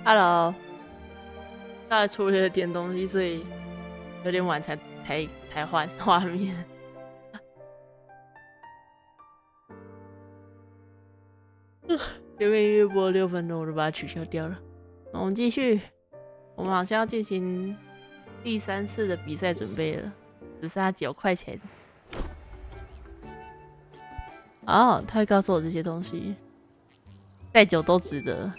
Hello，刚才处理了点东西，所以有点晚才换画面。前面音乐播了6分钟，我就把它取消掉了。那我们继续，我们好像要进行第3次的比赛准备了，只剩下9块钱。哦，他会告诉我这些东西，再久都值得。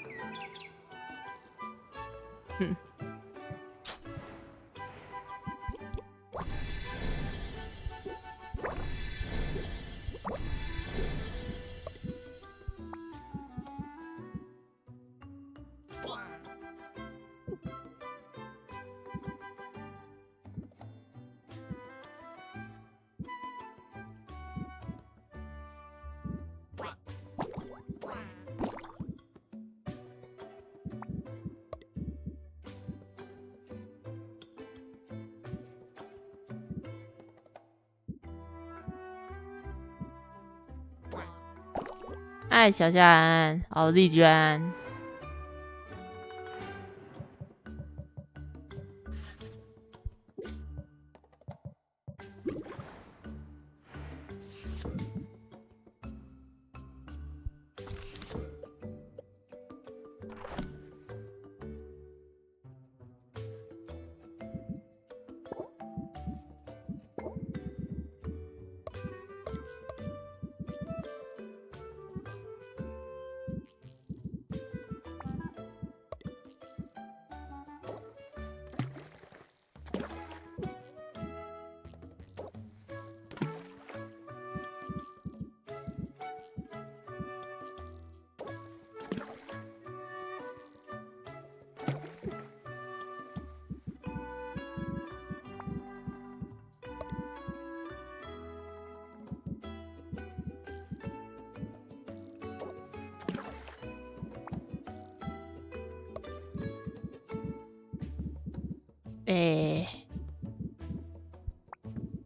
嗨，小夏安，好，丽娟安。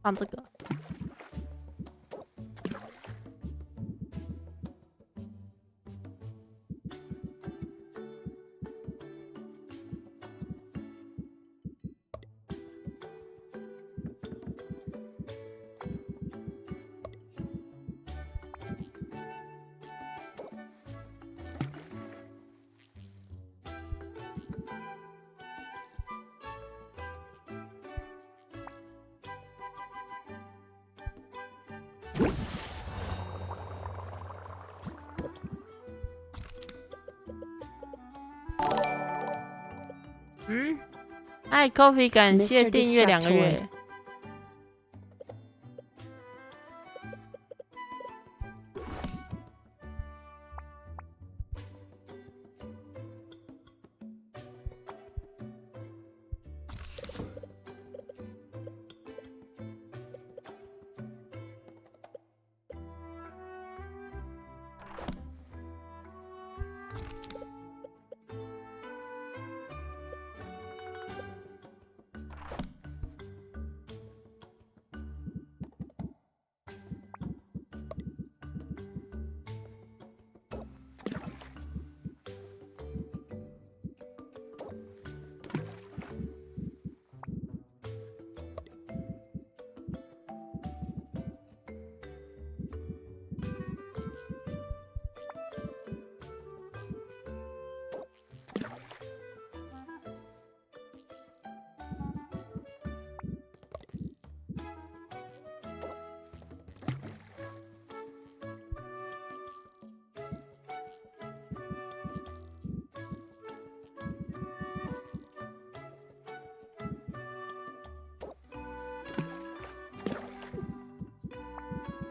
放这个。嗨 ，Coffee， 感谢订阅2个月。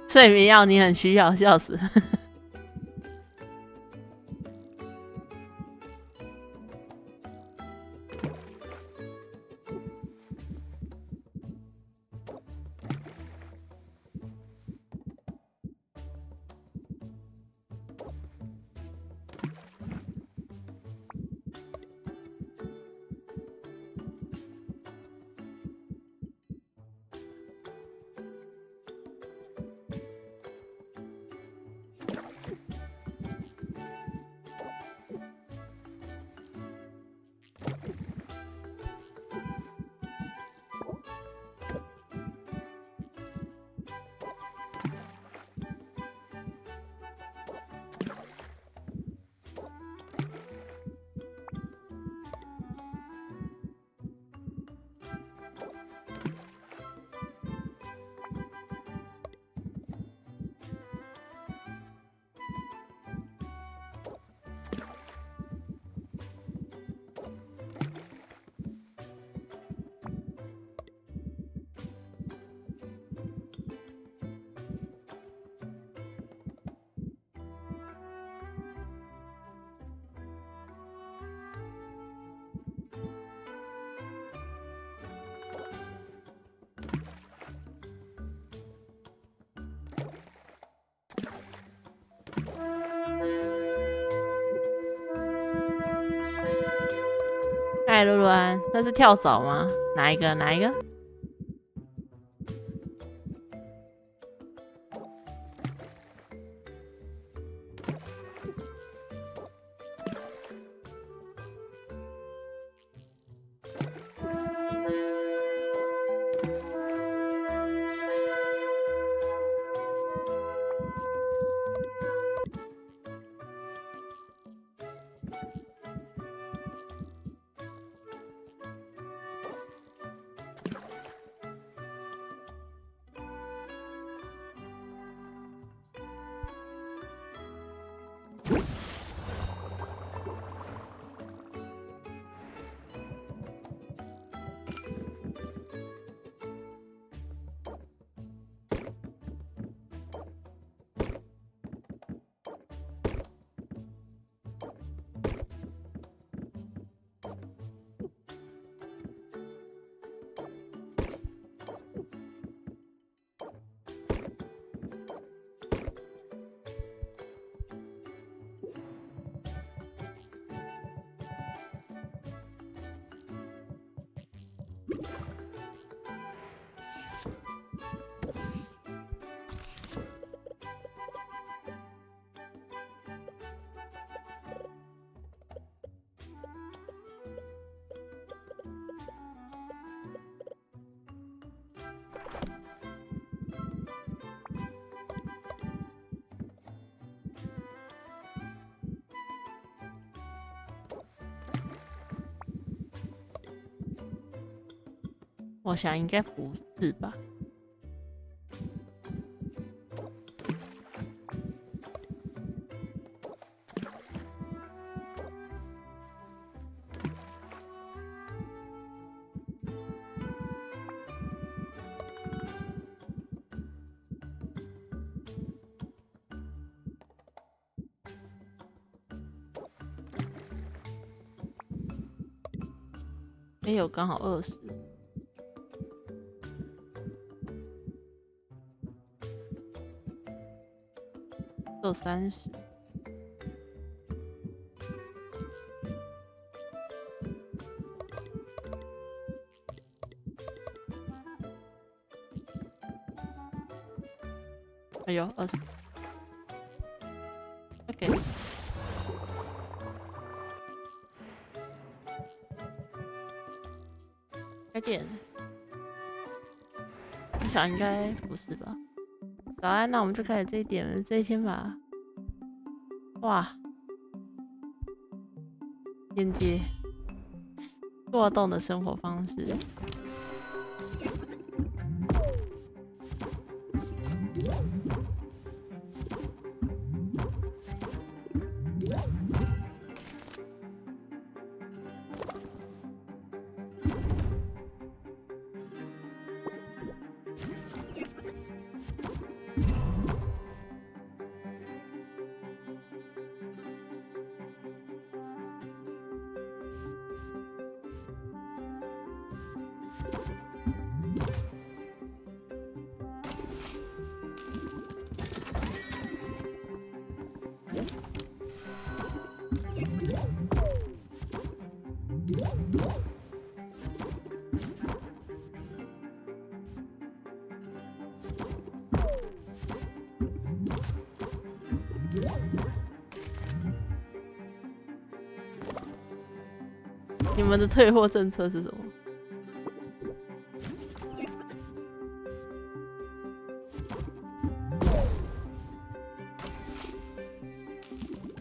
睡眠药你很需要，笑死。嗨，露露安，那是跳蚤吗？哪一个？哪一个？我想应该不是吧。有刚好20。做30。哎呦，20。OK。开店。我想应该不是吧。早安，那我们就开始这一天吧。哇，连接过动的生活方式。你们的退货政策是什么？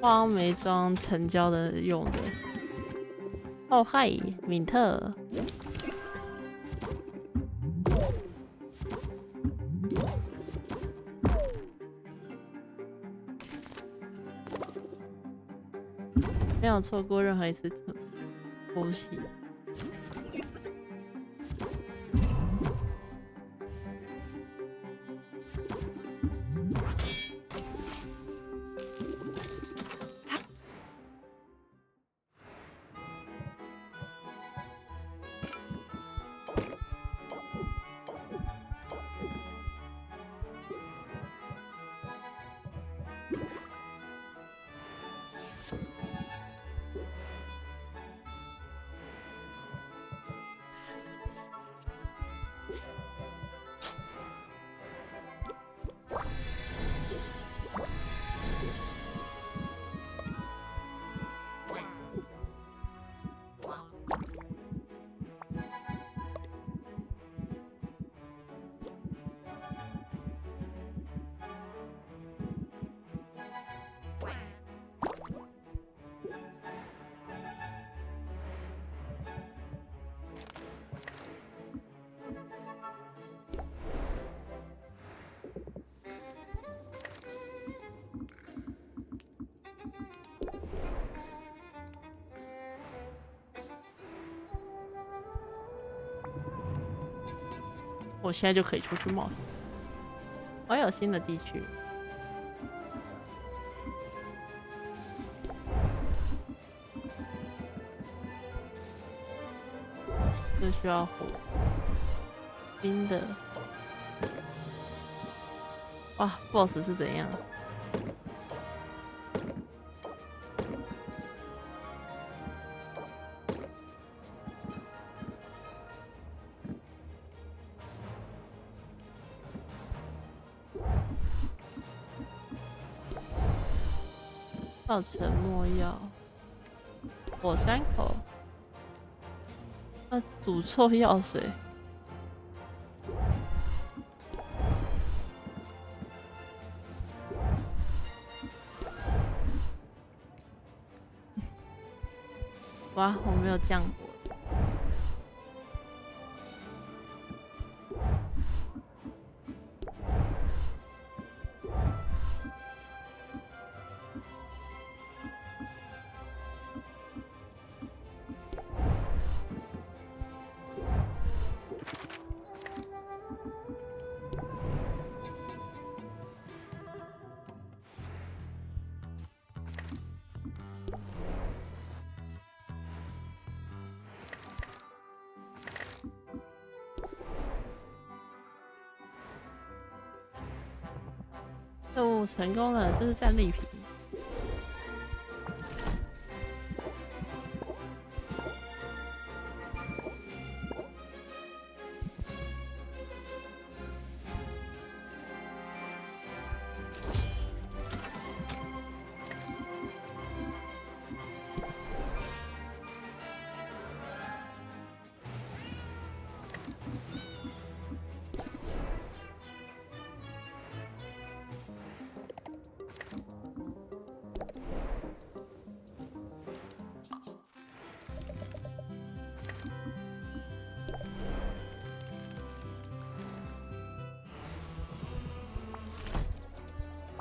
化美妆成胶的用的。哦嗨，敏特。没有错过任何一次呼吸。我现在就可以出去冒险。我有新的地区，这需要火冰的。哇 ，BOSS 是怎样？造成墨药，火山口，诅咒药水，哇，我没有降火。任务成功了，这是战利品。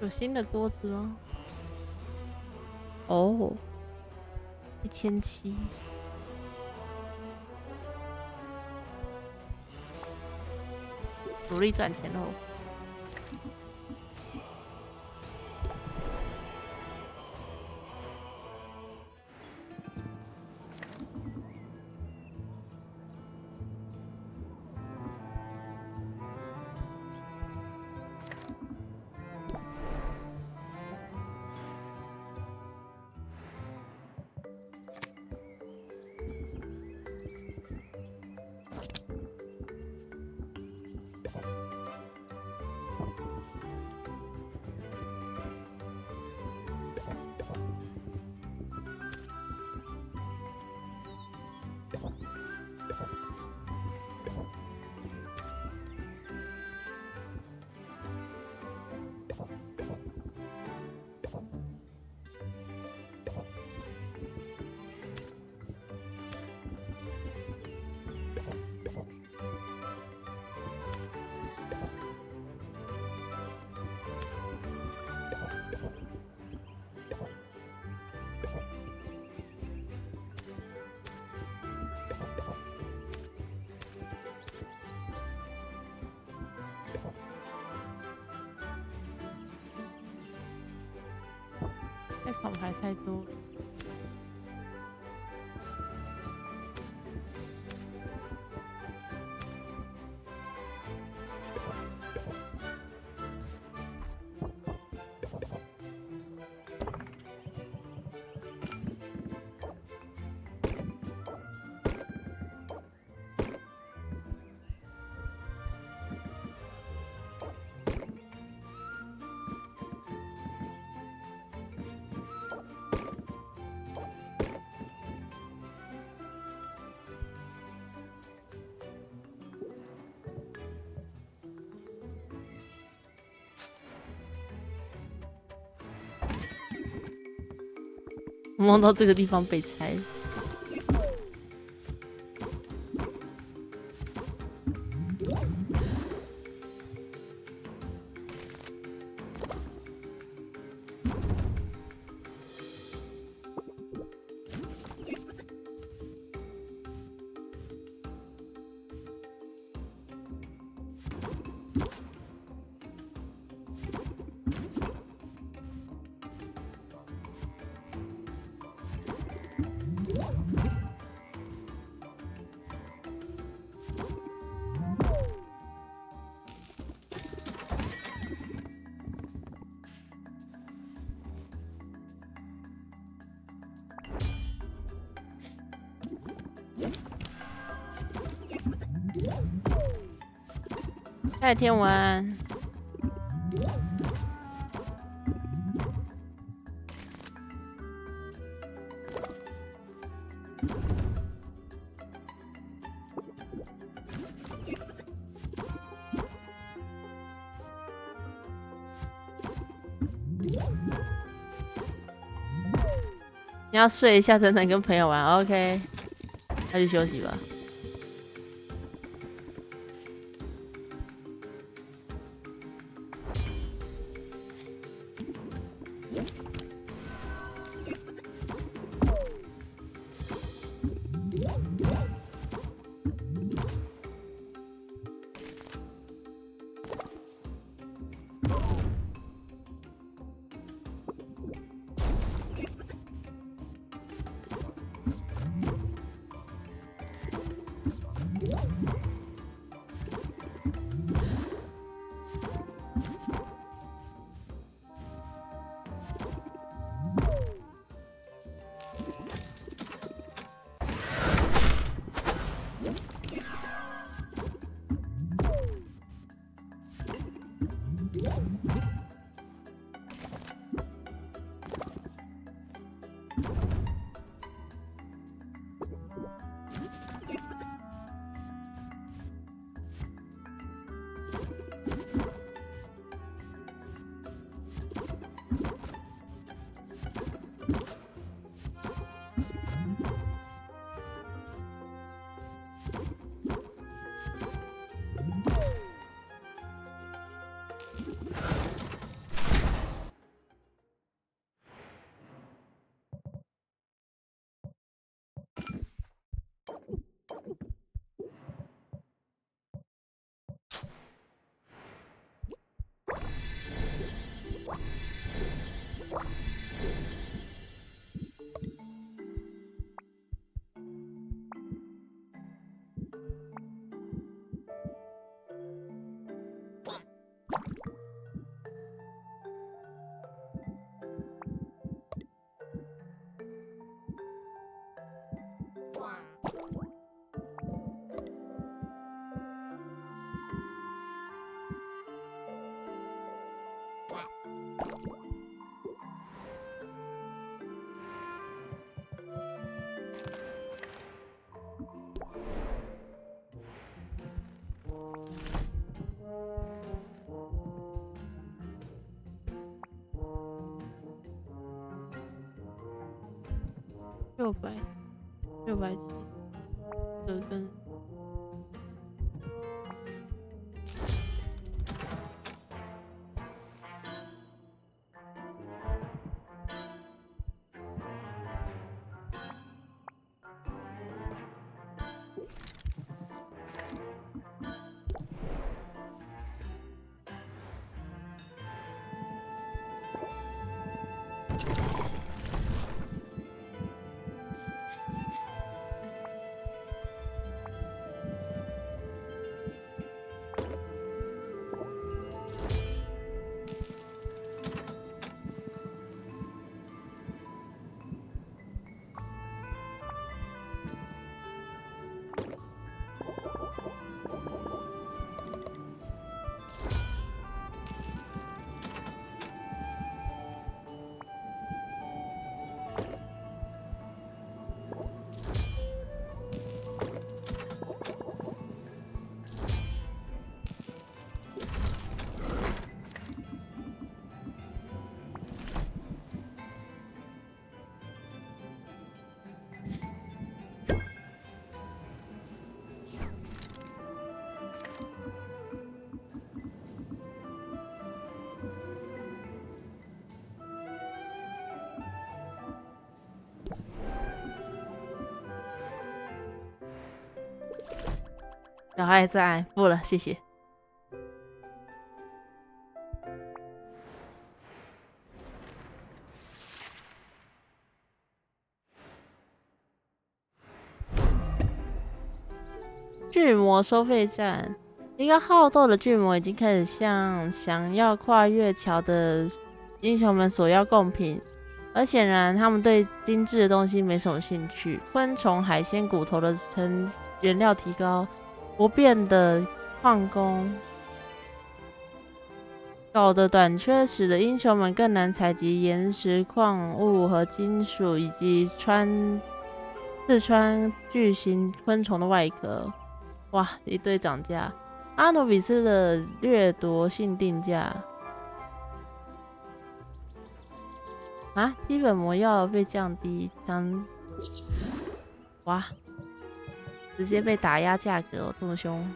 有新的锅子吗？哦，1700，努力赚钱喽！厂牌太多了。我梦到这个地方被拆了。下一天晚安。你要睡一下才能跟朋友玩 ，OK？ 那就休息吧。600G这跟小孩在，付了，谢谢。巨魔收费站，一个好斗的巨魔已经开始向想要跨越桥的英雄们索要贡品，而显然他们对精致的东西没什么兴趣。昆虫、海鲜、骨头的原料提高，不变的矿工镐的短缺使得英雄们更难采集岩石、矿物和金属，以及刺穿巨型昆虫的外壳。哇，一堆涨价！阿努比斯的掠夺性定价啊，基本魔药被降低，哇，直接被打压价格哦，这么凶！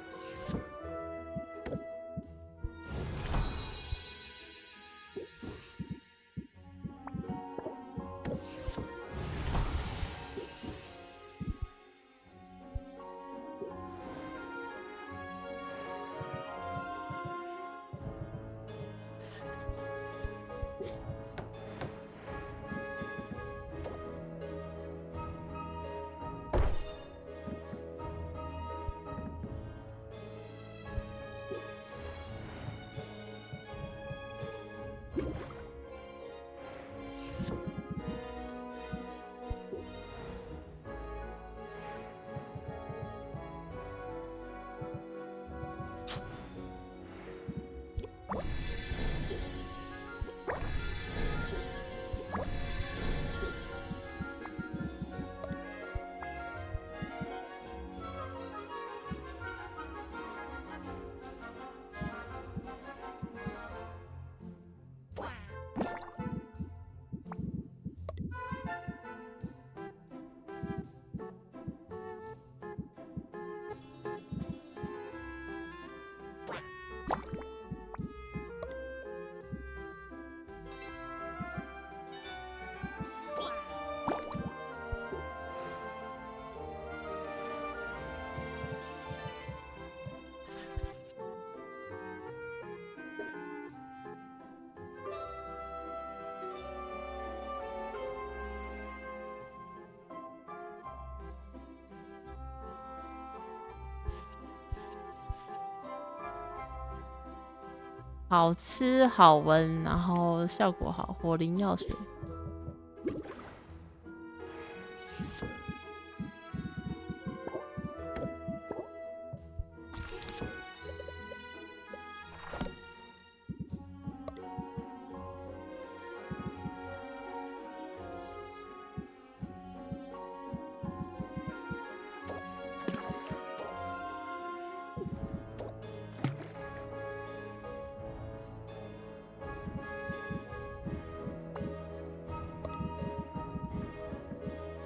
好吃好闻，然后效果好，火灵药水。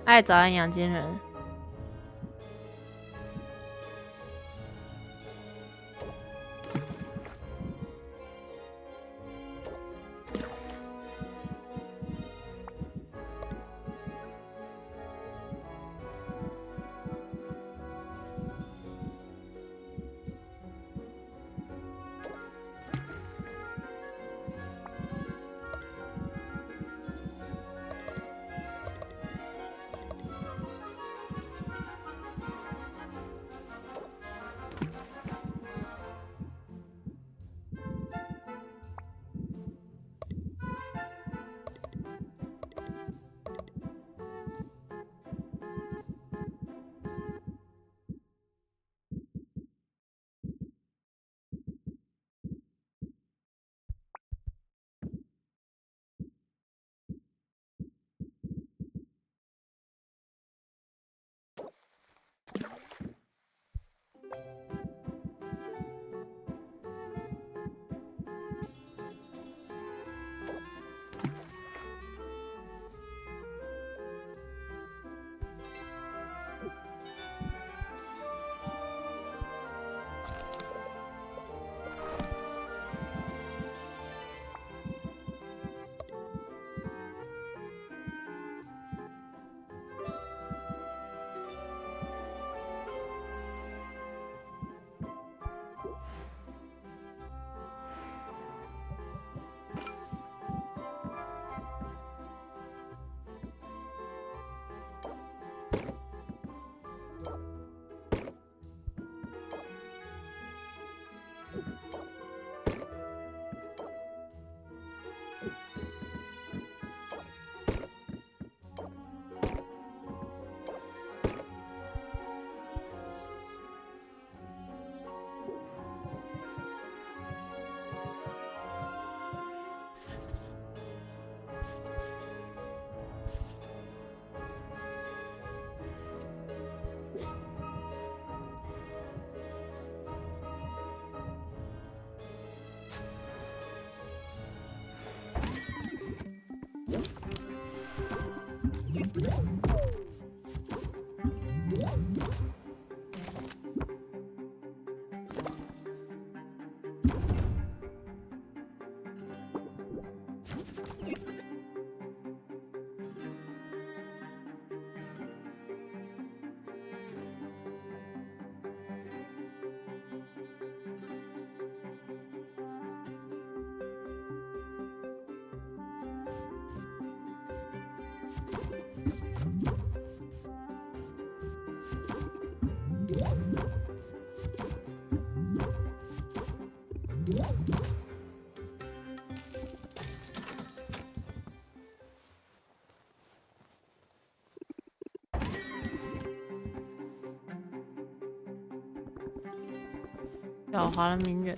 爱早安阳间人。狡猾的名人。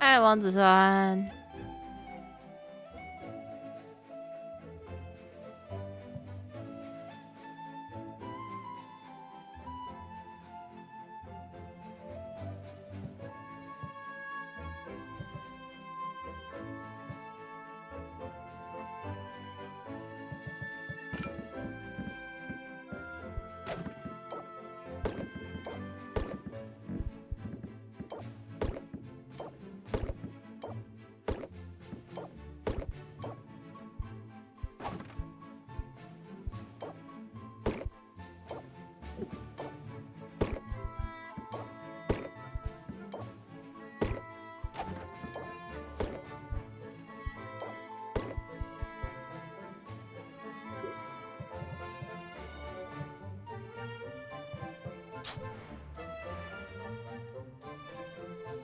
嗨，王子川。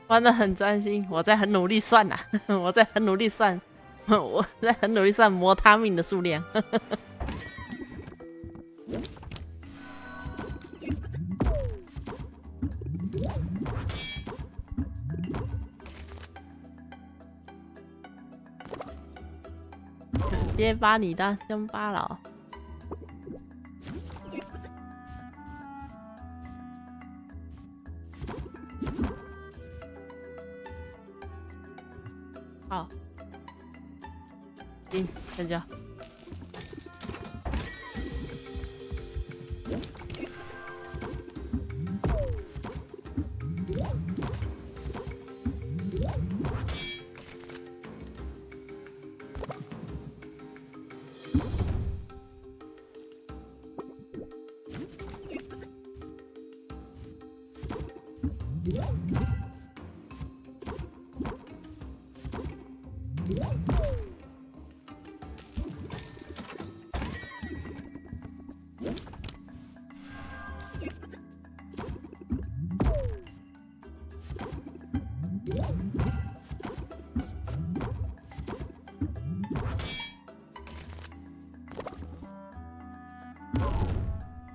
玩得很专心，我在很努力算啊，我在很努力算，我在很努力算摩他命的数量。别把你当乡巴佬。好，行，成交。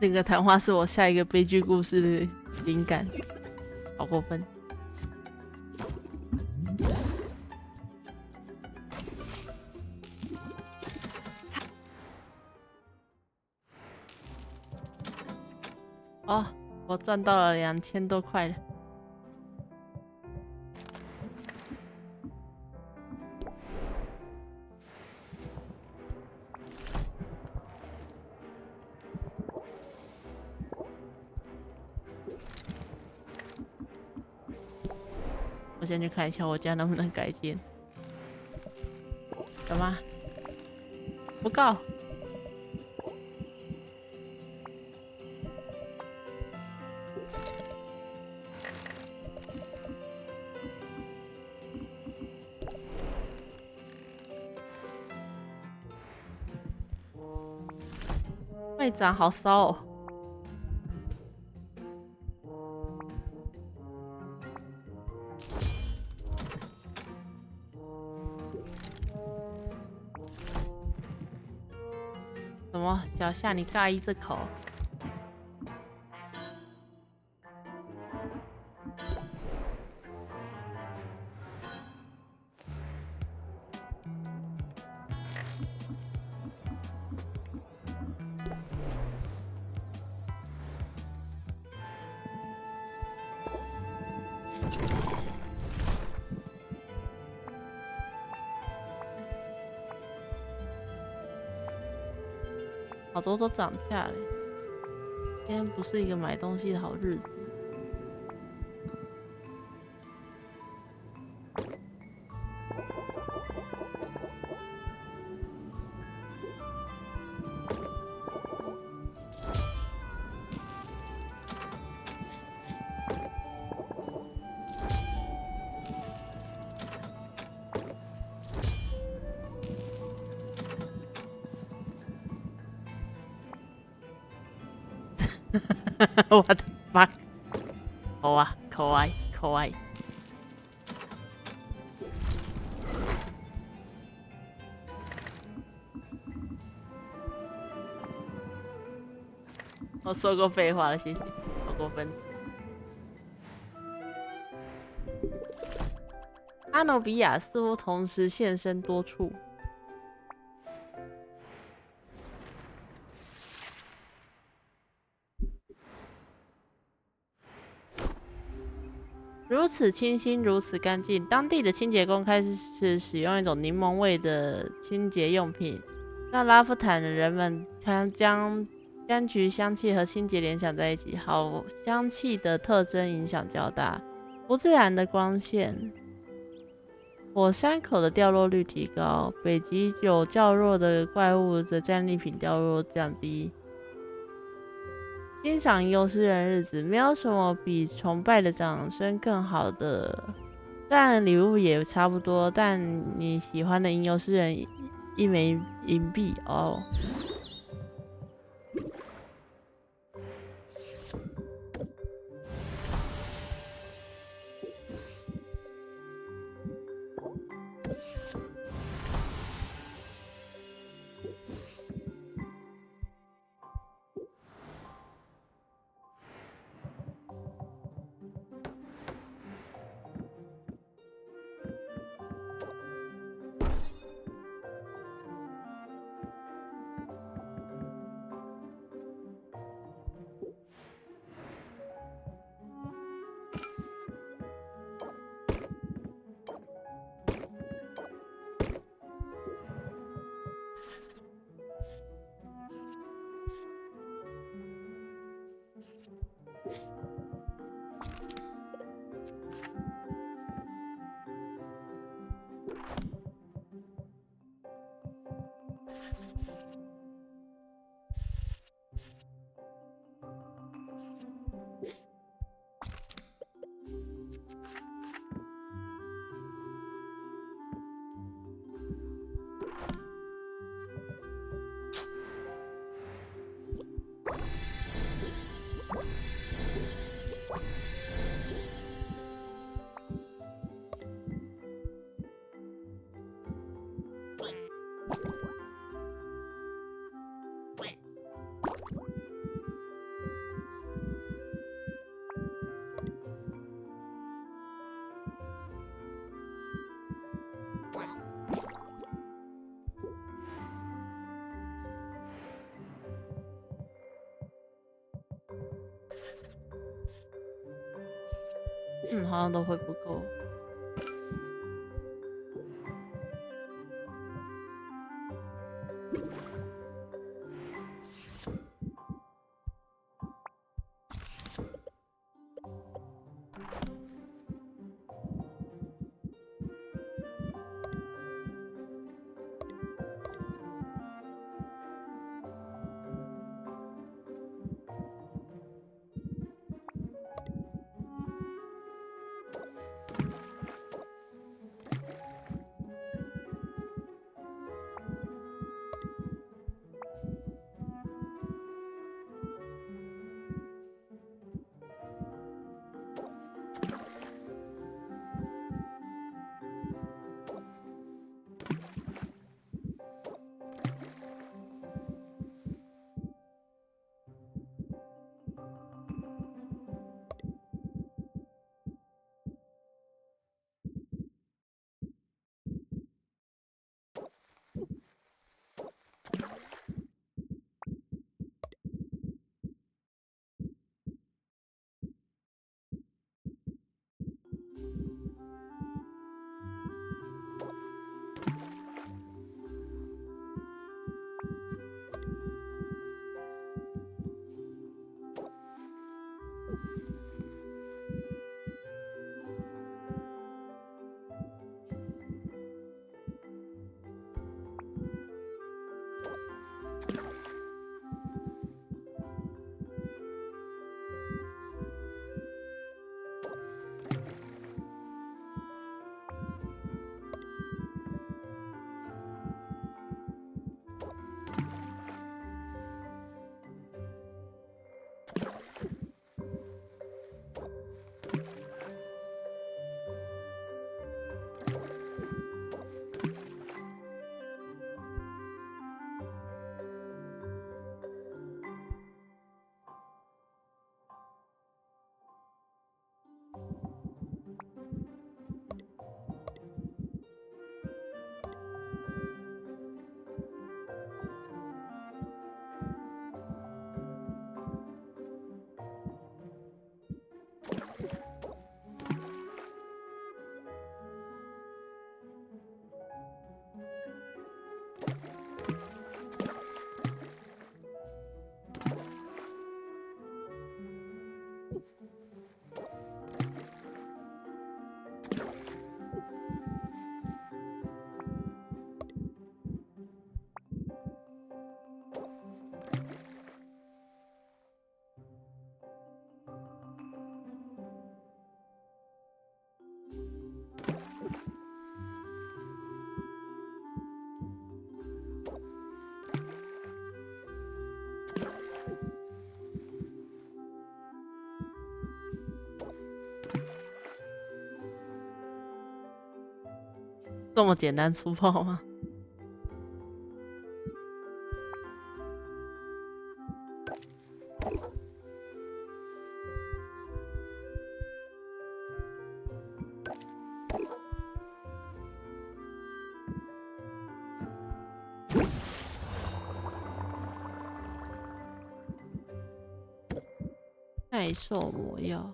这个谈话是我下一个悲剧故事的灵感，好过分。哦，我赚到了2000多块了。我先去看一下我家能不能改建。什么？不够。会长好骚哦。什么？小夏，你尬意这口？好多都涨价了，今天不是一个买东西的好日子。我的妈！好啊，可愛可愛。我说过废话了，谢谢，好过分。阿努比亚似乎同时现身多处。如此清新，如此干净。当地的清洁工开始使用一种柠檬味的清洁用品，让拉夫坦的人们将柑橘香气和清洁联想在一起。好香气的特征影响较大，不自然的光线，火山口的掉落率提高，北极有较弱的怪物的战利品掉落降低。欣赏吟游诗人日子，没有什么比崇拜的掌声更好的。当然礼物也差不多，但你喜欢的吟游诗人一枚银币哦。好像都会不够。这么简单粗暴吗？耐受魔药。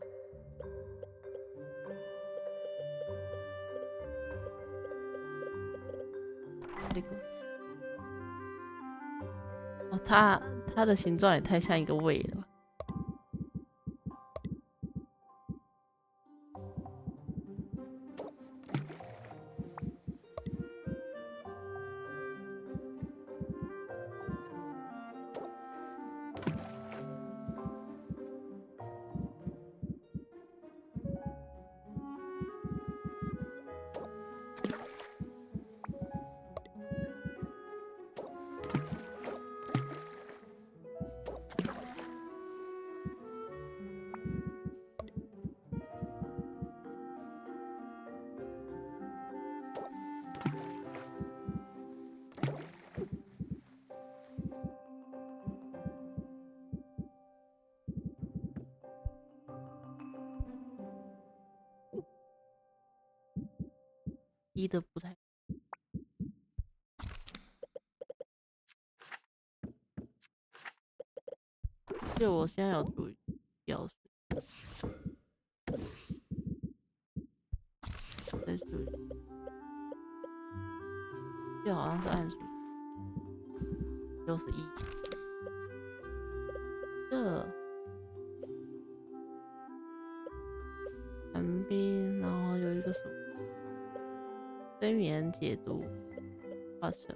这个哦，它的形状也太像一个胃了吧。一的不太，就我现在有注意药水，再注意，就好像是按数61，这寒冰，然后有一个什么催眠解读化成。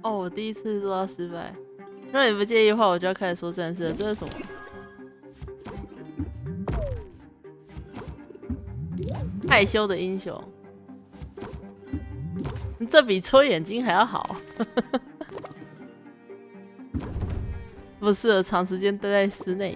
哦，我第一次做到失败。如果你不介意的话，我就要开始说战士了。这是什么？害羞的英雄。这比戳眼睛还要好。不适合长时间待在室内。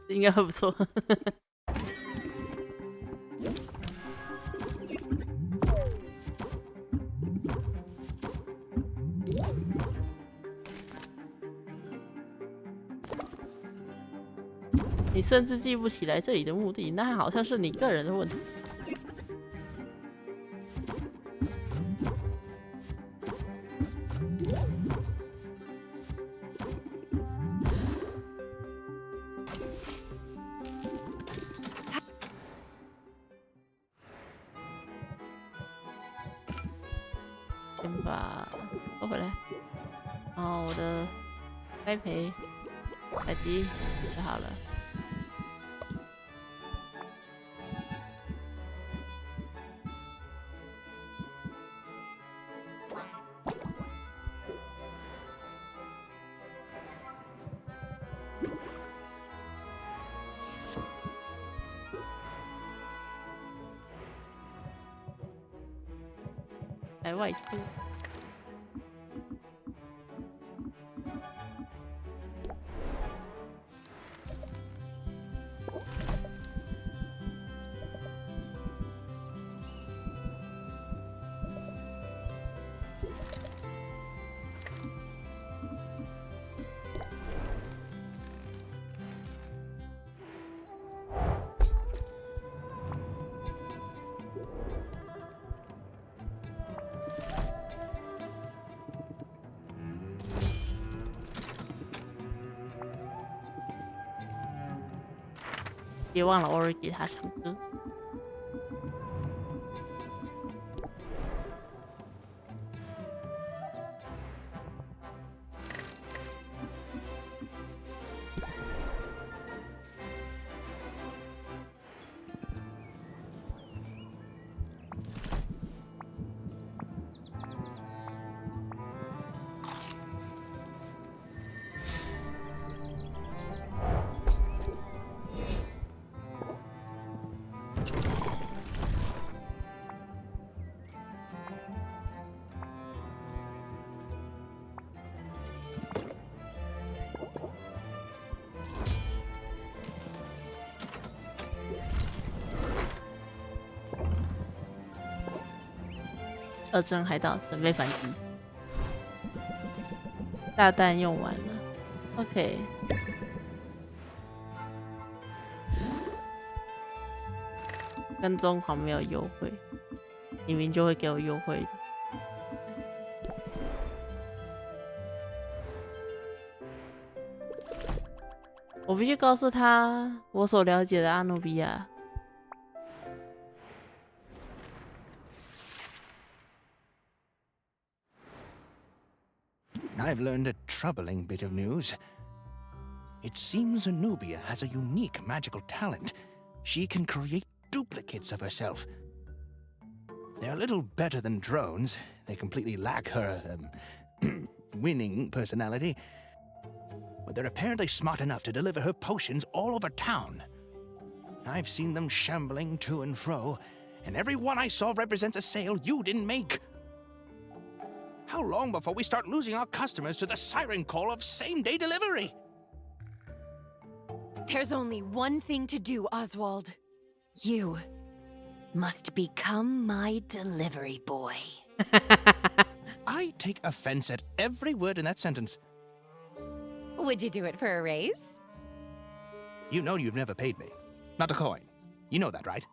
应该会不错。你甚至记不起来这里的目的，那好像是你个人的问题。先把收回来，然后我的栽培采集就好了。来外出。别忘了偶尔给他唱歌。二征海盗准备反击，大弹用完了 ，OK。跟踪狂没有优惠，明明就会给我优惠的。我必须告诉他我所了解的阿努比亚。I've learned a troubling bit of news. It seems Anubia has a unique magical talent. She can create duplicates of herself. They're a little better than drones. They completely lack her winning personality. But they're apparently smart enough to deliver her potions all over town. I've seen them shambling to and fro, and every one I saw represents a sale you didn't make. How long before we start losing our customers to the siren call of same-day delivery? There's only one thing to do, Oswald. You must become my delivery boy. I take offense at every word in that sentence. Would you do it for a raise? You know you've never paid me. Not a coin. You know that, right?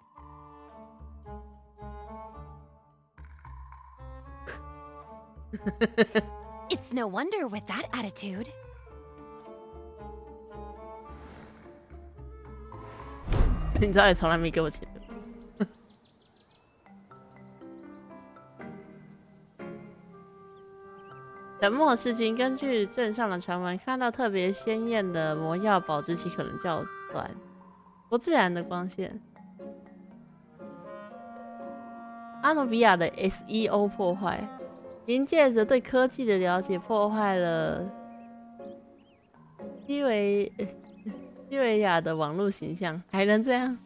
It's no wonder with that attitude. 你知道你从来没给我钱的。等末事情，根据镇上的传闻，看到特别鲜艳的魔药保质期可能较短，不自然的光线。阿努比亚的 SEO 破坏，凭借着对科技的了解，破坏了西维亚的网络形象，还能这样？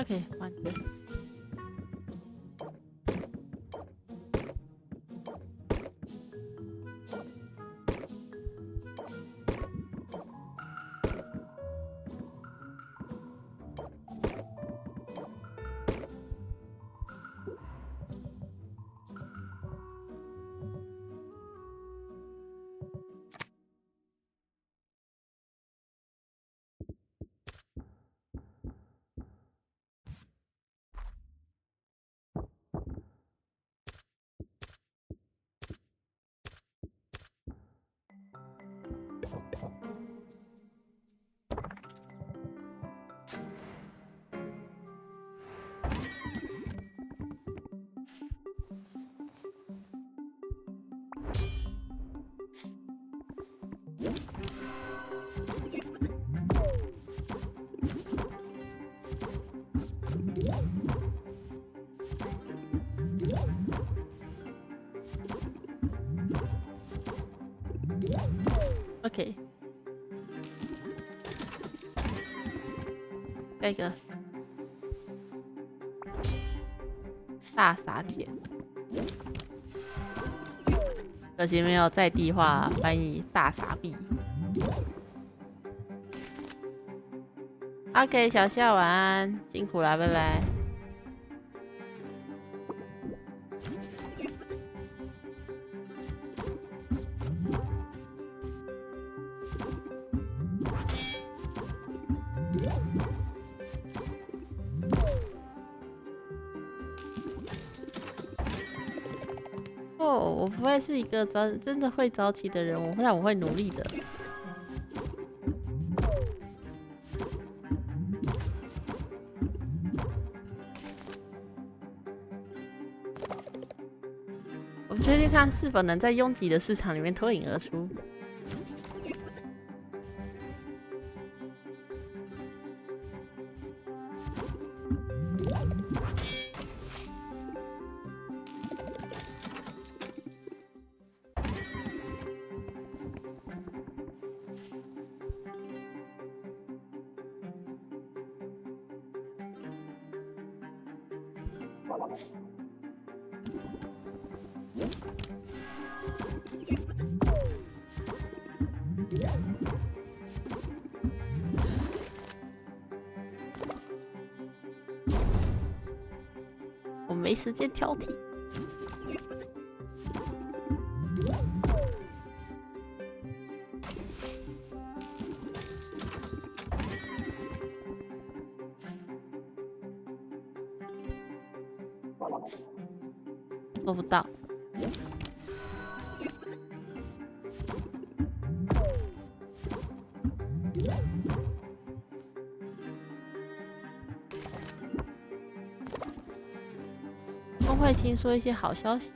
OK， 换一个。OK， 下一个大撒钱，可惜没有在地化翻译大撒币。OK， 小夏晚安，辛苦了，拜拜。我不会是一个真的会早起的人，但我会努力的。我不确定他是否能在拥挤的市场里面脱颖而出。我没时间挑剔。做不到。工会听说一些好消息。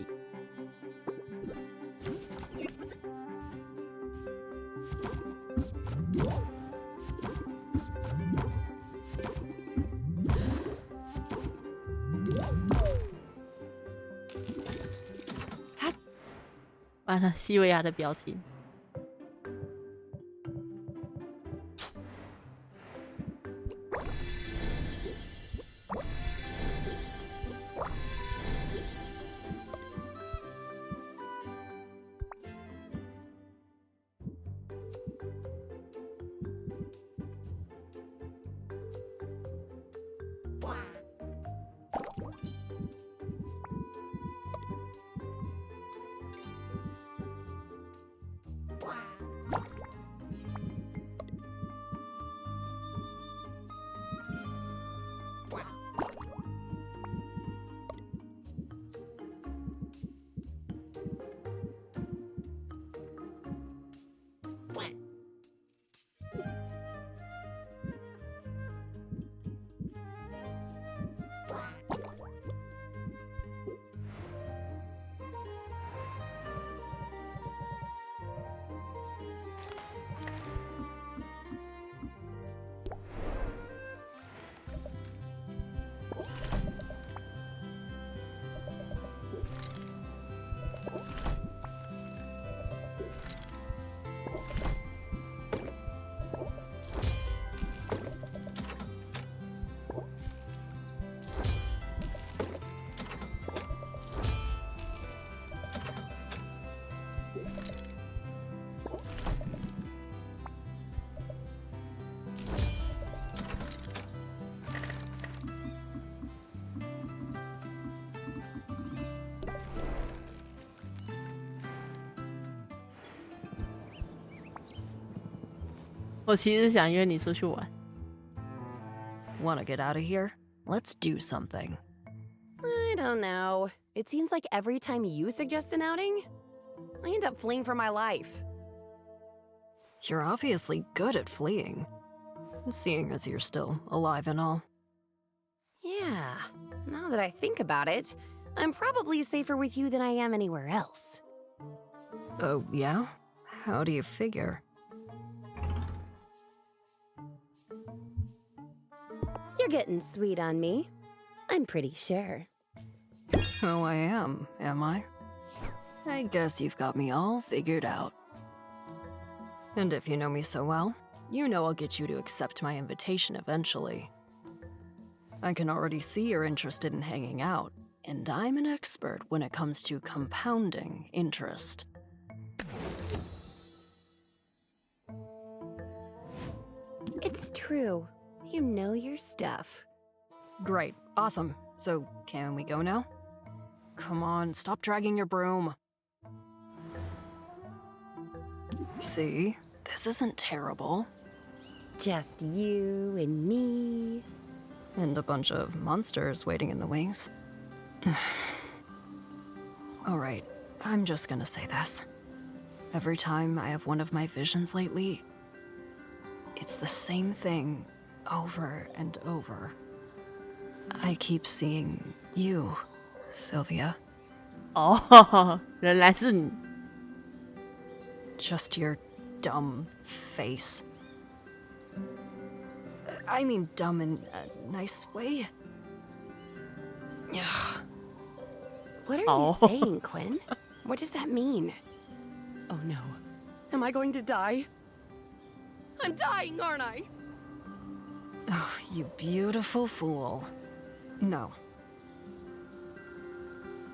完了，西维亚的表情。我其实想约你出去玩。Wanna get out of here? Let's do something. I don't know. It seems like every time you suggest an outing, I end up fleeing for my life. You're obviously good at fleeing, seeing as you're still alive and all. Yeah, now that I think about it, I'm probably safer with you than I am anywhere else. Oh, yeah? How do you figure? You're getting sweet on me. I'm pretty sure. Oh, I am I? I guess you've got me all figured out. And if you know me so well, you know I'll get you to accept my invitation eventually. I can already see you're interested in hanging out, and I'm an expert when it comes to compounding interest. It's true. You know your stuff. Great, awesome. So, can we go now? Come on, stop dragging your broom. See? This isn't terrible. Just you and me. And a bunch of monsters waiting in the wings. Alright, I'm just gonna say this. Every time I have one of my visions lately, it's the same thing over and over. I keep seeing you, Sylvia. 哦，原来是你。 Just your dumb face. I mean dumb in a nice way. Yeah. What are Oh. you saying, Quinn? What does that mean? Oh no. Am I going to die? I'm dying, aren't I? Oh, you beautiful fool. No.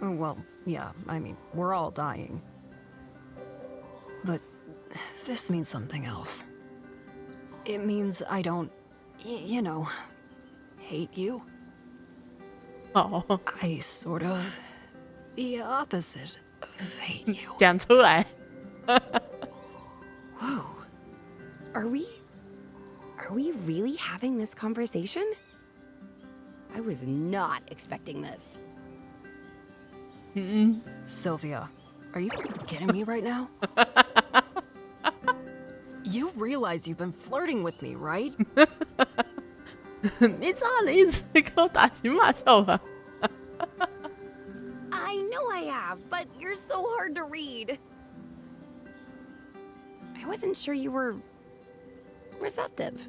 Oh, well, yeah, I mean, we're all dying. But this means something else. It means I don't, you know, hate you. 哦， I sort of the opposite of hate you. 讲出来。 Whoa. Are we really having this conversation? I was not expecting this. Sylvia, are you kidding me right now? You realize you've been flirting with me, right? 你知道你一直给我打情骂俏吧？ I know I have, but you're so hard to read. I wasn't sure you were receptive.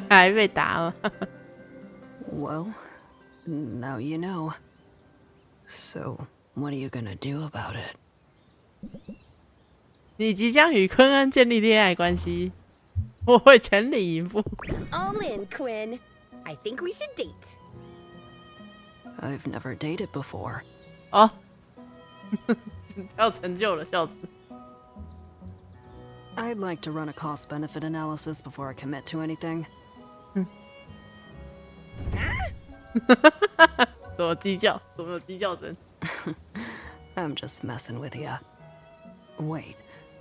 还被打了。 Well, now you know. So, what are you gonna do about it? 你即将与昆恩建立恋爱关系，我会全力以赴。 All in, Quinn. I think we should date. I've never dated before. 哦，要成就了，笑死！ I'd like to run a cost-benefit analysis before I commit to anything. 怎么鸡叫？怎么有鸡叫声？ I'm just messing with ya. Wait,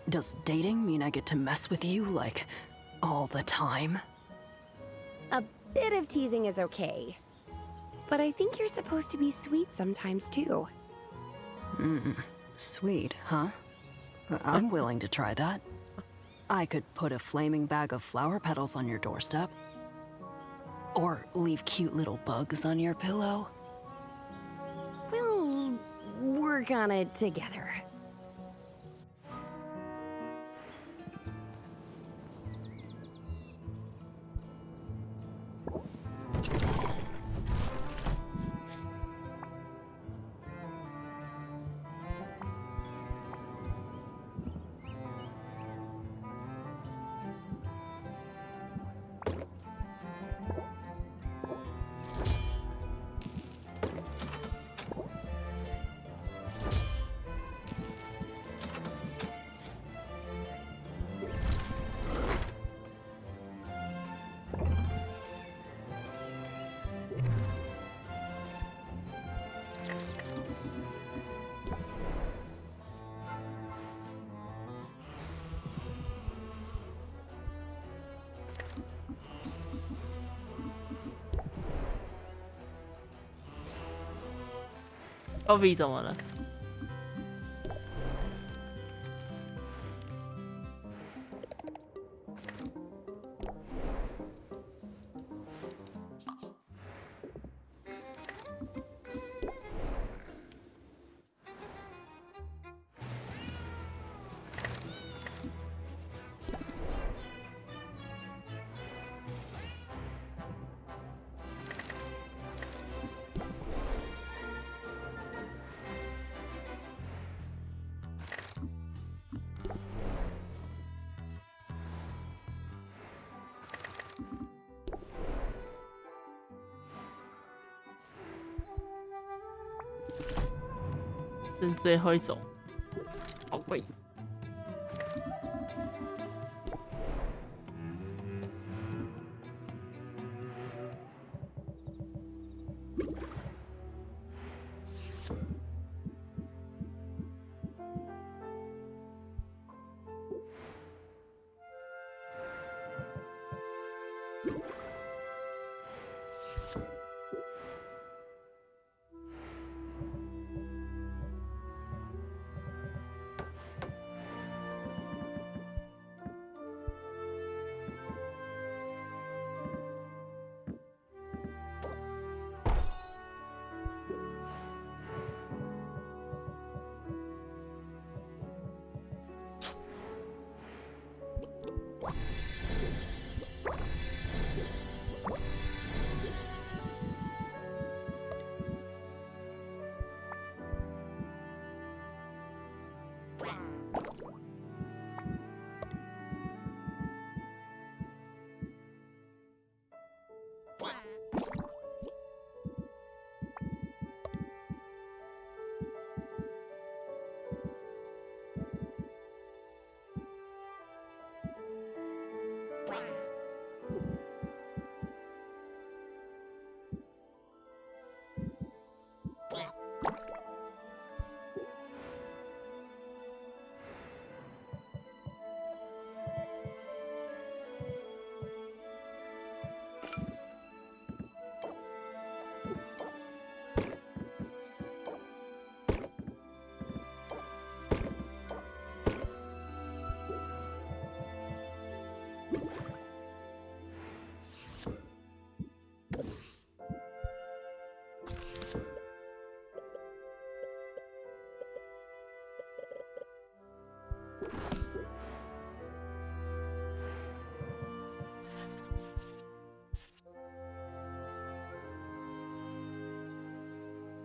does dating mean I get to mess with you, like, all the time? A bit of teasing is okay. But I think you're supposed to be sweet sometimes too. Sweet, huh? I'm willing to try that. I could put a flaming bag of flower petals on your doorstep. Or leave cute little bugs on your pillow. We'll work on it together. Bobby 怎么了？剩最后一种，好贵。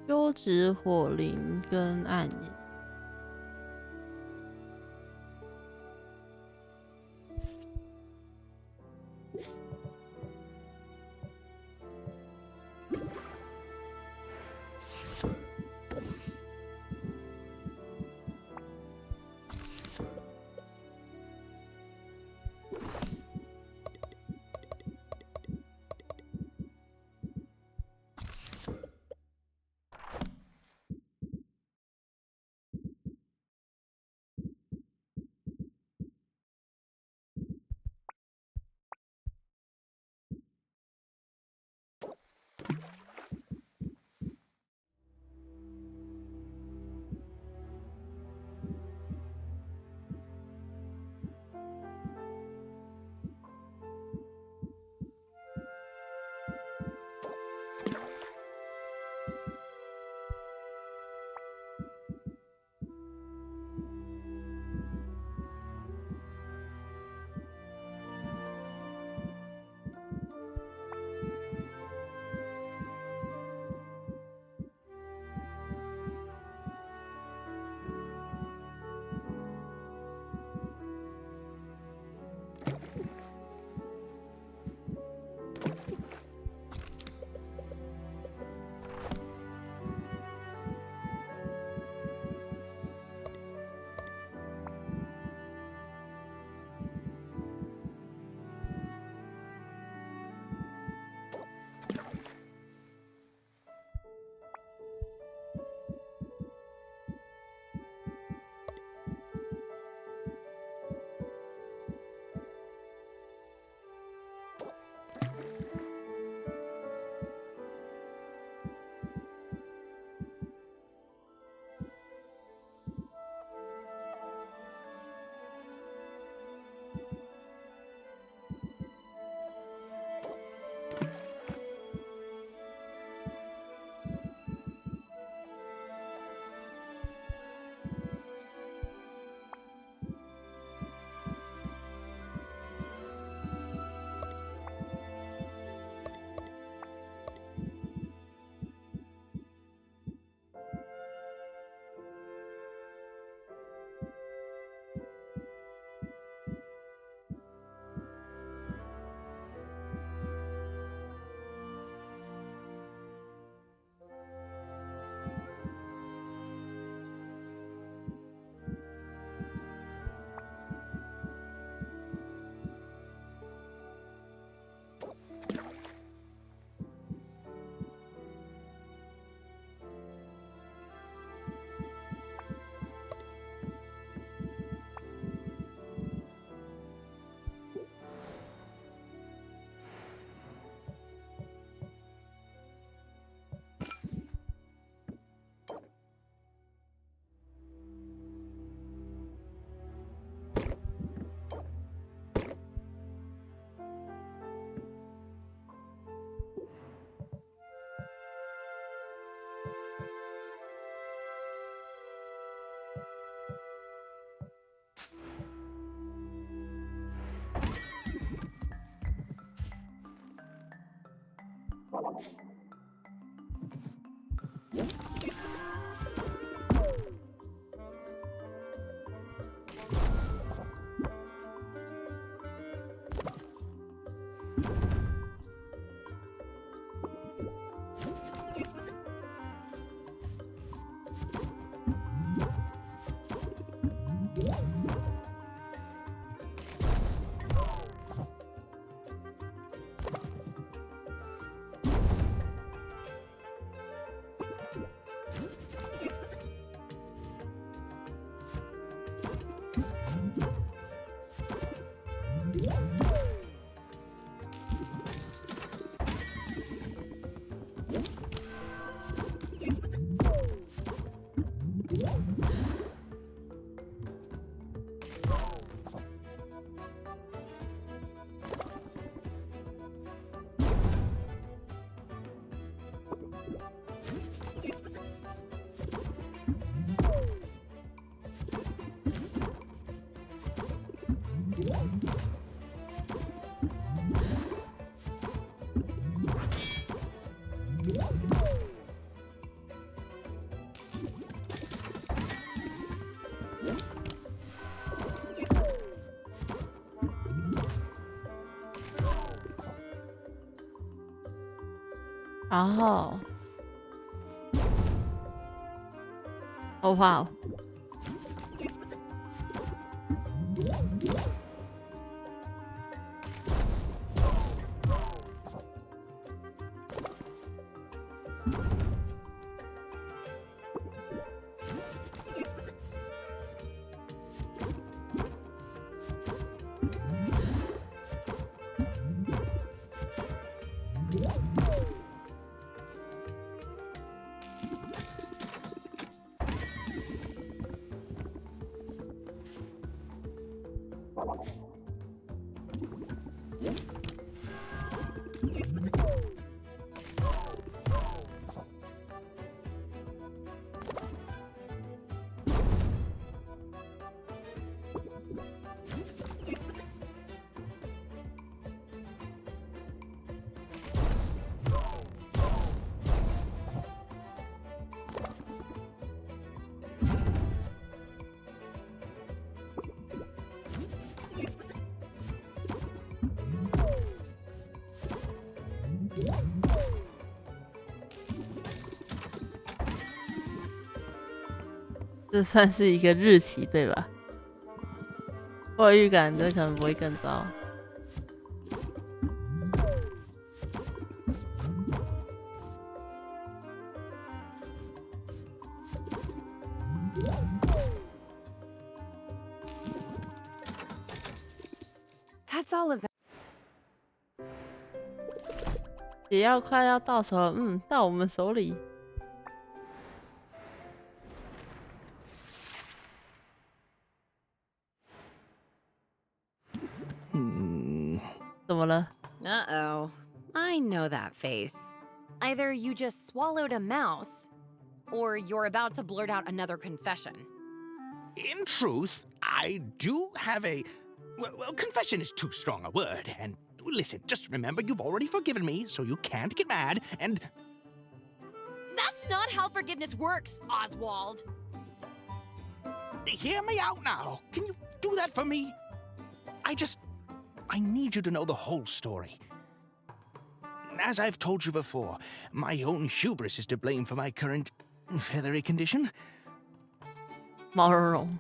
优质火灵跟暗影。然后，哦哇哦，这算是一个日期对吧？我有预感这可能不会更糟。That's all of that. 解药快要到手了，到我们手里。怎么了？ Uh-oh. I know that face. Either you just swallowed a mouse, or you're about to blurt out another confession. In truth, I do have a... Well, confession is too strong a word. And listen, just remember you've already forgiven me, so you can't get mad, and... That's not how forgiveness works, Oswald. Hear me out now. Can you do that for me? I need you to know the whole story. As I've told you before, my own hubris is to blame for my current feathery condition. 毛茸茸。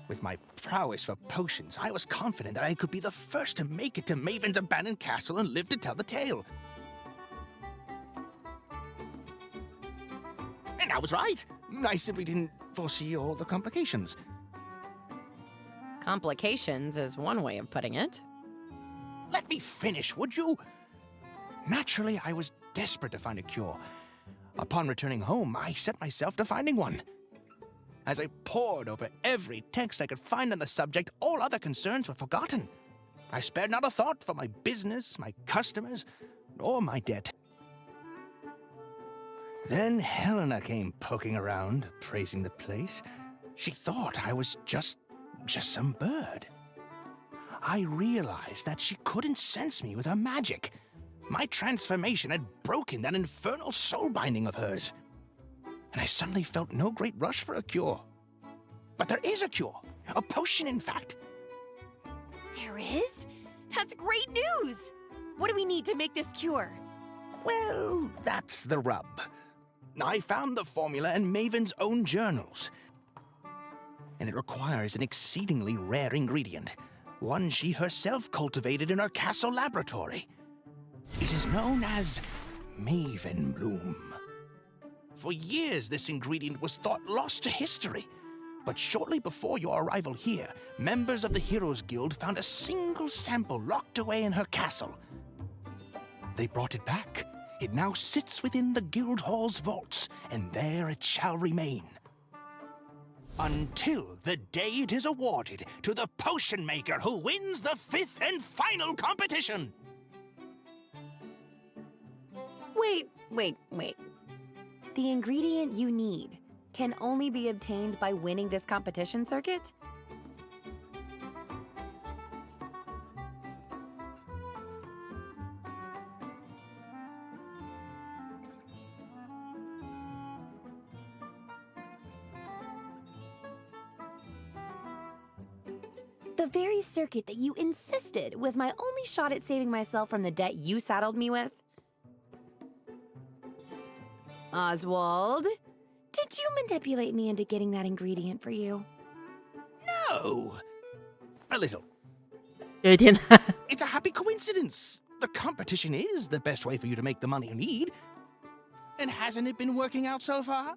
With my prowess for potions, I was confident that I could be the first to make it to Maven's abandoned castle and live to tell the tale. And I was right. I simply didn't foresee all the complications. Complications is one way of putting it. Let me finish, would you? Naturally, I was desperate to find a cure. Upon returning home, I set myself to finding one. As I pored over every text I could find on the subject, all other concerns were forgotten. I spared not a thought for my business, my customers, or my debt. Then Helena came poking around, praising the place. She thought I was just some bird. I realized that she couldn't sense me with her magic. My transformation had broken that infernal soul binding of hers. And I suddenly felt no great rush for a cure. But there is a cure. A potion, in fact. There is? That's great news! What do we need to make this cure? Well, that's the rub. I found the formula in Maven's own journals. And it requires an exceedingly rare ingredient, one she herself cultivated in her castle laboratory. It is known as Maven Bloom. For years, this ingredient was thought lost to history. But shortly before your arrival here, members of the Heroes Guild found a single sample locked away in her castle. They brought it back. It now sits within the Guild Hall's vaults, and there it shall remain. Until the day it is awarded to the potion maker who wins the 5th and final competition. Wait. The ingredient you need can only be obtained by winning this competition circuit? The very circuit that you insisted was my only shot at saving myself from the debt you saddled me with. Oswald, did you manipulate me into getting that ingredient for you? No! A little. 有一天， It's a happy coincidence. The competition is the best way for you to make the money you need. And hasn't it been working out so far?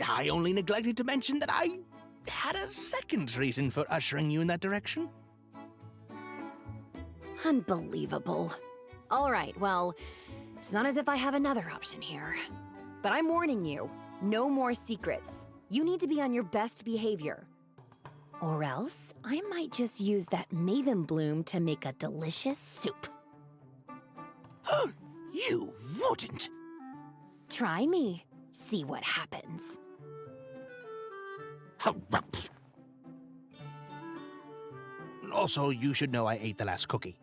I only neglected to mention that I had a second reason for ushering you in that direction. Unbelievable. All right, well, it's not as if I have another option here. But I'm warning you, no more secrets. You need to be on your best behavior. Or else, I might just use that maven bloom to make a delicious soup. You wouldn't. Try me. See what happens. Also, you should know I ate the last cookie.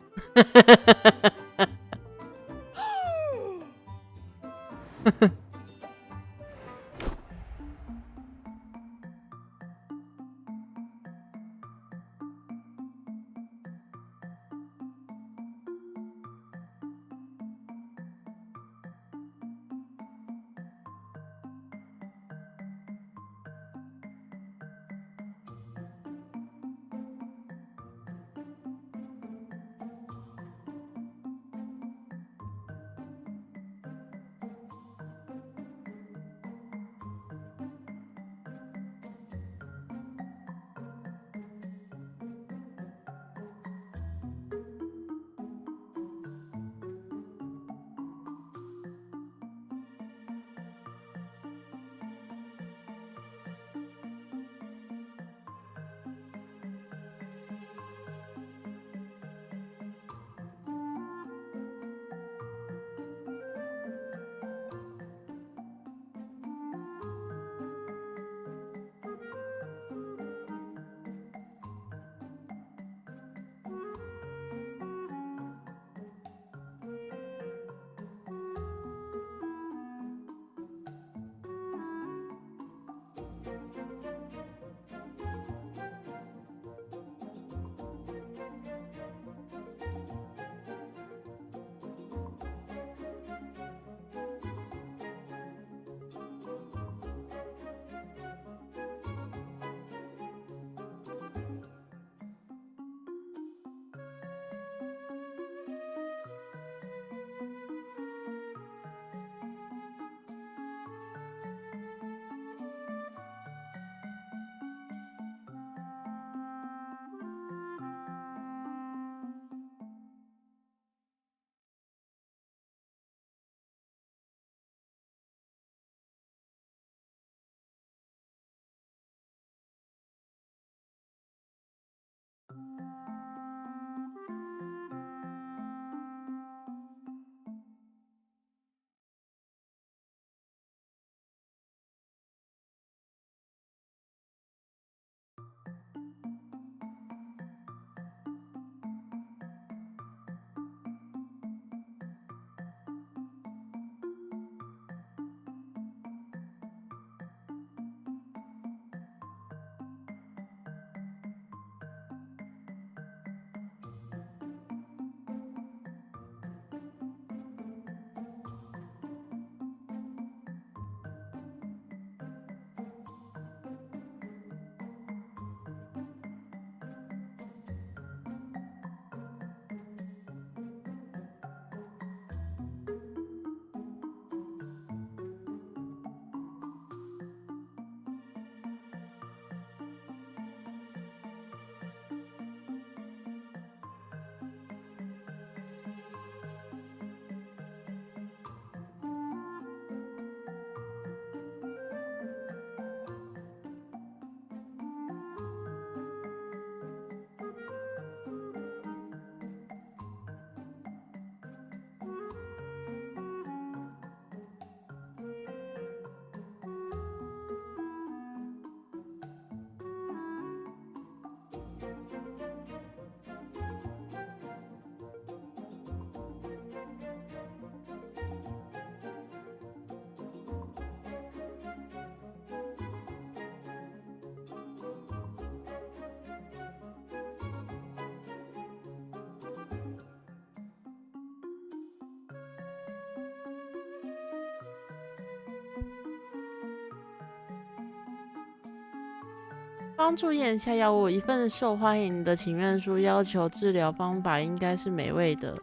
帮助咽下药物，一份受欢迎的请愿书要求治疗方法应该是美味的，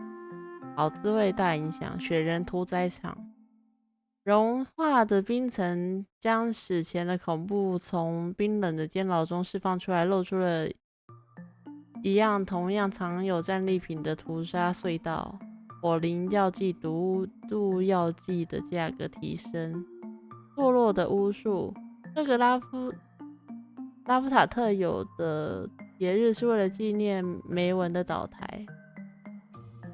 好滋味大影响。雪人屠宰场，融化的冰层将史前的恐怖从冰冷的监牢中释放出来，露出了同样藏有战利品的屠杀隧道。火灵药剂、毒度药剂的价格提升。堕落的巫术，这个拉夫塔特有的节日是为了纪念梅文的倒台。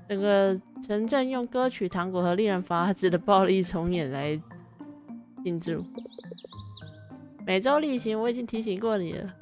整个城镇用歌曲、糖果和令人发指的暴力重演来庆祝。每周例行，我已经提醒过你了。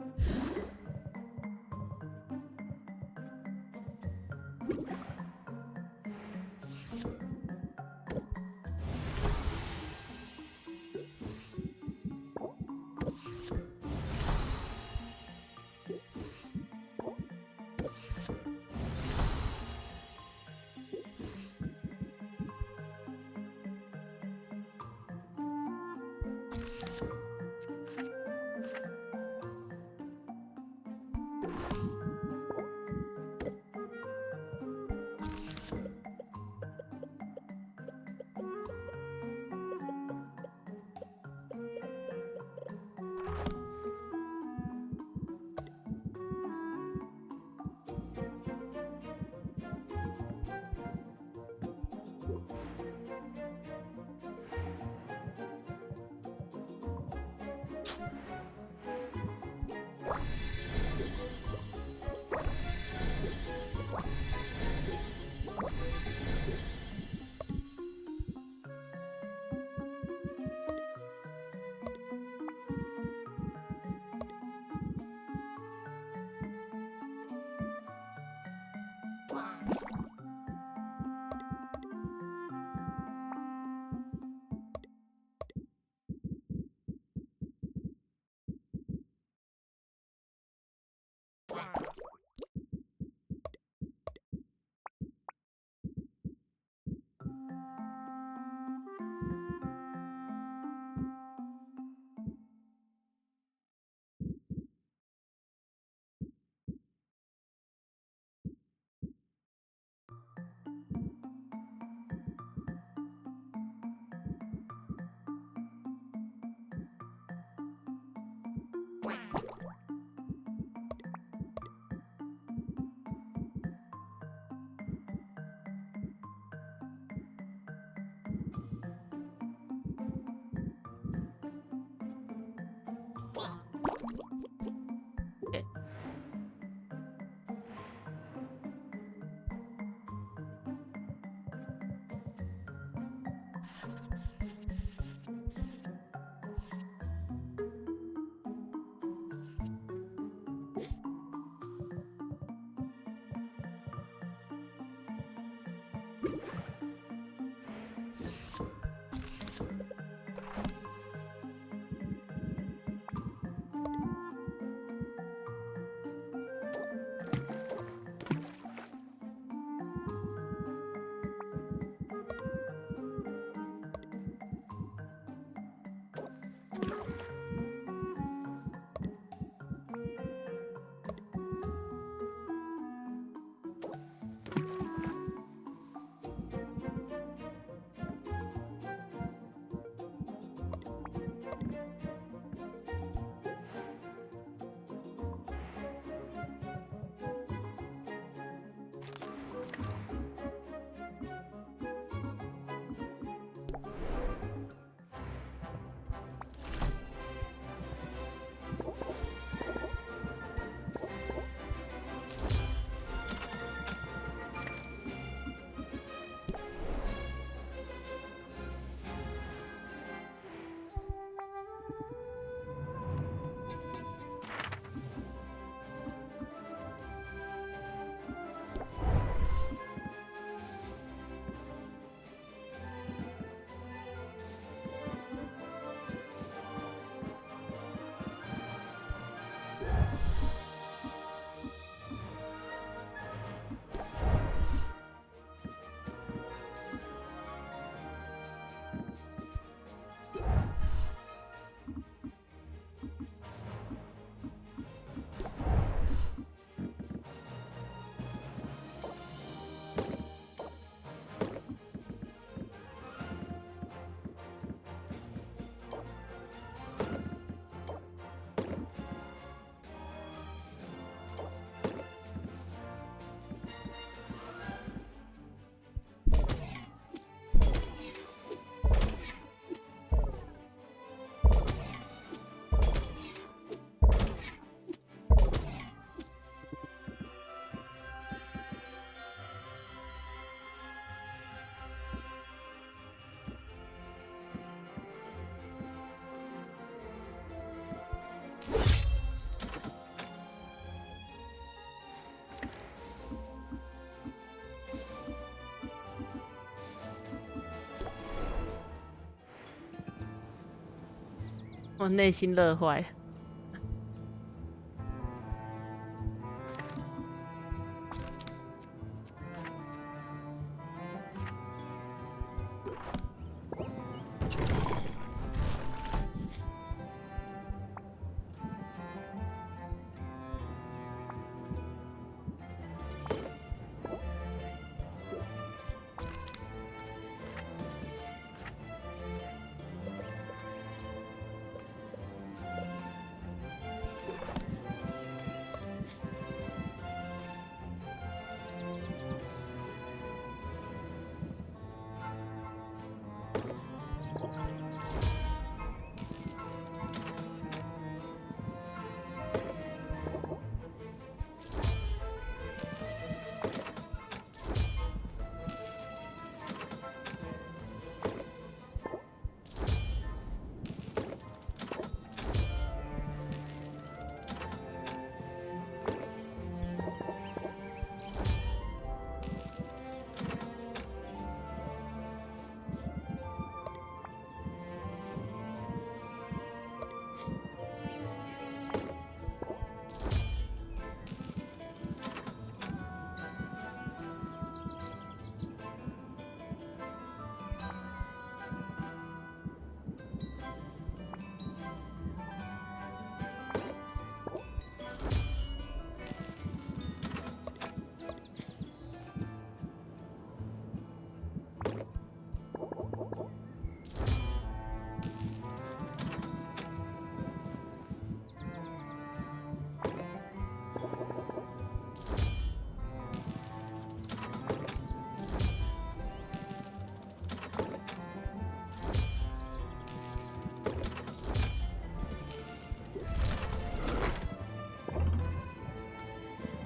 我内心乐坏了。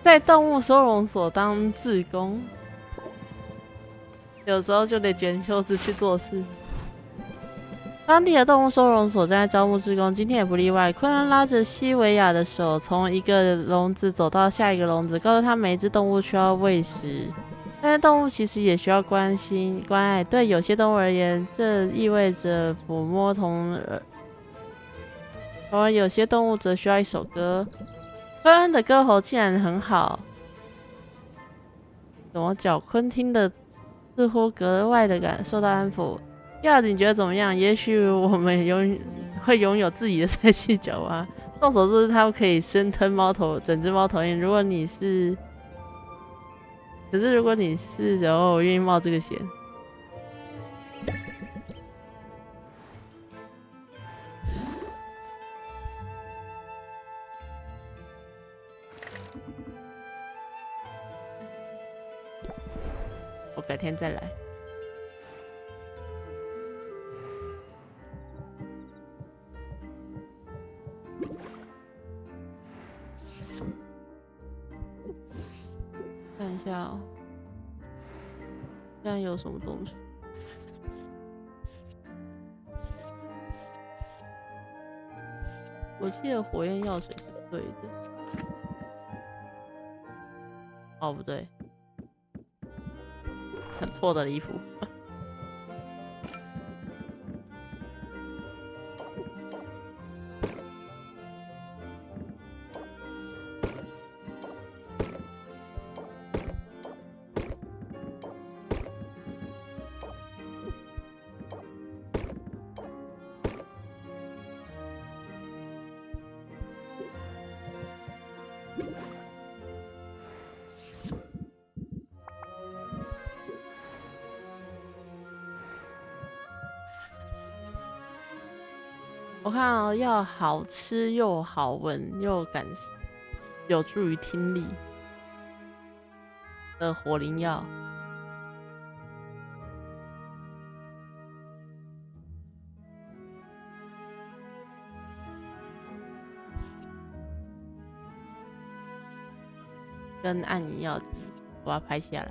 在动物收容所当志工，有时候就得卷袖子去做事。当地的动物收容所正在招募志工，今天也不例外。昆恩拉着西维亚的手，从一个笼子走到下一个笼子，告诉他每一只动物需要喂食。但是动物其实也需要关心、关爱。对有些动物而言，这意味着抚摸而有些动物则需要一首歌。昆恩的歌喉竟然很好，怎么讲？昆听的似乎格外的受到安抚。亚子，你觉得怎么样？也许我们会拥有自己的帅气角蛙。众所周知，它可以生吞整只猫头鹰。如果你是，然后我愿意冒这个险。我改天再来。看一下哦，现在有什么东西？我记得火焰药水是对的。哦，不对。错的离谱。我看哦，要好吃又好闻又有助于听力的火灵药。跟暗影药剂，我要拍下来。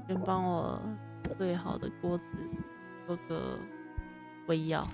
先帮我最好的锅子做个胃药。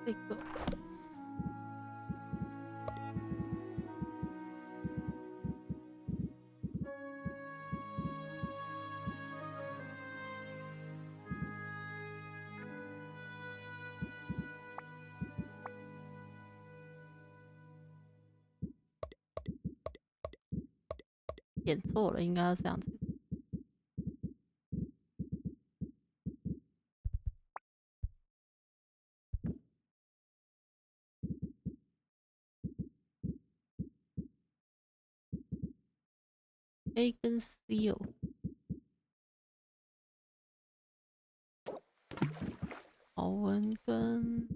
这个点错了，应该要这样子。A 跟 C 哦，好文跟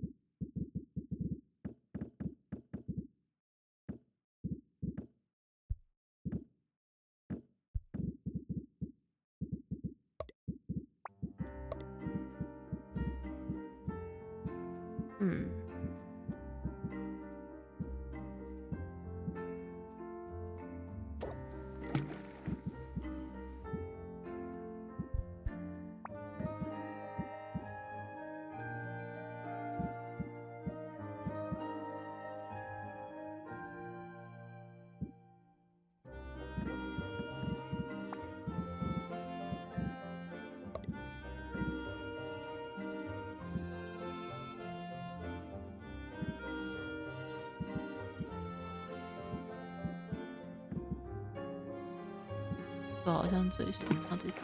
这好像最喜欢这个。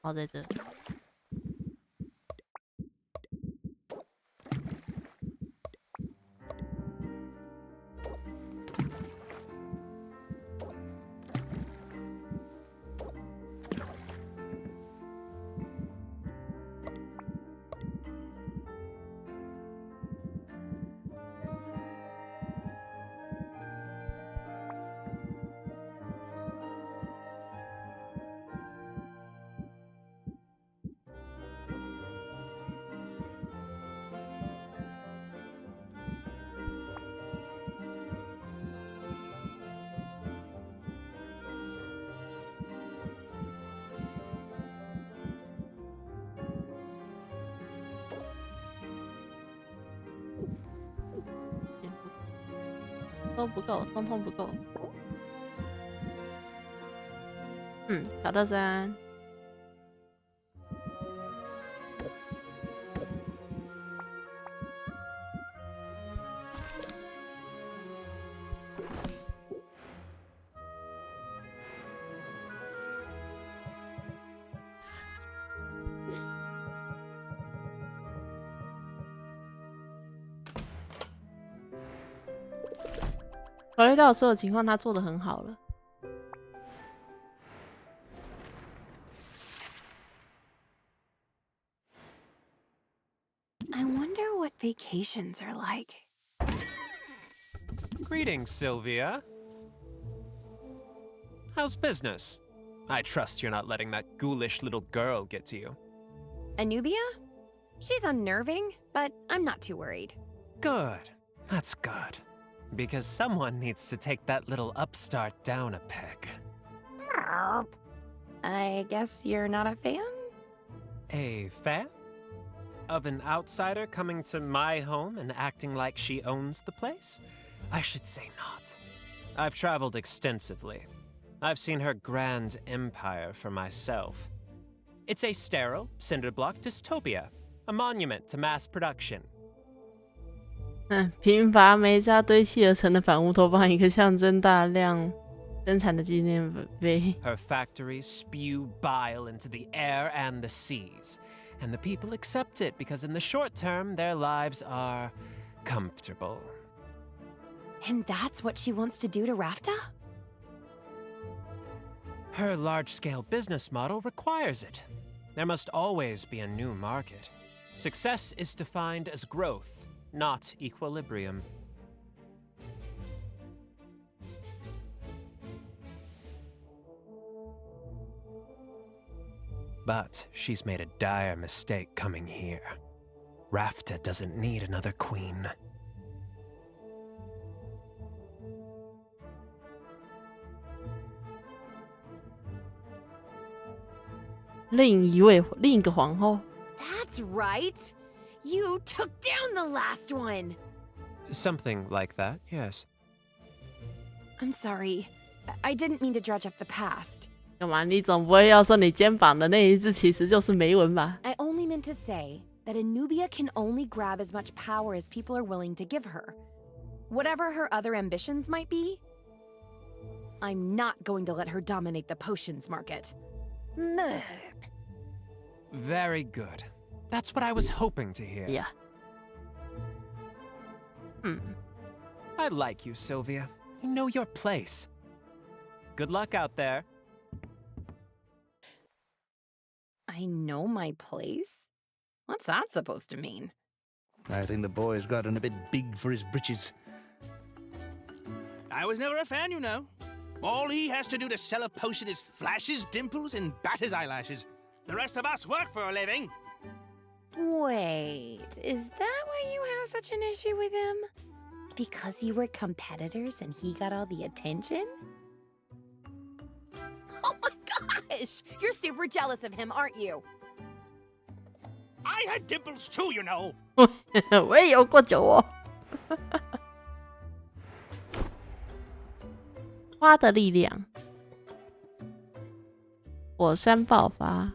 哦，在这。都不够，通通不够。小特森。考虑到所有情况，他做得很好了。I wonder what vacations are like. Greetings, Sylvia. How's business? I trust you're not letting that ghoulish little girl get to you. Anubia? She's unnerving, but I'm not too worried. Good. That's good. Because someone needs to take that little upstart down a peg. I guess you're not a fan? A fan? Of an outsider coming to my home and acting like she owns the place? I should say not. I've traveled extensively. I've seen her grand empire for myself. It's a sterile, cinder-block dystopia, a monument to mass production. 贫乏煤渣堆砌而成的反乌托邦，一个象征大量生产的纪念碑。Her factories spew bile into the air and the seas, and the people accept it because in the short term, their lives are comfortable. And that's what she wants to do to Rafta? Her large-scale business model requires it. There must always be a new market. Success is defined as growth, not equilibrium. But she's made a dire mistake coming here. Rafta doesn't need another queen. 另一个皇后。 That's right! You took down the last one! Something like that, yes. I'm sorry. I didn't mean to dredge up the past. 干嘛？你总不会要说你肩膀的那一只其实就是梅文吧？ I only meant to say that Anubia can only grab as much power as people are willing to give her. Whatever her other ambitions might be, I'm not going to let her dominate the potions market. Merp. Very good. That's what I was hoping to hear. Yeah. I like you, Sylvia. You know your place. Good luck out there. I know my place? What's that supposed to mean? I think the boy's gotten a bit big for his britches. I was never a fan, you know. All he has to do to sell a potion is flash his dimples and bat his eyelashes. The rest of us work for a living. Wait, is that why you have such an issue with him? Because you were competitors and he got all the attention? Oh my gosh! You're super jealous of him, aren't you? I had dimples too, you know. 我也有过酒哦。花的力量，火山爆发。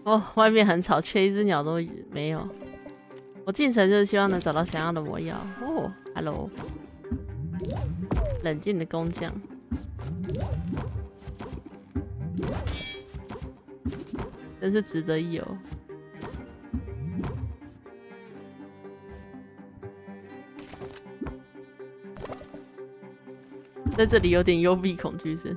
哦，外面很吵，缺一只鸟都没有。我进城就是希望能找到想要的魔药。哦 ，Hello， 冷静的工匠，真是值得一游。在这里有点幽闭恐惧症。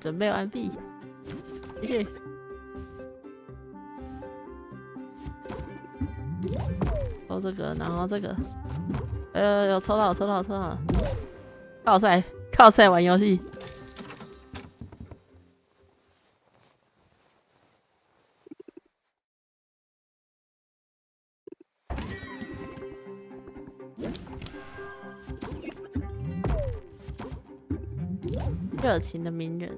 准备完毕，继续。抽这个，然后这个，有抽到，抽到，抽到。靠赛，靠赛玩游戏。热情的名人。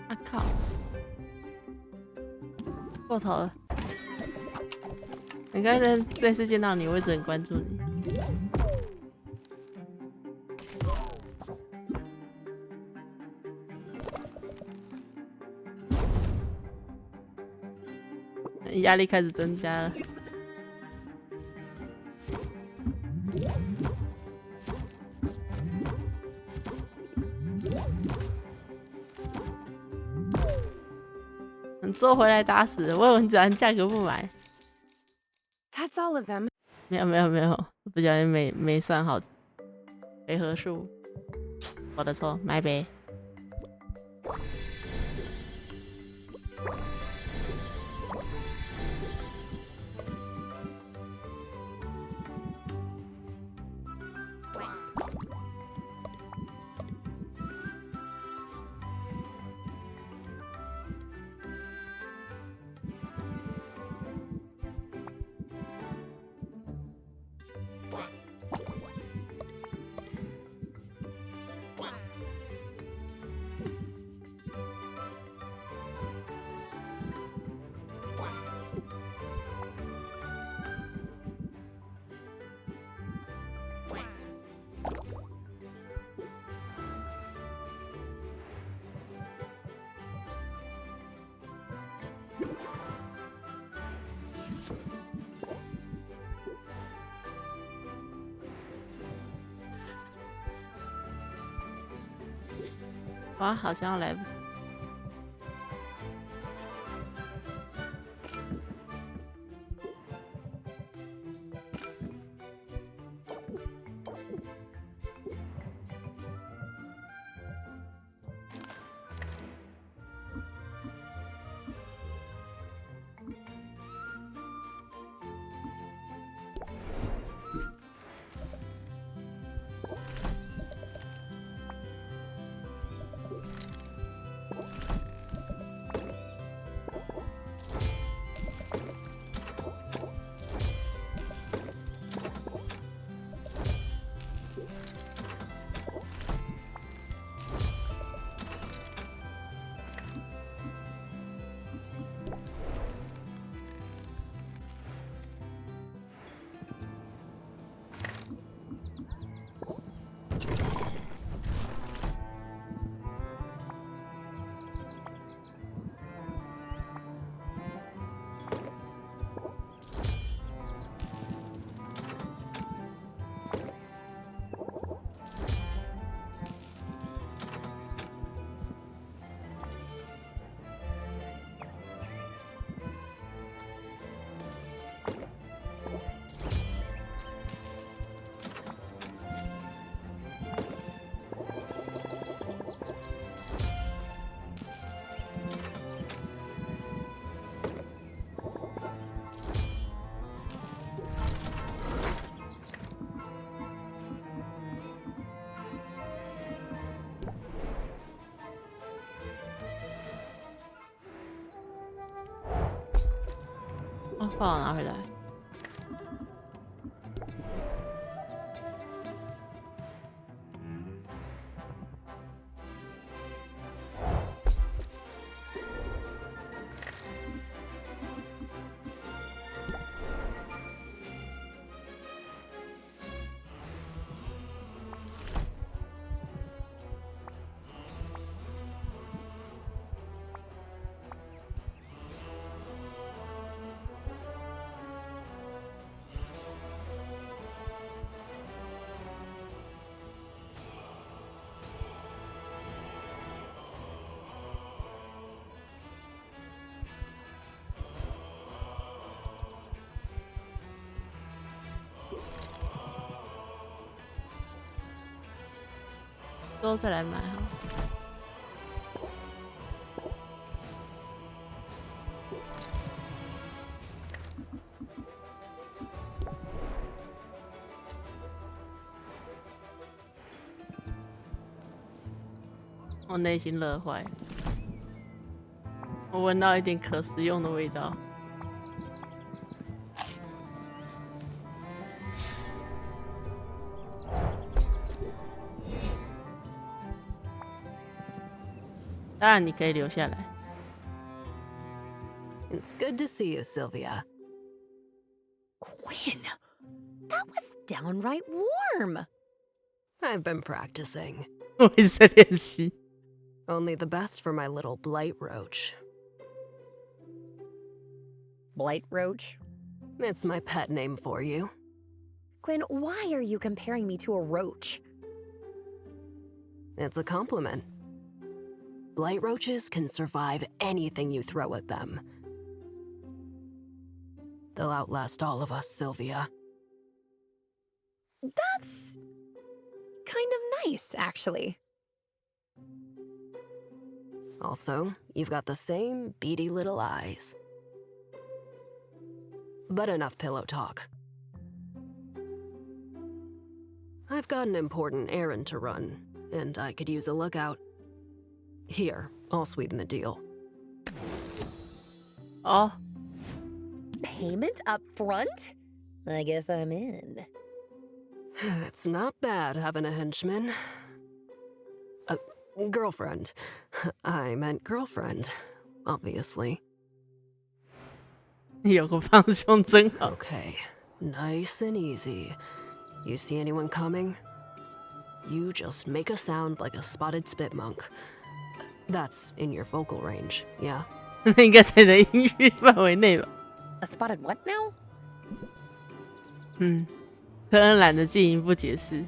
啊靠！过头了。你刚才这次见到你，我一直很关注你。压力开始增加了。你做回来打死，我以为你只按价格不买。That's all of them. 没有没有没有，不小心没算好回合数，我的错，my bad。哇，好像要来不及。帮我拿回来。之后再来买哈。我内心乐坏，我闻到一点可食用的味道。当然，你可以留下来。It's good to see you, Sylvia. Quinn, that was downright warm. I've been practicing. 我一直在练习。Only the best for my little blight roach. Blight roach? It's my pet name for you. Quinn, why are you comparing me to a roach? It's a compliment. Blight roaches can survive anything you throw at them. They'll outlast all of us, Sylvia. That's kind of nice, actually. Also, you've got the same beady little eyes. But enough pillow talk. I've got an important errand to run, and I could use a lookout. Here, I'll sweeten the deal. Oh, Payment up front? I guess I'm in. It's not bad having a henchman. Girlfriend. I meant girlfriend, obviously. 有个帮凶真好。 Okay, nice and easy. You see anyone coming? You just make a sound like a spotted spit monk. That's in your vocal range, yeah? 那应该在你的音域范围内吧？ A spotted what now? 科恩懒得进一步解释。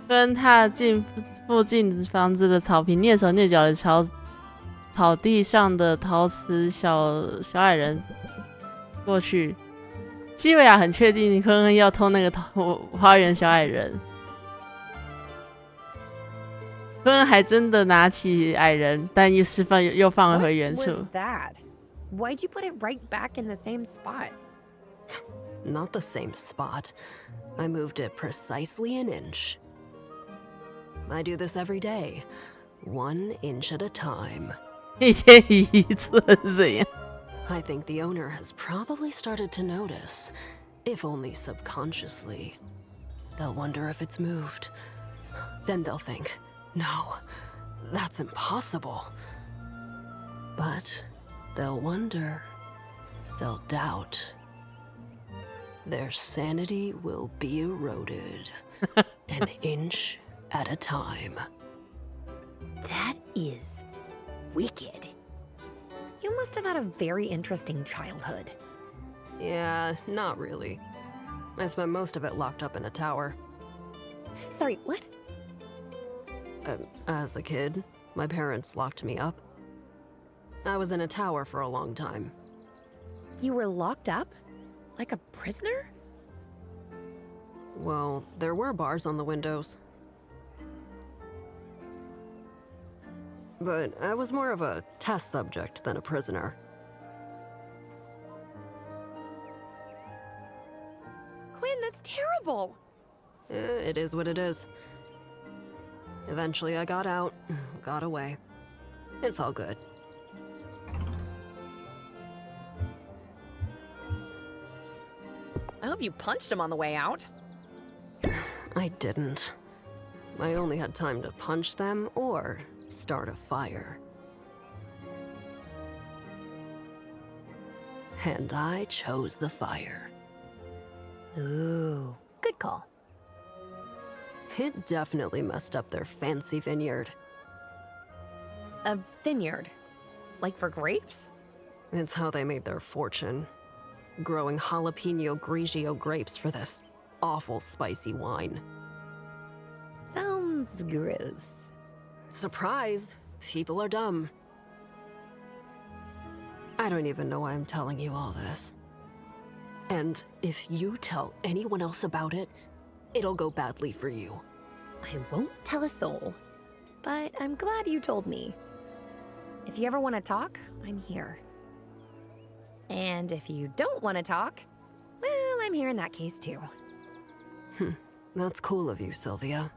科恩踏进附近房子的草坪，蹑手蹑脚的朝草地上的陶瓷小矮人过去。基维亚很确定科恩要偷那个花园小矮人。科恩还真的拿起矮人，但又放回原处。 What was that? Why'd you put it right back in the same spot? Not the same spot. I moved it precisely an inch. I do this every day, 1 inch at a time. 一天移一次是怎样？ I think the owner has probably started to notice, if only subconsciously. They'll wonder if it's moved. Then they'll think, no, that's impossible. But they'll wonder, they'll doubt. Their sanity will be eroded, an inch at a time. That is wicked. You must have had a very interesting childhood. Yeah, not really. I spent most of it locked up in a tower. Sorry, what? As a kid, my parents locked me up. I was in a tower for a long time. You were locked up? Like a prisoner? Well, there were bars on the windows. But I was more of a test subject than a prisoner. Quinn, that's terrible. It is what it is. Eventually I got out, got away. It's all good. hope you punched him on the way out. I didn't. I only had time to punch them or start a fire. And I chose the fire. Ooh, good call. It definitely messed up their fancy vineyard. A vineyard? Like for grapes? It's how they made their fortune. Growing jalapeno grigio grapes for this awful spicy wine. Sounds gross. Surprise! People are dumb. I don't even know why I'm telling you all this. And if you tell anyone else about it, it'll go badly for you. I won't tell a soul, but I'm glad you told me. If you ever want to talk, I'm here. And if you don't want to talk, well, I'm here in that case too. That's cool of you, Sylvia.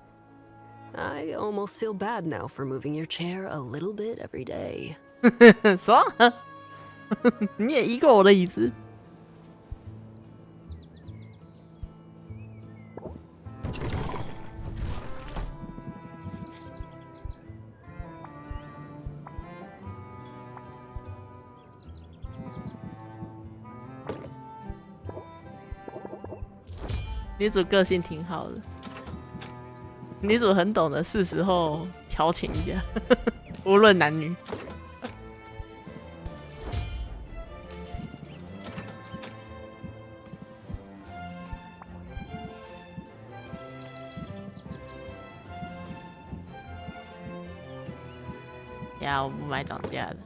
I almost feel bad now for moving your chair a little bit every day. 爽，你也移过我的椅子。女主个性挺好的，女主很懂得是时候调情一下，无论男女。呀，我不买涨价的。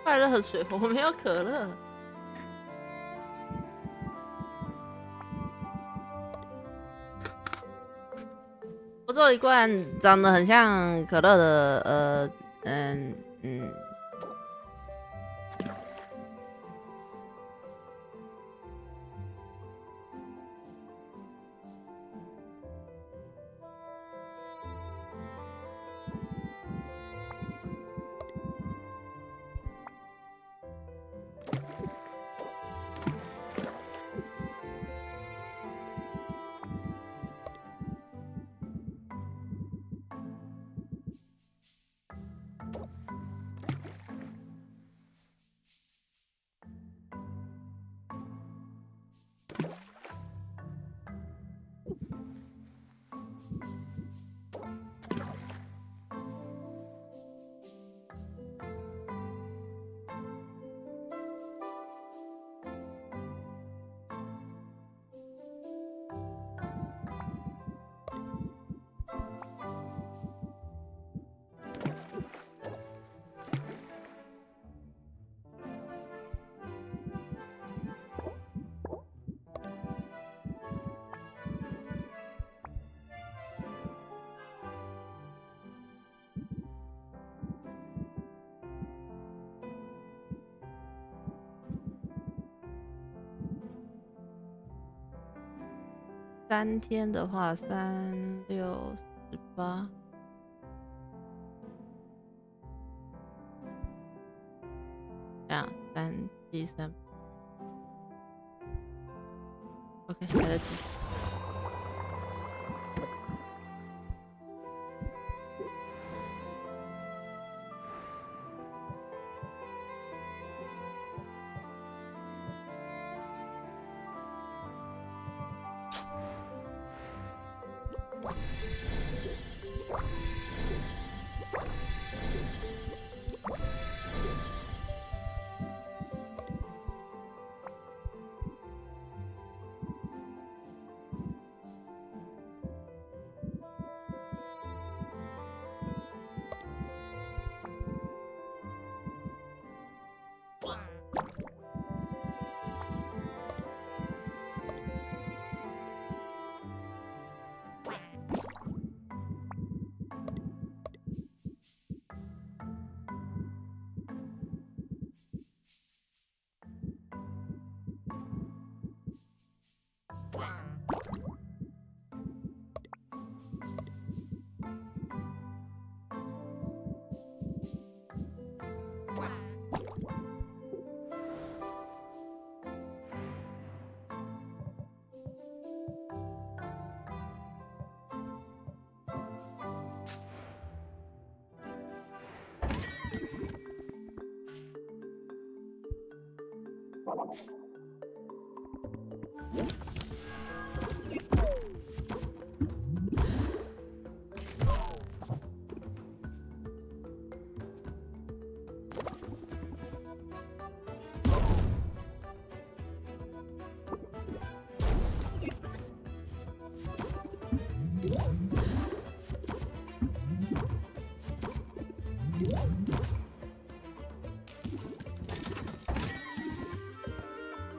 快乐水，我没有可乐。我做一罐长得很像可乐的，3天的话，3、6、18。这样3、7、3。OK， 来得及。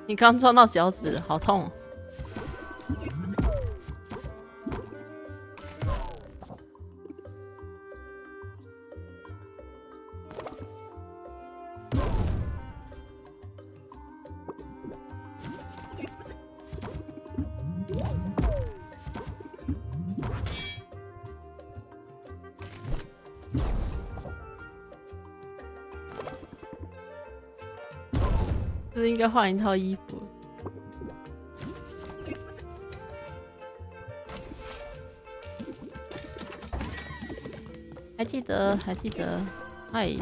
你刚撞到脚趾了，好痛哦！是不是应该换一套衣服？还记得，还记得，嗨。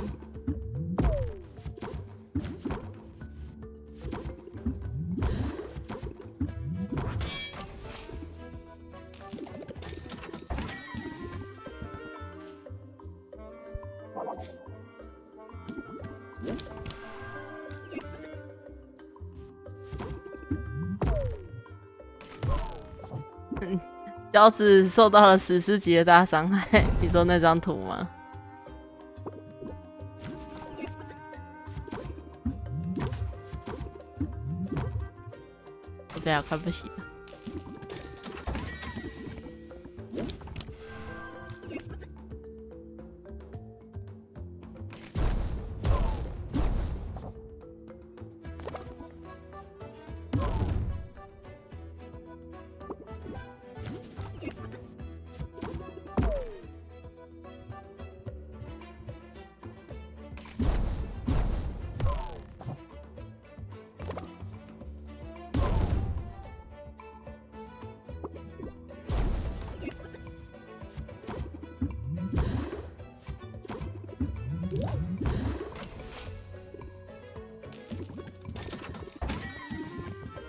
脚趾受到了史诗级的大伤害，你说那张图吗？对啊，快不行了。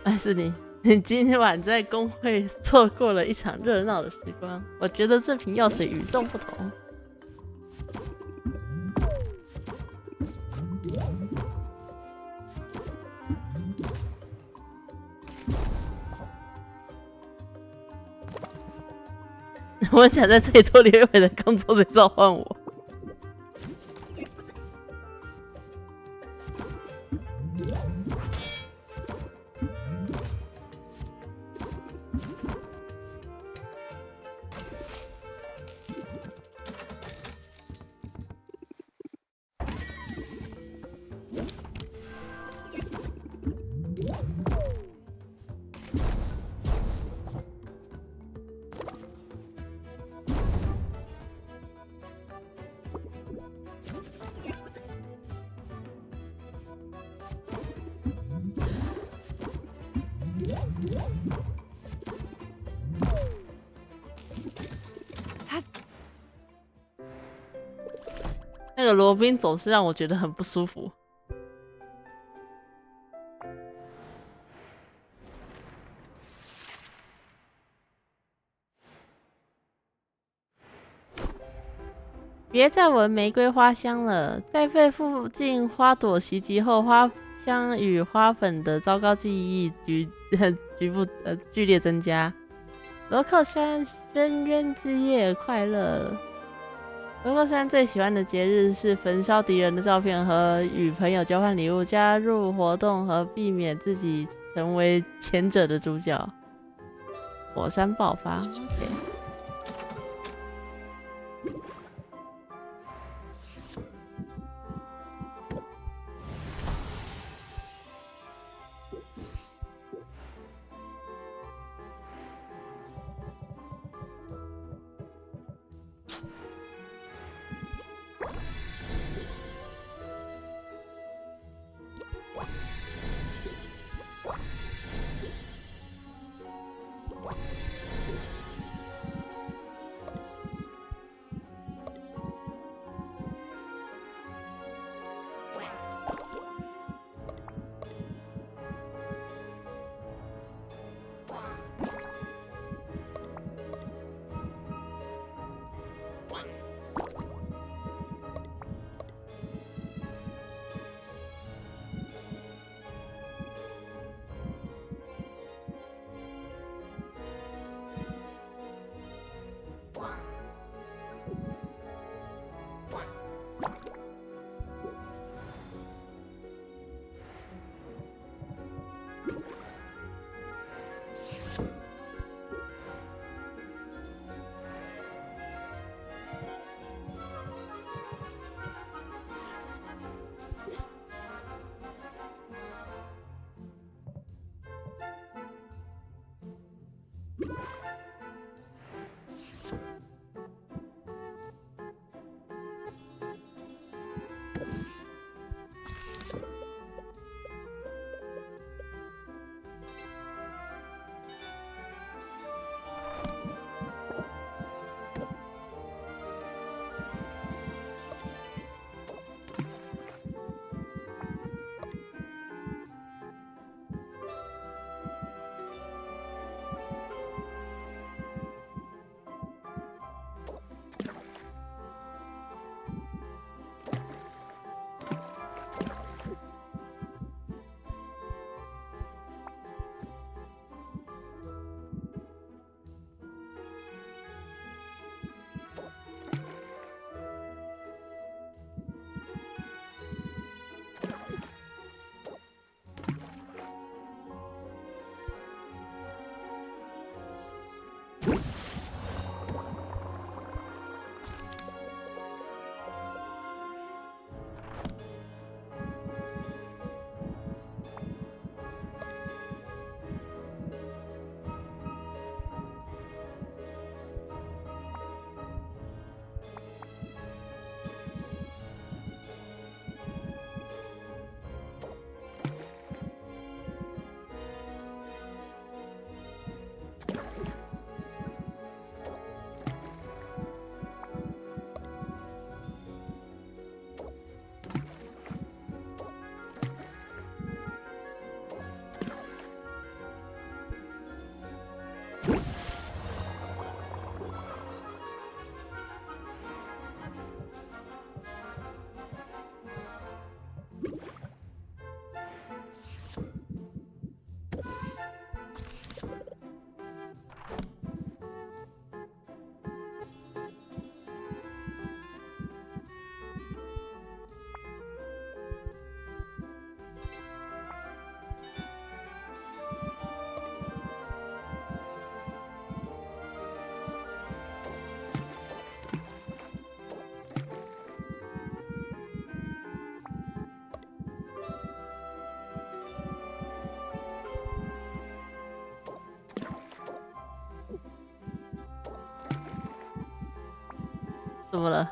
还是你今晚在公会错过了一场热闹的时光。我觉得这瓶药水与众不同。我想在这里多留一会的工作再召唤我。那个罗宾总是让我觉得很不舒服。别再闻玫瑰花香了，在被附近花朵袭击后，花香与花粉的糟糕记忆剧烈增加。罗克山深渊之夜快乐。罗克山最喜欢的节日是焚烧敌人的照片和与朋友交换礼物，加入活动和避免自己成为前者的主角。火山爆发 ，OK。怎么了？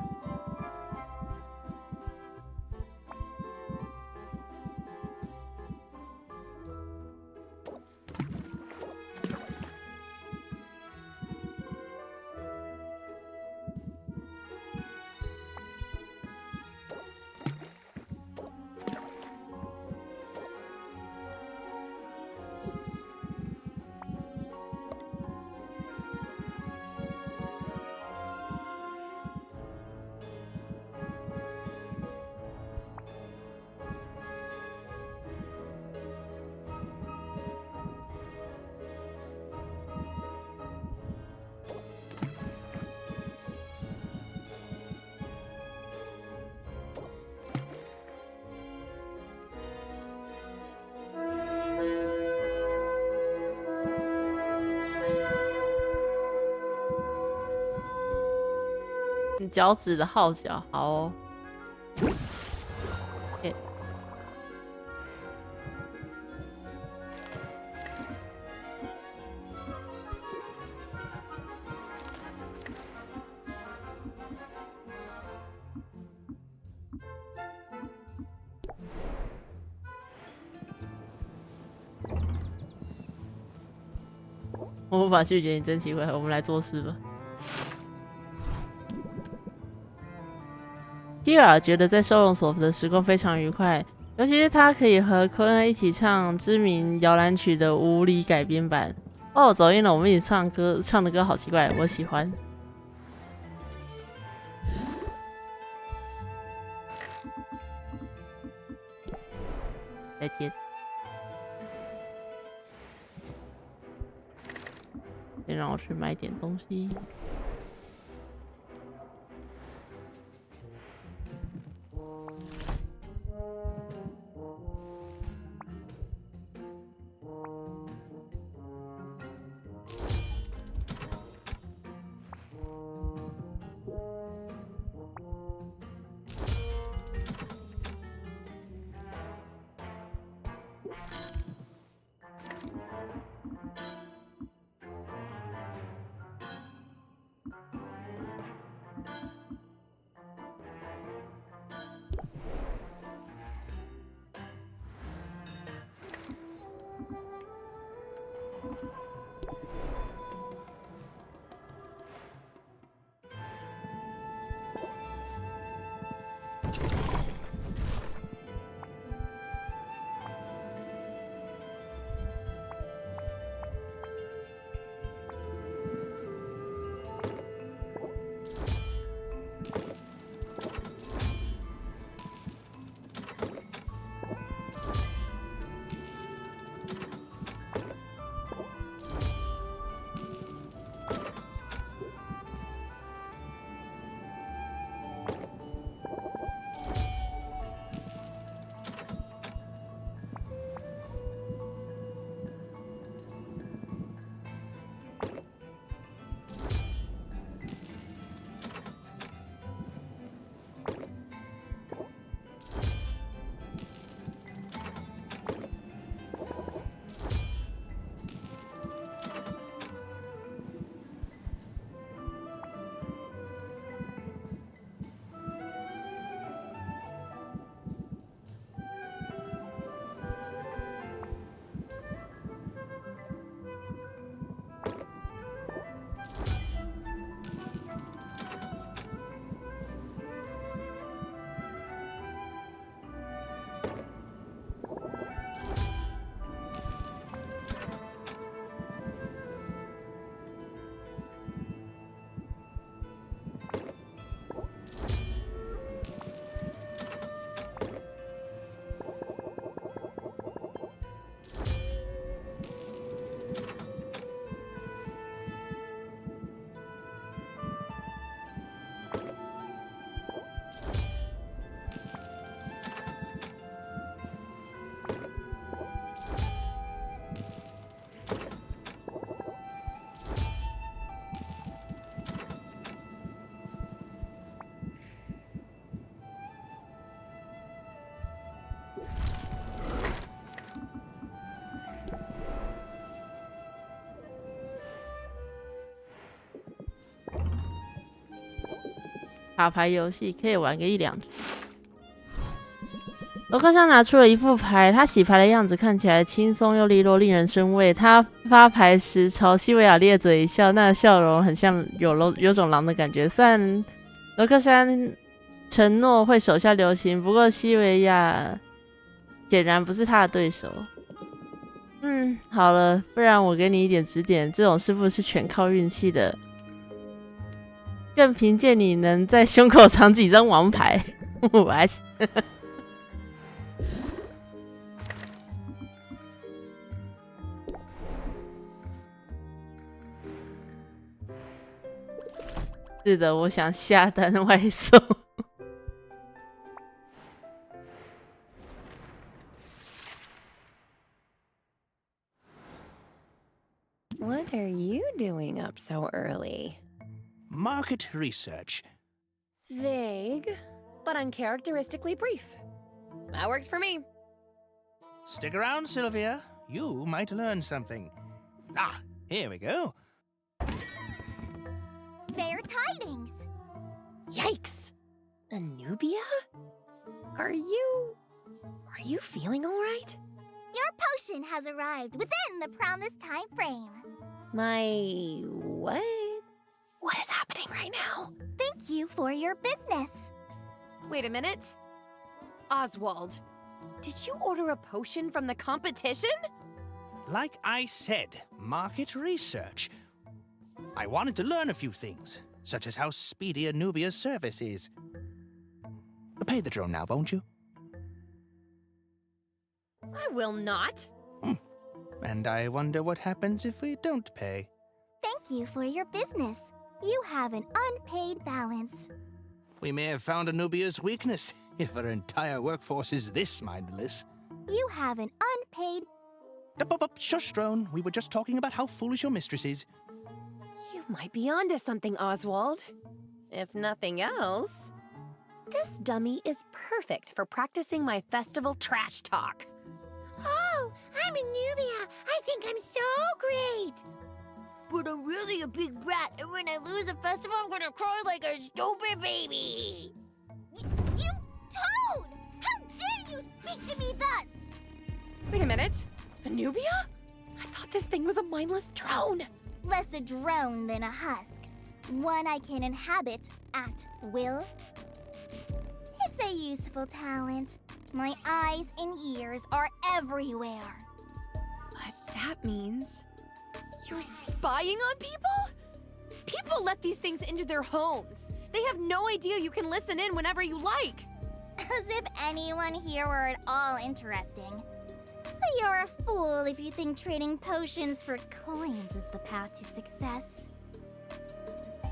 你脚趾的号角，好哦。欸我无法拒绝你，真奇怪。我们来做事吧。基尔觉得在收容所的时光非常愉快，尤其是他可以和科恩一起唱知名摇篮曲的无理改编版。哦，走音了，我们一起唱歌，唱的歌好奇怪，我喜欢。再见。先让我去买点东西。卡牌游戏，可以玩个1-2局。罗克桑拿出了一副牌，他洗牌的样子看起来轻松又利落，令人生畏。他发牌时朝西维亚咧嘴一笑，那笑容很像有种狼的感觉。虽然罗克山承诺会手下留情，不过西维亚显然不是他的对手。好了，不然我给你一点指点，这种师傅是全靠运气的，更凭借你能在胸口藏几张王牌。What？ 是的，我想下单外送。What are you doing up so early? Market research. Vague, but uncharacteristically brief. That works for me. Stick around, Sylvia. You might learn something. Ah, here we go. Fair tidings! Yikes! Anubia? Are you feeling all right? Your potion has arrived within the promised time frame. My what? What is happening right now? Thank you for your business. Wait a minute. Oswald, did you order a potion from the competition? Like I said, market research. I wanted to learn a few things, such as how speedy Anubia's service is. Pay the drone now, won't you? I will not. And I wonder what happens if we don't pay. Thank you for your business. You have an unpaid balance. We may have found Anubia's weakness if her entire workforce is this mindless. You have an unpaid... Shush, drone. We were just talking about how foolish your mistress is. You might be onto something, Oswald. If nothing else, this dummy is perfect for practicing my festival trash talk. Oh, I'm Anubia. I think I'm so great. But I'm really a big brat, and when I lose a festival, I'm gonna cry like a stupid baby. You toad! How dare you speak to me thus? Wait a minute. Anubia? I thought this thing was a mindless drone. Less a drone than a husk. One I can inhabit at will. It's a useful talent. My eyes and ears are everywhere. But that means you're spying on people? People let these things into their homes. They have no idea you can listen in whenever you like. As if anyone here were at all interesting. But you're a fool if you think trading potions for coins is the path to success.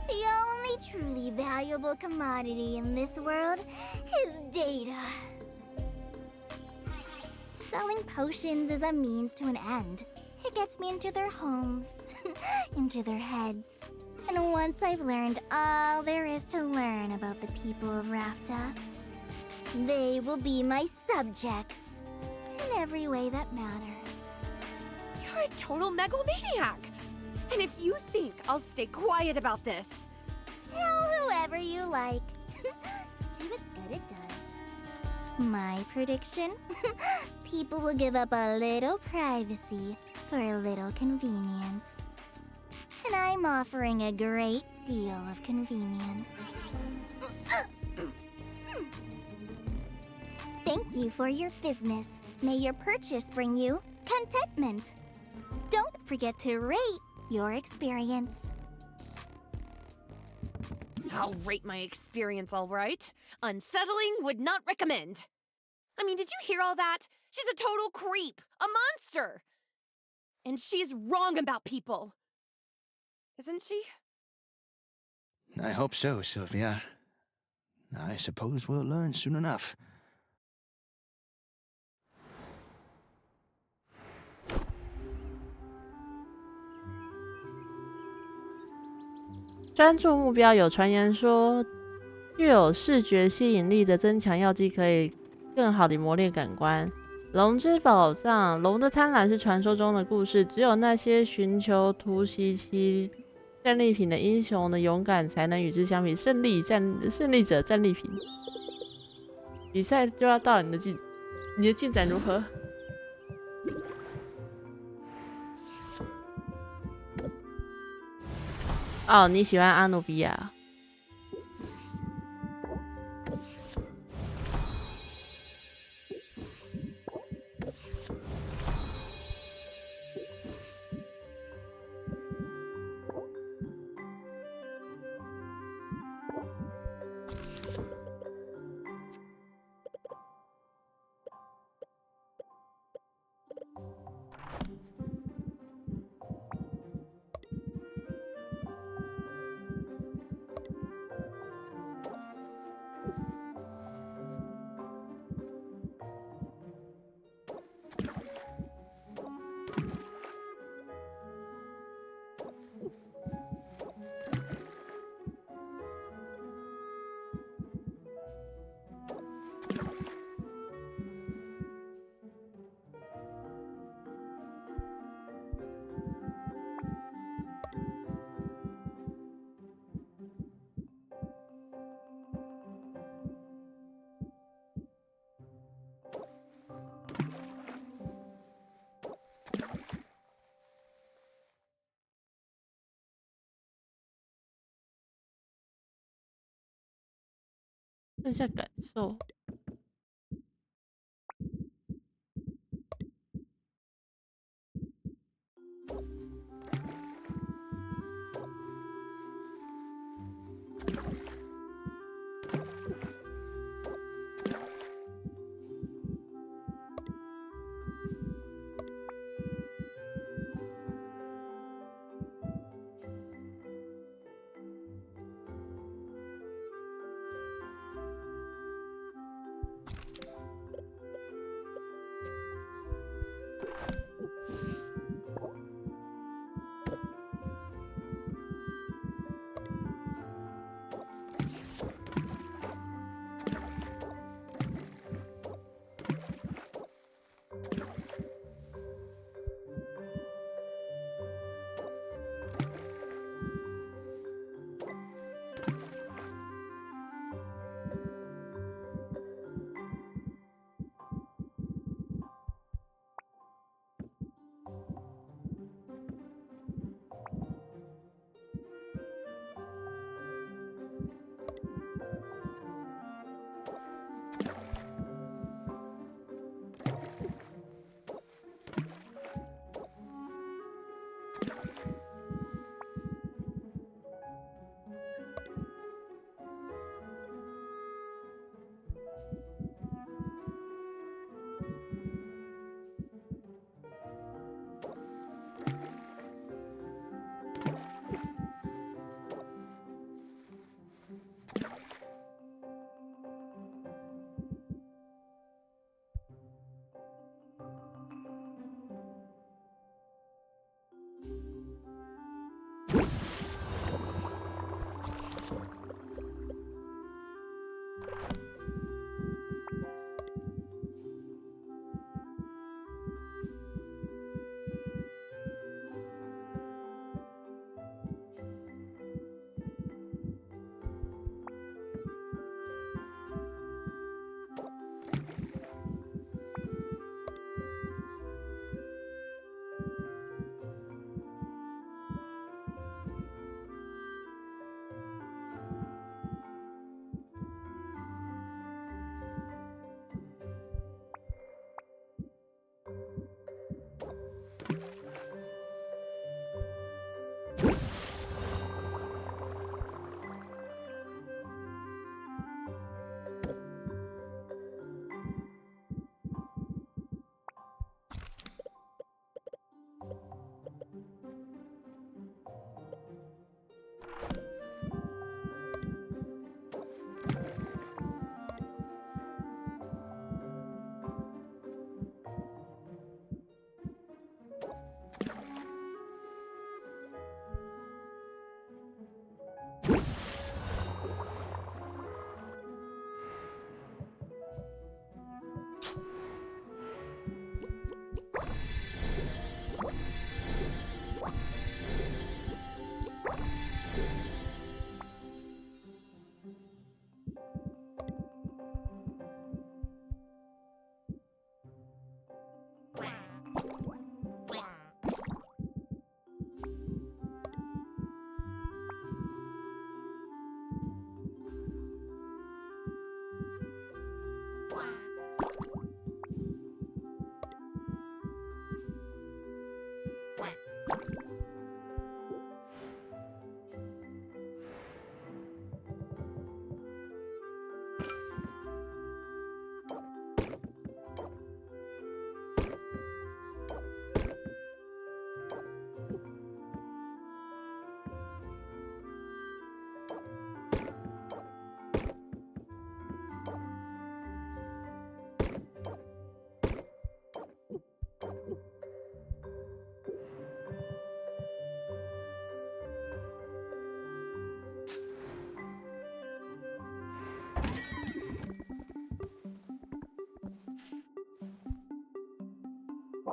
The only truly valuable commodity in this world is data. Selling potions is a means to an end. It gets me into their homes, into their heads. And once I've learned all there is to learn about the people of Rafta, they will be my subjects in every way that matters. You're a total megalomaniac. And if you think I'll stay quiet about this, Tell whoever you like. See what good it does. My prediction? People will give up a little privacy for a little convenience. And I'm offering a great deal of convenience. Thank you for your business. May your purchase bring you contentment. Don't forget to rate your experience. I'll rate my experience all right. Unsettling, would not recommend. I mean, did you hear all that? She's a total creep, a monster. And she's wrong about people. Isn't she? I hope so, Sylvia. I suppose we'll learn soon enough. 专注目标，有传言说，具有视觉吸引力的增强药剂可以更好地磨练感官。龙之宝藏，龙的贪婪是传说中的故事，只有那些寻求突袭其战利品的英雄的勇敢才能与之相比，胜利者战利品。比赛就要到了，你的进展如何？哦，你喜欢阿努比亚？剩下感受。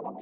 哦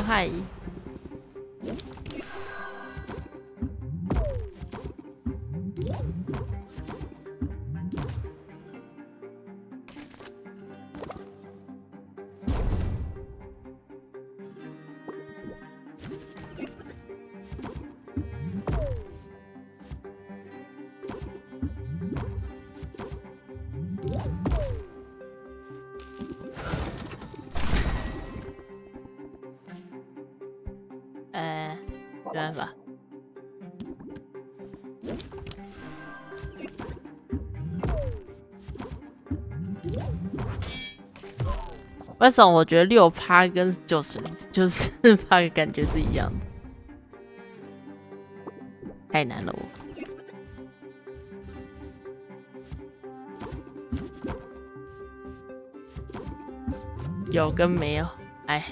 嗨，没办法。为什么我觉得6%跟94%的感觉是一样的？太难了我。有跟没有，哎。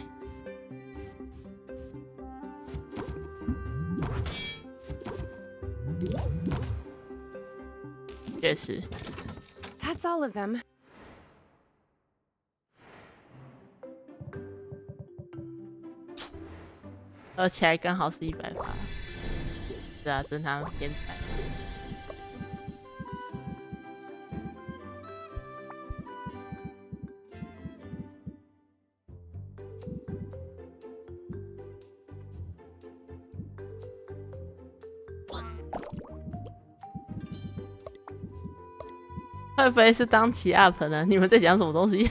确实。That's all of them. 而且还刚好是100%。是啊，真他天才。会不会是当起 up 呢？你们在讲什么东西？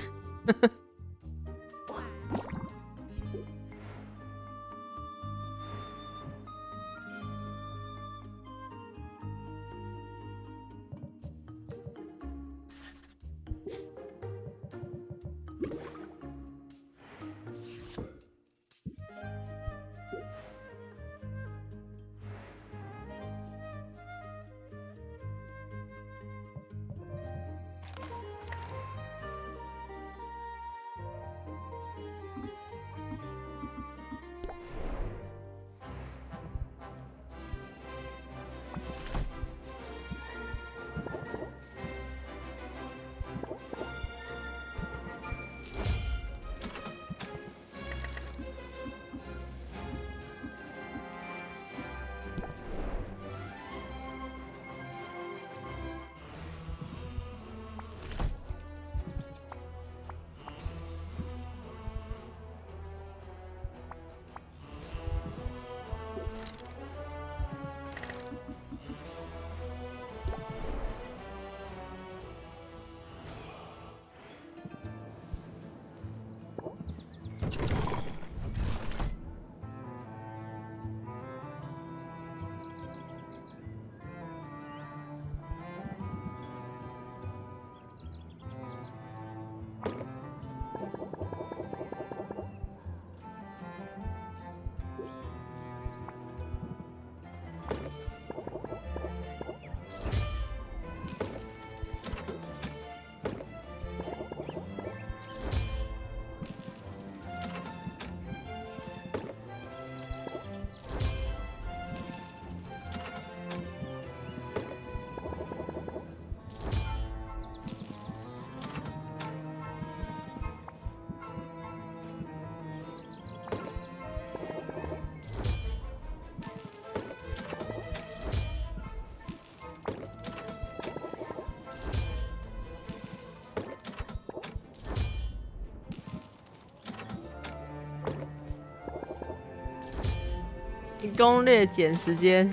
攻略减时间，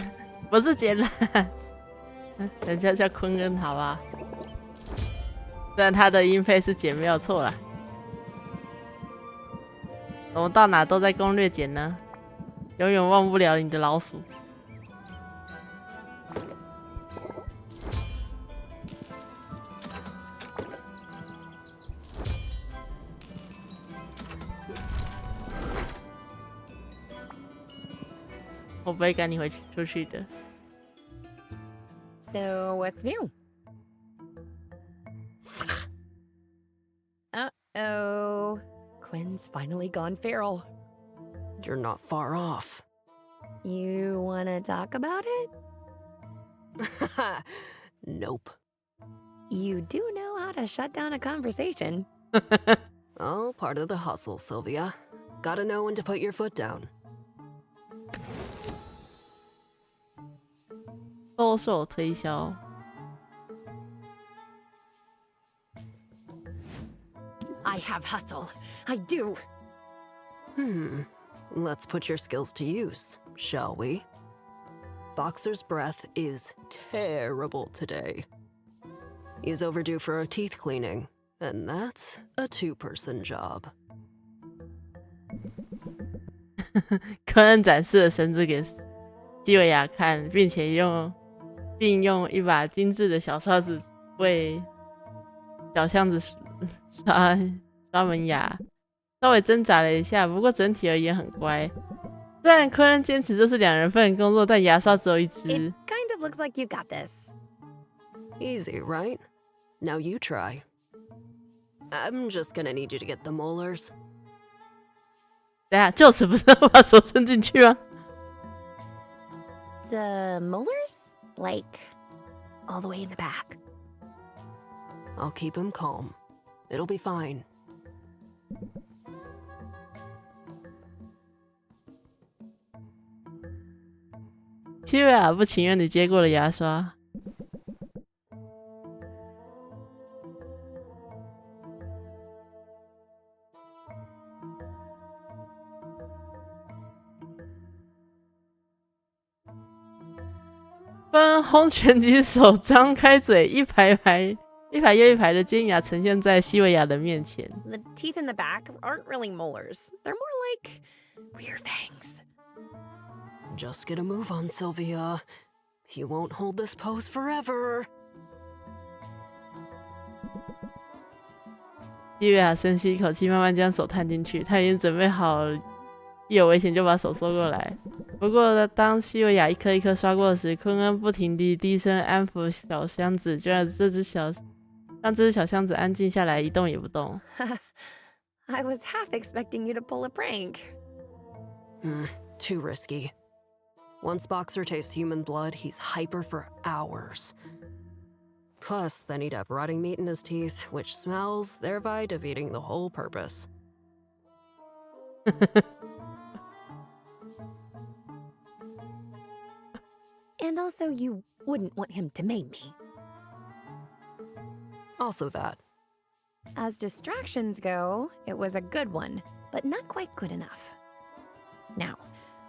不是减啦，人家叫昆恩，好吧？虽然他的音配是减没有错啦。怎么到哪都在攻略减呢？永远忘不了你的老鼠。我不会赶你出去的。So, what's new? Uh-oh. Quinn's finally gone feral. You're not far off. You wanna talk about it? Nope. You do know how to shut down a conversation. Oh, part of the hustle, Sylvia. Gotta know when to put your foot down. 兜售推销。I have hustle. I do. Let's put your skills to use, shall we? Boxer's breath is terrible today. He's overdue for a teeth cleaning, and that's a two-person job. 科恩展示了绳子给基维亚看，并用一把精致的小刷子为小箱子刷门牙，稍微挣扎了一下，不过整体而言很乖。虽然科恩坚持这是2人份工作，但牙刷只有一支。It kind of looks like you got this. Easy, right? Now you try. I'm just gonna need you to get the molars. 等下，就此不是要把手伸进去吗？ The molars? Like, all the way in the back. I'll keep him calm. It'll be fine. 基维亚不情愿地接过了牙刷。分红拳击手张开嘴，一排又一排的尖牙呈现在西维亚的面前。 The teeth in the back aren't really molars. They're more like rear fangs. Just get a move on, Sylvia. You won't hold this pose forever. 基维亚深吸一口气，慢慢将手探进去。他已经准备好一有危险就把手收过来。不过，当西维亚一颗一颗刷过时，昆恩不停地低声安抚小箱子，就让这只小箱子安静下来，一动也不动。I was half expecting you to pull a prank. Too risky. Once Boxer tastes human blood, he's hyper for hours. Plus, then he'd have rotting meat in his teeth, which smells, thereby defeating the whole purpose. And also, you wouldn't want him to maim me. Also that. As distractions go, it was a good one, but not quite good enough. Now,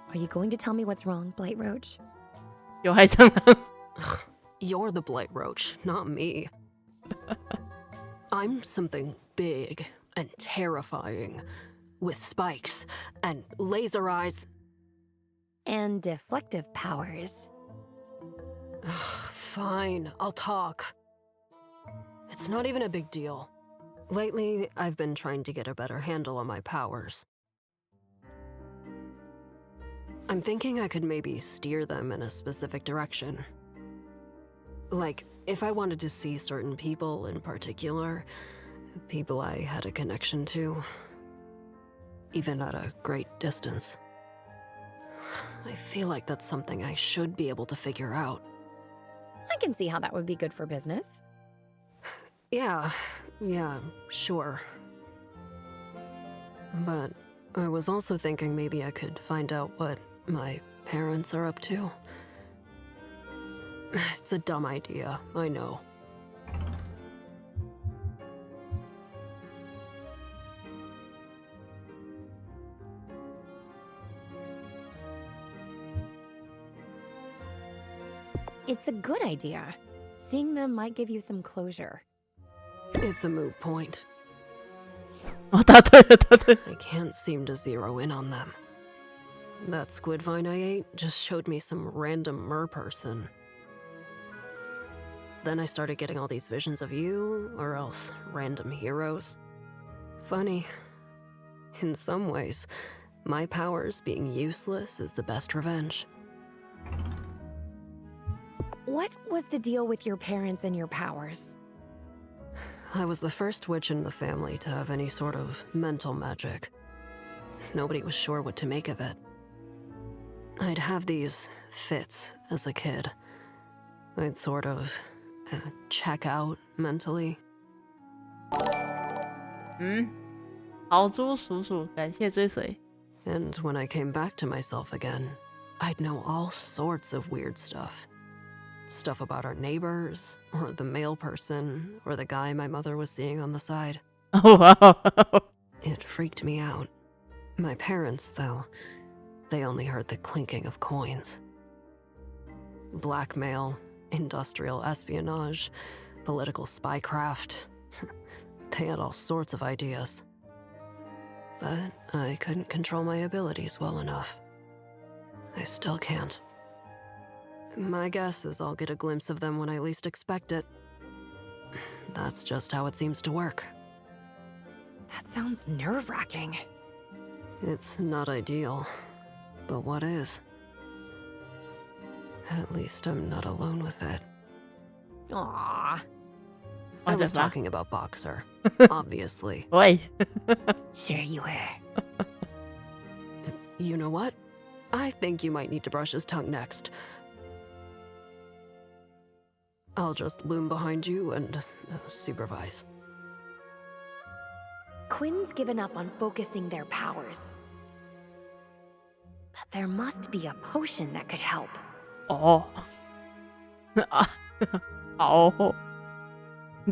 are you going to tell me what's wrong, Blight Roach? 有害蟑螂。 You're the blight roach, not me. I'm something big and terrifying, with spikes and laser eyes. And deflective powers. Fine, I'll talk. It's not even a big deal. Lately, I've been trying to get a better handle on my powers. I'm thinking I could maybe steer them in a specific direction. Like, if I wanted to see certain people in particular, people I had a connection to, even at a great distance. I feel like that's something I should be able to figure out. I can see how that would be good for business. Yeah, sure. But I was also thinking maybe I could find out what my parents are up to. It's a dumb idea, I know. It's a good idea. Seeing them might give you some closure. It's a moot point. 哦，答对了，答对了。 I can't seem to zero in on them. That squid vine I ate just showed me some random mer person. Then I started getting all these visions of you, or else random heroes. Funny. In some ways, my powers being useless is the best revenge. What was the deal with your parents and your powers? I was the first witch in the family to have any sort of mental magic. Nobody was sure what to make of it. I'd have these fits as a kid. I'd sort of check out mentally. 豪猪叔叔，感谢追随。 And when I came back to myself again, I'd know all sorts of weird stuff. Stuff about our neighbors, or the male person, or the guy my mother was seeing on the side. 哇哦， It freaked me out. My parents, though, they only heard the clinking of coins. Blackmail, industrial espionage, political spycraft. They had all sorts of ideas. But I couldn't control my abilities well enough. I still can't. My guess is I'll get a glimpse of them when I least expect it. That's just how it seems to work. That sounds nerve-wracking. It's not ideal, but what is? At least I'm not alone with it. Aww. I was 哇，讲啥？ talking about Boxer, obviously. 喂， Sure you were. You know what? I think you might need to brush his tongue next. I'll just loom behind you and supervise. Quinn's given up on focusing their powers. But there must be a potion that could help. 哦，啊，好，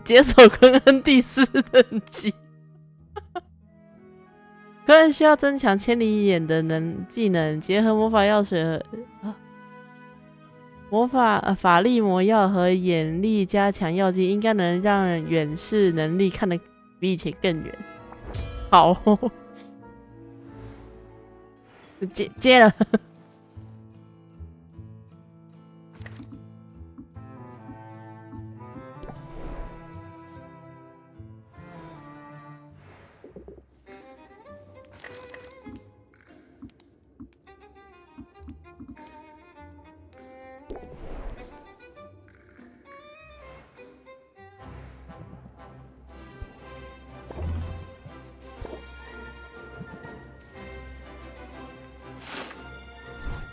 解锁昆恩第4等级。昆恩需要增强千里眼的技能，结合魔法药水和法力魔药和眼力加强药剂，应该能让远视能力看得比以前更远。好，接了。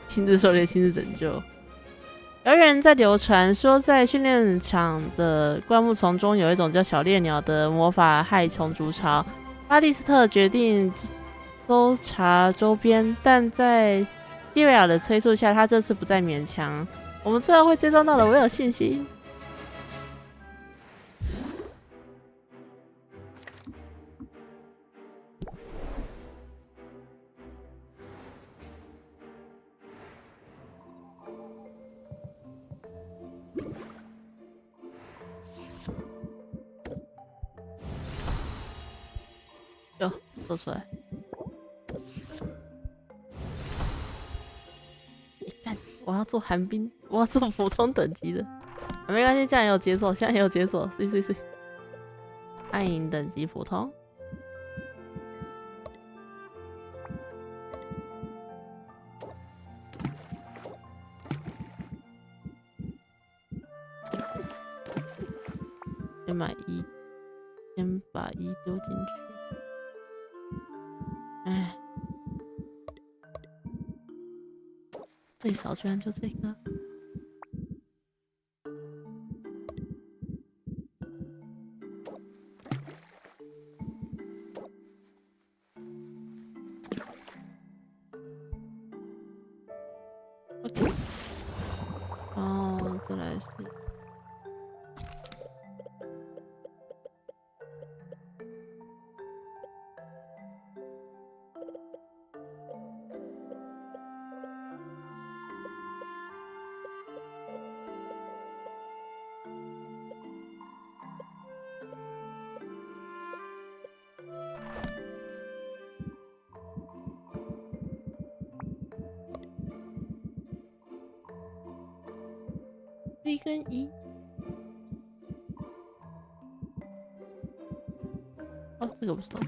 亲自狩猎，亲自拯救。有人在流传说，在训练场的灌木丛中有一种叫小猎鸟的魔法害虫筑巢。巴蒂斯特决定搜查周边，但在蒂维尔的催促下，他这次不再勉强。我们最后会追踪到的，我有信心。哟，做出来！你看，我要做寒冰，我要做普通等级的，没关系，这样也有解锁，现在也有解锁，是。暗影等级普通。先买1，先把1丢进去。哎，最少居然就这个。OK， 哦，再来是。B 跟 E。哦，这个不错。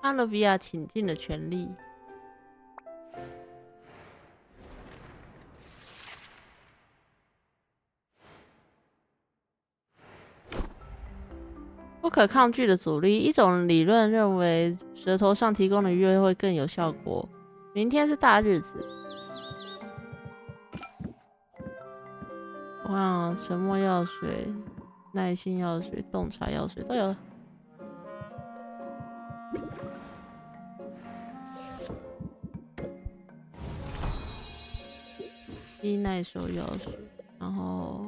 阿罗比亚倾尽了全力。不可抗拒的阻力，一种理论认为舌头上提供的愉悦会更有效果。明天是大日子。哇，沉默药水、耐性药水、洞察药水都有了。低耐受药水，然后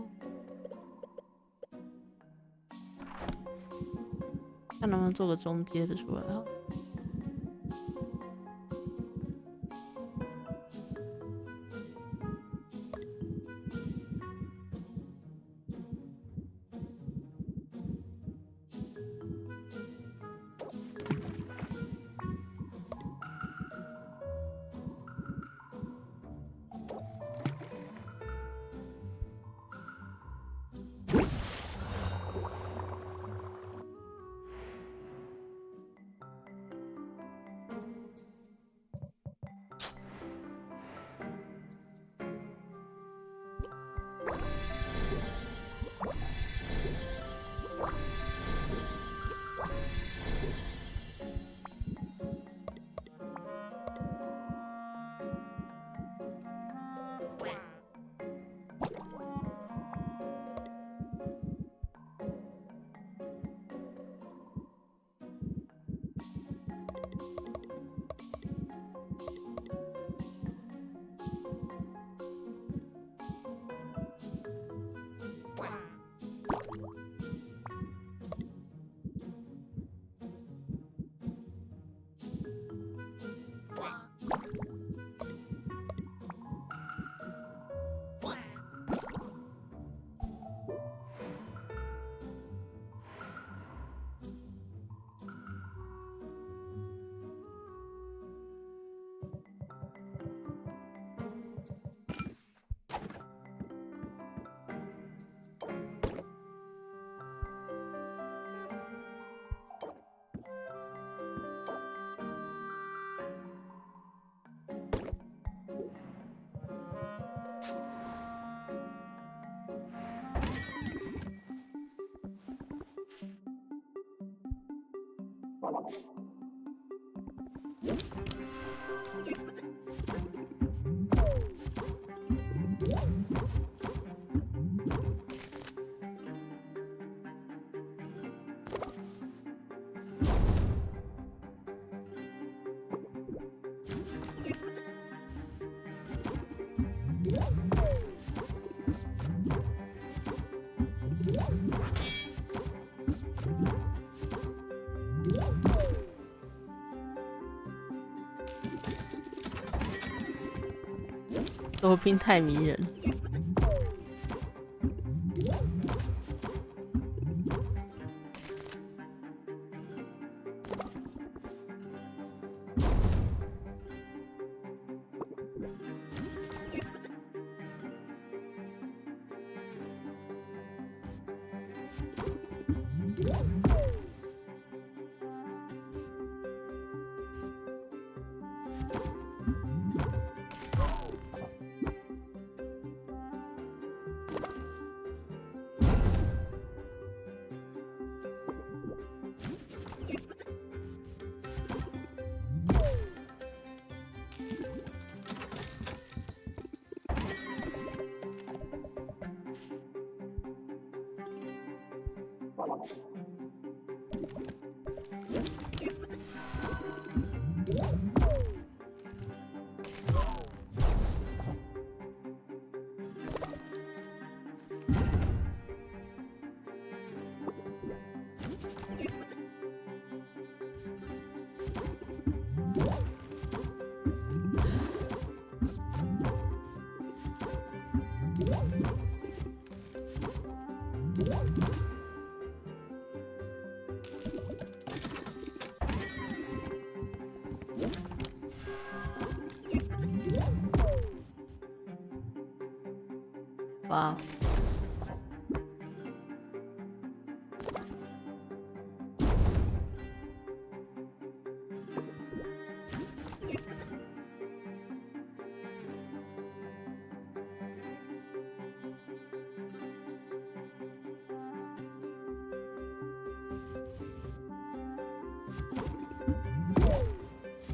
看能不能做个中阶的出来好了。多兵太迷人。哇！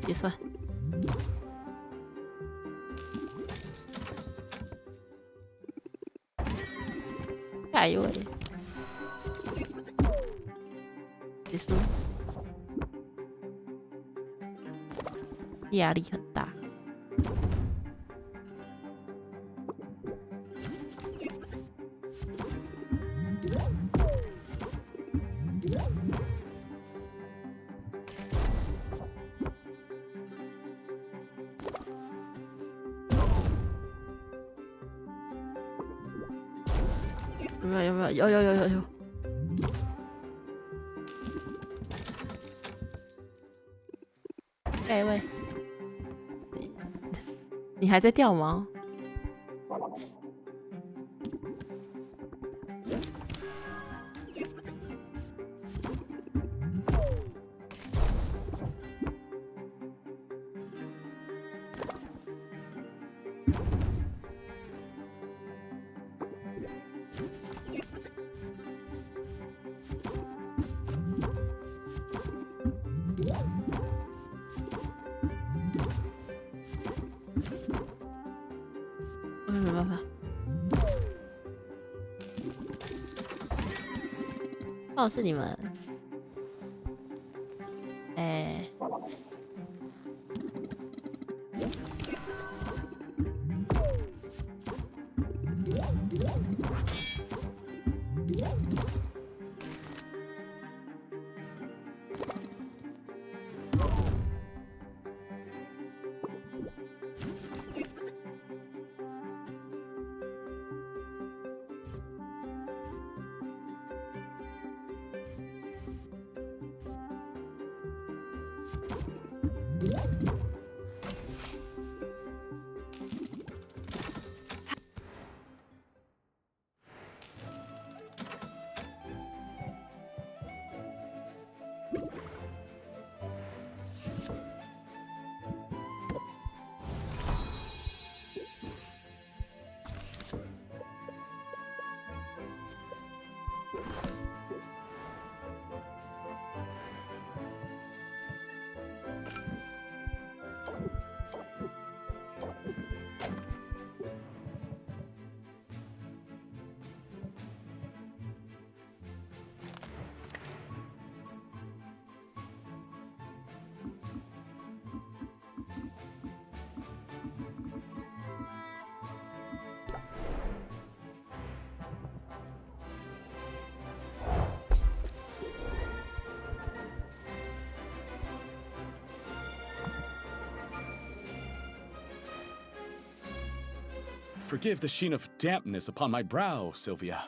结算。下一位，结束。压力很大。有没有？有。下一位，你还在掉吗？没办法。哦，是你们。Forgive the sheen of dampness upon my brow, Sylvia.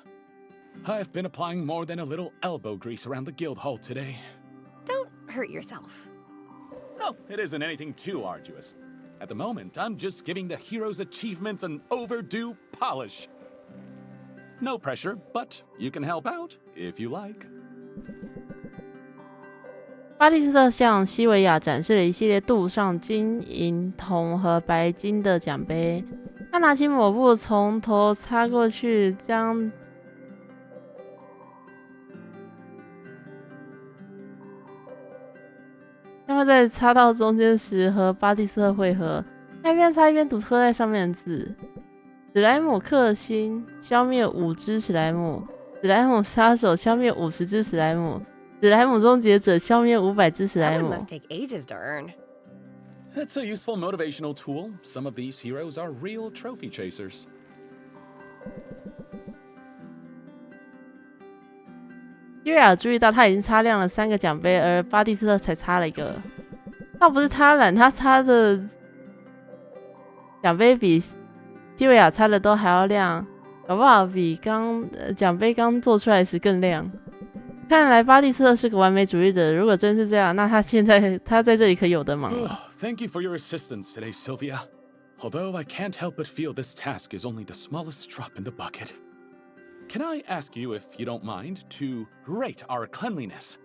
I've been applying more than a little elbow grease around the guild hall today. Don't hurt yourself. Oh, it isn't anything too arduous. At the moment, I'm just giving the hero's achievements an overdue polish. No pressure, but you can help out if you like. 巴蒂斯特向西维亚展示了一系列镀上金银铜和白金的奖杯。他拿起抹布从头擦过去，将会在擦到中间时和巴蒂斯特汇合。他一边擦一边读刻在上面的字：史莱姆克星消灭5只史莱姆，史莱姆杀手消灭50只史莱姆，史莱姆终结者消灭500只史莱 That 姆。 one must take ages to earn. It's a useful motivational tool. Some of these heroes are real trophy chasers. 西维亚注意到他已经擦亮了3个奖杯，而巴蒂斯特才擦了1个。倒不是他懒，他擦的奖杯比西维亚擦的都还要亮，搞不好比奖杯刚做出来时更亮。看来巴蒂斯特是个完美主义者，如果真是这样，那他在这里可有的忙了。Thank you for your assistance today, Sylvia. Although I can't help but feel this task is only the smallest drop in the bucket. Can I ask you, if you don't mind, to rate our cleanliness?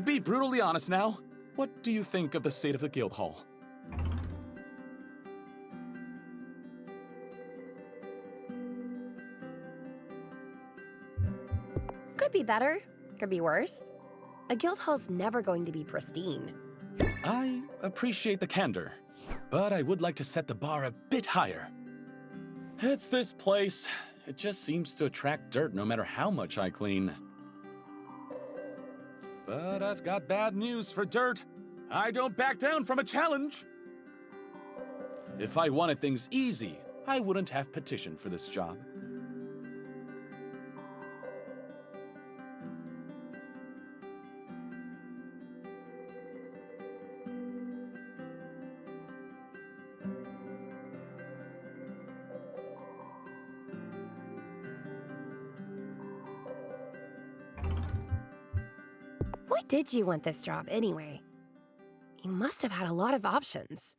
Be brutally honest now. What do you think of the state of the guild hall? Could be better, could be worse. A guild hall's never going to be pristine. I appreciate the candor, but I would like to set the bar a bit higher. It's this place. It just seems to attract dirt no matter how much I clean. But I've got bad news for dirt. I don't back down from a challenge. If I wanted things easy, I wouldn't have petitioned for this job. Why did you want this job anyway? You must have had a lot of options.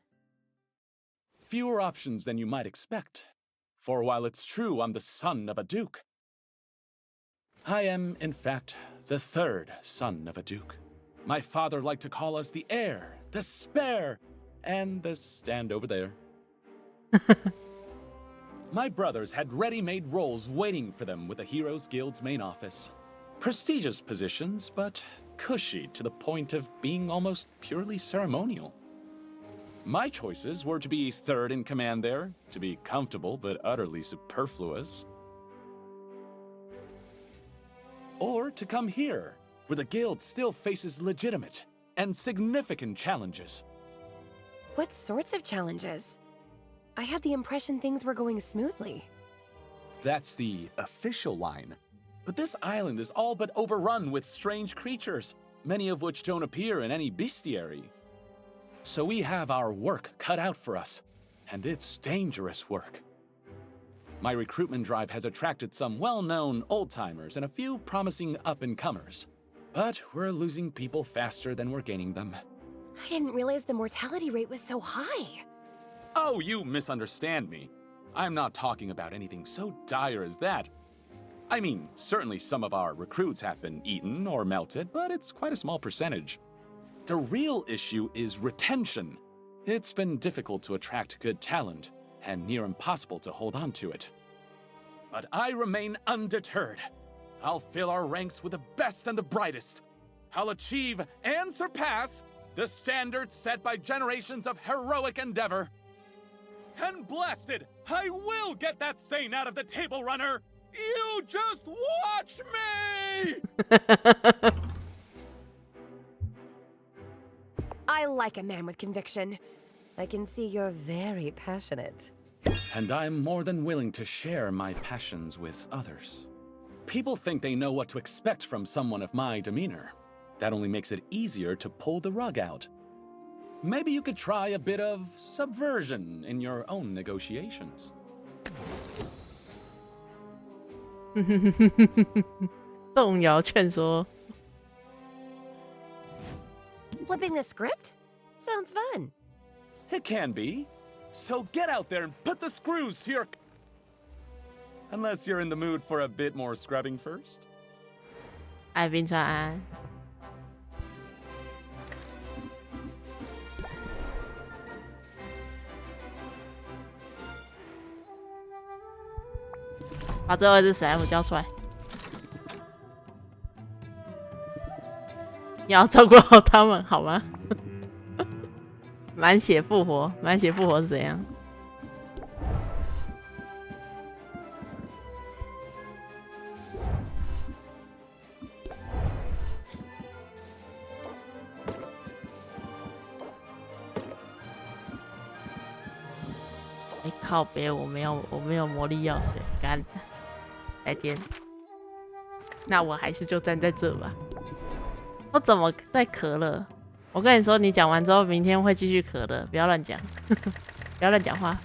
Fewer options than you might expect. For while it's true I'm the son of a duke, I am, in fact, the third son of a duke. My father liked to call us the heir, the spare, and the stand over there. My brothers had ready-made roles waiting for them with the Heroes Guild's main office. Prestigious positions, but cushy to the point of being almost purely ceremonial. My choices were to be third in command there, to be comfortable but utterly superfluous, or to come here, where the guild still faces legitimate and significant challenges. What sorts of challenges? I had the impression things were going smoothly. That's the official line. But this island is all but overrun with strange creatures, many of which don't appear in any bestiary. So we have our work cut out for us, and it's dangerous work. My recruitment drive has attracted some well-known old-timers and a few promising up-and-comers. But we're losing people faster than we're gaining them. I didn't realize the mortality rate was so high. Oh, you misunderstand me. I'm not talking about anything so dire as that. I mean, certainly some of our recruits have been eaten or melted, but it's quite a small percentage. The real issue is retention. It's been difficult to attract good talent, and near impossible to hold on to it. But I remain undeterred. I'll fill our ranks with the best and the brightest. I'll achieve and surpass the standards set by generations of heroic endeavor. And blasted, I will get that stain out of the table runner! You just watch me! I like a man with conviction. I can see you're very passionate. And I'm more than willing to share my passions with others. People think they know what to expect from someone of my demeanor. That only makes it easier to pull the rug out. Maybe you could try a bit of subversion in your own negotiations. 动摇劝说。Flipping the script? Sounds fun. It can be. So get out there and put the screws to your... Unless you're in the mood for a bit more scrubbing first. 爱冰川安。把最后一只史莱姆交出来。你要照顾好他们，好吗？满血复活，满血复活是怎样？靠北，我没有魔力药水，干，再见。那我还是就站在这吧。我怎么在咳了？我跟你说，你讲完之后，明天会继续咳的，不要乱讲，不要乱讲话。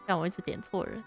但我一直点错人。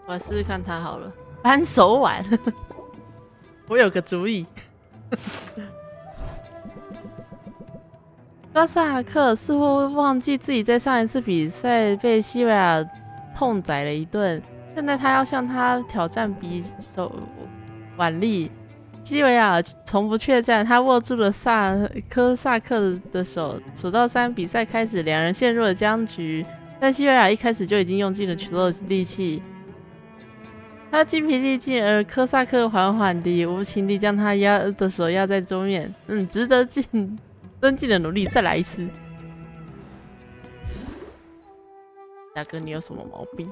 我来试试看它好了，扳手腕。我有个主意。哥萨克似乎忘记自己在上一次比赛被西维尔痛宰了一顿，现在他要向他挑战比手腕力。西维尔从不怯战，他握住了科萨克的手，数到3，比赛开始，两人陷入了僵局。但西维尔一开始就已经用尽了所有力气。他精疲力尽，而科萨克缓缓地、无情地将他的手压在桌面。值得尊敬的努力，再来一次。大哥，你有什么毛病？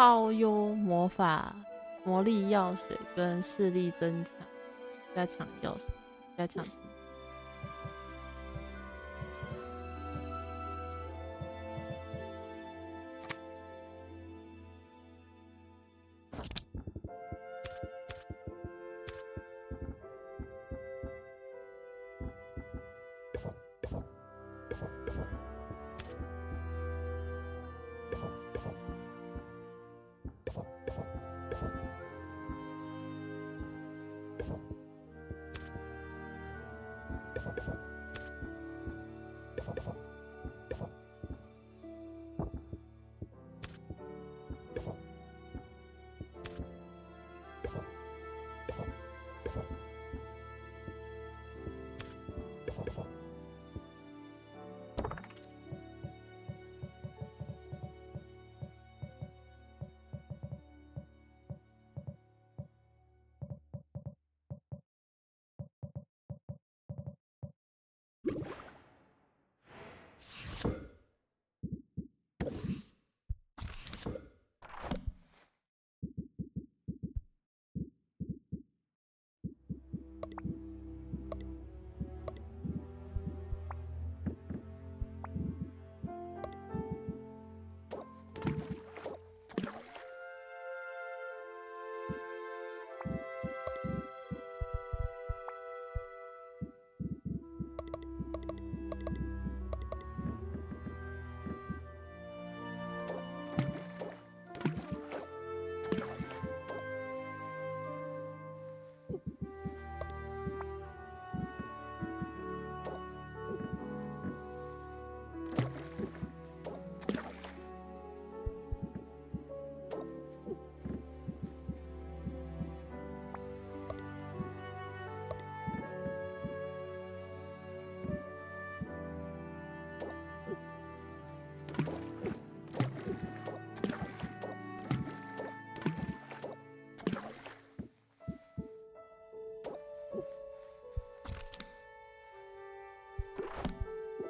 超优魔法、魔力药水跟视力增强，加强药水，加强。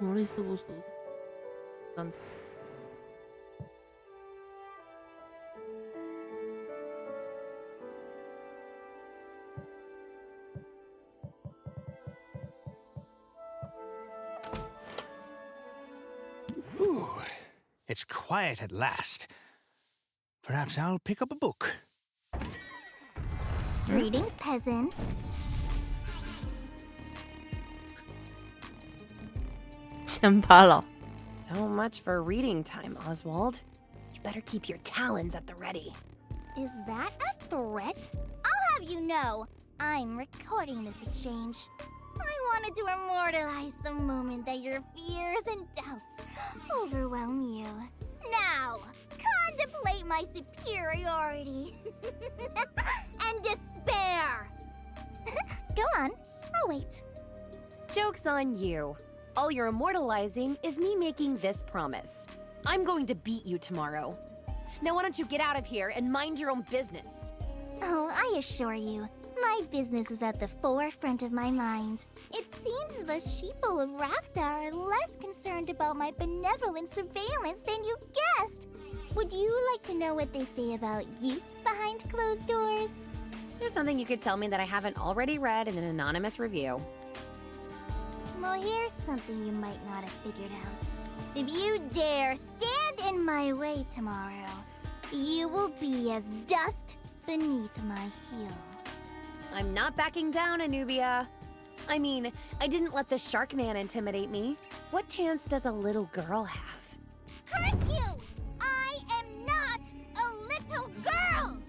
魔力事务所，刚。Ooh, it's quiet at last. Perhaps I'll pick up a book. Greetings, peasant. So much for reading time, Oswald. You better keep your talons at the ready. Is that a threat? I'll have you know, I'm recording this exchange. I wanted to immortalize the moment that your fears and doubts overwhelm you. Now, contemplate my superiority and despair. Go on, I'll wait. Joke's on you. All you're immortalizing is me making this promise. I'm going to beat you tomorrow. Now why don't you get out of here and mind your own business? Oh, I assure you, my business is at the forefront of my mind. It seems the sheeple of Rafta are less concerned about my benevolent surveillance than you guessed. Would you like to know what they say about you behind closed doors? There's something you could tell me that I haven't already read in an anonymous review. Well, here's something you might not have figured out. If you dare stand in my way tomorrow, you will be as dust beneath my heel. I'm not backing down, Anubia. I mean, I didn't let the shark man intimidate me. What chance does a little girl have? Curse you! I am not a little girl!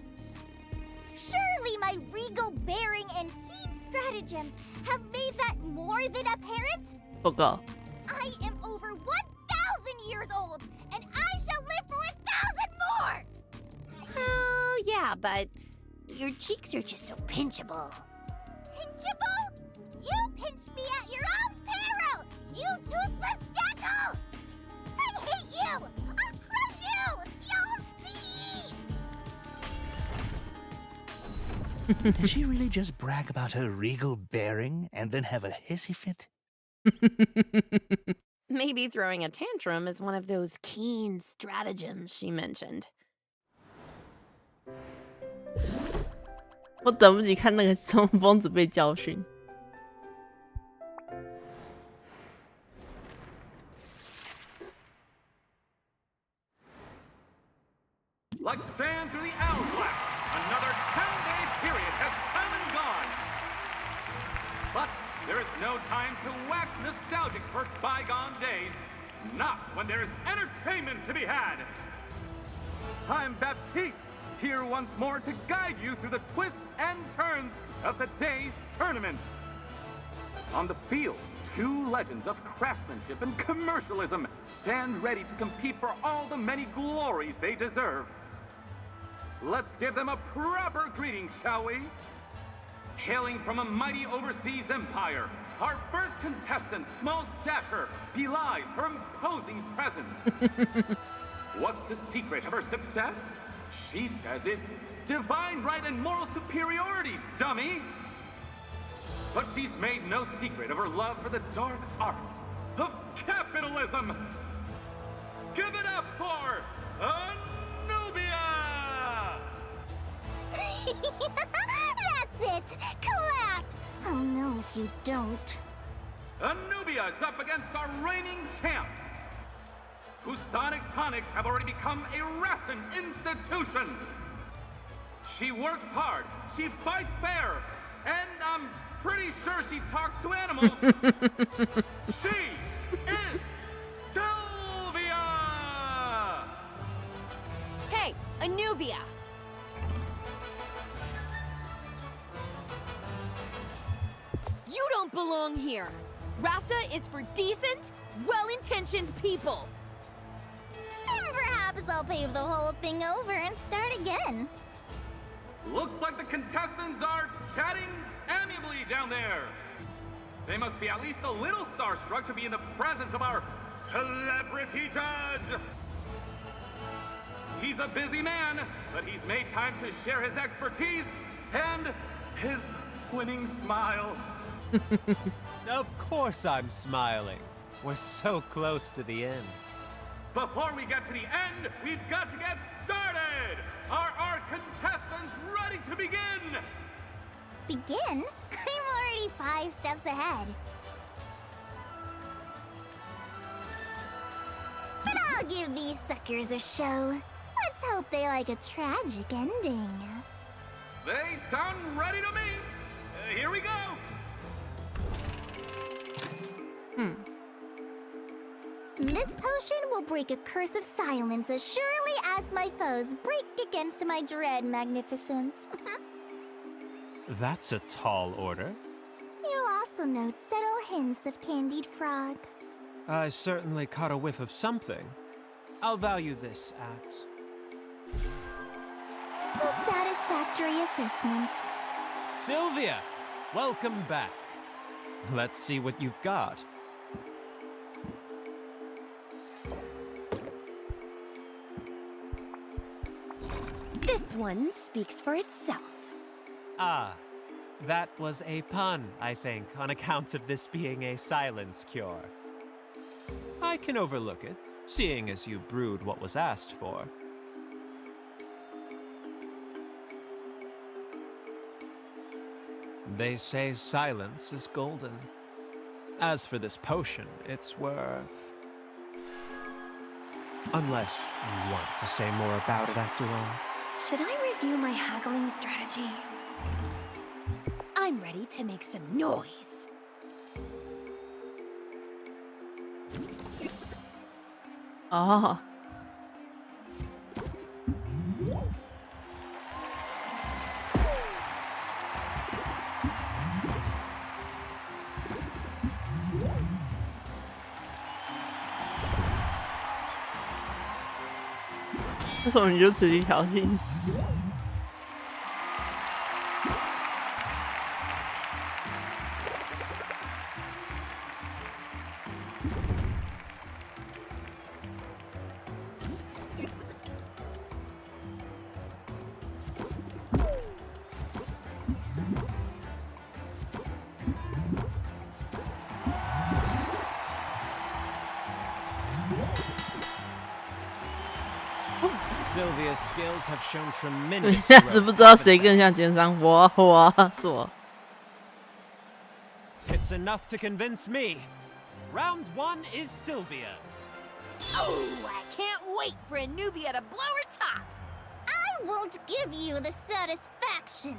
Surely my regal bearing and keen stratagems have made that more than apparent? I am over 1,000 years old, and I shall live for 1,000 more! Well, yeah, but your cheeks are just so pinchable. Pinchable? You pinch me at your own peril, you toothless jackal! I hate you! I'll crush you! You'll see! Did she really just brag about her regal bearing and then have a hissy fit? Maybe throwing a tantrum is one of those keen stratagems she mentioned. 我等不及看那个中疯子被教训。Like sand through the hourglass, another 10-day period has come and gone. But there is no time to wax nostalgic for bygone days, not when there is entertainment to be had. I'm Baptiste, here once more to guide you through the twists and turns of the day's tournament. On the field, two legends of craftsmanship and commercialism stand ready to compete for all the many glories they deserve. Let's give them a proper greeting, shall we? Hailing from a mighty overseas empire, our first contestant, small stature, belies her imposing presence. What's the secret of her success? She says it's divine right and moral superiority, dummy! But she's made no secret of her love for the dark arts of capitalism! Give it up for Anubia! That's it! Clap! Oh no if you don't. Anubia is up against our reigning champ, whose sonic tonics have already become a Rafton institution. She works hard, she fights fair, and I'm pretty sure she talks to animals. She is Sylvia! Hey, Anubia! You don't belong here! Rafta is for decent, well-intentioned people! Then perhaps I'll pave the whole thing over and start again. Looks like the contestants are chatting amiably down there. They must be at least a little starstruck to be in the presence of our celebrity judge. He's a busy man, but he's made time to share his expertise and his winning smile. Of course I'm smiling. We're so close to the end. Before we get to the end, we've got to get started! Are our contestants ready to begin? Begin? I'm already 5 steps ahead. But I'll give these suckers a show. Let's hope they like a tragic ending. They sound ready to me! Here we go! This potion will break a curse of silence as surely as my foes break against my dread magnificence. That's a tall order. You'll also note subtle hints of candied frog. I certainly caught a whiff of something. I'll value this at... A satisfactory assessment. Sylvia! Welcome back. Let's see what you've got. This one speaks for itself. Ah, that was a pun, I think, on account of this being a silence cure. I can overlook it, seeing as you brewed what was asked for. They say silence is golden. As for this potion, it's worth... Unless you want to say more about it after all. Should I review my haggling strategy? I'm ready to make some noise. Oh. 为什么你就持续挑衅？ Sylvia's skills have shown 一 tremendous 下子 growth. 不知道 haven't 谁 they? 更像奸商，我是我。 It's enough to convince me. Round 1 is Sylvia's. Oh, I can't wait for Anubia to blow her top! I won't give you the satisfaction.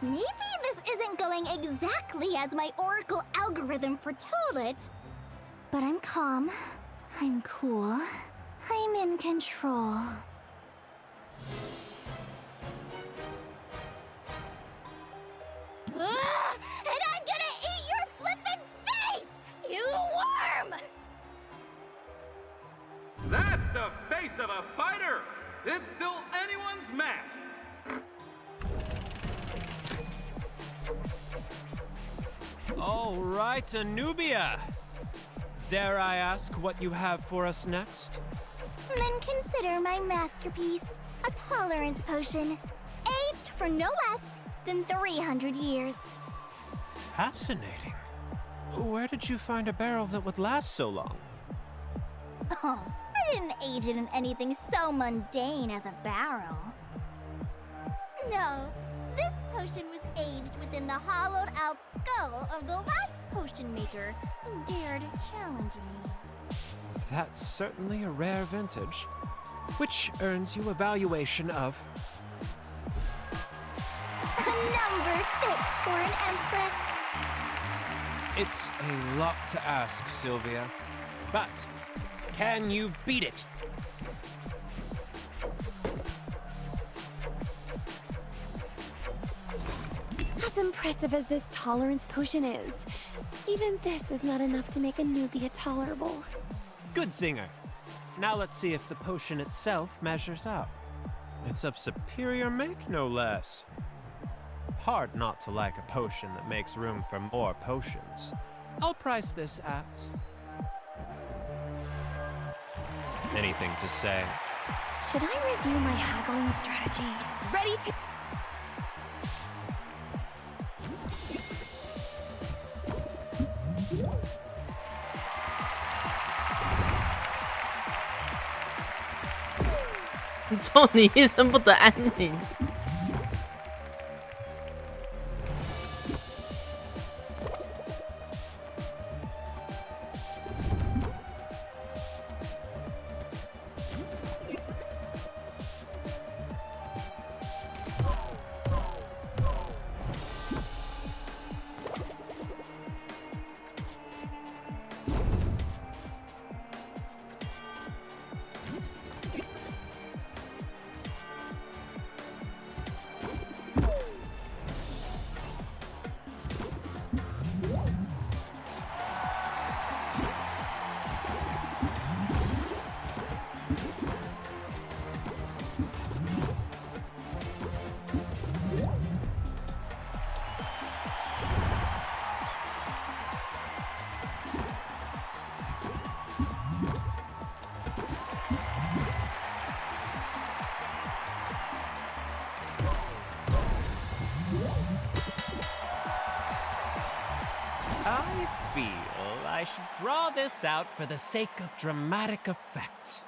Maybe this isn't going exactly as my Oracle algorithm foretold it. But I'm calm. I'm cool. I'm in control. And I'm gonna eat your flippin' face! You worm! That's the face of a fighter! It's still anyone's match! All right, Anubia. Dare I ask what you have for us next? Then consider my masterpiece, a tolerance potion, aged for no less than 300 years. Fascinating. Where did you find a barrel that would last so long? Oh, I didn't age it in anything so mundane as a barrel. No, this potion was aged within the hollowed-out skull of the last potion maker who dared challenge me. That's certainly a rare vintage, which earns you a valuation of... A number fit for an empress. It's a lot to ask, Sylvia. But can you beat it? As impressive as this tolerance potion is, even this is not enough to make Anubia tolerable. Good singer. Now let's see if the potion itself measures up. It's of superior make, no less. Hard not to like a potion that makes room for more potions. I'll price this at... Anything to say? Should I review my haggling strategy? Ready to...你咒你一生不得安宁。I feel I should draw this out for the sake of dramatic effect.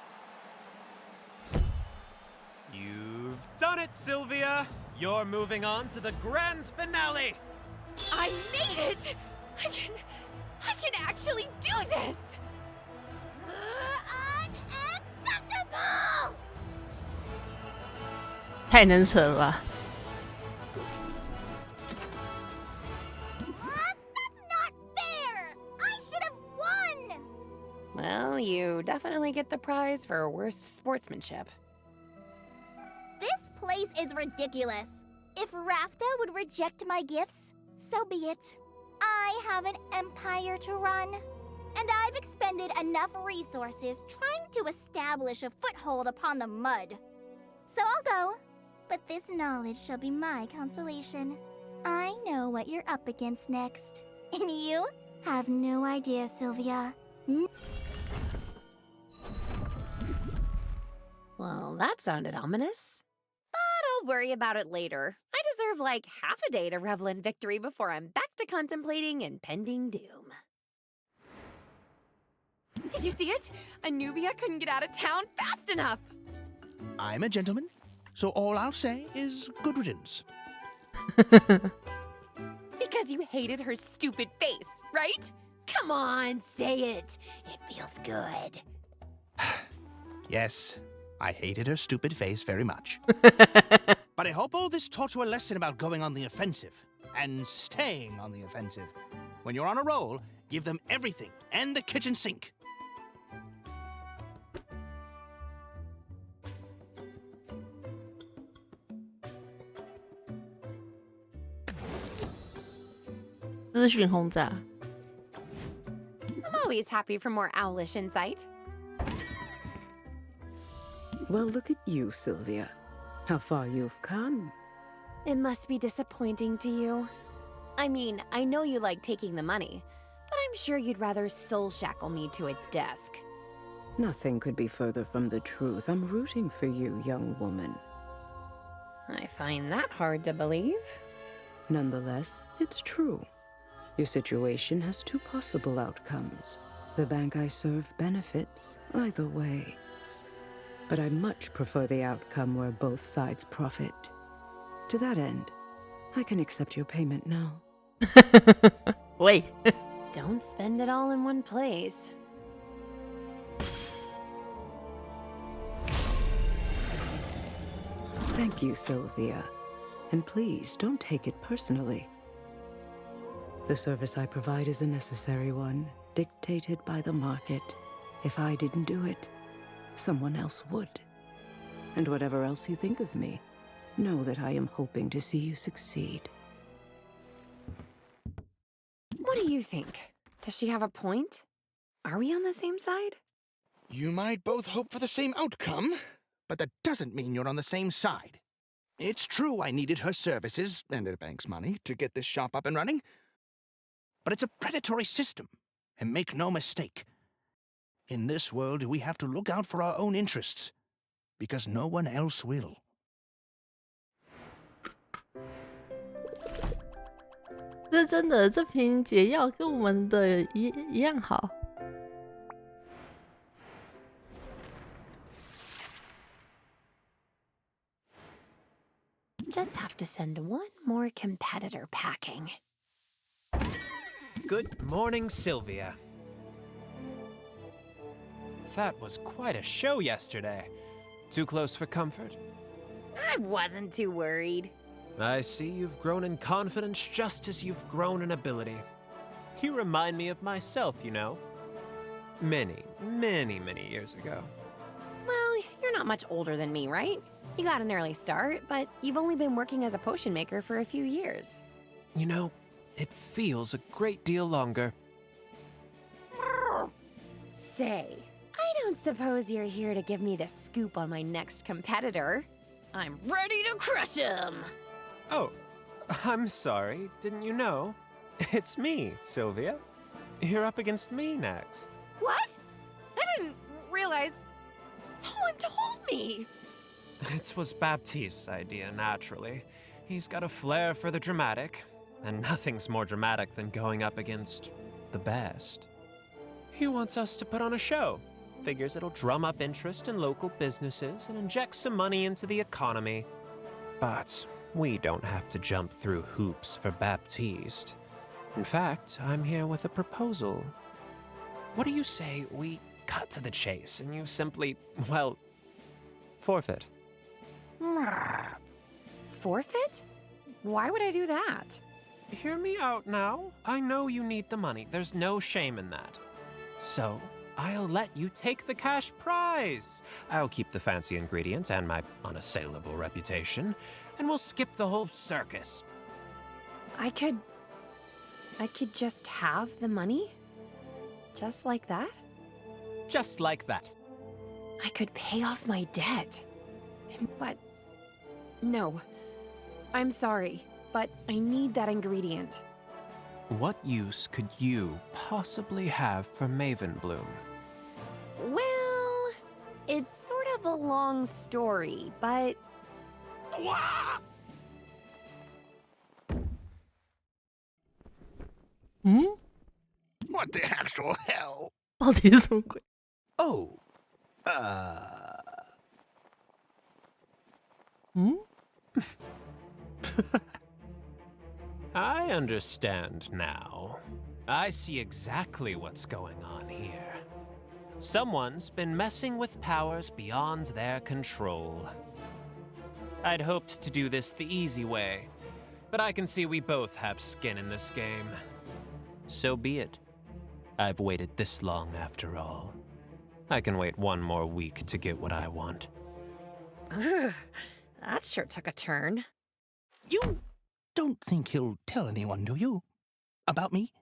You've done it, Sylvia! You're moving on to the grand finale! I made it! I can actually do this! Unacceptable! 太能扯了吧！ That's not fair! I should have won! Well, you definitely get the prize for worst sportsmanship. This place is ridiculous. If Rafta would reject my gifts, so be it. I have an empire to run, and I've expended enough resources trying to establish a foothold upon the mud. So I'll go, but this knowledge shall be my consolation. I know what you're up against next. And you have no idea, Sylvia. Well, that sounded ominous. But I'll worry about it later. I deserve like half a day to revel in victory before I'm back to contemplating impending doom. Did you see it? Anubia couldn't get out of town fast enough. I'm a gentleman, so all I'll say is good riddance. Because you hated her stupid face, right? Come on, say it. It feels good. Yes, I hated her stupid face very much. But I hope all this taught you a lesson about going on the offensive and staying on the offensive. When you're on a roll, give them everything and the kitchen sink. 资讯轰炸。 I'm always happy for more owlish insight. Well, look at you, Sylvia. How far you've come. It must be disappointing to you. I mean, I know you like taking the money, but I'm sure you'd rather soul shackle me to a desk. Nothing could be further from the truth. I'm rooting for you, young woman. I find that hard to believe. Nonetheless, it's true. Your situation has two possible outcomes. The bank I serve benefits either way. But I much prefer the outcome where both sides profit. To that end, I can accept your payment now. Wait. Don't spend it all in one place. Thank you, Sylvia. And please, don't take it personally. The service I provide is a necessary one, dictated by the market. If I didn't do it, someone else would. And whatever else you think of me, know that I am hoping to see you succeed. What do you think? Does she have a point? Are we on the same side? You might both hope for the same outcome, but that doesn't mean you're on the same side. It's true I needed her services and her bank's money to get this shop up and running, but it's a predatory system, and make no mistake. In this world, we have to look out for our own interests, because no one else will. 这真的，这瓶解药跟我们的一样好。 Just have to send one more competitor packing. Good morning, Sylvia. That was quite a show yesterday. Too close for comfort? I wasn't too worried. I see you've grown in confidence just as you've grown in ability. You remind me of myself, you know. Many, many, many years ago. Well, you're not much older than me, right? You got an early start, but you've only been working as a potion maker for a few years. You know, it feels a great deal longer. Say, I don't suppose you're here to give me the scoop on my next competitor. I'm ready to crush him! Oh, I'm sorry, didn't you know? It's me, Sylvia. You're up against me next. What? I didn't realize. No one told me. It was Baptiste's idea, naturally. He's got a flair for the dramatic, and nothing's more dramatic than going up against the best. He wants us to put on a show. Figures it'll drum up interest in local businesses and inject some money into the economy. But we don't have to jump through hoops for Baptiste. In fact, I'm here with a proposal. What do you say we cut to the chase and you simply, well, forfeit? Forfeit? Why would I do that? Hear me out now. I know you need the money. There's no shame in that. So, I'll let you take the cash prize. I'll keep the fancy ingredients and my unassailable reputation, and we'll skip the whole circus. I could just have the money? Just like that? Just like that. I could pay off my debt. But no. I'm sorry, but I need that ingredient. What use could you possibly have for Maven Bloom? Well, it's sort of a long story, but... What the actual hell? 到底是什么鬼？ Oh, I understand now. I see exactly what's going on here. Someone's been messing with powers beyond their control. I'd hoped to do this the easy way, but I can see we both have skin in this game. So be it. I've waited this long after all. I can wait one more week to get what I want. Ugh, that sure took a turn. You don't think he'll tell anyone, do you? About me?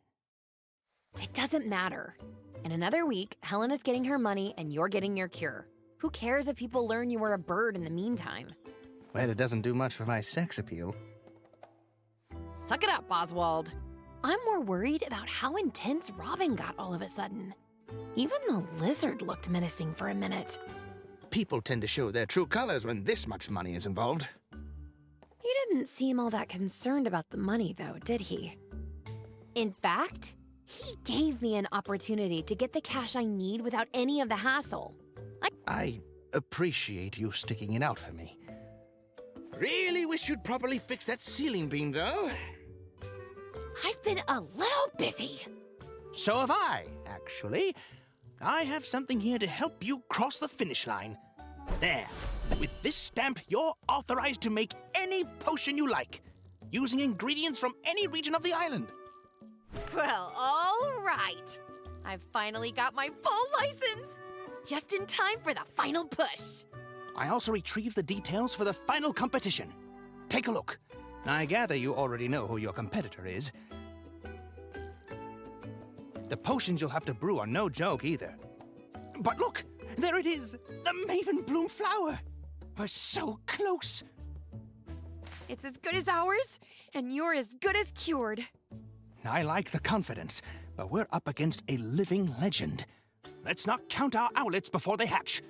It doesn't matter. In another week, Helena's getting her money and you're getting your cure. Who cares if people learn you were a bird in the meantime? Well, it doesn't do much for my sex appeal. Suck it up, Oswald. I'm more worried about how intense Robin got all of a sudden. Even the lizard looked menacing for a minute. People tend to show their true colors when this much money is involved. He didn't seem all that concerned about the money, though, did he? In fact, he gave me an opportunity to get the cash I need without any of the hassle. I appreciate you sticking it out for me. Really wish you'd properly fix that ceiling beam, though. I've been a little busy. So have I, actually. I have something here to help you cross the finish line. There. With this stamp, you're authorized to make any potion you like, using ingredients from any region of the island. Well, all right. I've finally got my full license. Just in time for the final push. I also retrieved the details for the final competition. Take a look. I gather you already know who your competitor is. The potions you'll have to brew are no joke either. But look, there it is, the Maven Bloom flower. We're so close. It's as good as ours, and you're as good as cured. I like the confidence, but we're up against a living legend. Let's not count our owlets before they hatch.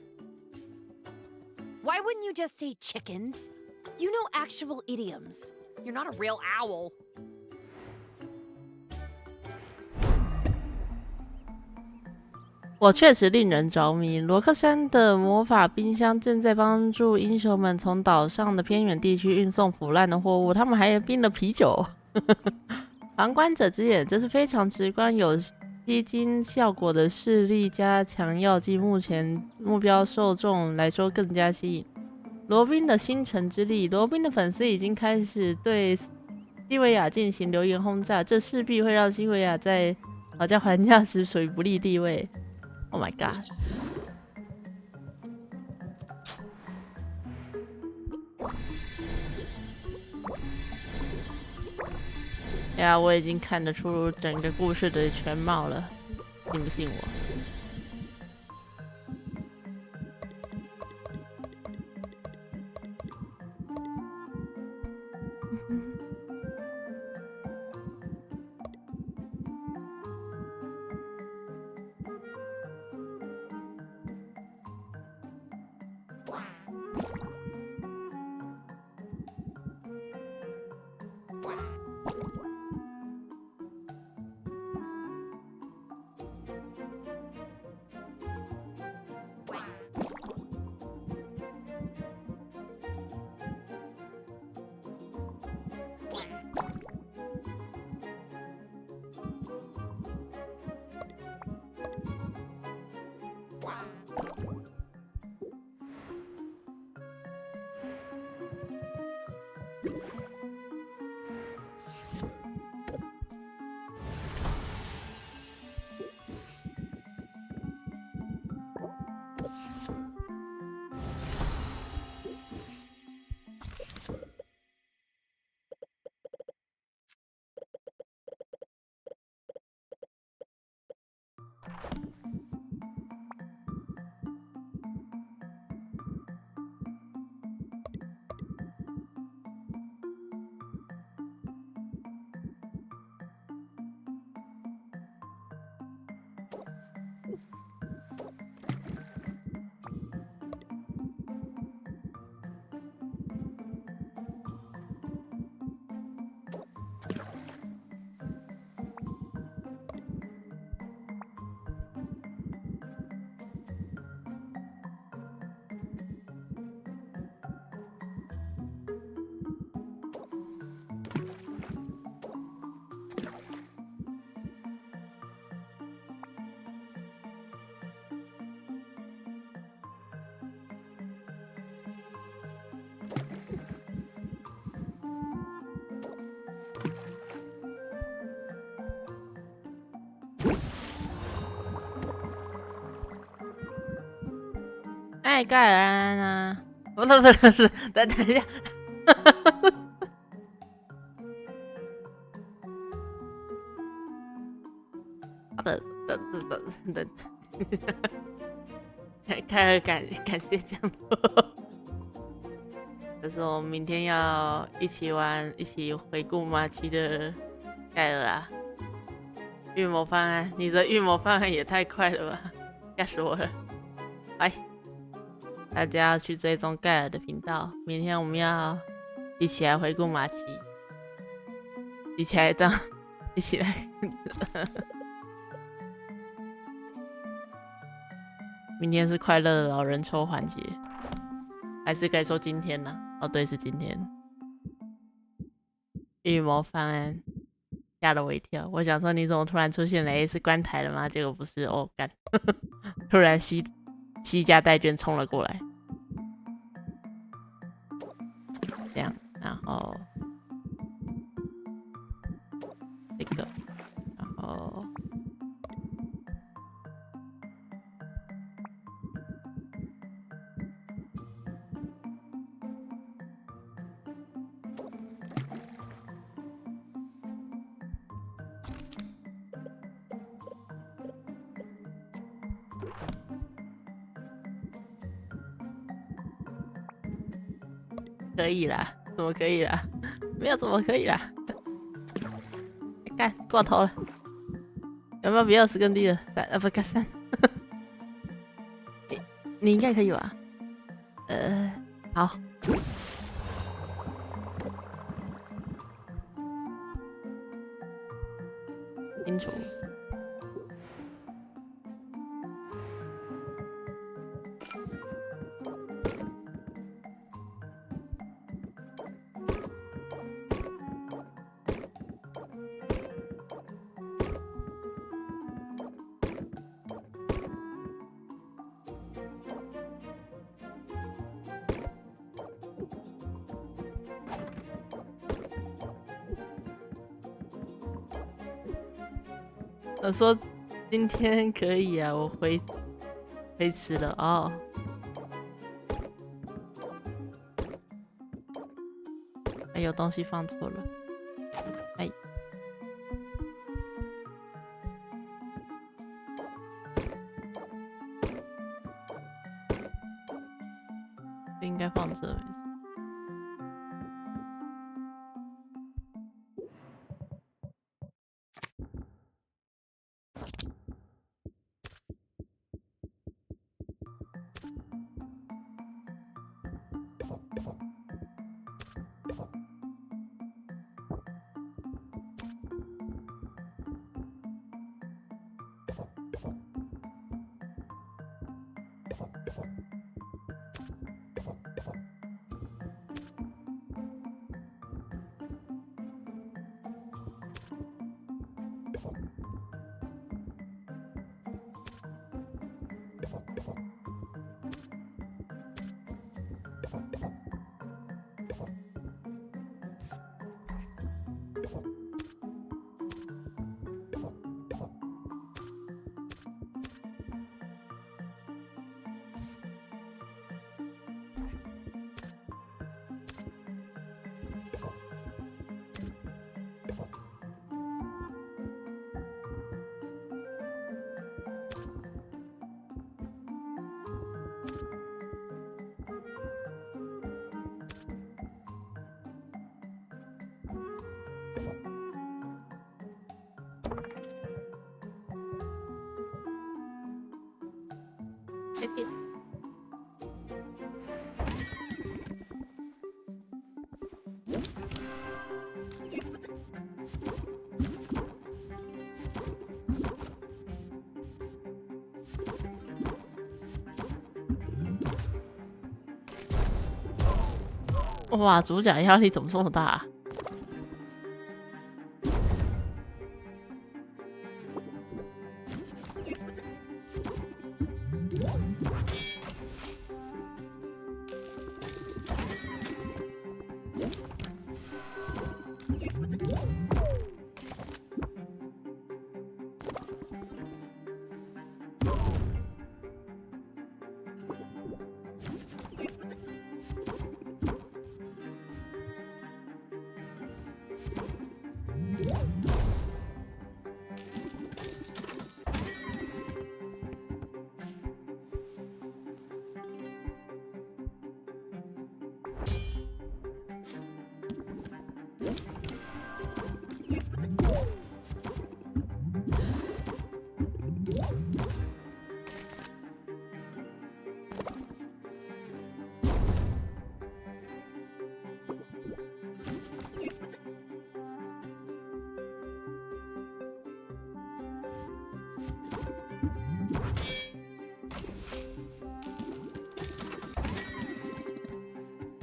Why wouldn't you just say chickens? You know actual idioms. You're not a real owl. 我确实令人着迷。罗克山的魔法冰箱正在帮助英雄们从岛上的偏远地区运送腐烂的货物，他们还冰了啤酒。旁观者之眼，这是非常直观有吸金效果的视力加强药剂，目前目标受众来说更加吸引。罗宾的星辰之力，罗宾的粉丝已经开始对西维亚进行留言轰炸，这势必会让西维亚在讨价还价时处于不利地位。Oh my god！ 呀，我已经看得出整个故事的全貌了，信不信我？卖盖尔啊！不，等一下。等，凯尔感谢降落。这是我们明天要一起玩、一起回顾马奇的盖尔啊！预谋方案，你的预谋方案也太快了吧！吓死我了！来，大家要去追踪盖尔的频道。明天我们要一起来回顾马奇，一起来。明天是快乐的老人抽环节，还是该说今天呢？哦，对，是今天。预谋方案吓了我一跳，我想说你怎么突然出现了？是关台了吗？结果不是哦，干！突然西家带眷冲了过来，这样，然后这个，然后。可以啦，怎么可以啦？没有怎么可以啦？干过头了，有没有比20更低的？3，不干3。你应该可以吧？好。清楚。我说今天可以啊，我回迟了哦。哎，有东西放错了。哎，不应该放这没错。哇，主角压力怎么这么大啊？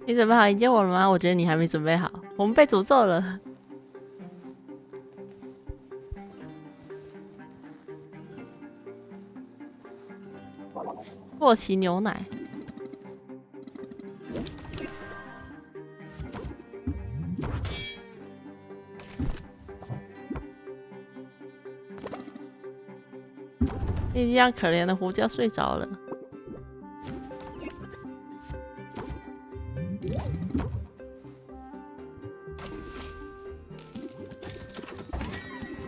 你准备好迎接我了吗？我觉得你还没准备好，我们被诅咒了。过期牛奶。你这样可怜的胡椒睡着了。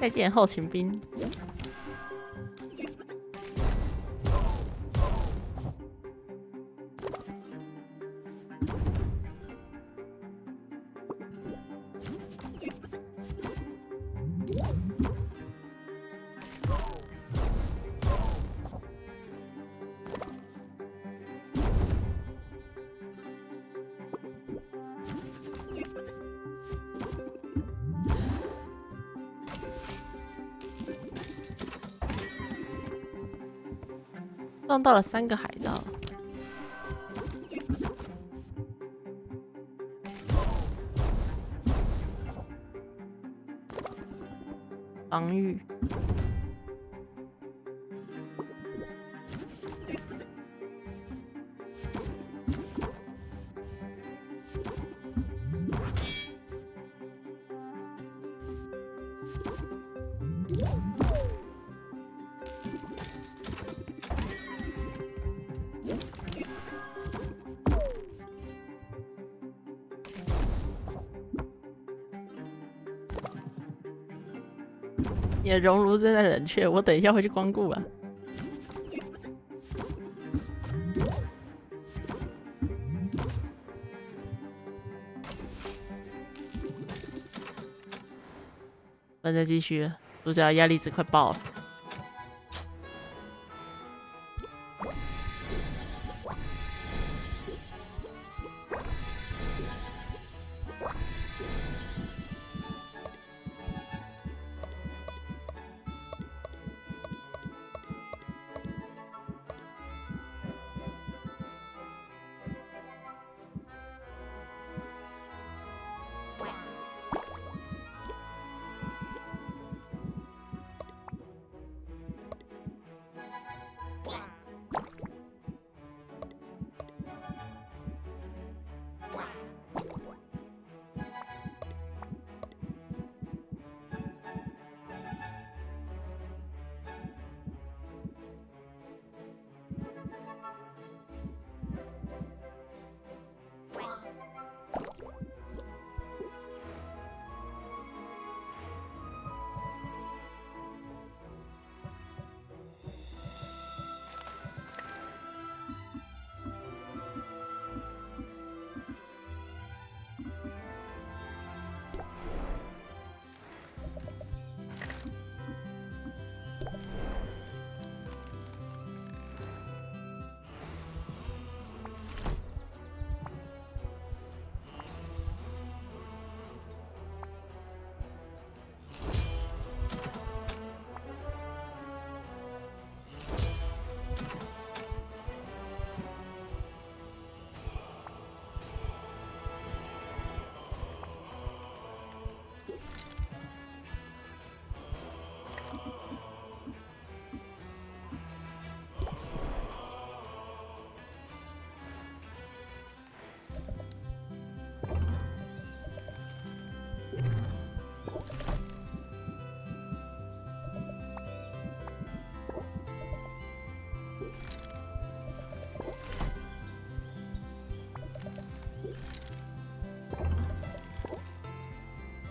再见，后勤兵。撞到了3个海盗。防御。你的熔炉正在冷却，我等一下会去光顾啊。不能再继续了，主角压力值快爆了。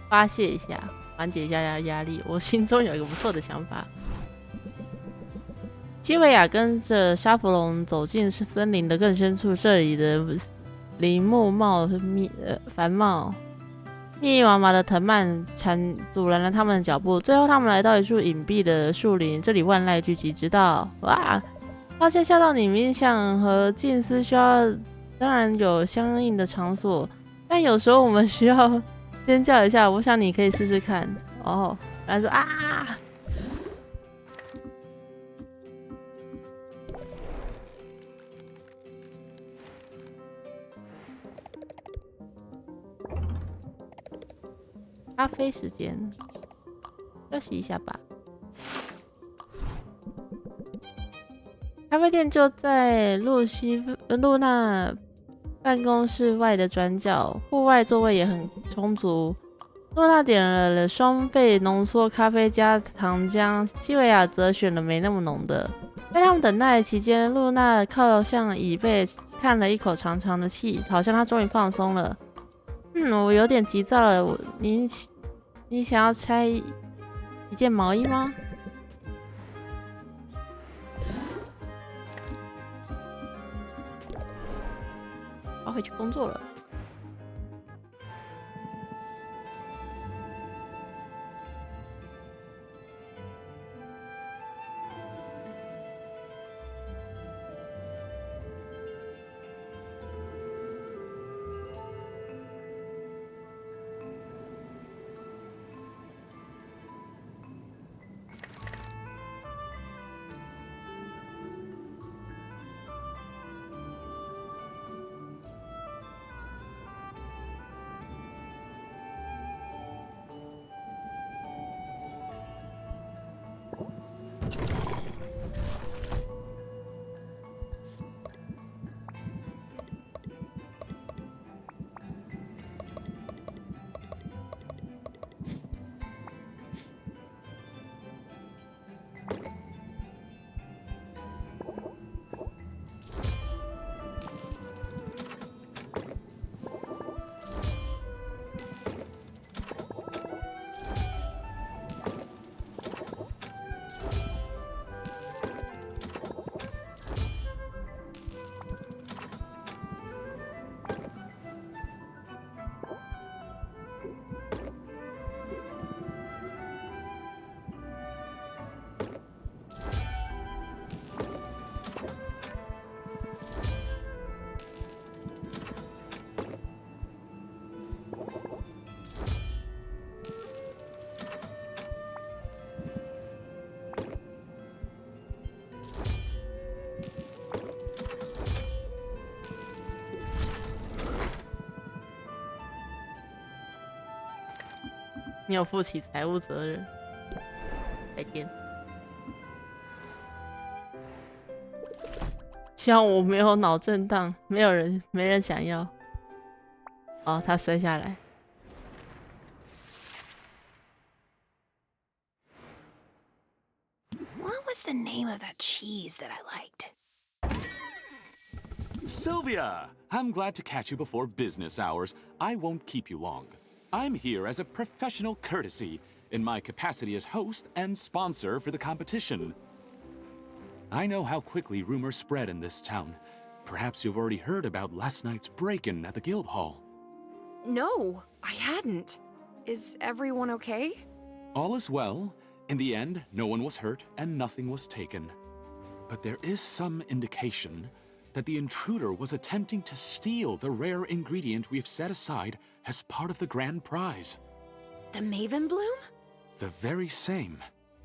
发泄一下，缓解一下压力。我心中有一个不错的想法。基维亚跟着沙弗隆走进森林的更深处，这里的林木繁茂，密密麻麻的藤蔓阻拦了他们的脚步。最后，他们来到一处隐蔽的树林，这里万籁俱寂。直到抱歉吓到你，冥想和静思需要，当然有相应的场所，但有时候我们需要尖叫一下。我想你可以试试看。哦，然后说啊！咖啡时间，休息一下吧。咖啡店就在露娜办公室外的转角，户外座位也很充足。露娜点了双倍浓缩咖啡加糖浆，基维亚则选了没那么浓的。在他们等待期间，露娜靠向椅背，叹了一口长长的气，好像她终于放松了。我有点急躁了。你想要拆一件毛衣吗？我要回去工作了。你有负起财务责任。再见。希望我没有脑震荡，没人想要。哦，他摔下来。What was the name of that cheese that I liked? Sylvia! I'm glad to catch you before business hours. I won't keep you long. I'm here as a professional courtesy in my capacity as host and sponsor for the competition. I know how quickly rumors spread in this town. Perhaps you've already heard about last night's break-in at the guild hall. No, I hadn't. Is everyone okay? All is well. In the end, no one was hurt and nothing was taken. But there is some indication that the intruder was attempting to steal the rare ingredient we've set aside as part of the grand prize. The Maven Bloom? The very same.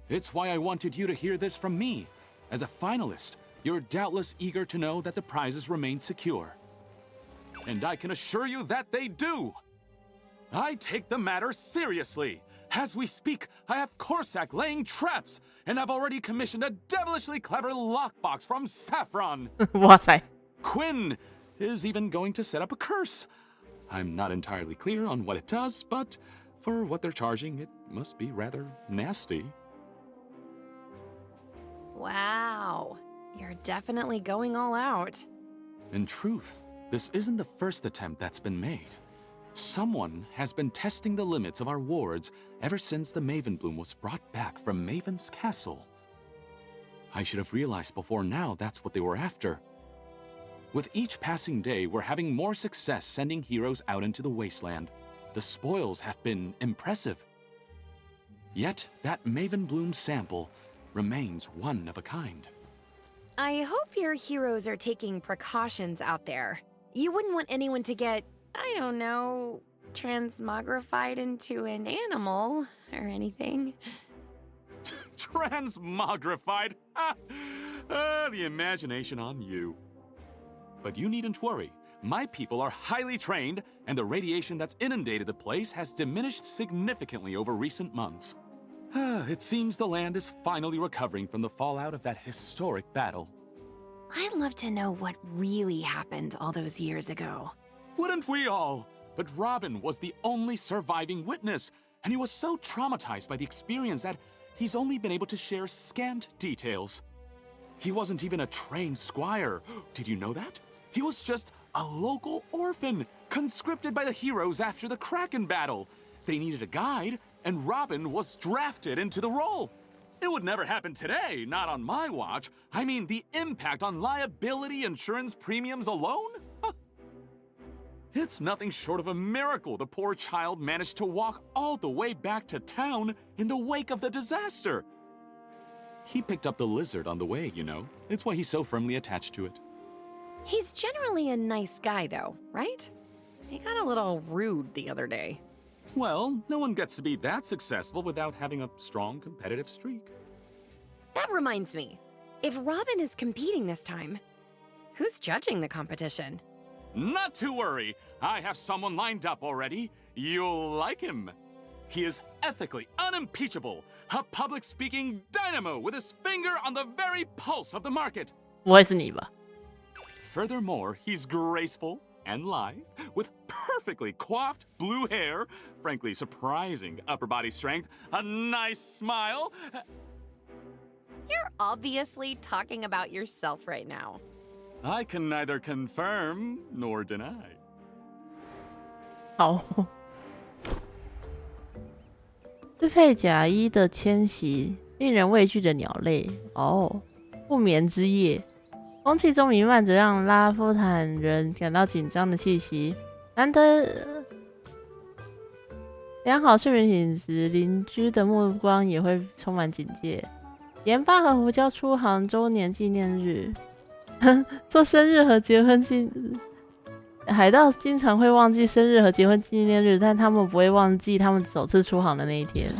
It's why I wanted you to hear this from me. As a finalist, you're doubtless eager to know that the prizes remain secure. And I can assure you that they do! I take the matter seriously. As we speak, I have Corsac laying traps, and I've already commissioned a devilishly clever lockbox from Saffron. 哇塞 Quinn is even going to set up a curse. I'm not entirely clear on what it does, but for what they're charging, it must be rather nasty. Wow, you're definitely going all out. In truth, this isn't the first attempt that's been made. Someone has been testing the limits of our wards ever since the Maven Bloom was brought back from Maven's castle. I should have realized before now that's what they were after. With each passing day, we're having more success sending heroes out into the wasteland. The spoils have been impressive. Yet, that Maven Bloom sample remains one of a kind. I hope your heroes are taking precautions out there. You wouldn't want anyone to get, I don't know, transmogrified into an animal or anything. Transmogrified? The imagination on you. But you needn't worry. My people are highly trained, and the radiation that's inundated the place has diminished significantly over recent months. It seems the land is finally recovering from the fallout of that historic battle. I'd love to know what really happened all those years ago. Wouldn't we all? But Robin was the only surviving witness, and he was so traumatized by the experience that he's only been able to share scant details. He wasn't even a trained squire. Did you know that? He was just a local orphan, conscripted by the heroes after the Kraken battle. They needed a guide, and Robin was drafted into the role. It would never happen today, not on my watch. I mean, the impact on liability insurance premiums alone? It's nothing short of a miracle the poor child managed to walk all the way back to town in the wake of the disaster. He picked up the lizard on the way, you know. It's why he's so firmly attached to it. He's generally a nice guy, though, right? He got a little rude the other day. Well, no one gets to be that successful without having a strong competitive streak. That reminds me. If Robin is competing this time, who's judging the competition? Not to worry. I have someone lined up already. You'll like him. He is ethically unimpeachable, a public-speaking dynamo with his finger on the very pulse of the market. 不会是你吧？ Furthermore, he's graceful and lithe, with perfectly coiffed blue hair, frankly surprising upper body strength, a nice smile. You're obviously talking about yourself right now. I can neither confirm nor deny. 好，支配甲一的迁徙，令人畏惧的鸟类。哦，不眠之夜。空气中弥漫着让拉夫坦人感到紧张的气息，难得良好睡眠品质，邻居的目光也会充满警戒。盐巴和胡椒出航周年纪念日，做生日和结婚纪，海盗经常会忘记生日和结婚纪念日，但他们不会忘记他们首次出航的那一天。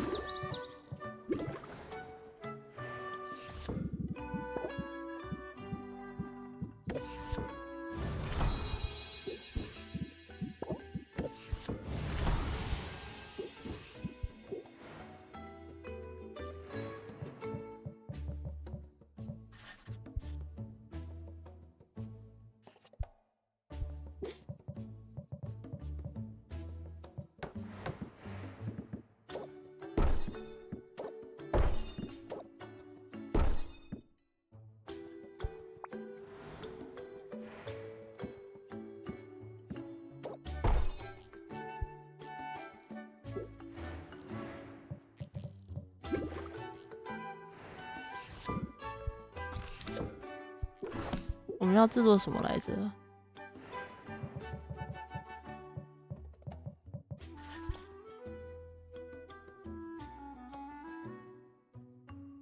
我们要制作什么来着？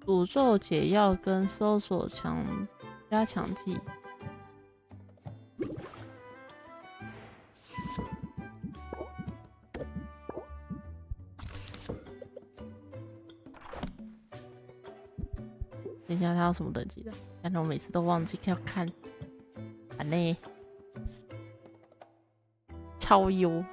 诅咒解药跟搜索加强剂。等一下，它有什么等级的？但是我每次都忘记要看。烦呢，超优。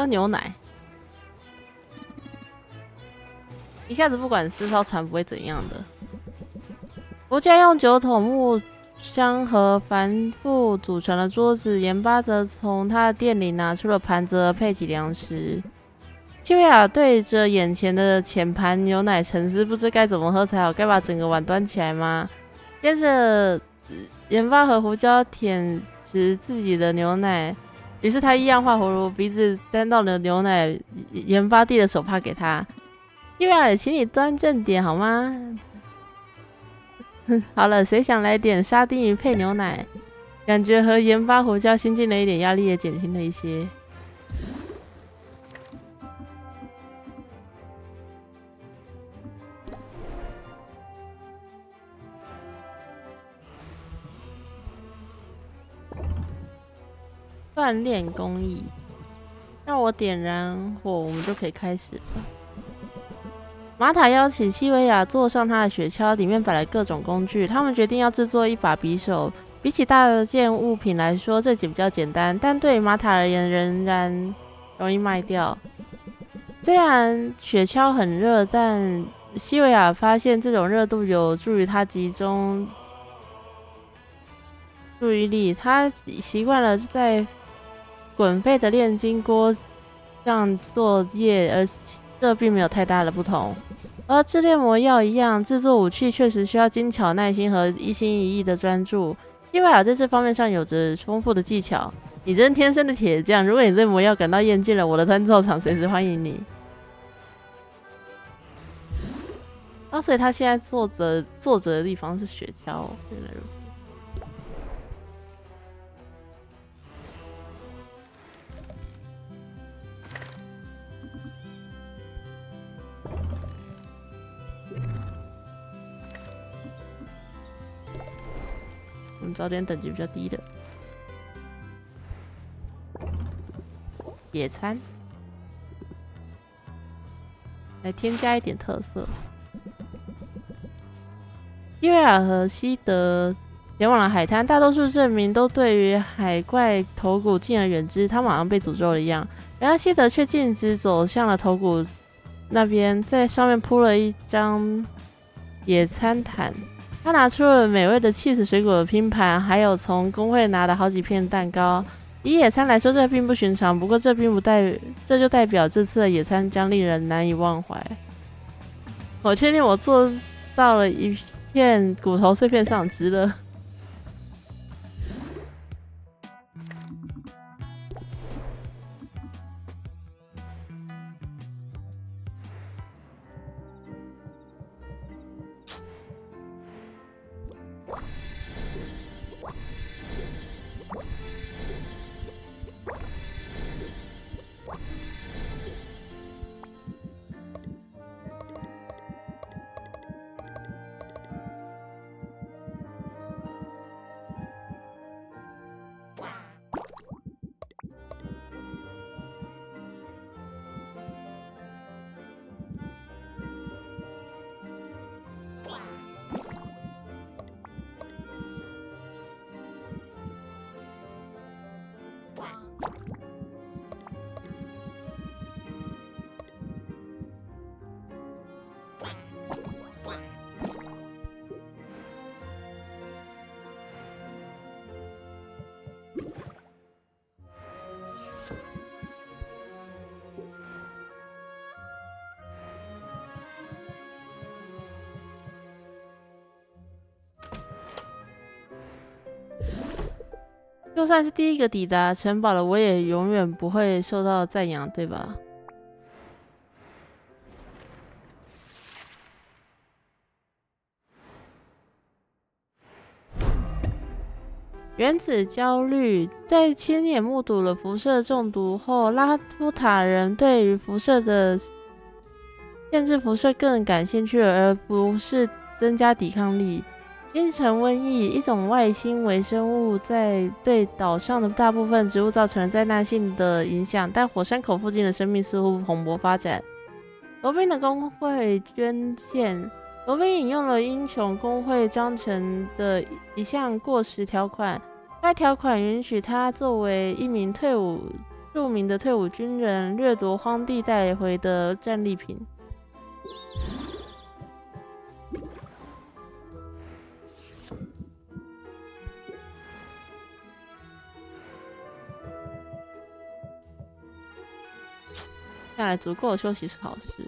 喝牛奶，一下子不管4艘船不会怎样的。国家用9桶木箱和帆布组成了桌子，盐巴则从他的店里拿出了盘子和配给粮食。西维亚对着眼前的浅盘牛奶沉思，不知该怎么喝才好，该把整个碗端起来吗？接着，盐巴和胡椒舔食自己的牛奶，于是他一样画葫芦，鼻子沾到了牛奶，盐巴递了手帕给他。西维亚，请你端正点好吗？好了，谁想来点沙丁鱼配牛奶？感觉和盐巴胡椒新进了一点，压力也减轻了一些。锻炼工艺，让我点燃火，我们就可以开始了。玛塔邀请西维亚坐上他的雪橇，里面摆了各种工具。他们决定要制作一把匕首。比起大件物品来说，这比较简单，但对于玛塔而言仍然容易卖掉。虽然雪橇很热，但西维亚发现这种热度有助于他集中注意力。他习惯了在滚沸的炼金锅上作业，而这并没有太大的不同。而制炼魔药一样，制作武器确实需要精巧、耐心和一心一意的专注。西维亚在这方面上有着丰富的技巧。你真天生的铁匠，如果你对魔药感到厌倦了，我的锻造厂随时欢迎你。所以他现在坐着的地方是雪橇哦，原来如此。我们找点等级比较低的野餐，来添加一点特色。西维亚和西德前往了海滩，大多数镇民都对于海怪头骨敬而远之，他们好像被诅咒了一样。然而西德却径直走向了头骨那边，在上面铺了一张野餐毯。他拿出了美味的cheese水果的拼盘，还有从工会拿的好几片蛋糕。以野餐来说，这并不寻常，不过这就代表这次的野餐将令人难以忘怀。我确定我做到了一片骨头碎片上，值了。就算是第一个抵达城堡的，我也永远不会受到赞扬，对吧？原子焦虑，在亲眼目睹了辐射中毒后，拉夫塔人对于限制辐射更感兴趣了，而不是增加抵抗力。星尘瘟疫，一种外星微生物在对岛上的大部分植物造成了灾难性的影响，但火山口附近的生命似乎蓬勃发展。罗宾的工会捐献，罗宾引用了英雄工会章程的一项过时条款，该条款允许他作为一名退伍著名的退伍军人掠夺荒地带回的战利品。看来足够的休息是好事。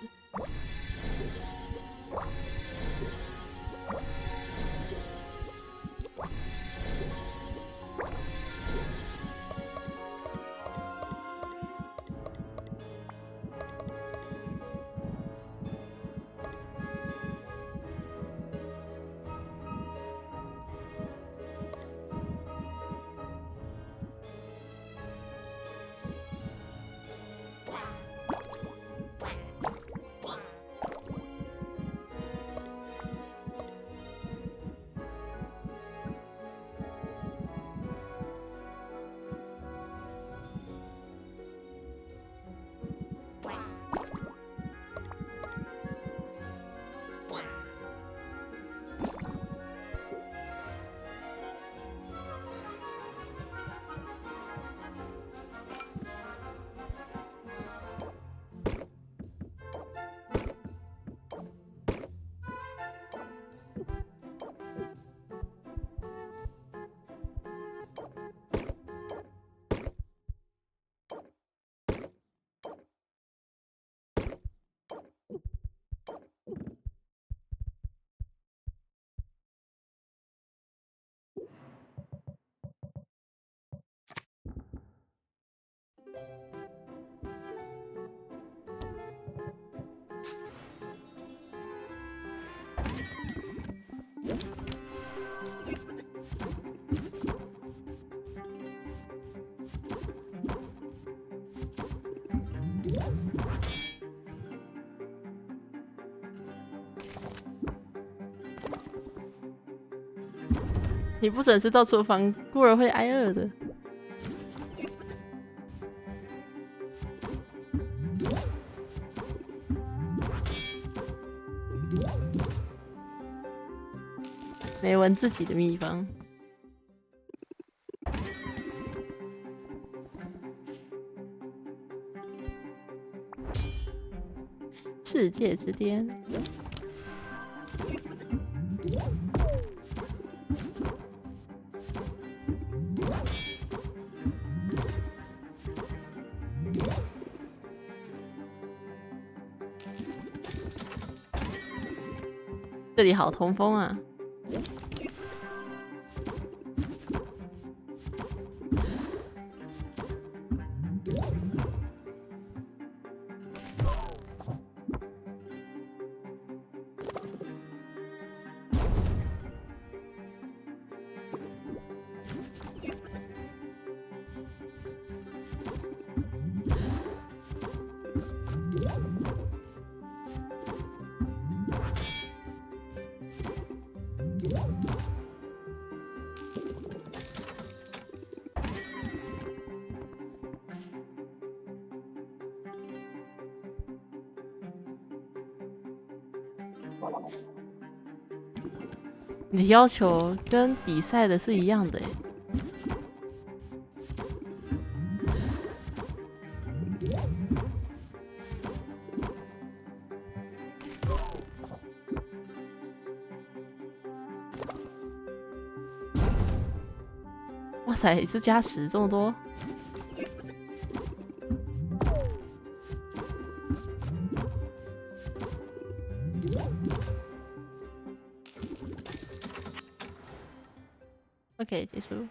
你不准是到厨房，孤儿会挨饿的。没闻自己的秘方。世界之巅。这里好通风啊！你的要求跟比赛的是一样的耶。哇塞，一次加10这么多。OK， 结束。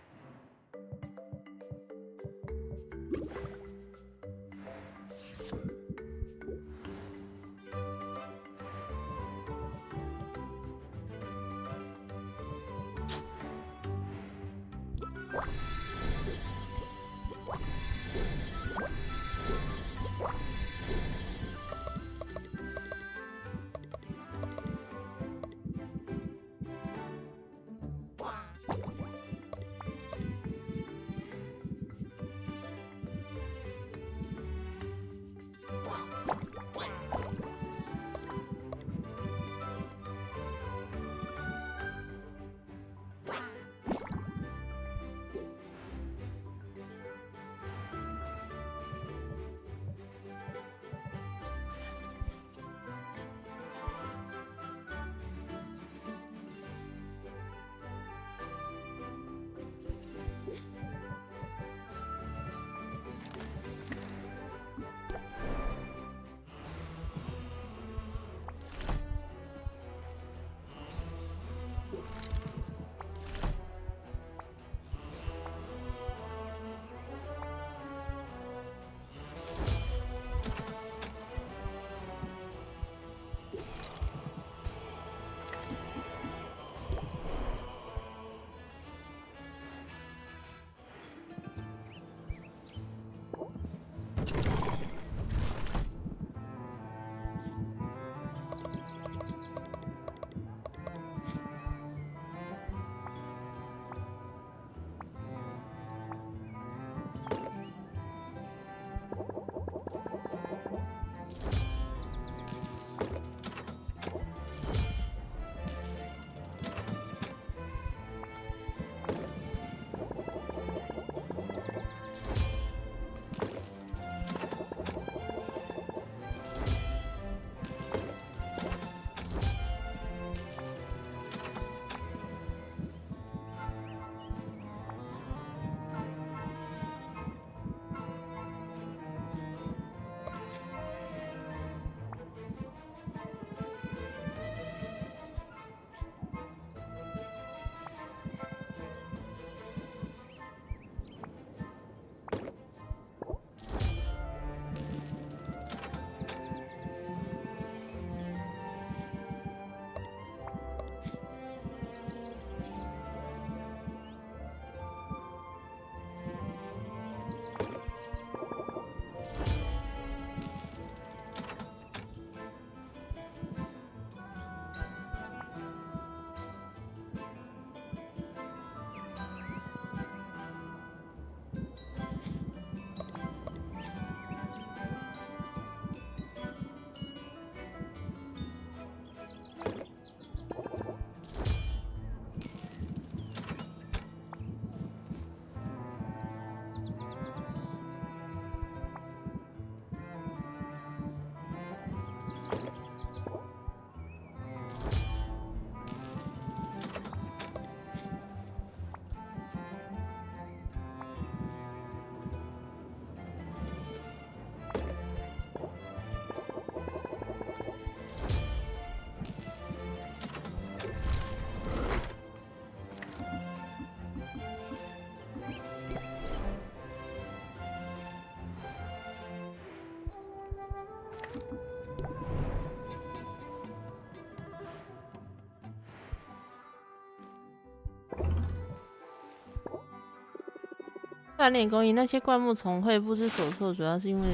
锻炼工艺，那些灌木丛会不知所措，主要是因为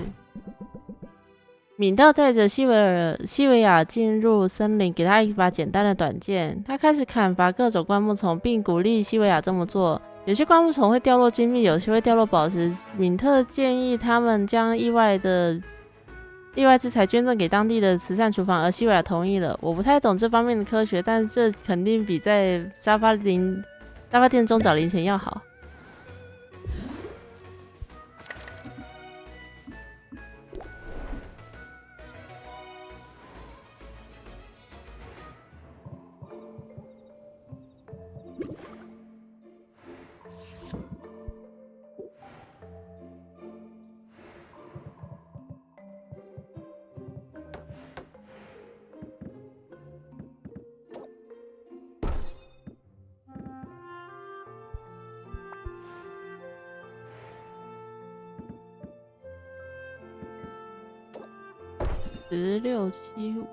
敏道带着西维亚进入森林，给他一把简单的短剑。他开始砍伐各种灌木丛，并鼓励西维亚这么做。有些灌木丛会掉落金币，有些会掉落宝石。敏特建议他们将意外之财捐赠给当地的慈善厨房，而西维亚同意了。我不太懂这方面的科学，但这肯定比在沙发店中找零钱要好。1675。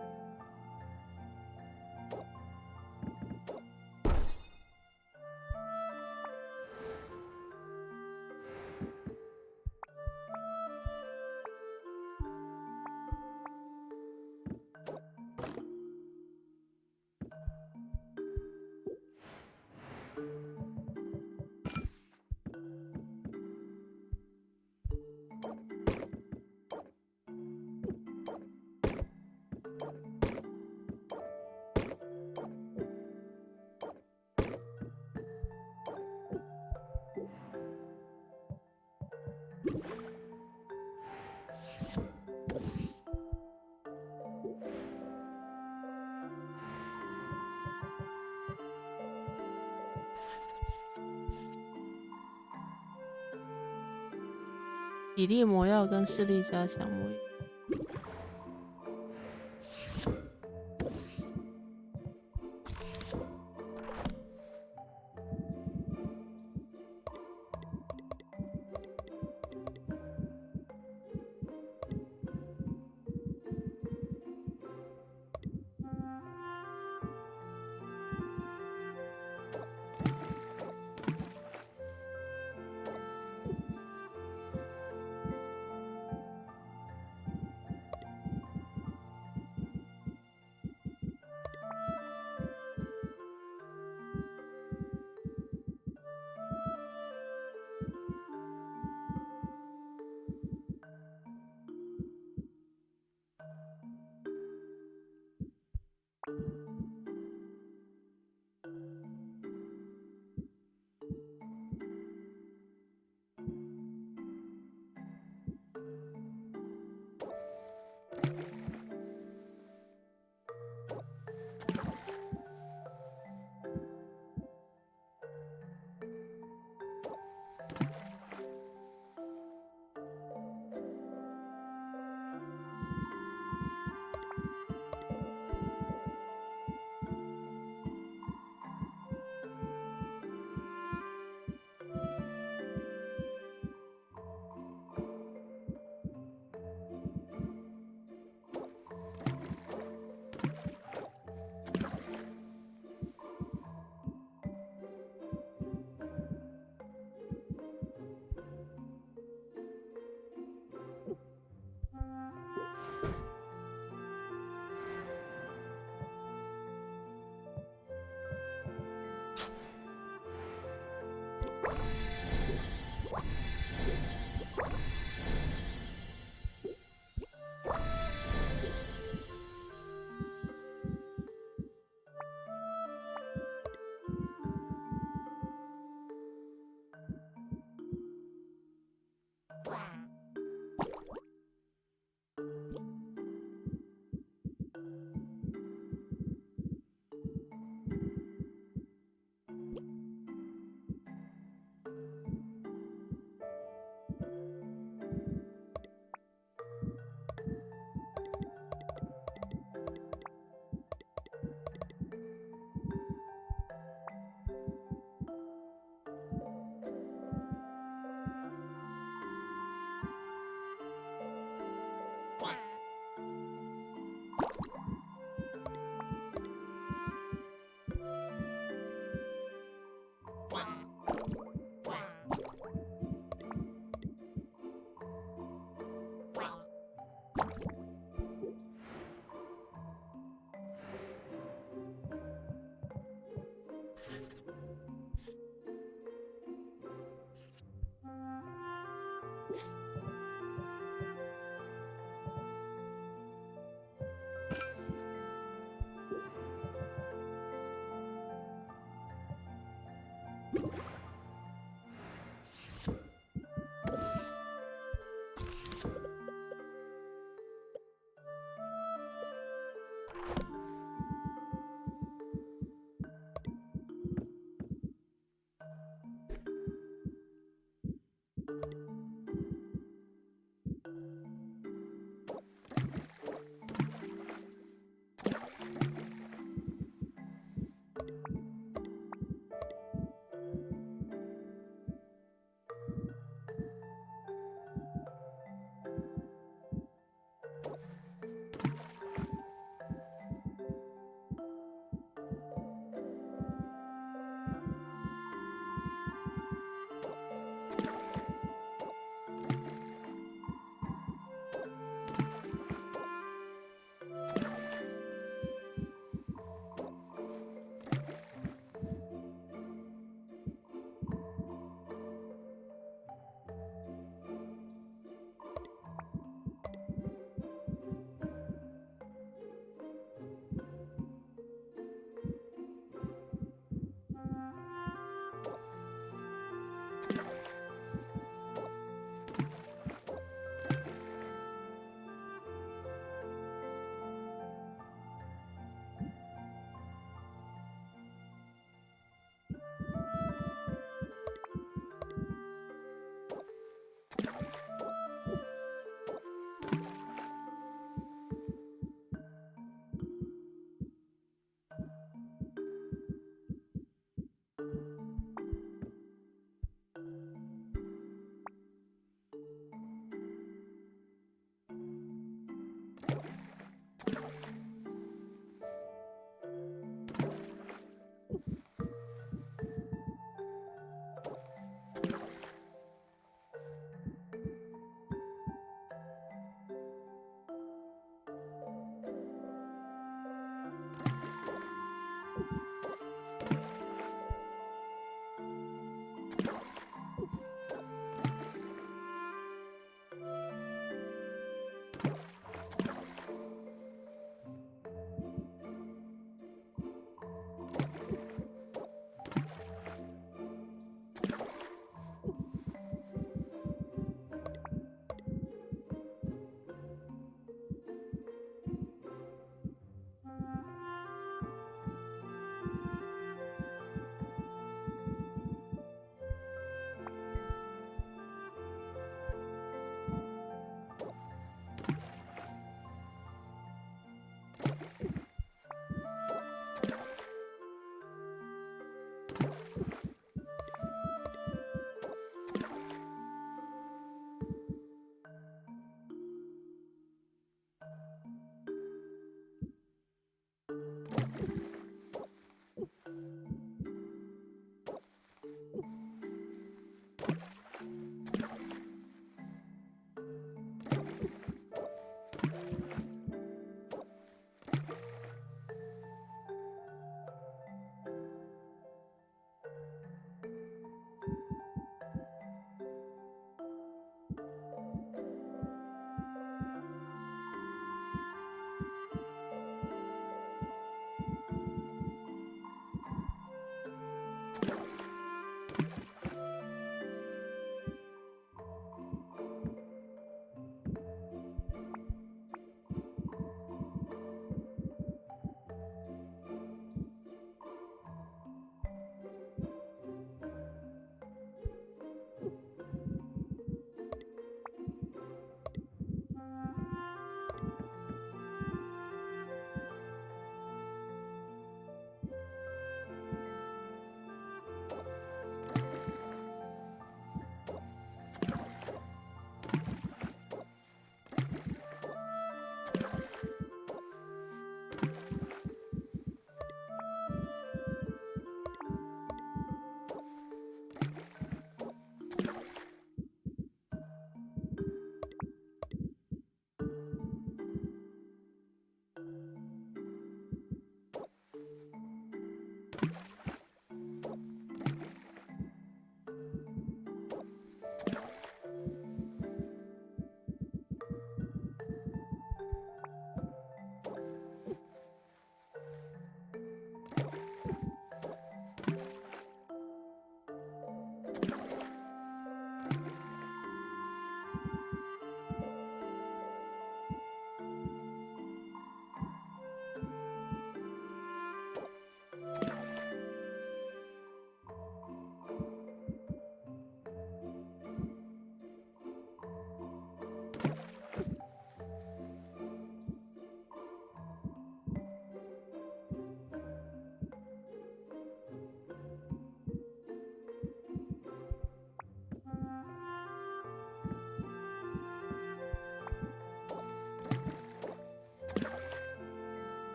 体力魔药跟视力加强魔药。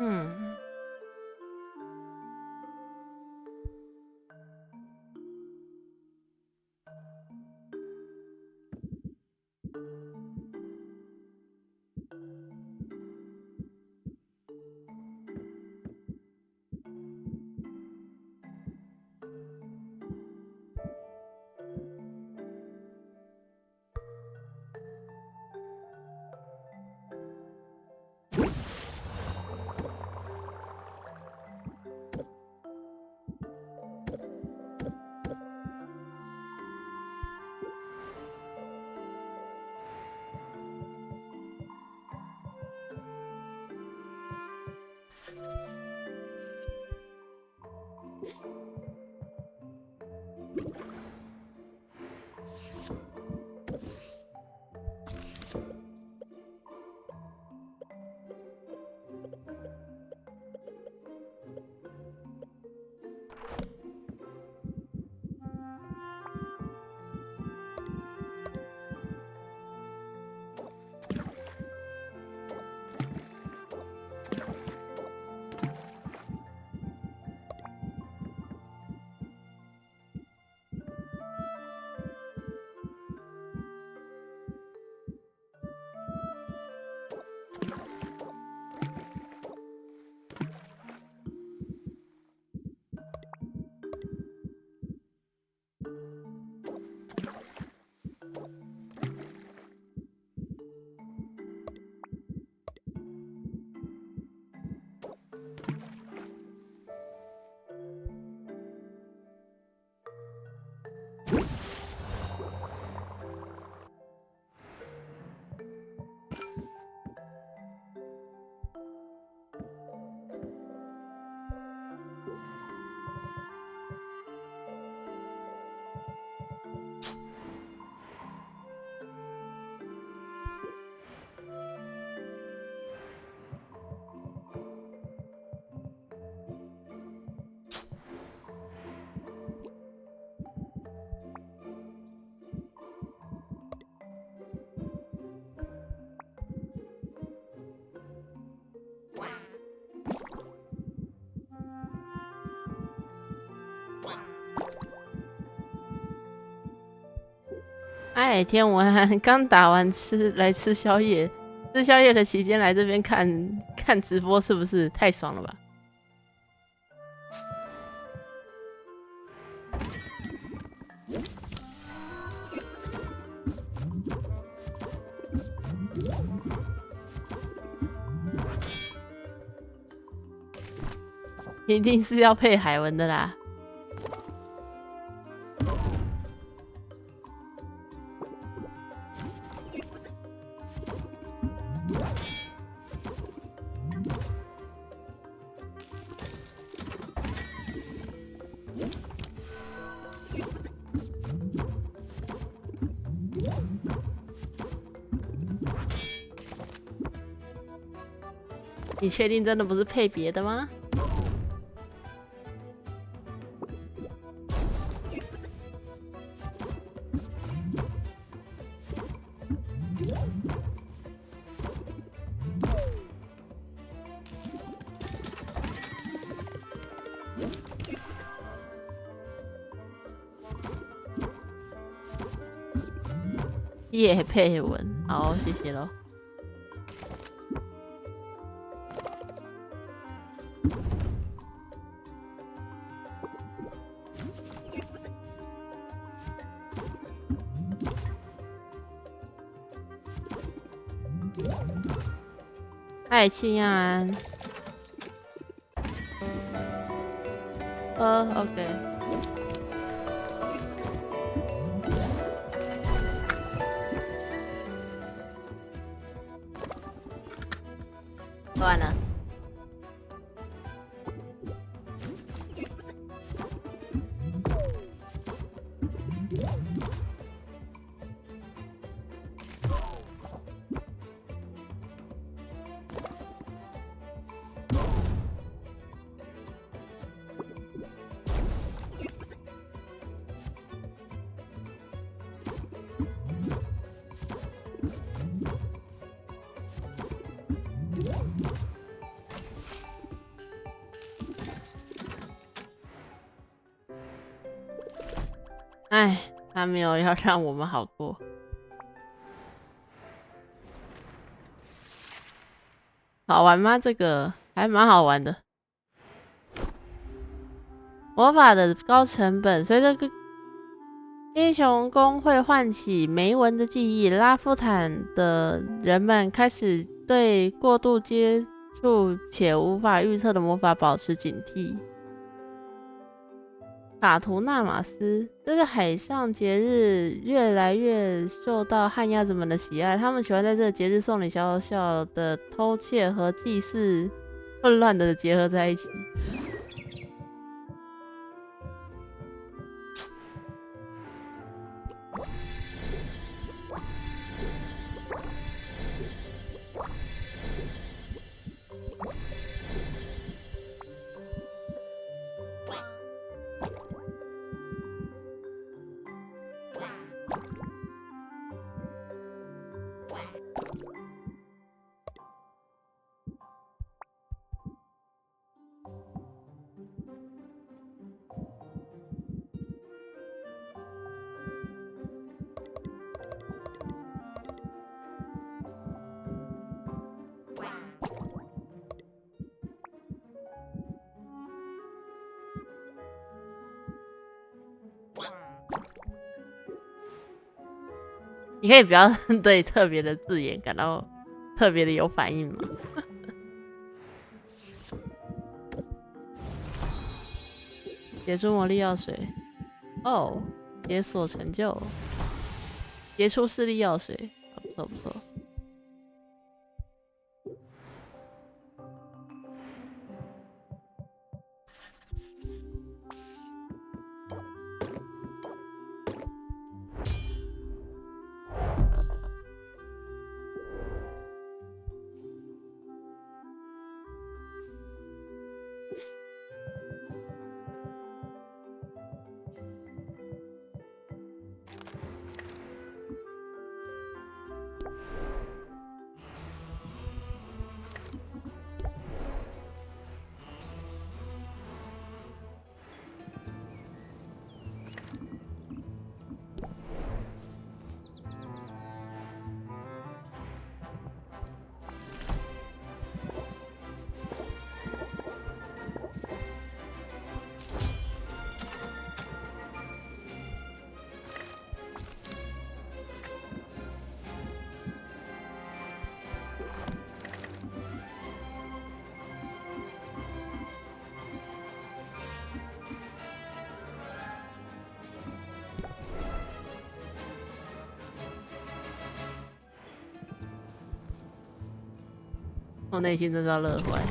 嗯，哎，天文刚打完来吃宵夜，吃宵夜的期间来这边看直播，是不是太爽了吧？一定是要配海文的啦。你确定真的不是配别的吗？叶佩文，好，谢谢咯。爱庆安，OK。喝完了。哎，他没有要让我们好过。好玩吗？这个还蛮好玩的。魔法的高成本，随着英雄公会唤起梅文的记忆，拉夫坦的人们开始对过度接触且无法预测的魔法保持警惕。卡图纳马斯，这个海上节日越来越受到旱鸭子们的喜爱，他们喜欢在这个节日送礼，小小的偷窃和祭祀混乱的结合在一起。你可以不要对特别的字眼感到特别的有反应吗？解除魔力药水，哦，解锁成就，杰出视力药水，不错不错。我内心真是要乐坏。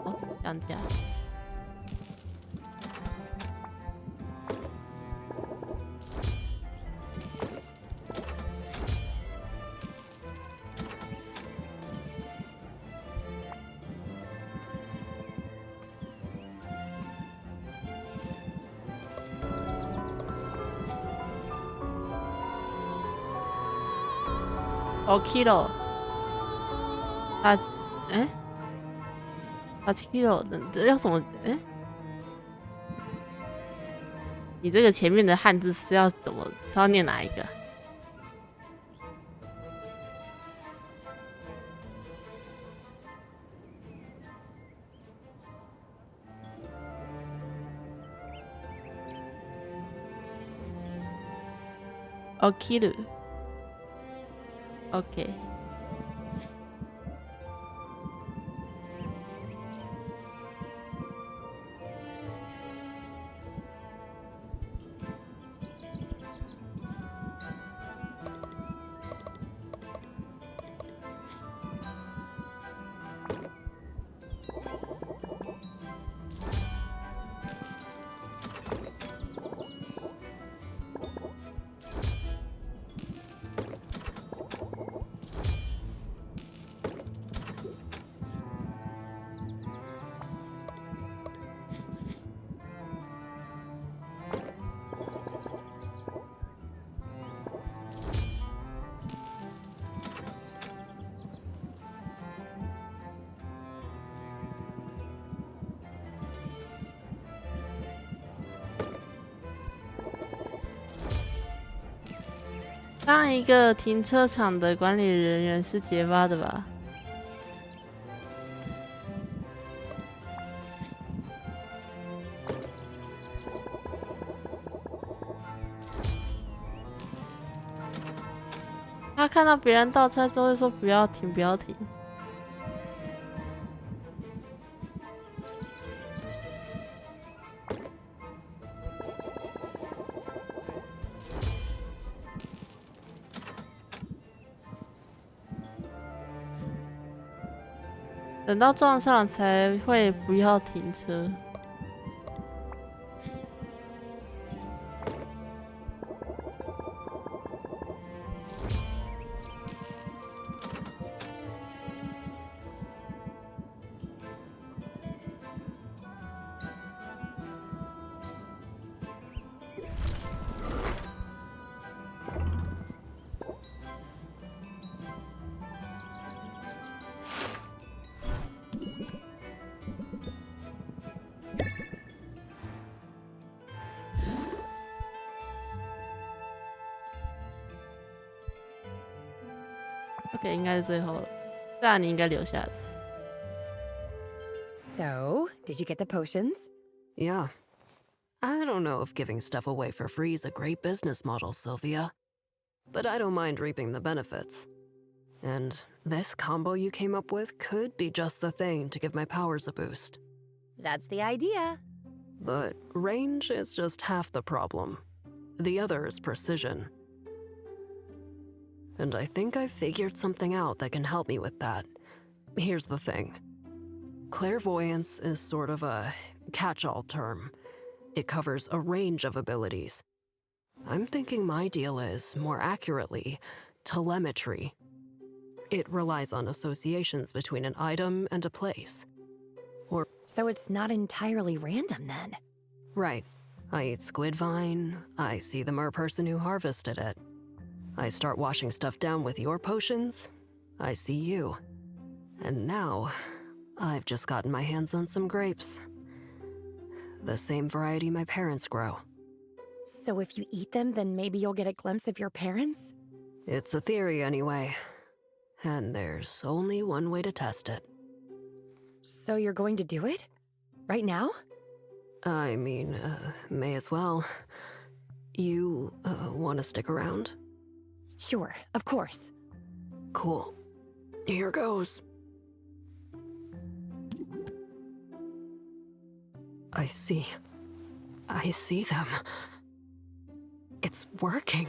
哦，降价。kilo， 啊，哎，kilo， 这要什么？哎，你这个前面的汉字是要怎么？是要念哪一个？哦，kill。OK。当一个停车场的管理人员是结巴的吧？他看到别人倒车之后会说不要停，不要停。等到撞上了才会不要停车。OK， 应该是最后了。对啊，你应该留下的。So, did you get the potions? Yeah. I don't know if giving stuff away for free is a great business model, Sylvia. But I don't mind reaping the benefits. And this combo you came up with could be just the thing to give my powers a boost. That's the idea. But range is just half the problem. The other is precision. And I think I figured something out that can help me with that. Here's the thing. Clairvoyance is sort of a catch-all term. It covers a range of abilities. I'm thinking my deal is, more accurately, telemetry. It relies on associations between an item and a place. Or So it's not entirely random then? right. I eat squid vine, I see the merperson who harvested it. I start washing stuff down with your potions, I see you. And now, I've just gotten my hands on some grapes. The same variety my parents grow. So if you eat them, then maybe you'll get a glimpse of your parents? It's a theory anyway. And there's only one way to test it. So you're going to do it? Right now? I mean, may as well. You, want to stick around? Sure, of course. Cool. Here goes. I see them. It's working.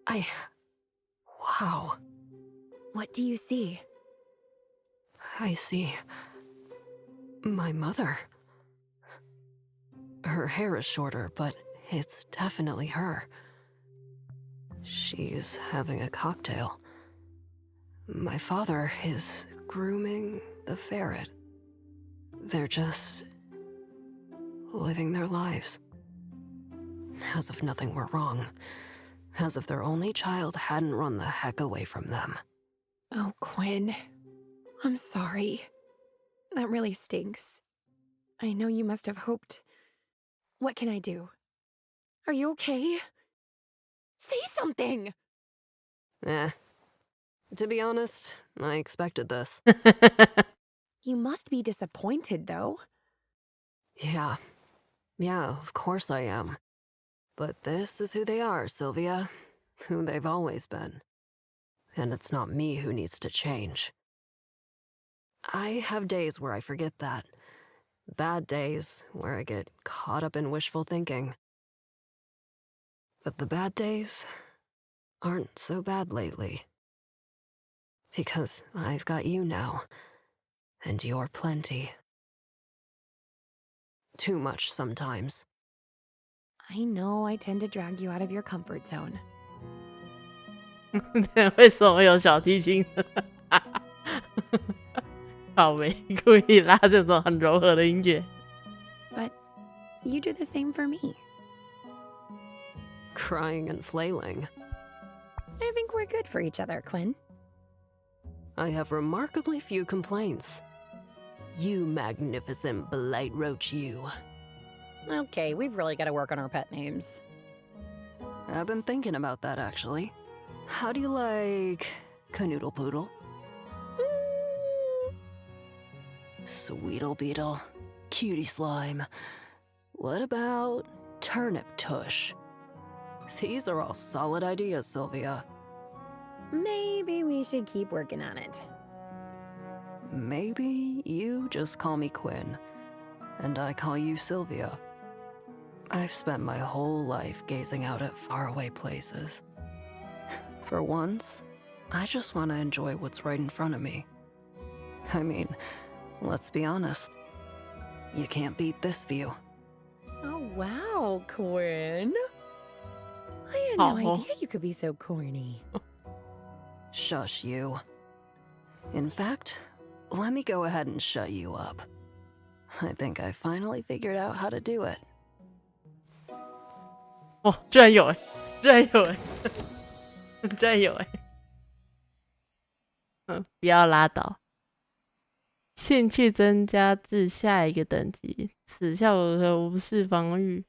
Wow. What do you see? I see my mother. Her hair is shorter, but it's definitely her. She's having a cocktail. My father is grooming the ferret. They're just living their lives. As if nothing were wrong. As if their only child hadn't run the heck away from them. Oh, Quinn. I'm sorry. That really stinks. I know you must have hoped. What can I do? Are you okay? Say something! To be honest, I expected this. You must be disappointed, though. Yeah, of course I am. But this is who they are, Sylvia. who they've always been. And it's not me who needs to change. I have days where I forget that. Bad days where I get caught up in wishful thinking. But the bad days aren't so bad lately. Because I've got you now, and you're plenty. Too much sometimes. I know I tend to drag you out of your comfort zone. 为什么有小提琴？好没故意拉这种很柔和的音乐。But you do the same for me. Crying and flailing. I think we're good for each other, Quinn. I have remarkably few complaints. You magnificent blight roach, you. Okay, we've really got to work on our pet names. I've been thinking about that, actually. How do you like Canoodle Poodle? Sweetle Beetle, Cutie Slime. What about Turnip Tush? These are all solid ideas, Sylvia. Maybe we should keep working on it. Maybe you just call me Quinn, and I call you Sylvia. I've spent my whole life gazing out at faraway places. For once, I just want to enjoy what's right in front of me. I mean, let's be honest. You can't beat this view. Oh, wow, Quinn. I had no idea you could be so corny. Shush you. In fact, let me go ahead and shut you up. I think I finally figured out how to do it. 哦，居然有哎，居然有哎，居然有哎！不要拉倒。兴趣增加至下一个等级，此效果可无视防御。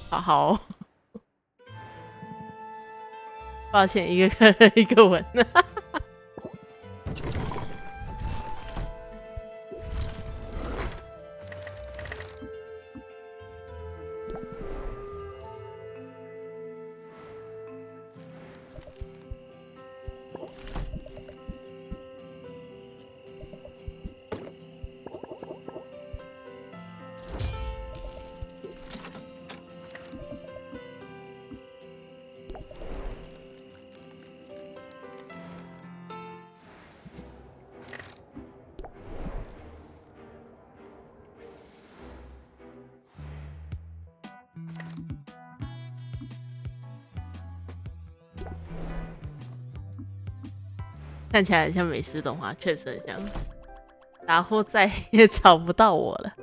好、哦，抱歉，一个客人一个吻。看起来很像美式动画，确实很像。然后再也找不到我了。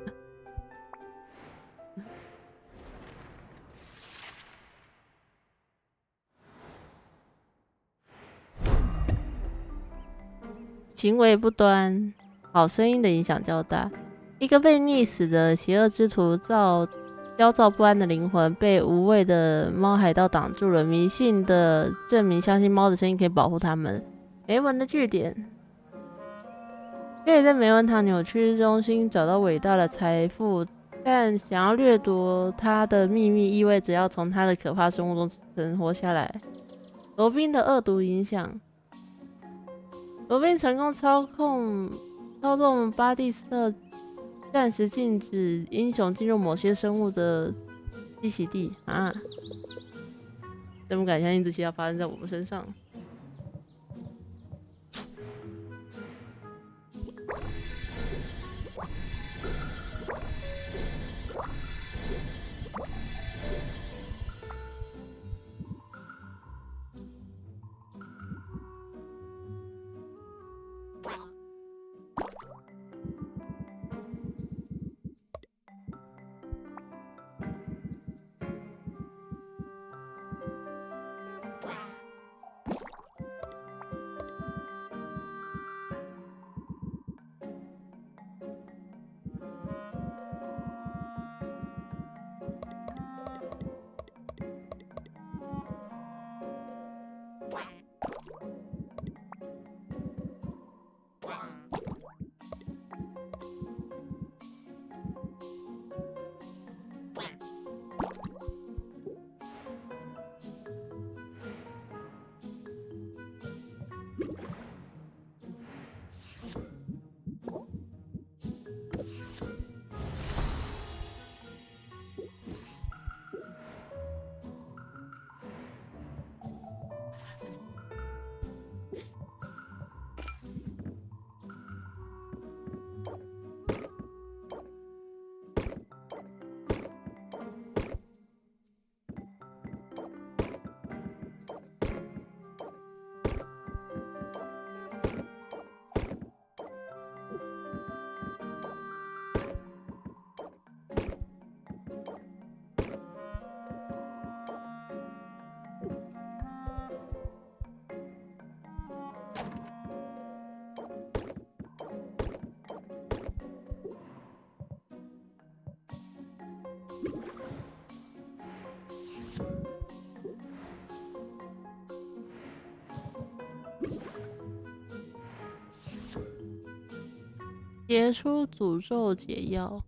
行为不端，好声音的影响较大。一个被溺死的邪恶之徒焦躁不安的灵魂，被无畏的猫海盗挡住了。迷信的证明相信猫的声音可以保护他们。梅文的据点，可以在梅文堂扭曲中心找到伟大的财富，但想要掠夺它的秘密，意味着要从它的可怕生物中存活下来。罗宾的恶毒影响，罗宾成功操纵巴蒂斯特，暂时禁止英雄进入某些生物的栖息地啊！真不敢相信这些要发生在我们身上。结出诅咒解药。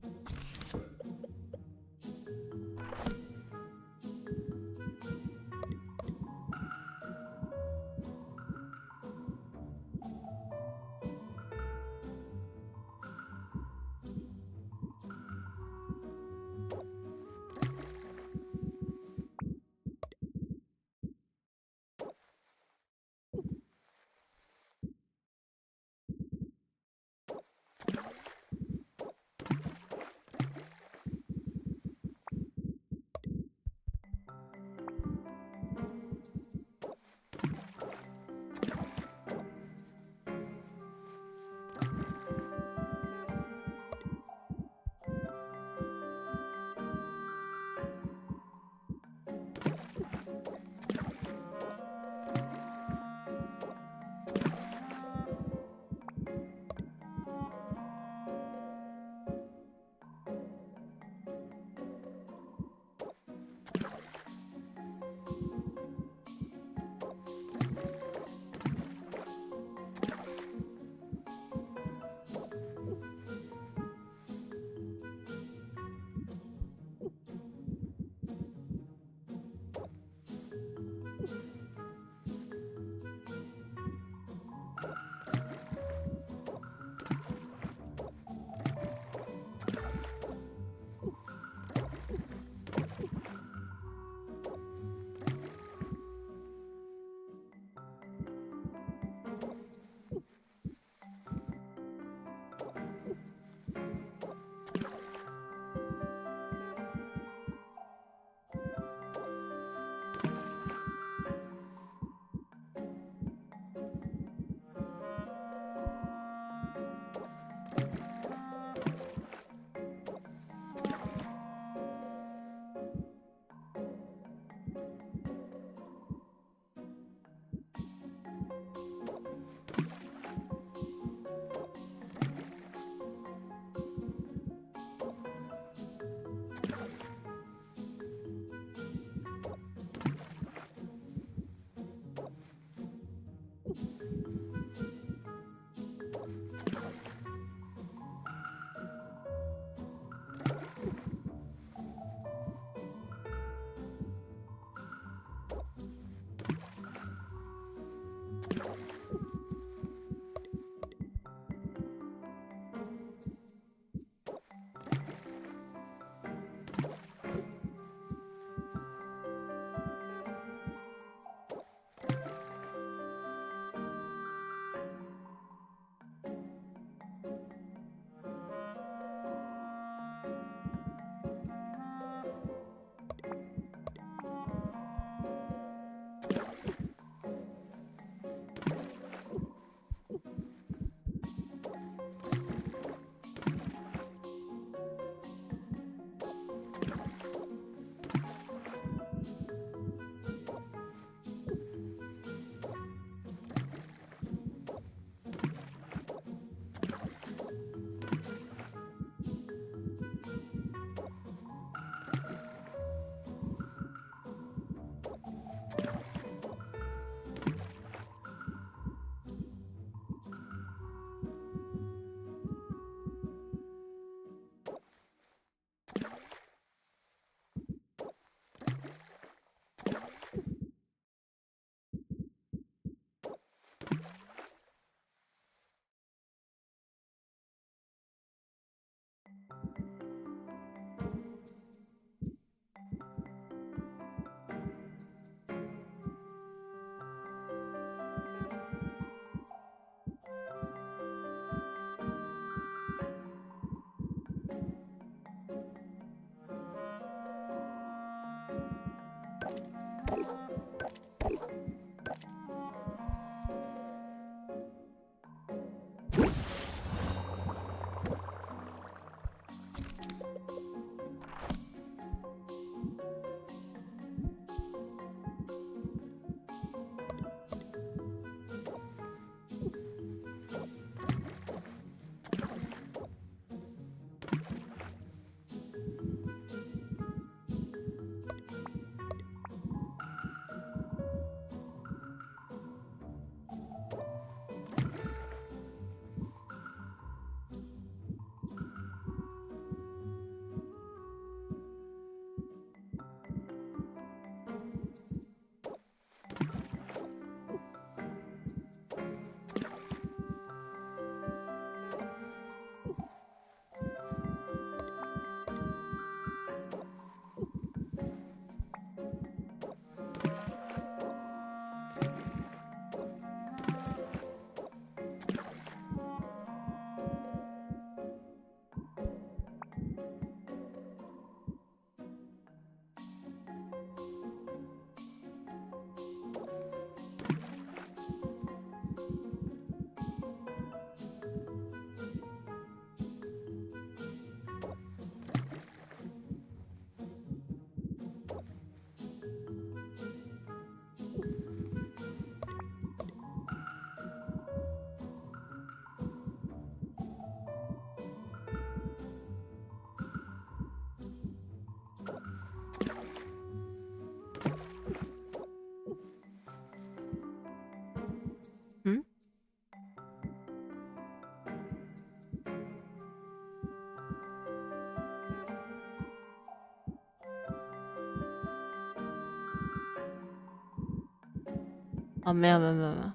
哦，没有没有没有没有。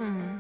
嗯。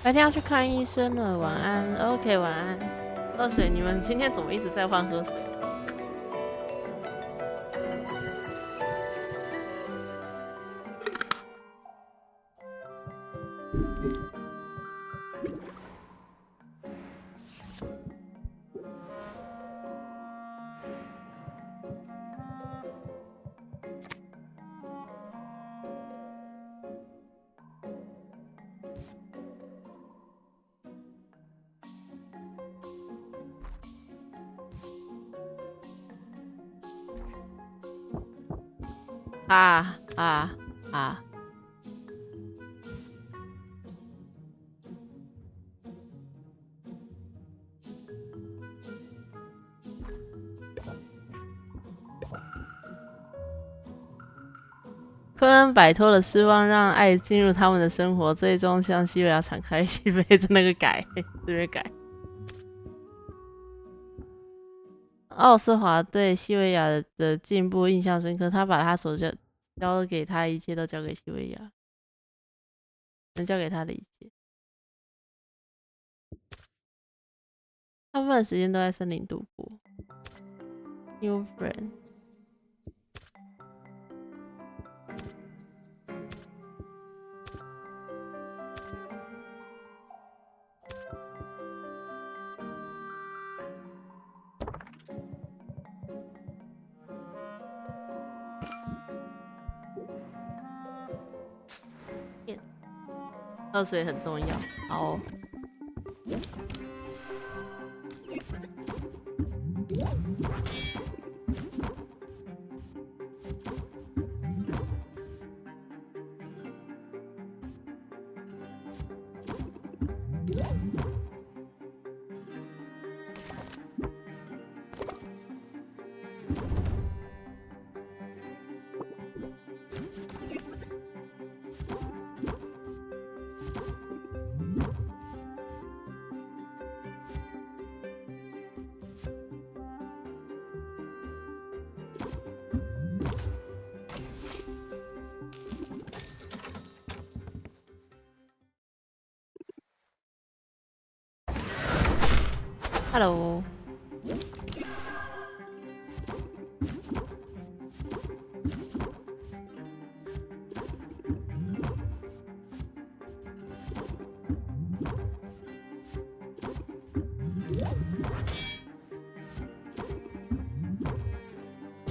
白天要去看医生了，晚安。OK， 晚安。喝水，你们今天怎么一直在换喝水？啊！昆恩摆脱了失望，让爱进入他们的生活，最终向西维亚敞开心扉。真那个改，这边改。奥斯华对西维亚的进步印象深刻，他把他所交给他一切都交给西维亚，能交给他的一切，大部分时间都在森林度过。New friend。喝水很重要。好哦。Hello。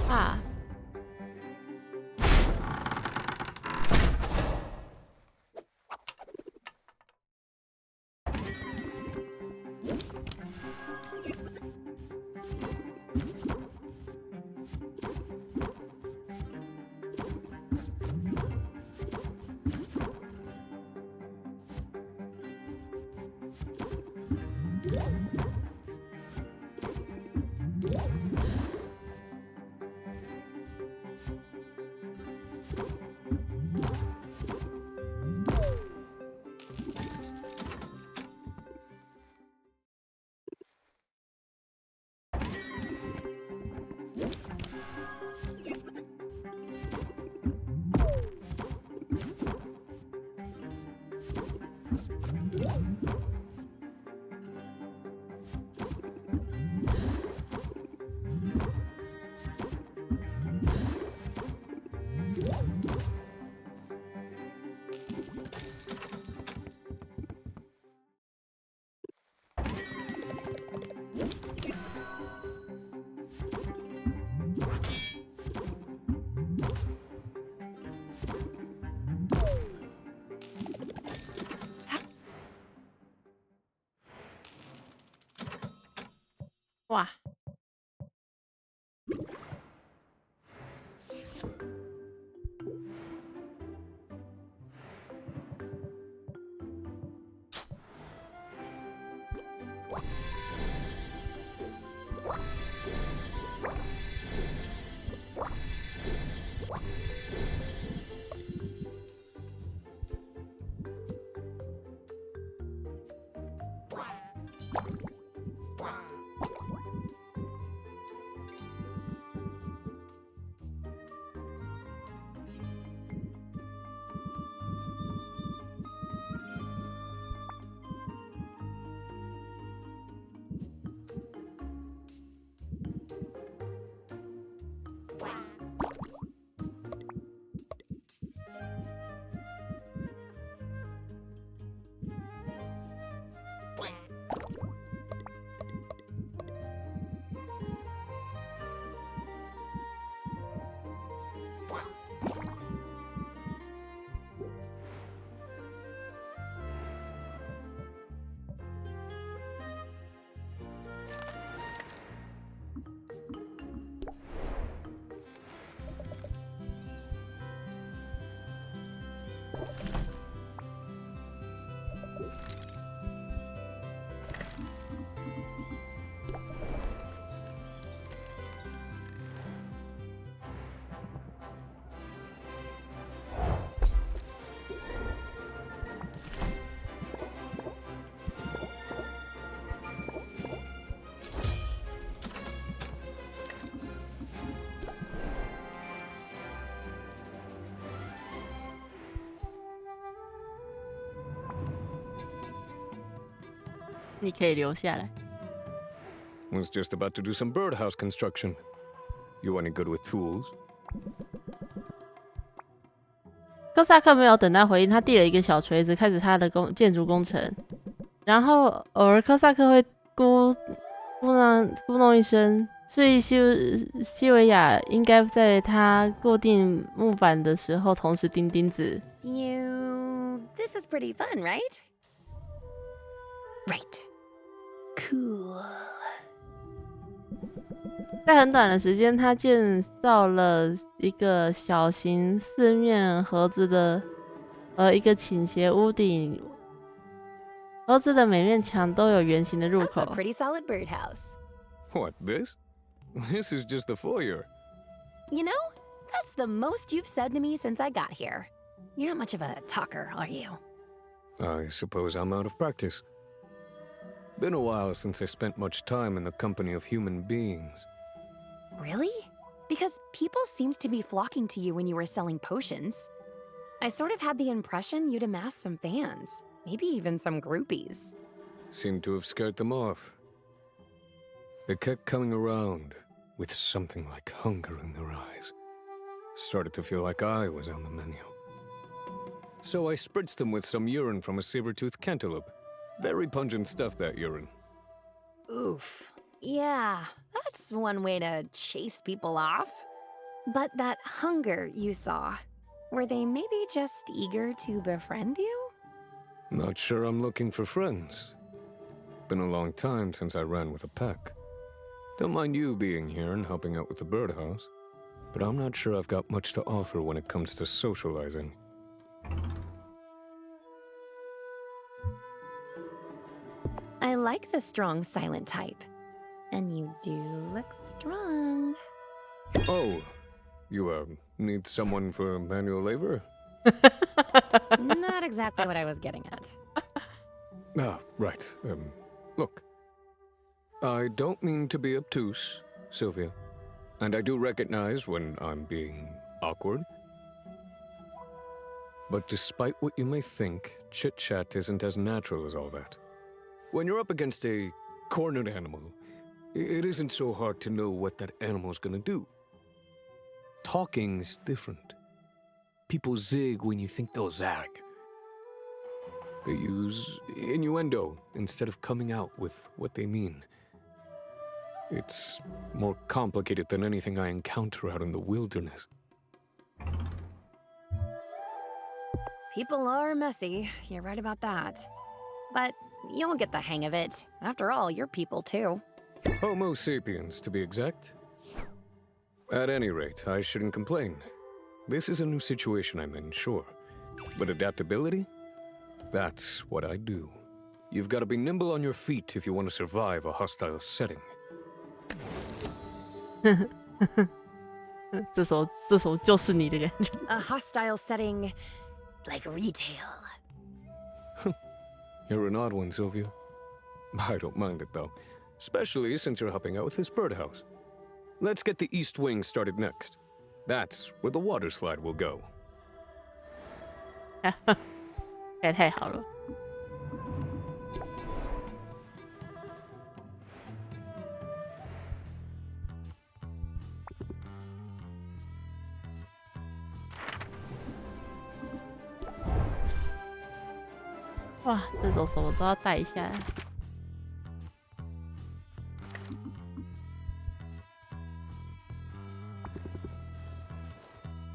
啊。哇！你可以留下来。 Was just about to do some birdhouse construction. You any good with tools? 科萨克没有等到回应，他递了一个小锤子，开始他的建筑工程。然后偶尔科萨克会咕弄一声，所以西维亚应该在他固定木板的时候同时钉钉子。This is pretty fun, right? Right. Cool. 在很短的时间，他建造了一个小型四面盒子的一个倾斜屋顶。盒子的每面墙都有圆形的入 That's 口。 a pretty solid birdhouse. What, this? This is just the foyer. You know, that's the most you've said to me since I got here. You're not much of a talker, are you? I suppose I'm out of practice. Been a while since I spent much time in the company of human beings. Really? Because people seemed to be flocking to you when you were selling potions. I sort of had the impression you'd amassed some fans, maybe even some groupies. Seemed to have scared them off. They kept coming around with something like hunger in their eyes. Started to feel like I was on the menu. So I spritzed them with some urine from a saber-toothed cantaloupe. Very pungent stuff, that urine. Oof. Yeah, that's one way to chase people off. But that hunger you saw, were they maybe just eager to befriend you? Not sure I'm looking for friends. Been a long time since I ran with a pack. Don't mind you being here and helping out with the birdhouse, but I'm not sure I've got much to offer when it comes to socializing. I like the strong silent type. And you do look strong. Oh, you, need someone for manual labor? Not exactly what I was getting at. Ah, right. Look. I don't mean to be obtuse, Sylvia. And I do recognize when I'm being awkward. But despite what you may think, chit-chat isn't as natural as all that. When you're up against a cornered animal, it isn't so hard to know what that animal's gonna do. Talking's different. People zig when you think they'll zag. They use innuendo instead of coming out with what they mean. It's more complicated than anything I encounter out in the wilderness. People are messy, you're right about that. But you'll get the hang of it. After all, you're people too. Homo sapiens, to be exact. At any rate, I shouldn't complain. This is a new situation I'm in, sure. But adaptability? That's what I do. You've got to be nimble on your feet if you want to survive a hostile setting. 这首就是你的感觉。 A hostile setting like retail. You're an odd one, Sylvia. I don't mind it, though. Especially since you're helping out with this birdhouse. Let's get the east wing started next. That's where the water slide will go. 也太好了。哇，这种什么都要带一下。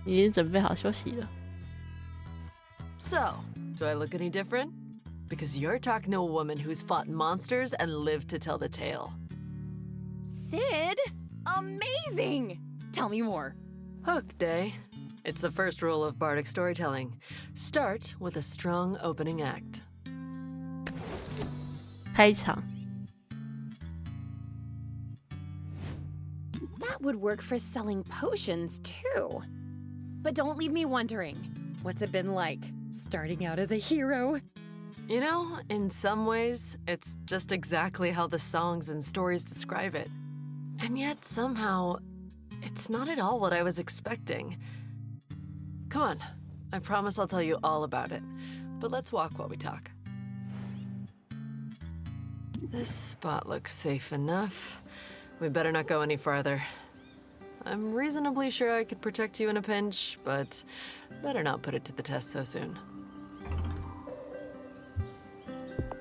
已经准备好休息了。 So, do I look any different? Because you're talking to a woman who's fought monsters and lived to tell the tale. Sid? Amazing! Tell me more. Hook Day. It's the first rule of bardic storytelling. Start with a strong opening act. 开场。 That would work for selling potions too. But don't leave me wondering. What's it been like, starting out as a hero? You know, in some ways, it's just exactly how the songs and stories describe it. And yet, somehow, it's not at all what I was expecting. Come on, I promise I'll tell you all about it. But let's walk while we talk. This spot looks safe enough. We better not go any farther. I'm reasonably sure I could protect you in a pinch, but better not put it to the test so soon.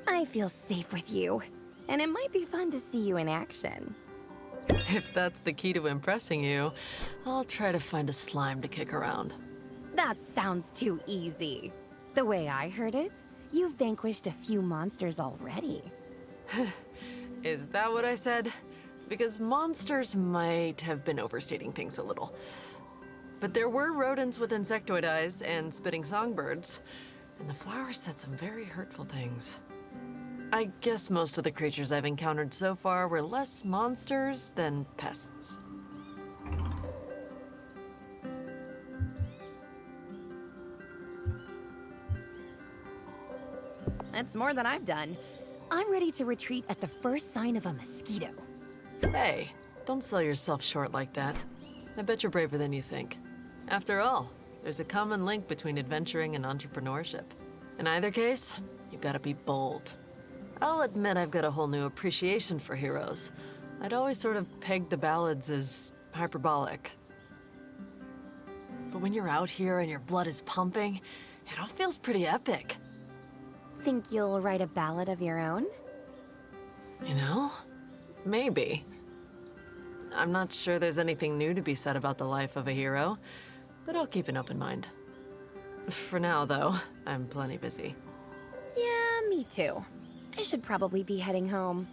I feel safe with you, and it might be fun to see you in action. If that's the key to impressing you, I'll try to find a slime to kick around. That sounds too easy. The way I heard it, you've vanquished a few monsters already. Is that what I said? Because monsters might have been overstating things a little. But there were rodents with insectoid eyes and spitting songbirds, and the flowers said some very hurtful things. I guess most of the creatures I've encountered so far were less monsters than pests. That's more than I've done. I'm ready to retreat at the first sign of a mosquito. Hey, don't sell yourself short like that. I bet you're braver than you think. After all, there's a common link between adventuring and entrepreneurship. In either case, you've got to be bold. I'll admit I've got a whole new appreciation for heroes. I'd always sort of pegged the ballads as hyperbolic. But when you're out here and your blood is pumping, it all feels pretty epic. Think you'll write a ballad of your own? You know? Maybe. I'm not sure there's anything new to be said about the life of a hero, but I'll keep an open mind. For now, though, I'm plenty busy. Yeah, me too. I should probably be heading home.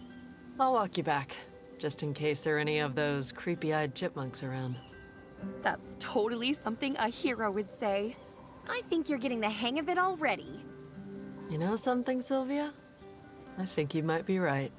I'll walk you back, just in case there are any of those creepy-eyed chipmunks around. That's totally something a hero would say. I think you're getting the hang of it already. You know something, Sylvia? I think you might be right.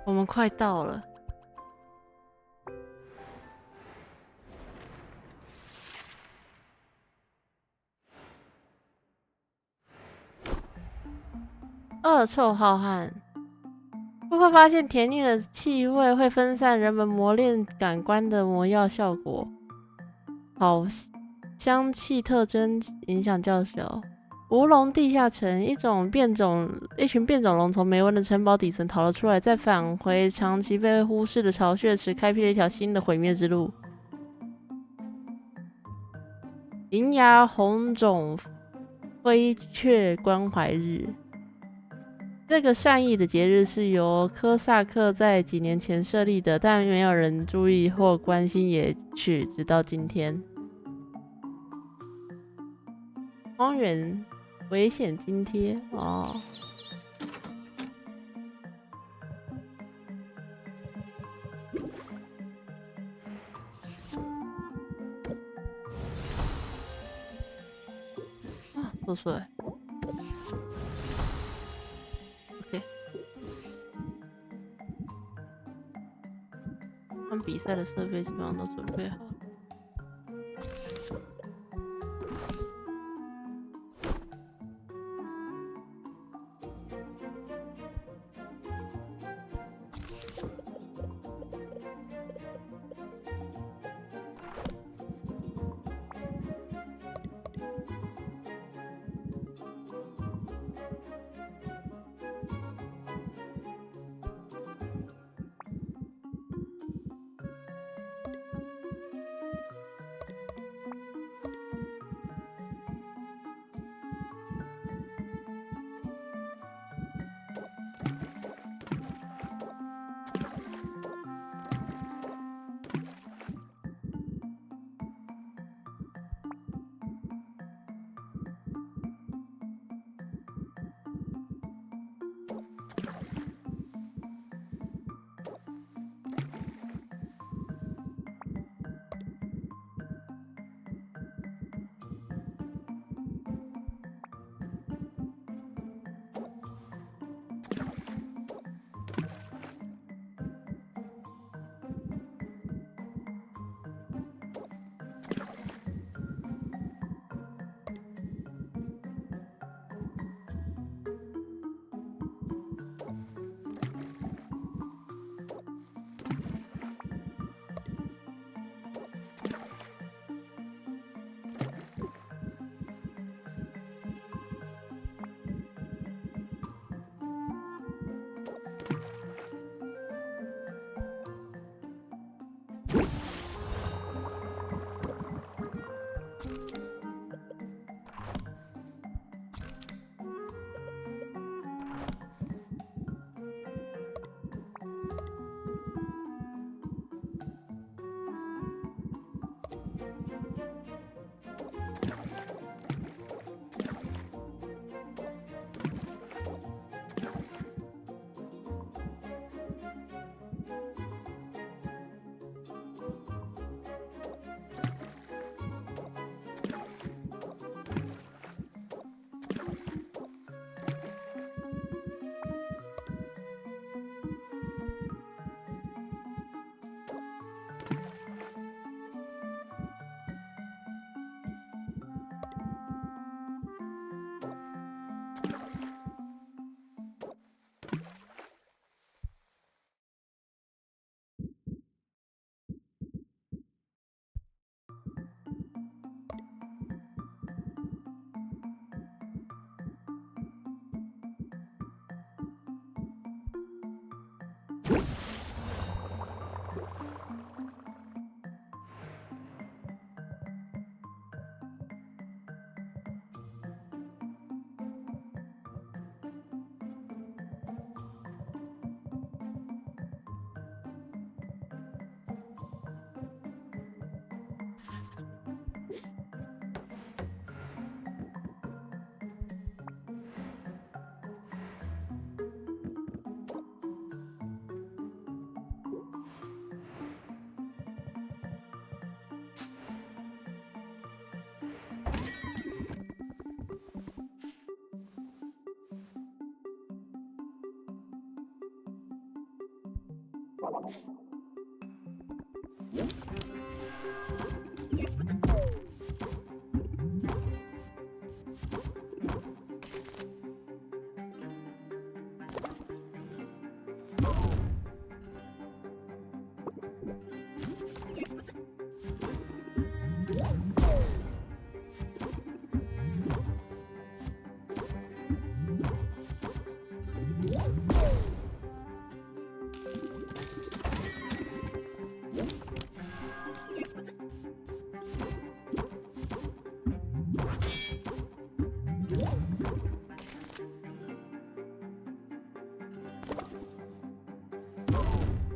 我们快到了。恶臭浩瀚，顾客发现甜腻的气味会分散人们磨练感官的魔药效果，好香气特征影响较小。无龙地下城，一群变种龙从梅温的城堡底层逃了出来，在返回长期被忽视的巢穴时，开辟了一条新的毁灭之路。银牙红种飞雀关怀日，这个善意的节日是由科萨克在几年前设立的，但没有人注意或关心，也许直到今天。荒原危险津贴哦，啊，做出来 ，OK， 看比赛的设备基本上都准备好了。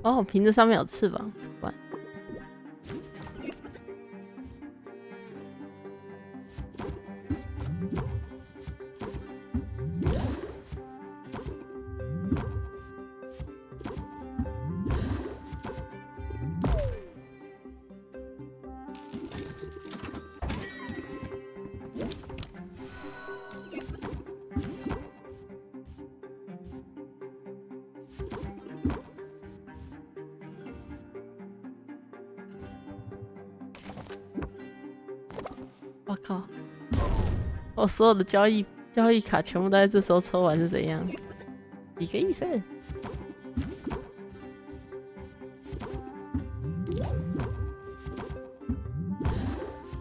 哦，瓶子上面有翅膀图案。我靠！我所有的交易卡全部都在这时候抽完是怎样？几个意思？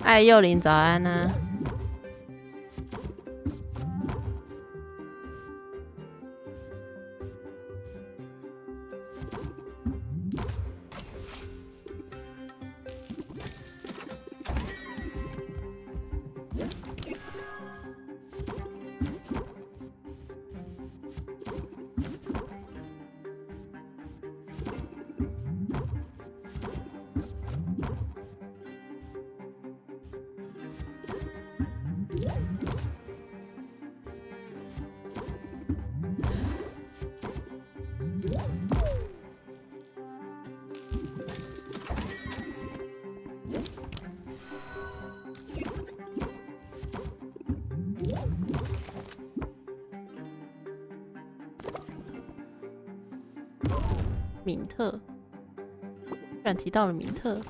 哎，幼林早安啊！敏特，居然提到了敏特，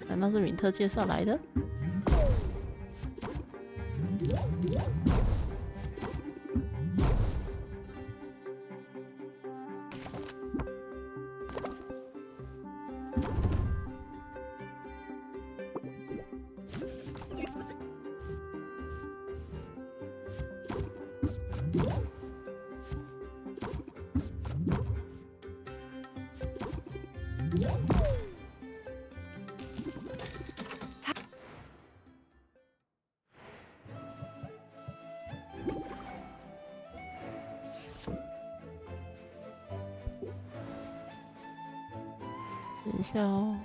难道是敏特介绍来的？等一下哦。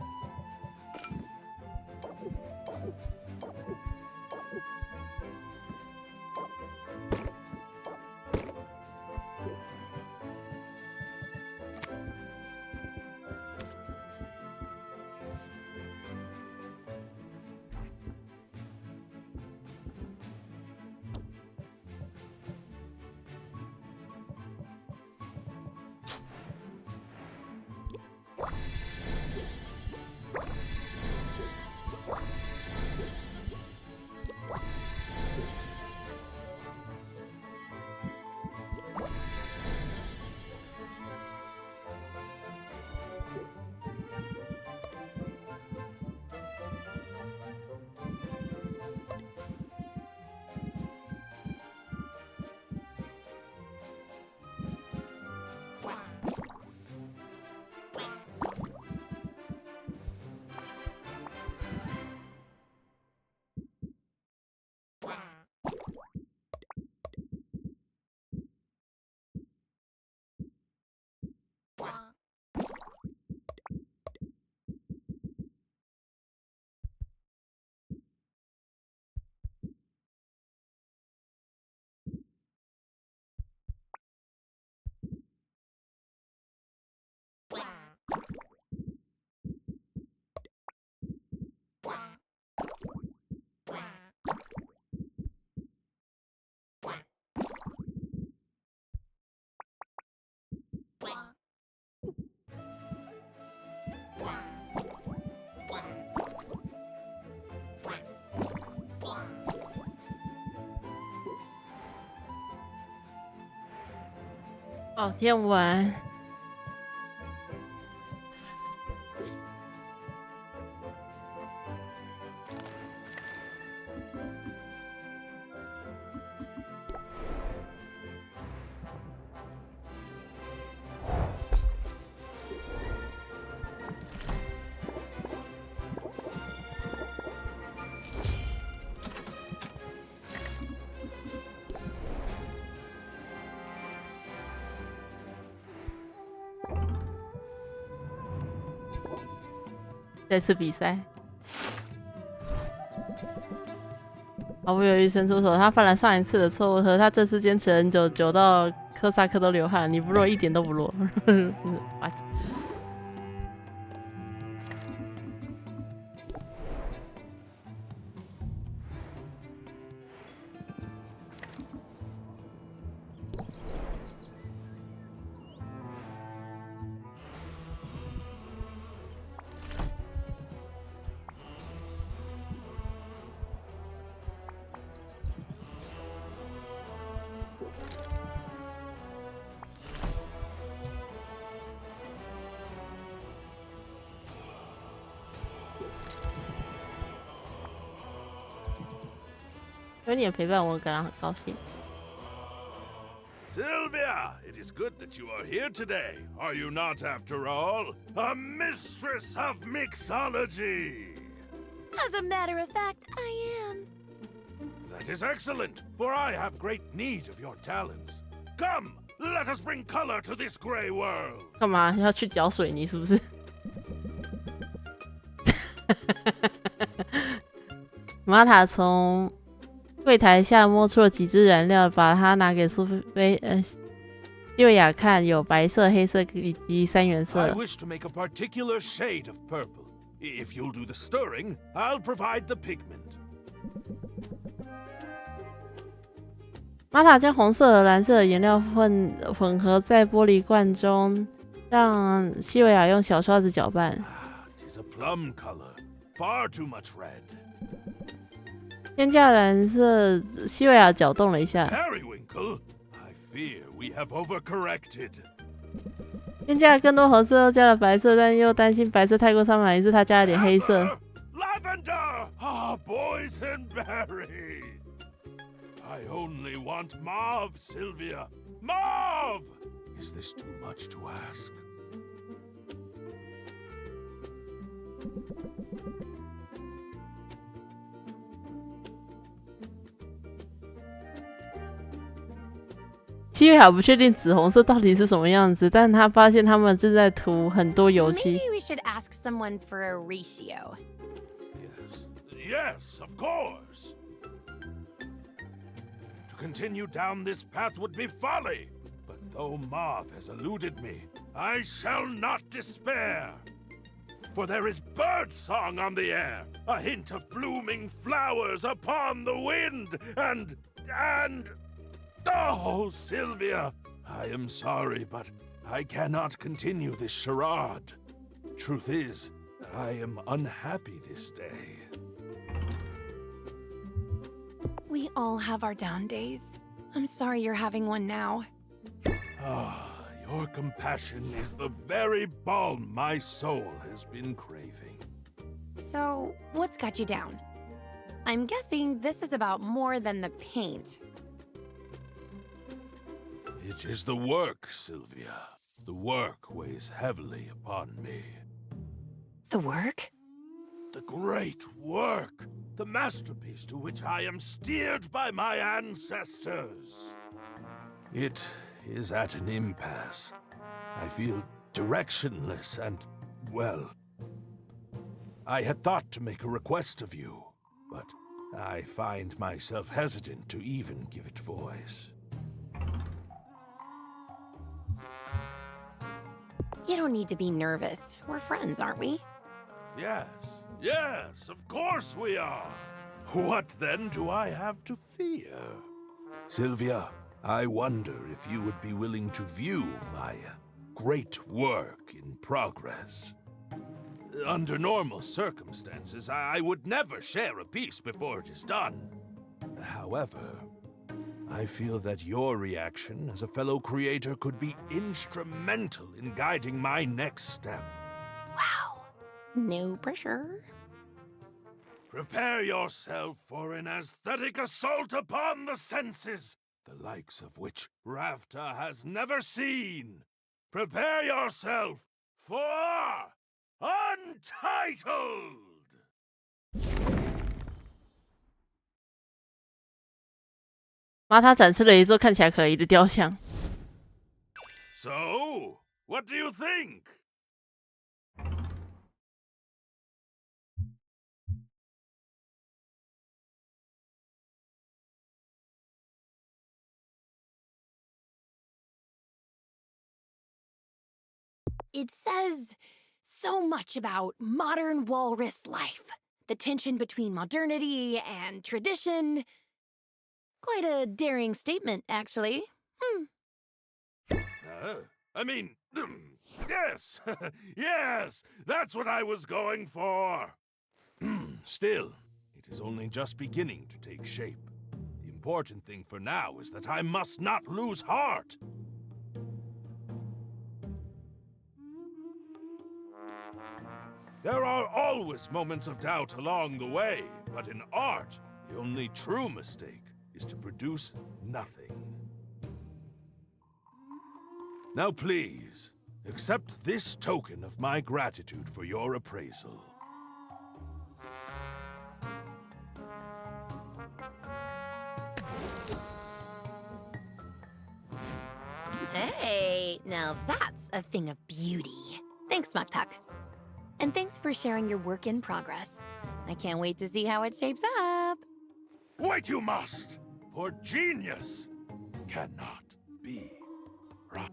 哦，天晚。再次比赛。毫不犹豫伸出手，他犯了上一次的错误，和他这次坚持很久，久到科萨克都流汗。你不弱，一点都不弱。有你的陪伴，我感到很高兴。Sylvia, it is good that you are here today. Are you not, after all, a mistress of mixology? As a matter of fact, I am. That is excellent, for I have great need of your talents. Come, let us bring color to this gray world. 干嘛要去搅水泥？是不是？玛塔从柜台下摸出了几支燃料，把它拿给西维亚看，有白色、黑色以及3原色。I wish to make a particular shade of purple. If you'll do the stirring, I'll provide the pigment. 玛塔将红色和蓝色的颜料混合在玻璃罐中，让西维亚用小刷子搅拌。'Tis a plum color, far too much red. 天价蓝色，西维亚搅动了一下。Periwinkle, I fear we have overcorrected. 天价更多红色，又加了白色，但又担心白色太过苍白，于是他加了点黑色。Lavender! Ah, boysenberry! I only want mauve, Sylvia. Mauve! Is this too much to ask? 西维亚不确定紫红色到底是什么样子，但他发现他们正在涂很多油漆。 Maybe we should ask someone for a ratio. Yes, of course. To continue down this path would be folly. But though mauve has eluded me, I shall not despair. For there is bird song on the air, a hint of blooming flowers upon the wind, and... Oh, Sylvia, I am sorry, but I cannot continue this charade. Truth is, I am unhappy this day. We all have our down days. I'm sorry you're having one now. Ah, your compassion is the very balm my soul has been craving. So, what's got you down? I'm guessing this is about more than the paint. It is the work, Sylvia. The work weighs heavily upon me. The work? The great work! The masterpiece to which I am steered by my ancestors. It is at an impasse. I feel directionless and, well... I had thought to make a request of you, but I find myself hesitant to even give it voice. You don't need to be nervous. We're friends, aren't we? Yes, of course we are. What then do I have to fear? Sylvia, I wonder if you would be willing to view my great work in progress. Under normal circumstances, I would never share a piece before it is done. However, I feel that your reaction as a fellow creator could be instrumental in guiding my next step. Wow. No pressure. Prepare yourself for an aesthetic assault upon the senses, the likes of which Ravta has never seen. Prepare yourself for Untitled! 玛塔展示了一座看起来可疑的雕像。So, what do you think? It says so much about modern walrus life. The tension between modernity and tradition. Quite a daring statement, actually. I mean, yes, yes, that's what I was going for. Still, it is only just beginning to take shape. The important thing for now is that I must not lose heart. There are always moments of doubt along the way, but in art, the only true mistake is to produce nothing. Now please, accept this token of my gratitude for your appraisal. Hey, now that's a thing of beauty. Thanks, Muktuk. And thanks for sharing your work in progress. I can't wait to see how it shapes up. Wait, you must! For genius cannot be right.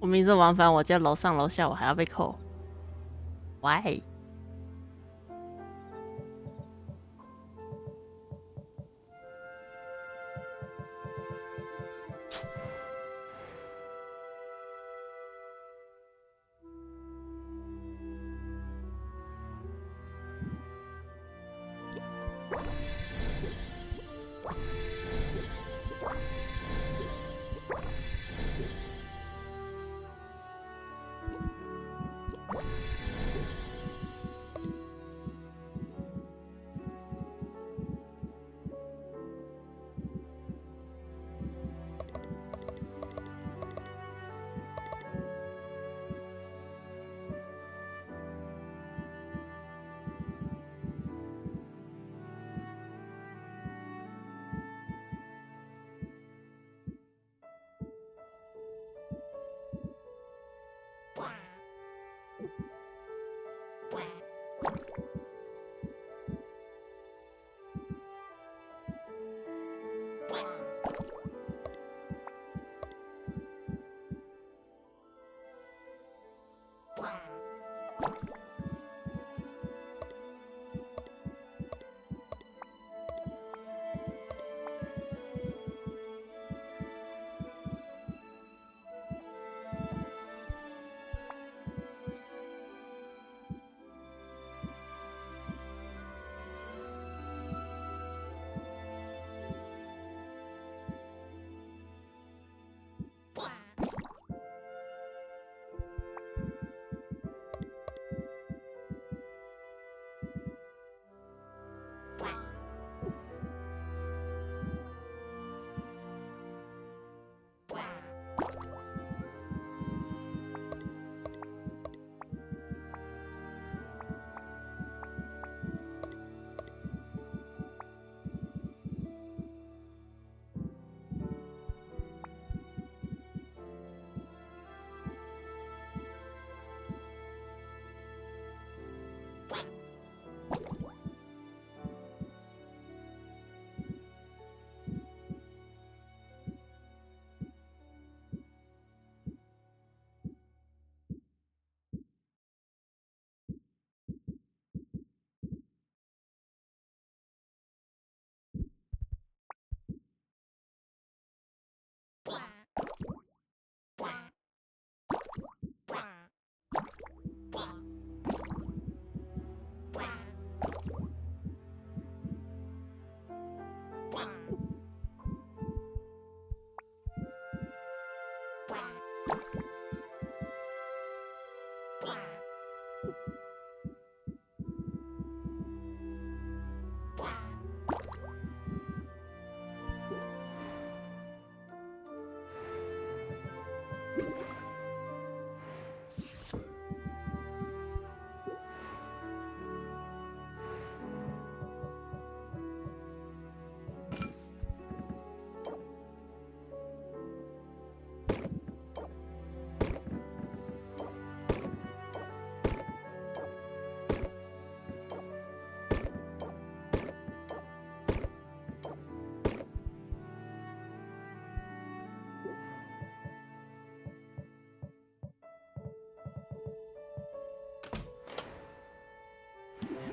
我名字王凡，我家楼上楼下，我还要被扣。Why？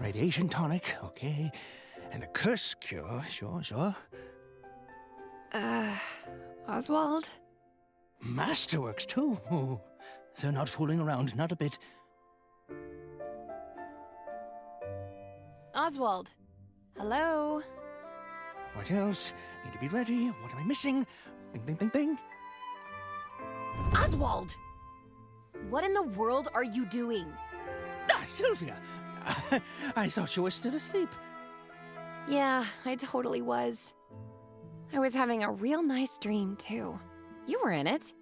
Radiation tonic, okay. And a curse cure, sure. Oswald? Masterworks, too. Oh, they're not fooling around, not a bit. Oswald. Hello? What else? Need to be ready. What am I missing? Bing, bing, bing, bing. Oswald! What in the world are you doing? Ah, Sylvia! I thought you were still asleep. Yeah, I totally was. I was having a real nice dream, too. You were in it.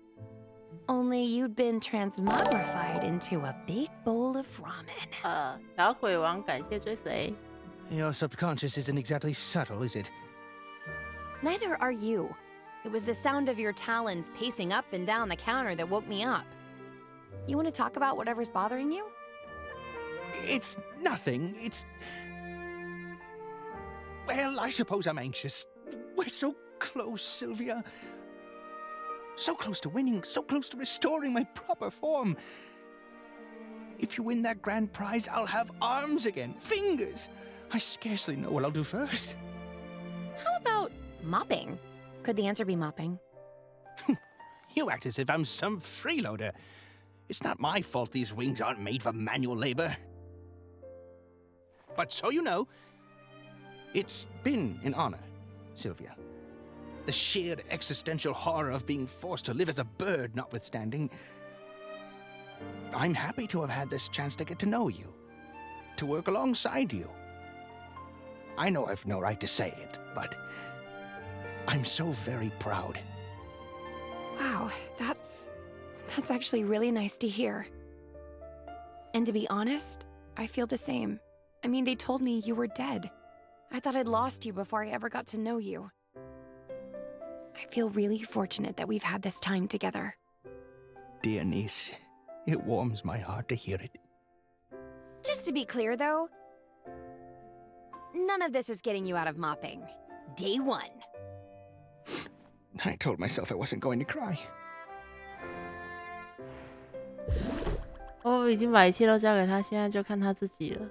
Only you'd been transmogrified into a big bowl of ramen. 小鬼王感谢追随。 Your subconscious isn't exactly subtle, is it? Neither are you. It was the sound of your talons pacing up and down the counter that woke me up. You want to talk about whatever's bothering you? It's nothing. It's... Well, I suppose I'm anxious. We're so close, Sylvia. So close to winning, so close to restoring my proper form. If you win that grand prize, I'll have arms again, fingers. I scarcely know what I'll do first. How about mopping? Could the answer be mopping? You act as if I'm some freeloader. It's not my fault these wings aren't made for manual labor. But so you know, it's been an honor, Sylvia. The sheer existential horror of being forced to live as a bird notwithstanding, I'm happy to have had this chance to get to know you, to work alongside you. I know I've no right to say it, but I'm so very proud. Wow, that's actually really nice to hear. And to be honest, I feel the same. I mean, they told me you were dead. I thought I'd lost you before I ever got to know you. I feel really fortunate that we've had this time together. Dear niece, it warms my heart to hear it. Just to be clear, though, none of this is getting you out of mopping. Day one. I told myself I wasn't going to cry. 我已经把一切都交给他，现在就看他自己了。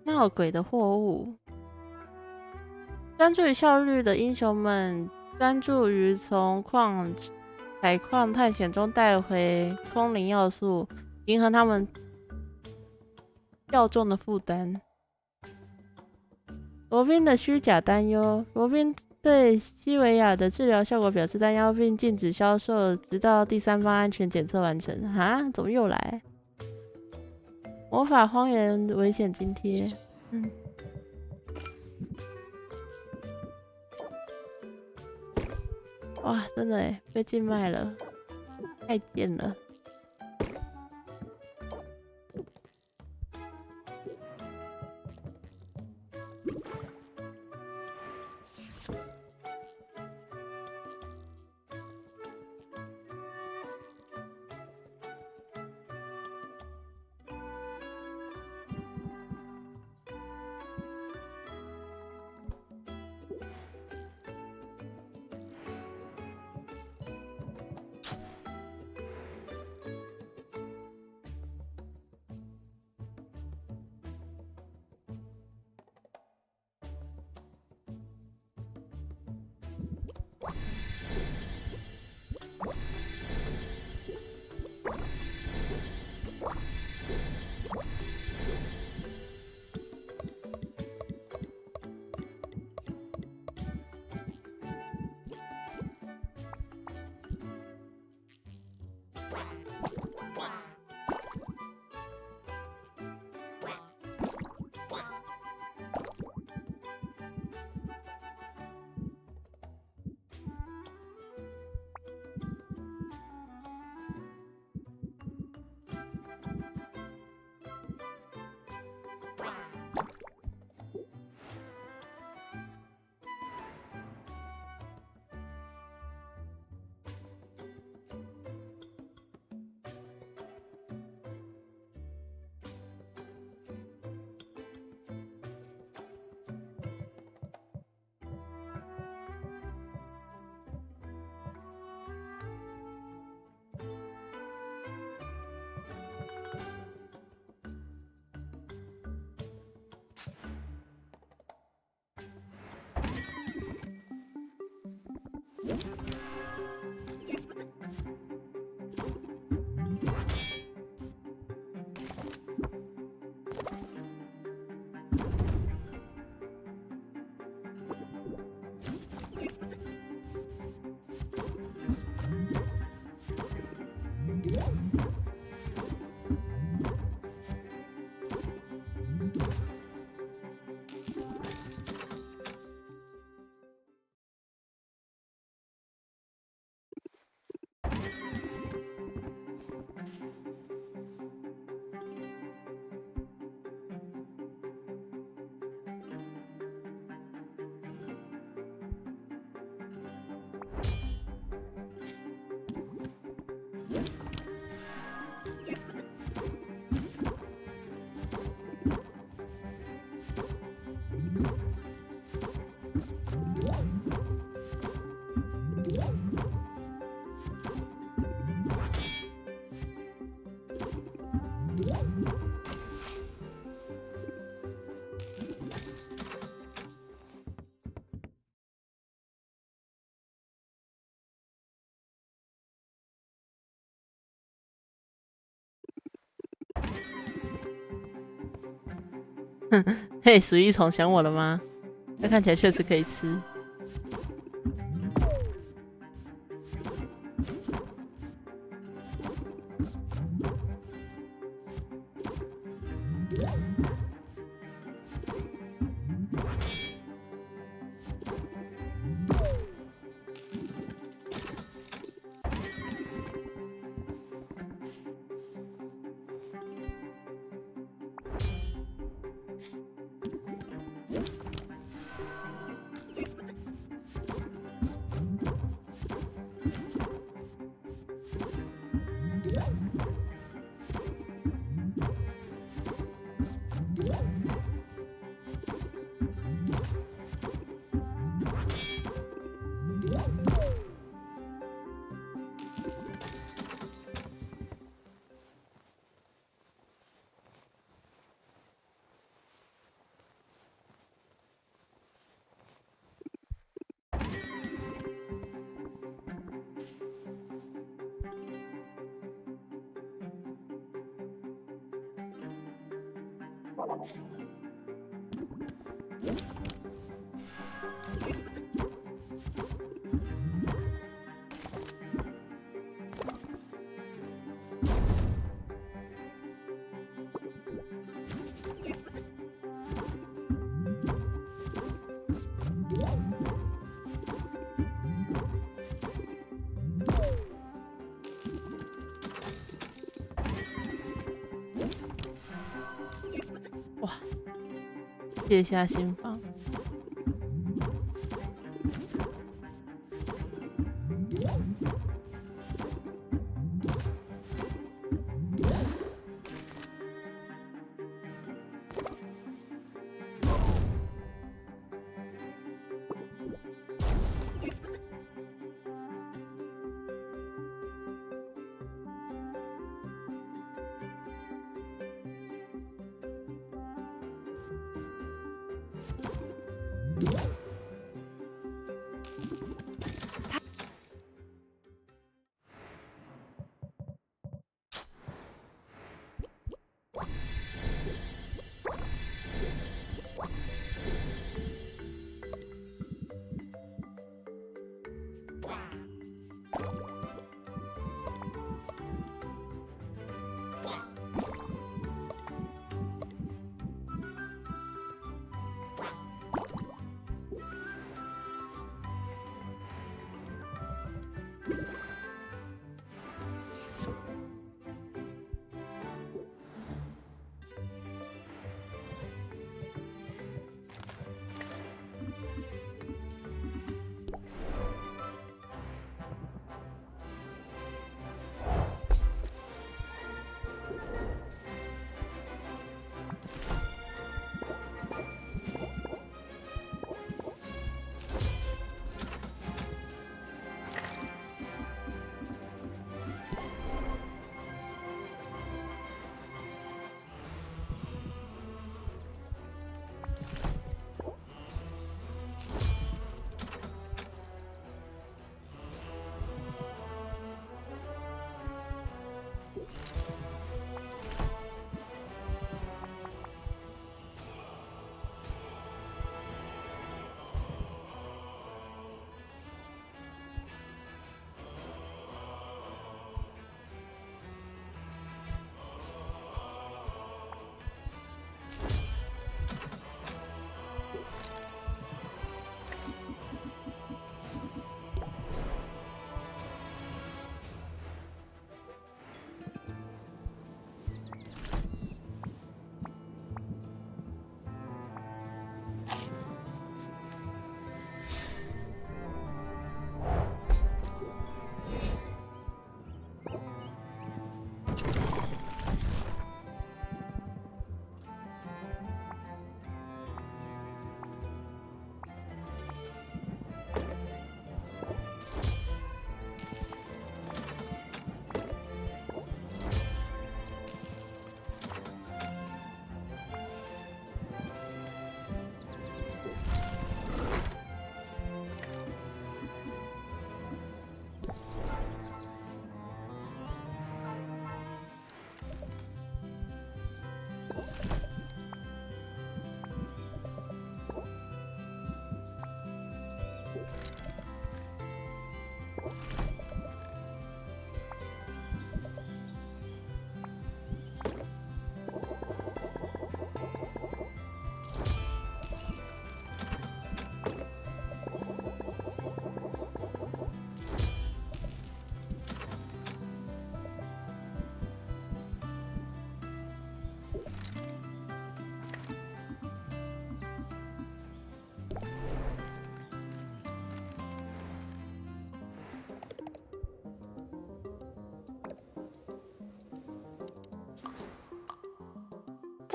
闹鬼的货物，专注于效率的英雄们专注于从采矿探险中带回空灵要素，平衡他们较重的负担。罗宾的虚假担忧，罗宾对西维亚的治疗效果表示担忧，并禁止销售，直到第三方安全检测完成。啊，怎么又来？魔法荒原危险津贴，哇，真的耶，被禁卖了，太贱了。嘿，鼠疫虫想我了吗？这看起来确实可以吃。哇，卸下心防。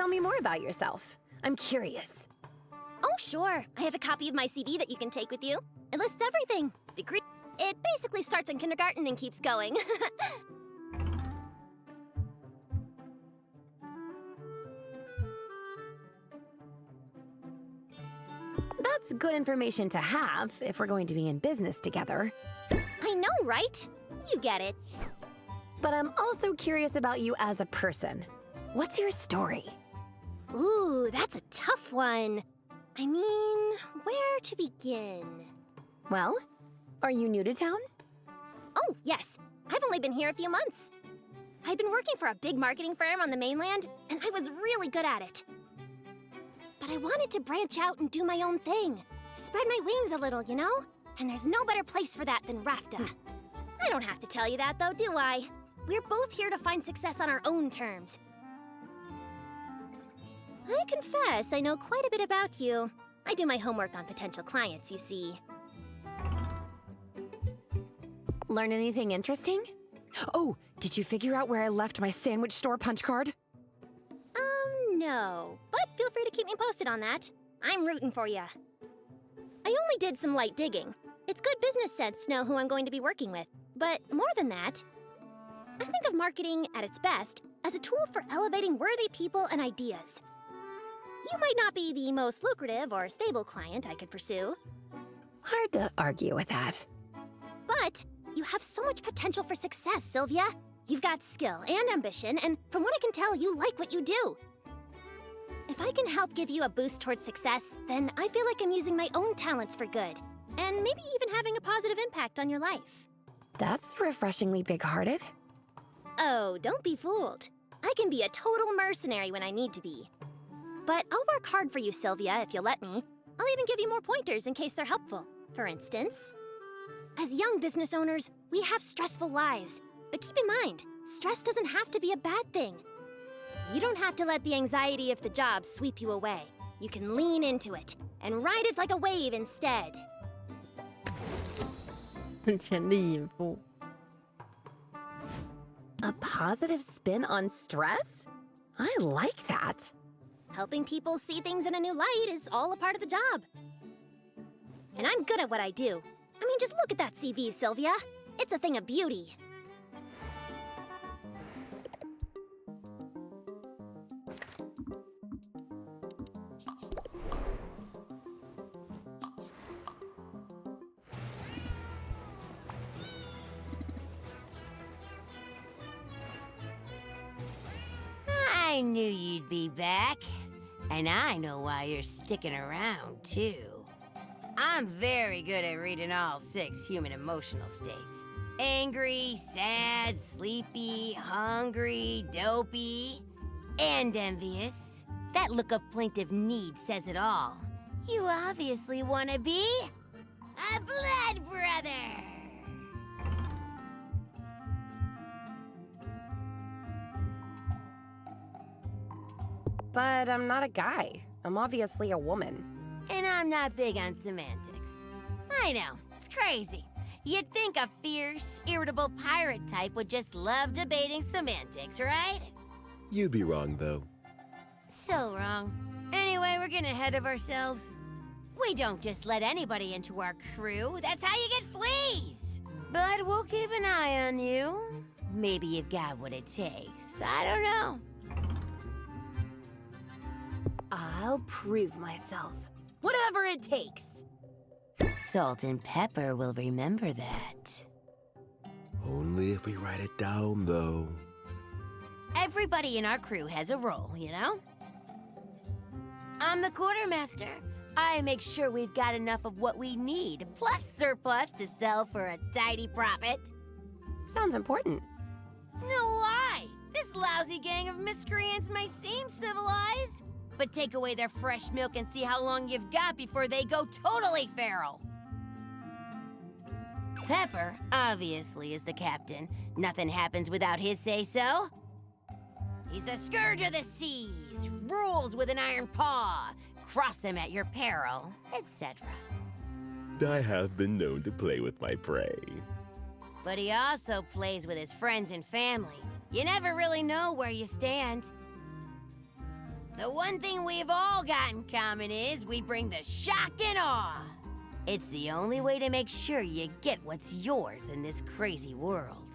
tell me more about yourself. I'm curious. Oh, sure. I have a copy of my CV that you can take with you. It lists everything. Degree. It basically starts in kindergarten and keeps going. That's good information to have if we're going to be in business together. I know, right? You get it. But I'm also curious about you as a person. What's your story? Ooh, that's a tough one. I mean, where to begin? Well, are you new to town? Oh, yes. I've only been here a few months. I'd been working for a big marketing firm on the mainland, and I was really good at it. But I wanted to branch out and do my own thing. Spread my wings a little, you know? And there's no better place for that than Rafta. I don't have to tell you that, though, do I? We're both here to find success on our own terms. I confess I know quite a bit about you. I do my homework on potential clients, you see. Learn anything interesting? Oh, did you figure out where I left my sandwich store punch card? No. But feel free to keep me posted on that. I'm rooting for ya. I only did some light digging. It's good business sense to know who I'm going to be working with. But more than that, I think of marketing at its best as a tool for elevating worthy people and ideas. You might not be the most lucrative or stable client I could pursue. Hard to argue with that. But you have so much potential for success, Sylvia. You've got skill and ambition, and from what I can tell, you like what you do. If I can help give you a boost towards success, then I feel like I'm using my own talents for good, and maybe even having a positive impact on your life. That's refreshingly big-hearted. Oh, don't be fooled. I can be a total mercenary when I need to be. But I'll work hard for you, Sylvia, if you'll let me. I'll even give you more pointers in case they're helpful. For instance, as young business owners, we have stressful lives. But keep in mind, stress doesn't have to be a bad thing. You don't have to let the anxiety of the job sweep you away. You can lean into it and ride it like a wave instead. 全力以赴。 A positive spin on stress? I like that. Helping people see things in a new light is all a part of the job. And I'm good at what I do. I mean, just look at that CV, Sylvia. It's a thing of beauty. I knew you'd be back. And I know why you're sticking around, too. I'm very good at reading all 6 human emotional states. Angry, sad, sleepy, hungry, dopey, and envious. That look of plaintive need says it all. You obviously want to be a blood brother. But I'm not a guy. I'm obviously a woman. And I'm not big on semantics. I know, it's crazy. You'd think a fierce, irritable pirate type would just love debating semantics, right? You'd be wrong, though. So wrong. Anyway, we're getting ahead of ourselves. We don't just let anybody into our crew. That's how you get fleas. But we'll keep an eye on you. Maybe you've got what it takes. I don't know. I'll prove myself. Whatever it takes. Salt and Pepper will remember that. Only if we write it down, though. Everybody in our crew has a role, you know? I'm the quartermaster. I make sure we've got enough of what we need, plus surplus to sell for a tidy profit. Sounds important. No lie! This lousy gang of miscreants may seem civilized, but take away their fresh milk and see how long you've got before they go totally feral. Pepper, obviously, is the captain. Nothing happens without his say-so. He's the scourge of the seas, rules with an iron paw, cross him at your peril, etc. I have been known to play with my prey. But he also plays with his friends and family. You never really know where you stand. The one thing we've all got in common is we bring the shock and awe. It's the only way to make sure you get what's yours in this crazy world.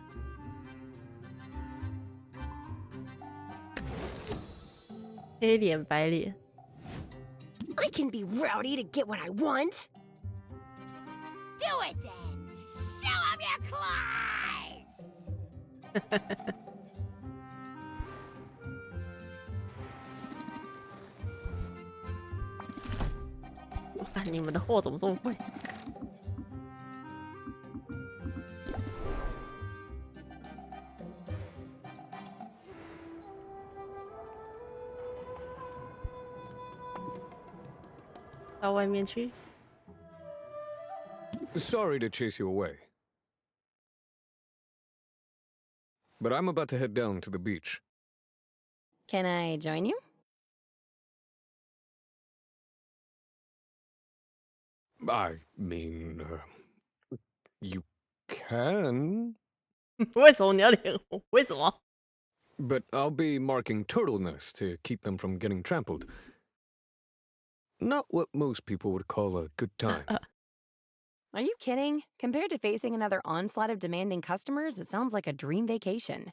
黑脸白脸。 I can be rowdy to get what I want. Do it then! Show 'em your claws! 我看你们的货怎么这么贵？到外面去。 Sorry to chase you away. But I'm about to head down to the beach. Can I join you? I mean, you can. 为什么你要脸红？为什么？ But I'll be marking turtle nests to keep them from getting trampled. Not what most people would call a good time. Are you kidding? Compared to facing another onslaught of demanding customers, it sounds like a dream vacation.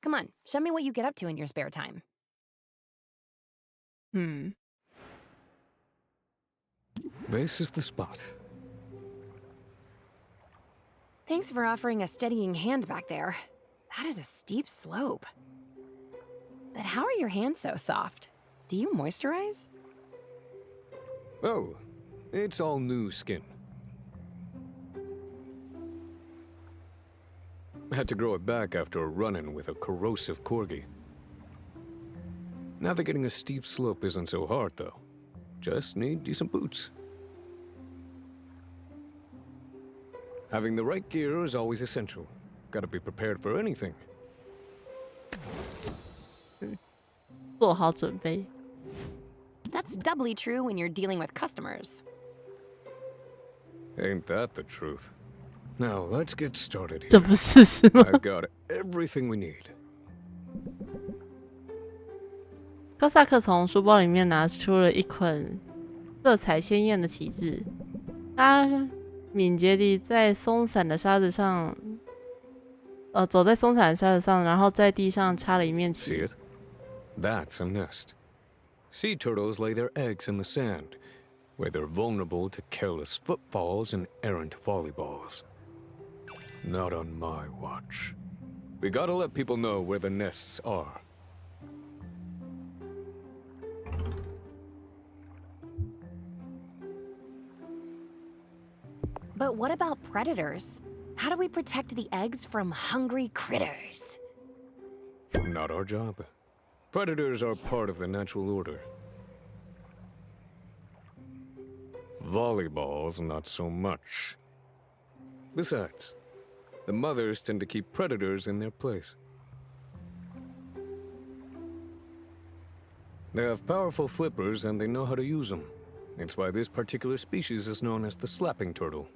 Come on, show me what you get up to in your spare time. This is the spot. Thanks for offering a steadying hand back there. That is a steep slope. But how are your hands so soft? Do you moisturize? Oh, it's all new skin. I had to grow it back after a run-in with a corrosive corgi. Navigating a steep slope isn't so hard, though. Just need decent boots. Having the right gear is always essential. Gotta be prepared for anything. 做好准备。 That's doubly true when you're dealing with customers. Ain't that the truth? Now, let's get started 这 here. 不是是吗？ I've got everything we need. 科萨克从书包里面拿出了一捆色彩鲜艳的旗帜，他敏捷地在松散的沙子上，走在松散的沙子上，然后在地上插了一面 See 旗。 it? That's a nest. Sea turtles lay their eggs in the sand, where they're vulnerable to careless footfalls and errant volleyballs. Not on my watch. We gotta let people know where the nests are. But what about predators? How do we protect the eggs from hungry critters? Not our job. Predators are part of the natural order. Volleyballs, not so much. Besides, the mothers tend to keep predators in their place. They have powerful flippers and they know how to use them. It's why this particular species is known as the slapping turtle.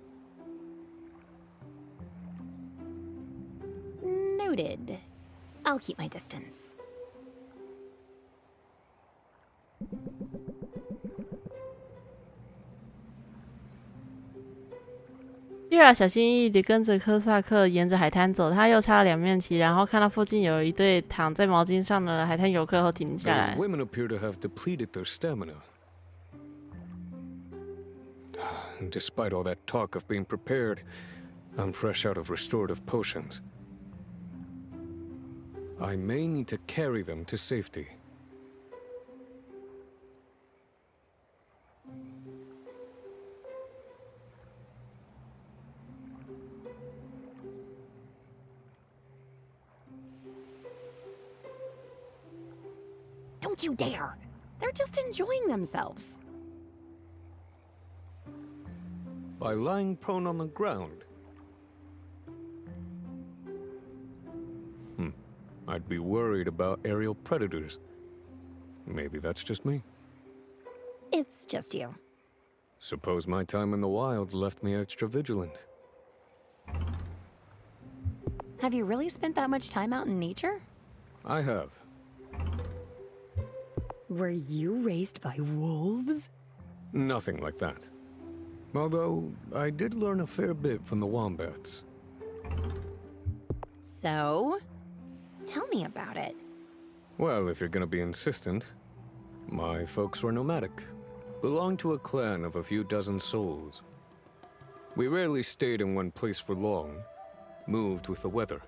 Noted. I'll keep my distance. 蒂尔小心翼翼地跟着科萨克沿着海滩走，他又插了两面旗，然后看到附近有一对躺在毛巾上的海滩游客后停下 Those 来。 women appear to have depleted their stamina. Despite all that talk of being prepared, I'm fresh out of restorative potions. I may need to carry them to safety. Don't you dare! They're just enjoying themselves. By lying prone on the ground. I'd be worried about aerial predators. Maybe that's just me. It's just you. Suppose my time in the wild left me extra vigilant. Have you really spent that much time out in nature? I have. Were you raised by wolves? Nothing like that. Although, I did learn a fair bit from the wombats. So? Tell me about it. Well, if you're gonna be insistent, my folks were nomadic. Belonged to a clan of a few dozen souls. We rarely stayed in one place for long. Moved with the weather.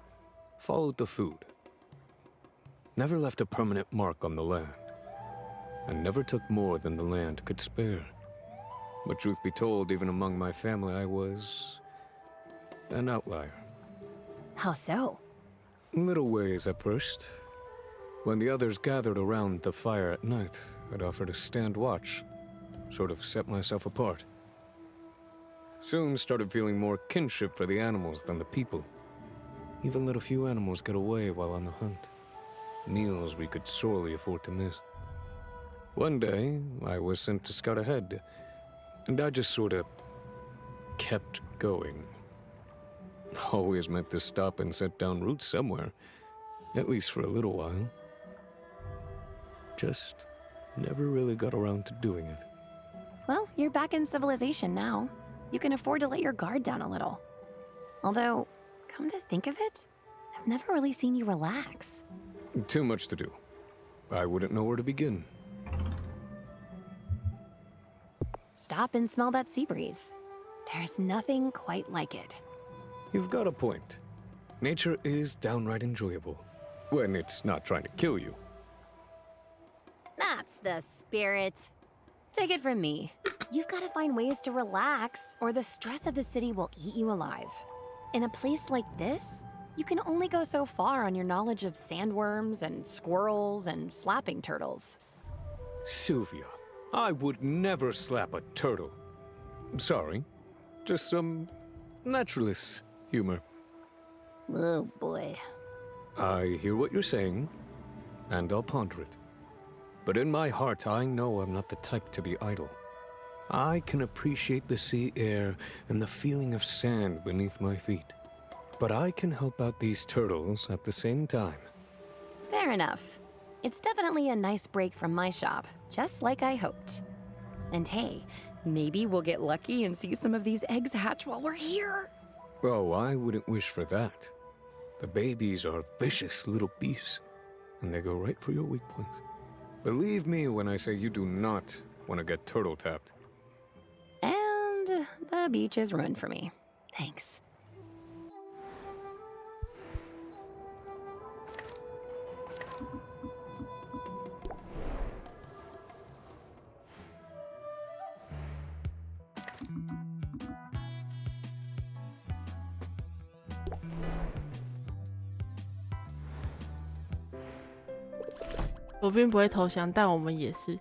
Followed the food. Never left a permanent mark on the land. And never took more than the land could spare. But truth be told, even among my family, I was an outlier. How so? Little ways at first. When the others gathered around the fire at night, I'd offer to stand watch, sort of set myself apart. Soon started feeling more kinship for the animals than the people. Even let a few animals get away while on the hunt. Meals we could sorely afford to miss. One day, I was sent to scout ahead, and I just sort of kept going. Always meant to stop and set down roots somewhere, at least for a little while. Just never really got around to doing it. Well, you're back in civilization now. You can afford to let your guard down a little. Although, come to think of it, I've never really seen you relax. Too much to do. I wouldn't know where to begin. Stop and smell that sea breeze. There's nothing quite like it. You've got a point. Nature is downright enjoyable. When it's not trying to kill you. That's the spirit. Take it from me. You've got to find ways to relax, or the stress of the city will eat you alive. In a place like this, you can only go so far on your knowledge of sandworms and squirrels and slapping turtles. Sylvia, I would never slap a turtle. Sorry. Just some naturalist humor. Oh boy. I hear what you're saying, and I'll ponder it. But in my heart, I know I'm not the type to be idle. I can appreciate the sea air and the feeling of sand beneath my feet. But I can help out these turtles at the same time. Fair enough. It's definitely a nice break from my shop, just like I hoped. And hey, maybe we'll get lucky and see some of these eggs hatch while we're here. Oh, I wouldn't wish for that. The babies are vicious little beasts, and they go right for your weak points. Believe me when I say you do not want to get turtle tapped. And the beach is ruined for me. Thanks.罗宾不会投降，但我们也是。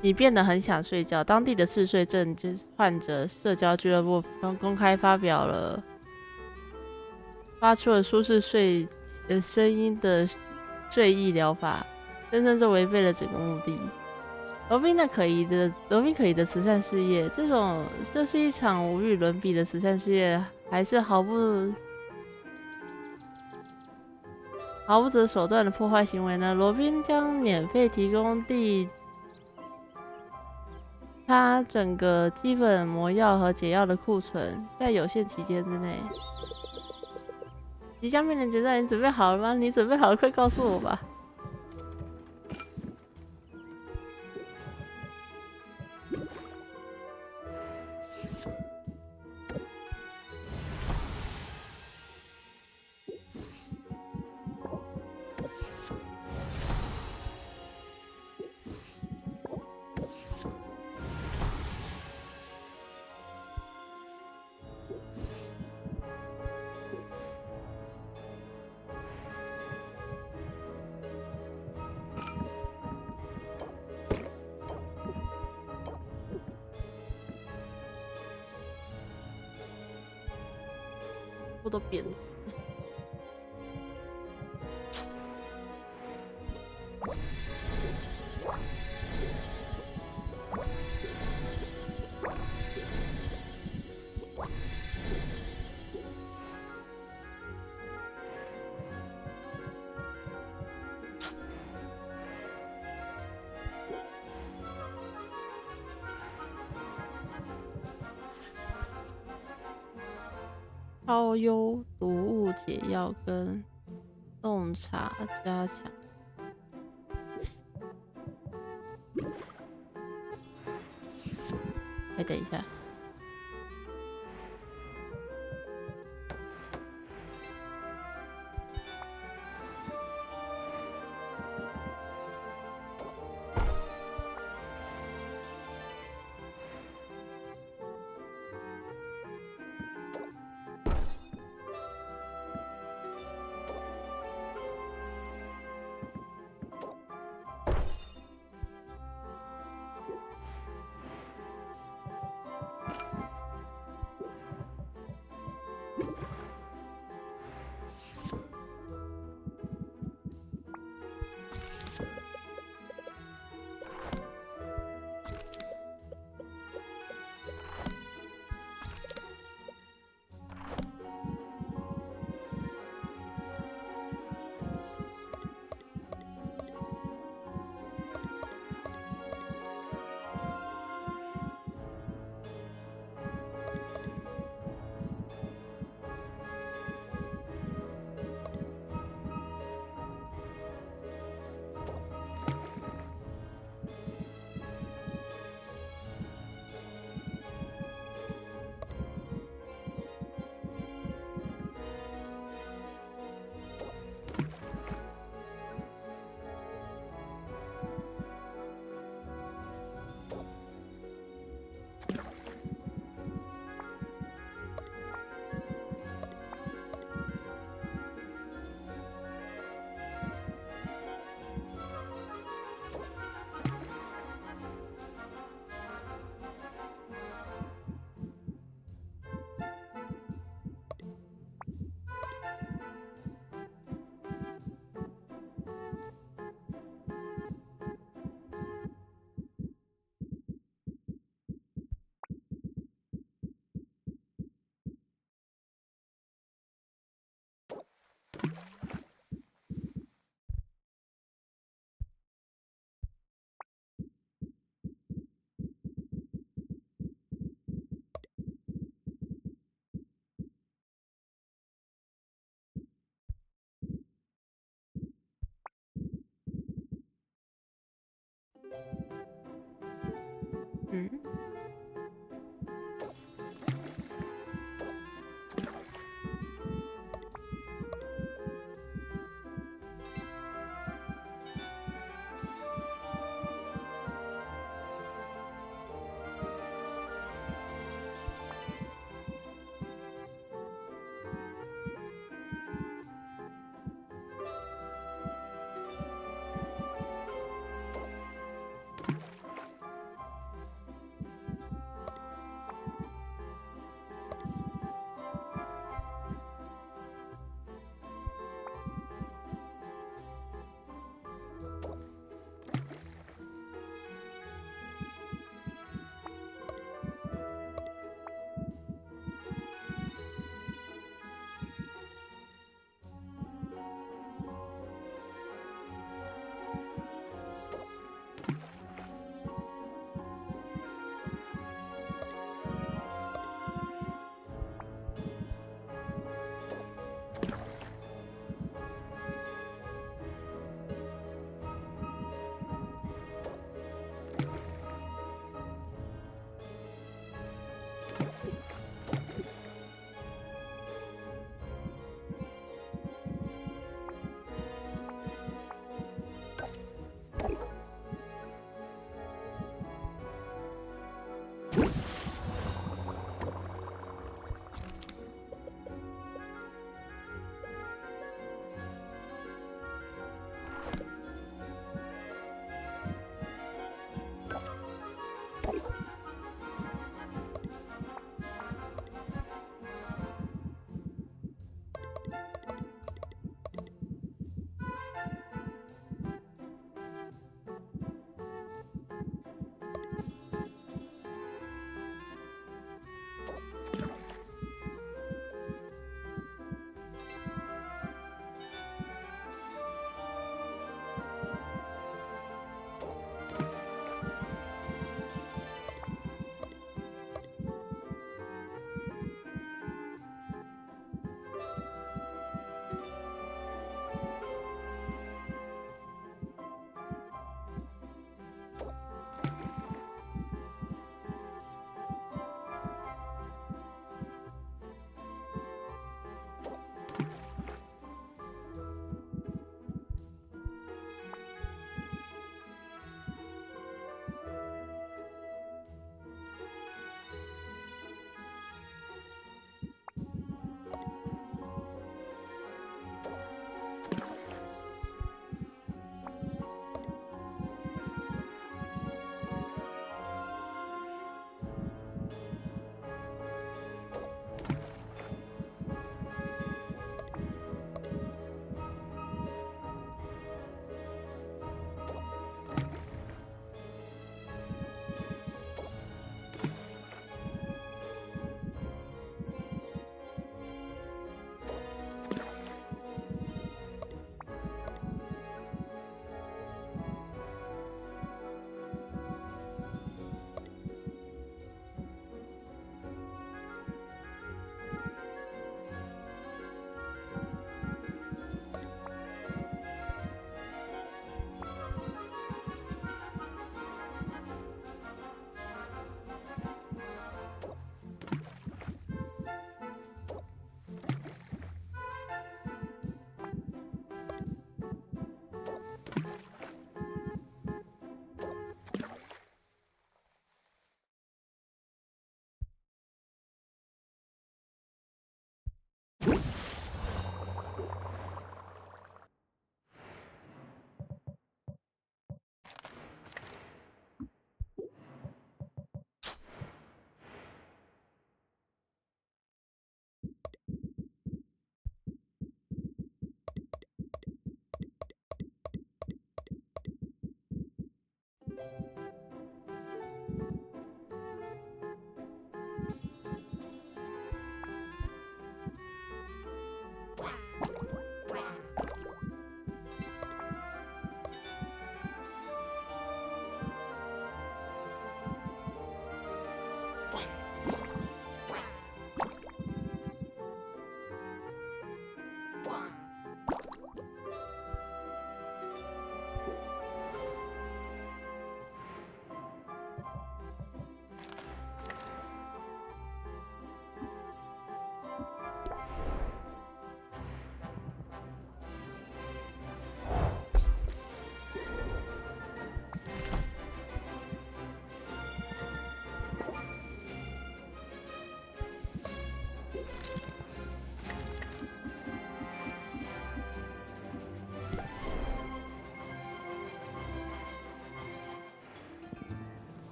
你变得很想睡觉。当地的嗜睡症患者社交俱乐部公开发出了舒适睡声音的睡意疗法，声称这违背了整个目的。罗宾可疑的慈善事业，这是一场无与伦比的慈善事业，还是毫不择手段的破坏行为呢？罗宾将免费提供他整个基本魔药和解药的库存，在有限期间之内。即将面临决战，你准备好了吗？你准备好了，快告诉我吧。都贬值。超优毒物解药跟洞察加强。等一下。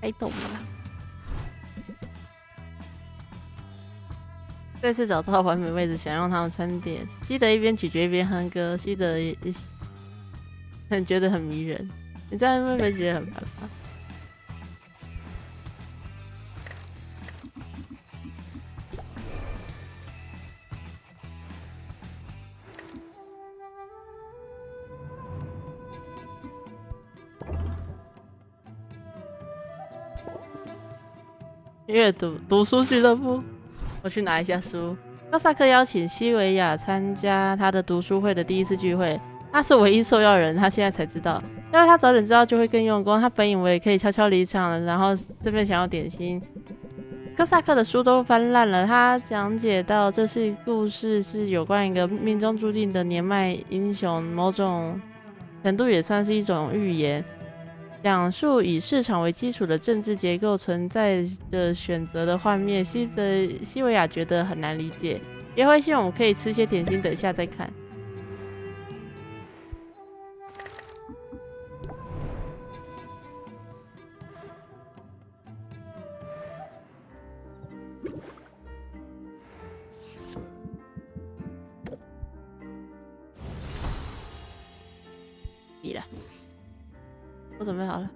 开动了啦。这次找到完美位置，想让他们餐点。西德一边咀嚼一边哼歌，西德也很觉得很迷人。你这样会不会觉得很烦吗？阅读书俱乐部，我去拿一下书。高萨克邀请西维亚参加他的读书会的第一次聚会，他是唯一受邀人，他现在才知道。要是他早点知道，就会更用功。他本以为可以悄悄离场了，然后这边想要点心。高萨克的书都翻烂了，他讲解到这是故事是有关一个命中注定的年迈英雄，某种程度也算是一种预言。讲述以市场为基础的政治结构存在的选择的幻灭，西维亚觉得很难理解。别灰心，我们可以吃些点心，等一下再看。笔了。我准备好了。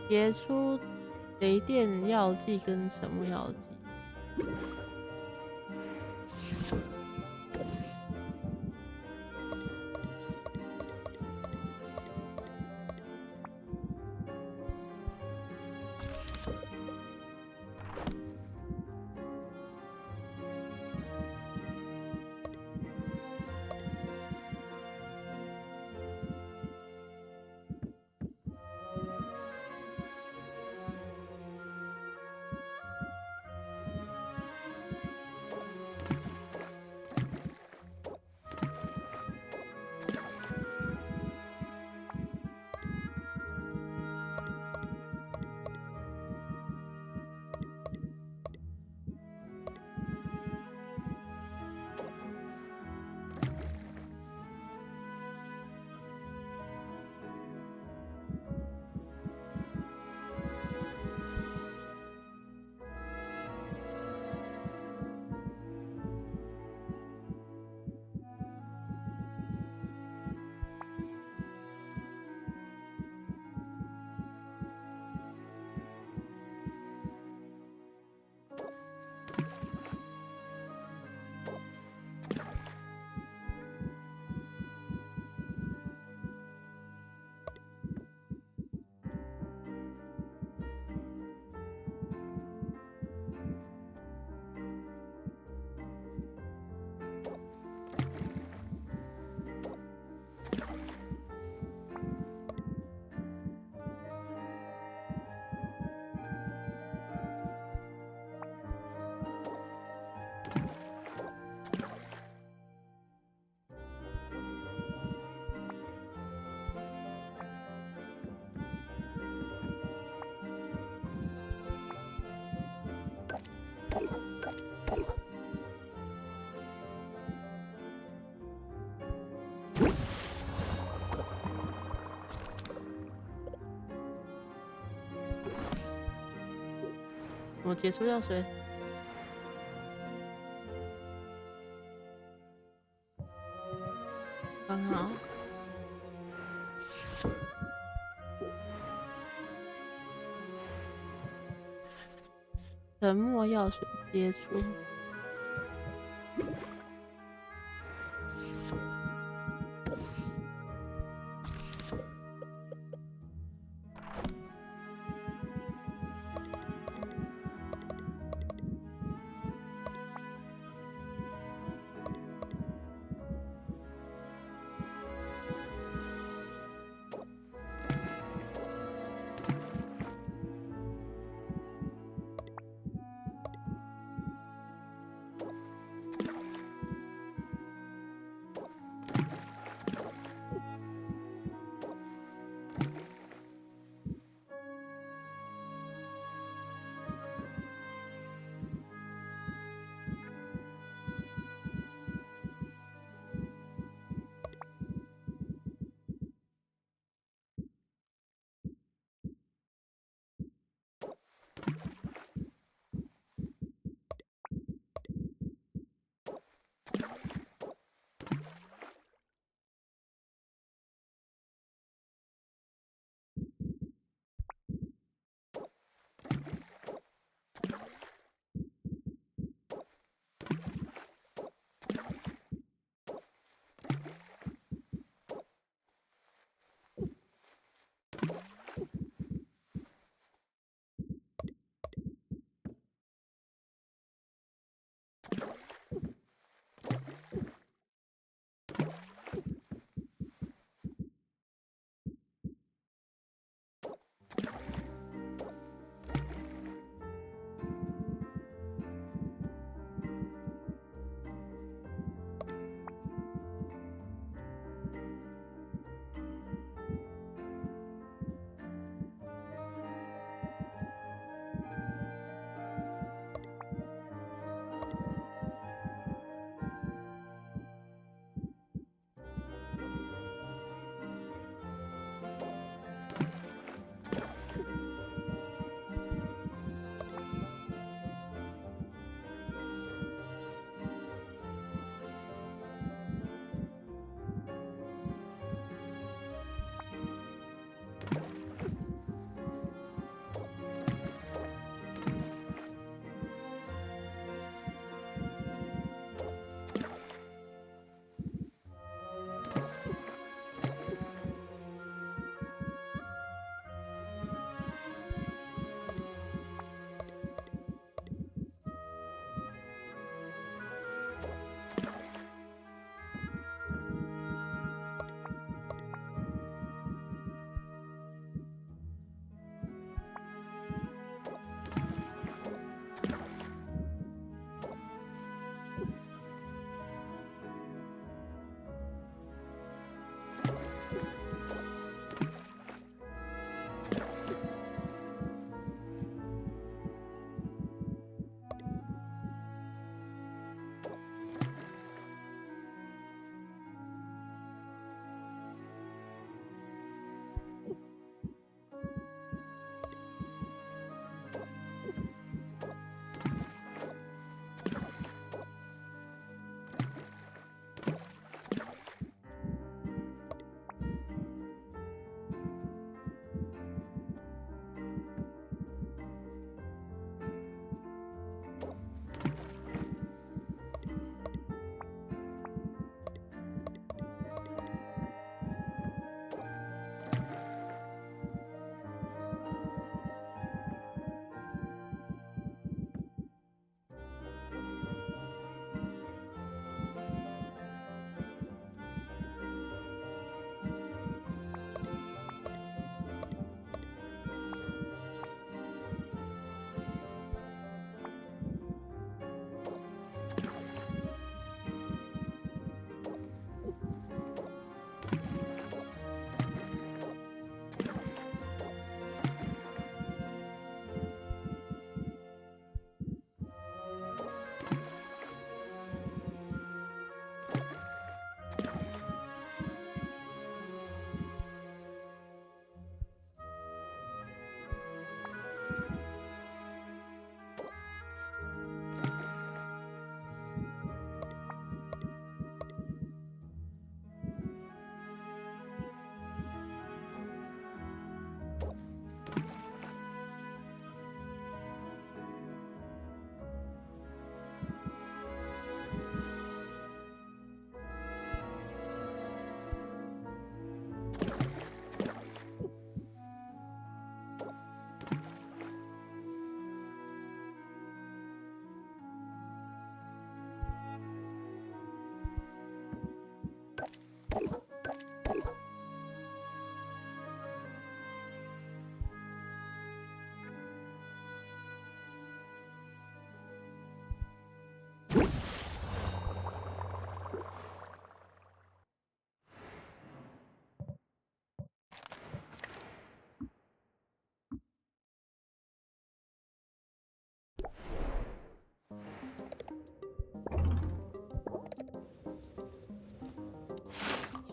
结出雷电药剂跟沉木药剂。我解除药水。刚好。沉默药水接触。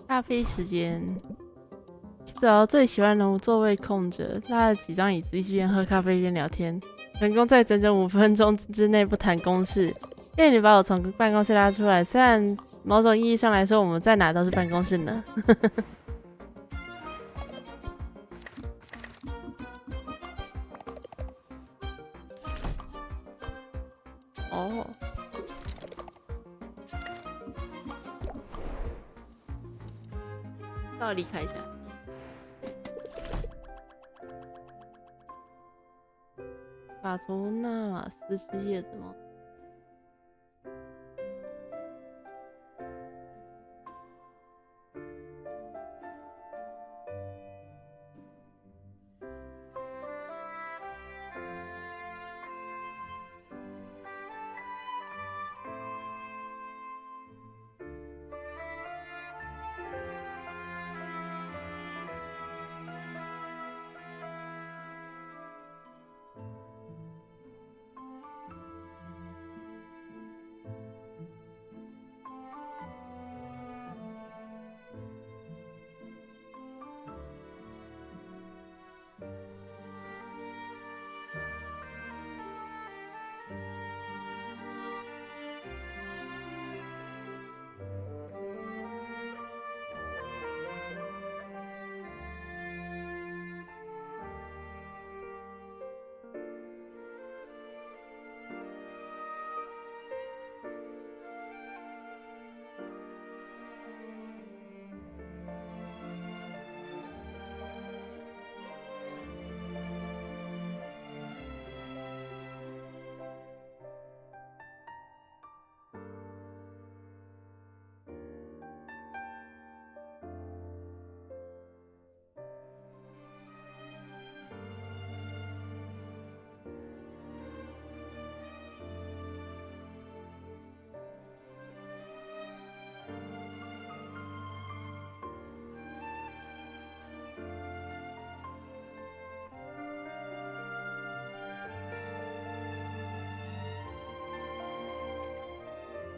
咖啡时间，找到最喜欢的座位空着，拉了几张椅子，一边喝咖啡一边聊天，成功在整整5分钟之内不谈公事。谢谢你把我从办公室拉出来，虽然某种意义上来说，我们在哪都是办公室呢。哦。要离开一下。法图纳马斯之叶子吗？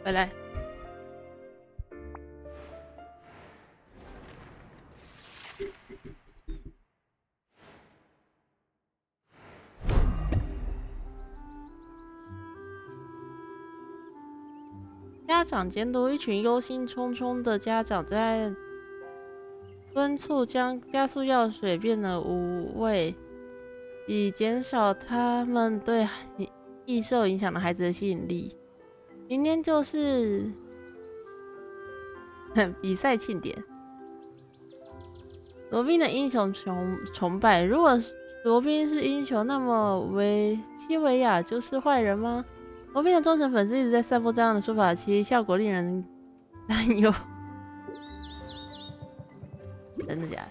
回来。家长监督，一群忧心忡忡的家长在敦促将加速药水变得无味，以减少他们对易受影响的孩子的吸引力。明天就是比赛庆典，罗宾的英雄崇拜。如果罗宾是英雄，那么西维亚就是坏人吗？罗宾的忠诚粉丝一直在散播这样的说法，其效果令人担忧。真的假的？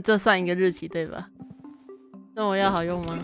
这算一个日期对吧？那我要好用吗？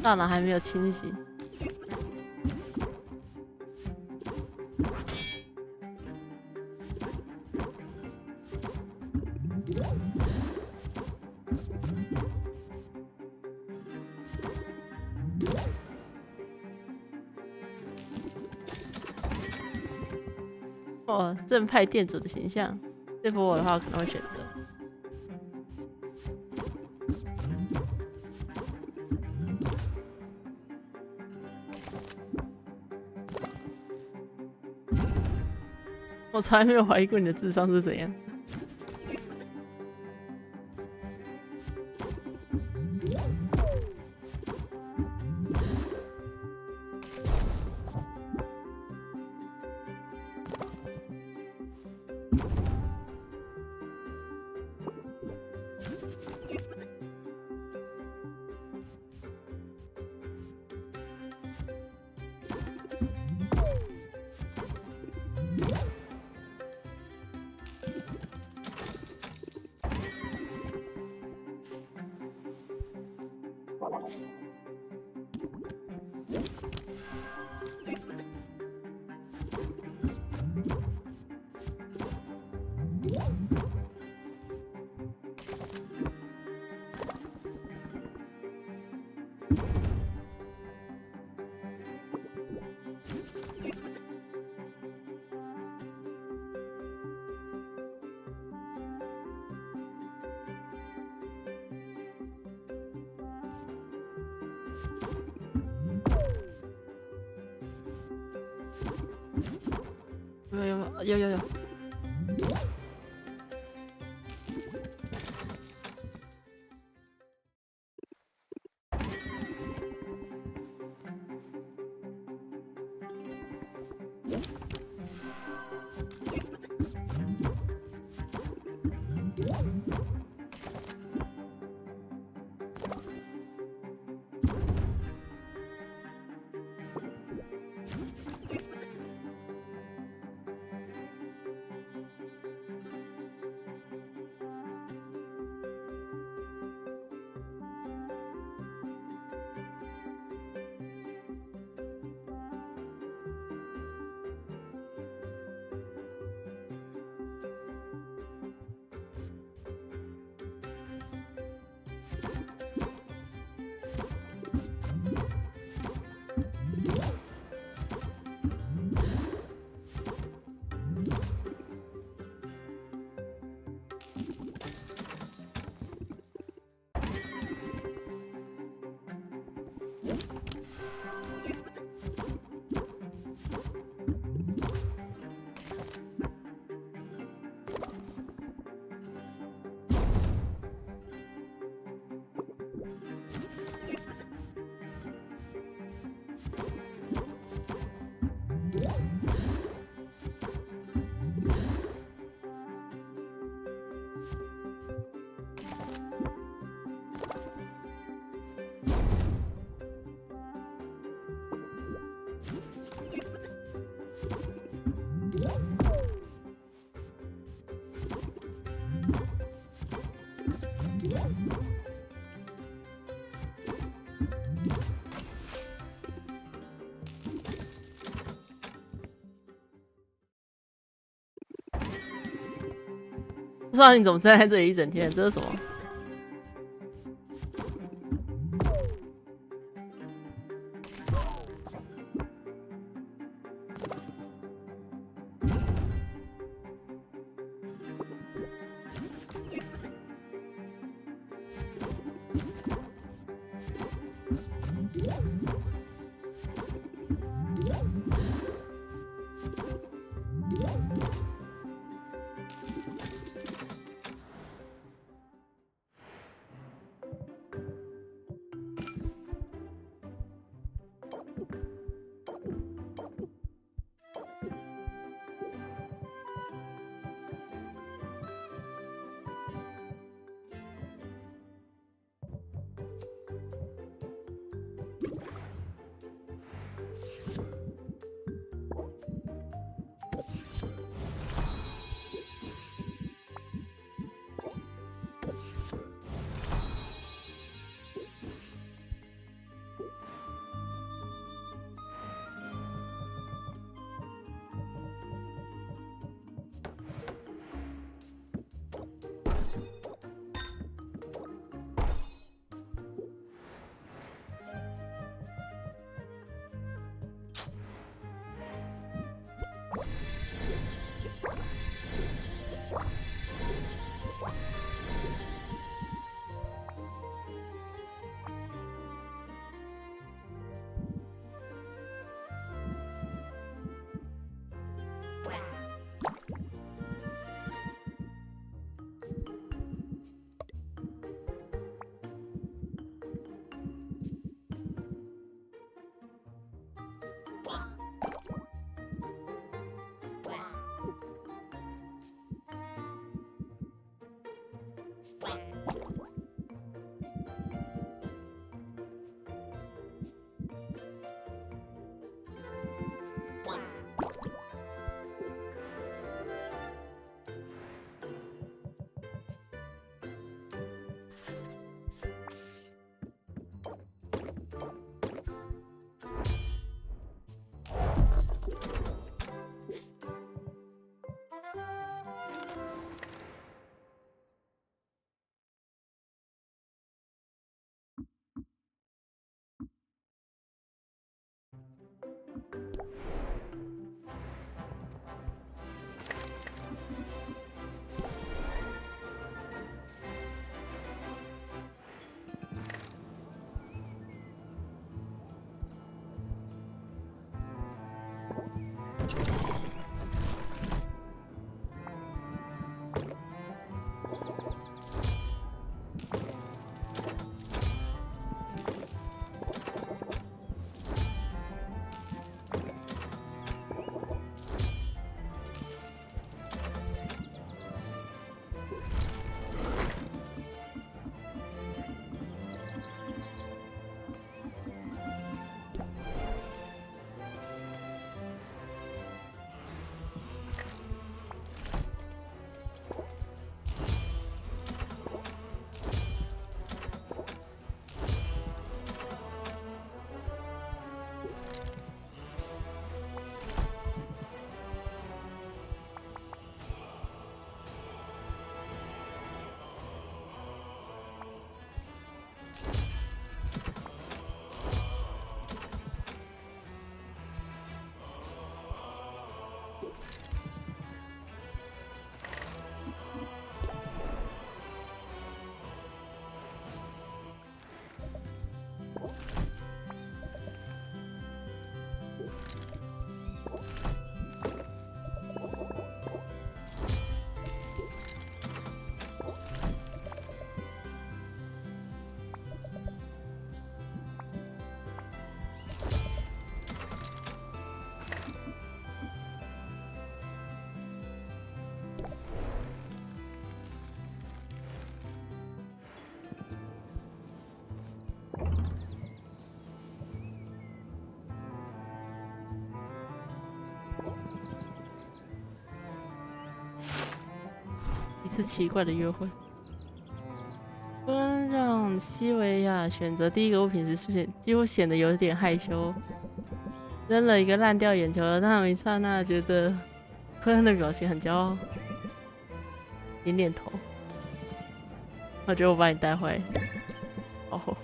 大脑还没有清醒。哦，正派店主的形象，这波我的话我可能会选择。我从来没有怀疑过你的智商是怎样。有。不知道你怎么站在这里一整天？这是什么？次奇怪的约会。温让西维亚选择第一个物品时，几乎显得有点害羞，扔了一个烂掉眼球的，但有一刹那觉得科恩的表情很骄傲，点点头。我觉得我把你带坏。哦。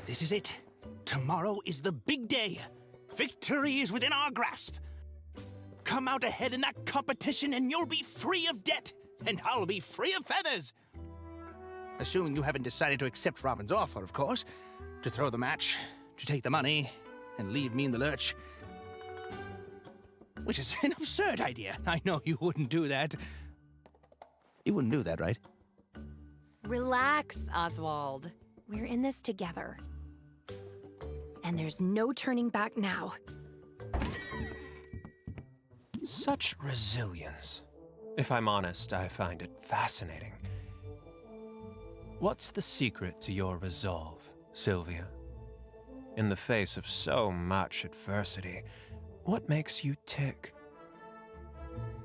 This is it. Tomorrow is the big day. Victory is within our grasp. Come out ahead in that competition and you'll be free of debt. And I'll be free of feathers. Assuming you haven't decided to accept Robin's offer, of course. To throw the match, to take the money, and leave me in the lurch. Which is an absurd idea. I know you wouldn't do that. You wouldn't do that, right? Relax, Oswald. We're in this together. And there's no turning back now. Such resilience. If I'm honest, I find it fascinating. What's the secret to your resolve, Sylvia? In the face of so much adversity, what makes you tick?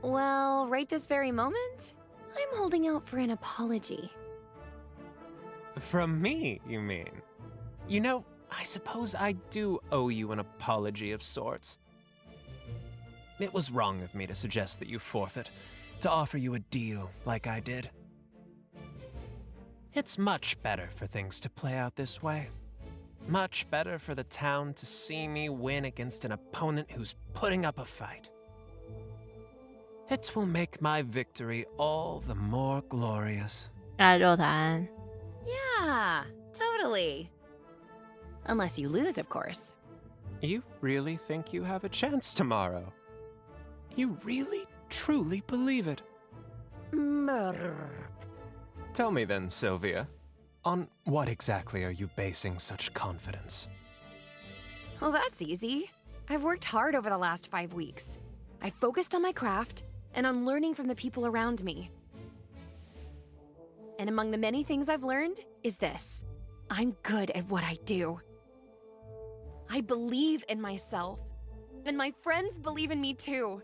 Well, right this very moment, I'm holding out for an apology. From me, you mean? You know, I suppose I do owe you an apology of sorts. It was wrong of me to suggest that you forfeit, to offer you a deal like I did. It's much better for things to play out this way. Much better for the town to see me win against an opponent who's putting up a fight. It will make my victory all the more glorious. 大肉谈。 Yeah, totally. Unless you lose, of course. You really think you have a chance tomorrow? You really, truly believe it? Tell me then, Sylvia. On what exactly are you basing such confidence? Well, that's easy. I've worked hard over the last 5 weeks. I focused on my craft and on learning from the people around me. And among the many things I've learned is this. I'm good at what I do. I believe in myself. And my friends believe in me too.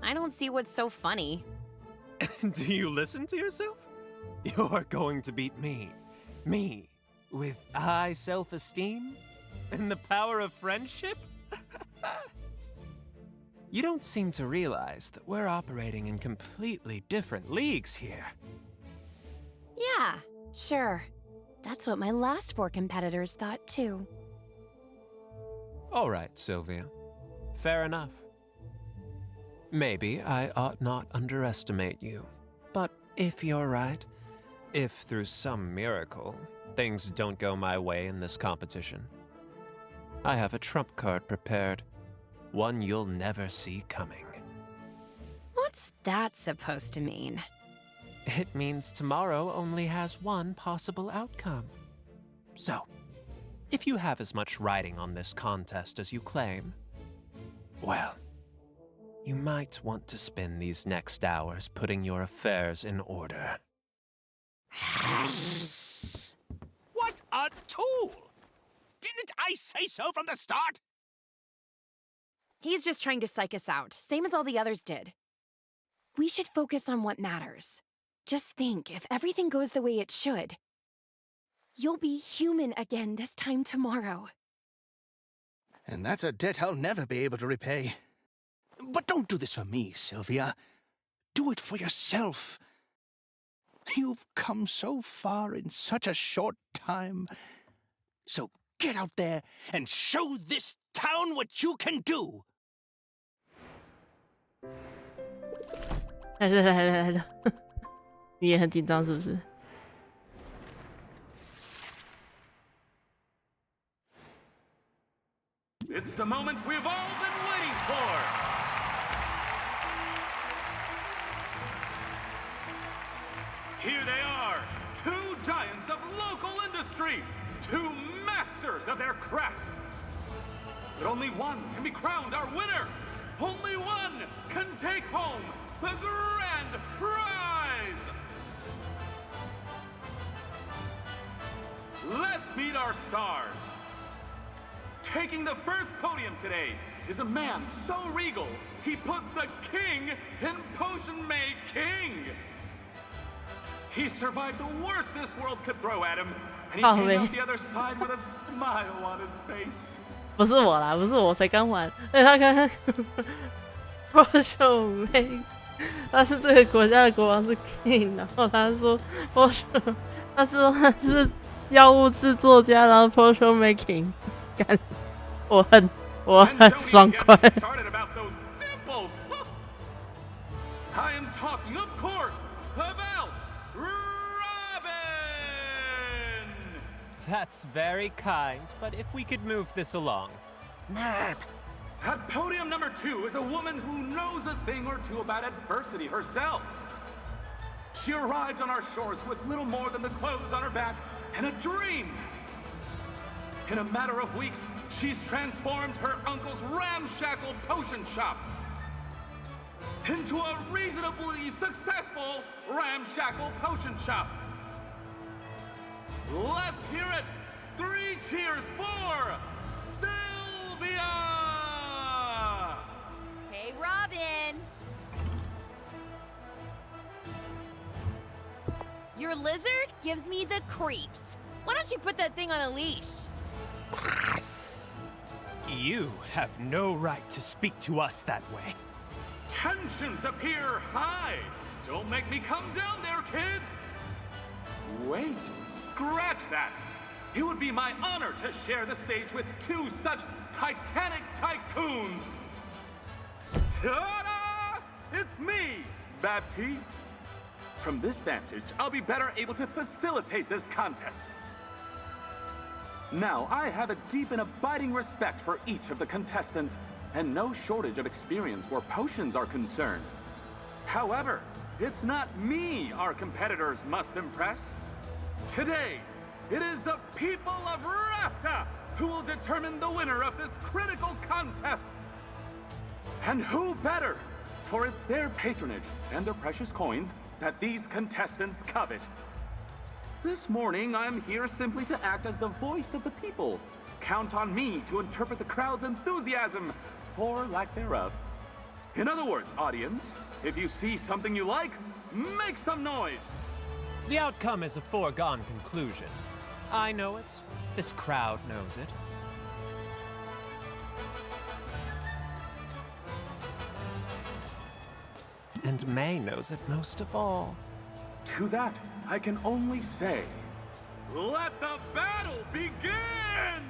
I don't see what's so funny. Do you listen to yourself? You're going to beat me. Me, with high self-esteem and the power of friendship? You don't seem to realize that we're operating in completely different leagues here. Yeah, sure. That's what my last 4 competitors thought too. All right, Sylvia. Fair enough. Maybe I ought not underestimate you. But if you're right, if through some miracle things don't go my way in this competition, I have a trump card prepared. One you'll never see coming. What's that supposed to mean? It means tomorrow only has one possible outcome. So, if you have as much riding on this contest as you claim, well, you might want to spend these next hours putting your affairs in order. What a tool! Didn't I say so from the start? He's just trying to psych us out, same as all the others did. We should focus on what matters. Just think, if everything goes the way it should, you'll be human again this time tomorrow. And that's a debt I'll never be able to repay. But don't do this for me, Sylvia. Do it for yourself. You've come so far in such a short time. So get out there and show this town what you can do. 来了，你也很紧张是不是？ It's the moment we've all been waiting for! Here they are, 2 giants of local industry, 2 masters of their craft. But only one can be crowned our winner. Only one can take home the grand prize. Let's meet our stars. Taking the first podium today is a man so regal, he puts the king in potion making. He survived the worst this world could throw at him, and he came out the other side with a smile on his face. 不是我啦，不是我才刚玩，他刚刚 potion make， 他是这个国家的国王是 king， 然后他说 potion， 他说他是药物制作家，然后 potion making， 干，我很爽快。I am talking, of course, about Robin! That's very kind, but if we could move this along. At podium number 2 is a woman who knows a thing or two about adversity herself. She arrived on our shores with little more than the clothes on her back and a dream. In a matter of weeks, she's transformed her uncle's ramshackle potion shop into a reasonably successful ramshackle potion shop. Let's hear it! 3 cheers for Sylvia! Hey, Robin! Your lizard gives me the creeps. Why don't you put that thing on a leash? You have no right to speak to us that way. Tensions appear high. Don't make me come down there, kids. Wait, scratch that. It would be my honor to share the stage with 2 such titanic tycoons. Ta-da! It's me, Baptiste. From this vantage, I'll be better able to facilitate this contest. Now, I have a deep and abiding respect for each of the contestants, and no shortage of experience where potions are concerned. However, it's not me our competitors must impress. Today, it is the people of Rafta who will determine the winner of this critical contest. And who better? For it's their patronage and their precious coins that these contestants covet. This morning, I'm here simply to act as the voice of the people. Count on me to interpret the crowd's enthusiasm, or lack thereof. In other words, audience, if you see something you like, make some noise. The outcome is a foregone conclusion. I know it. This crowd knows it. And May knows it most of all. To that, I can only say, let the battle begin!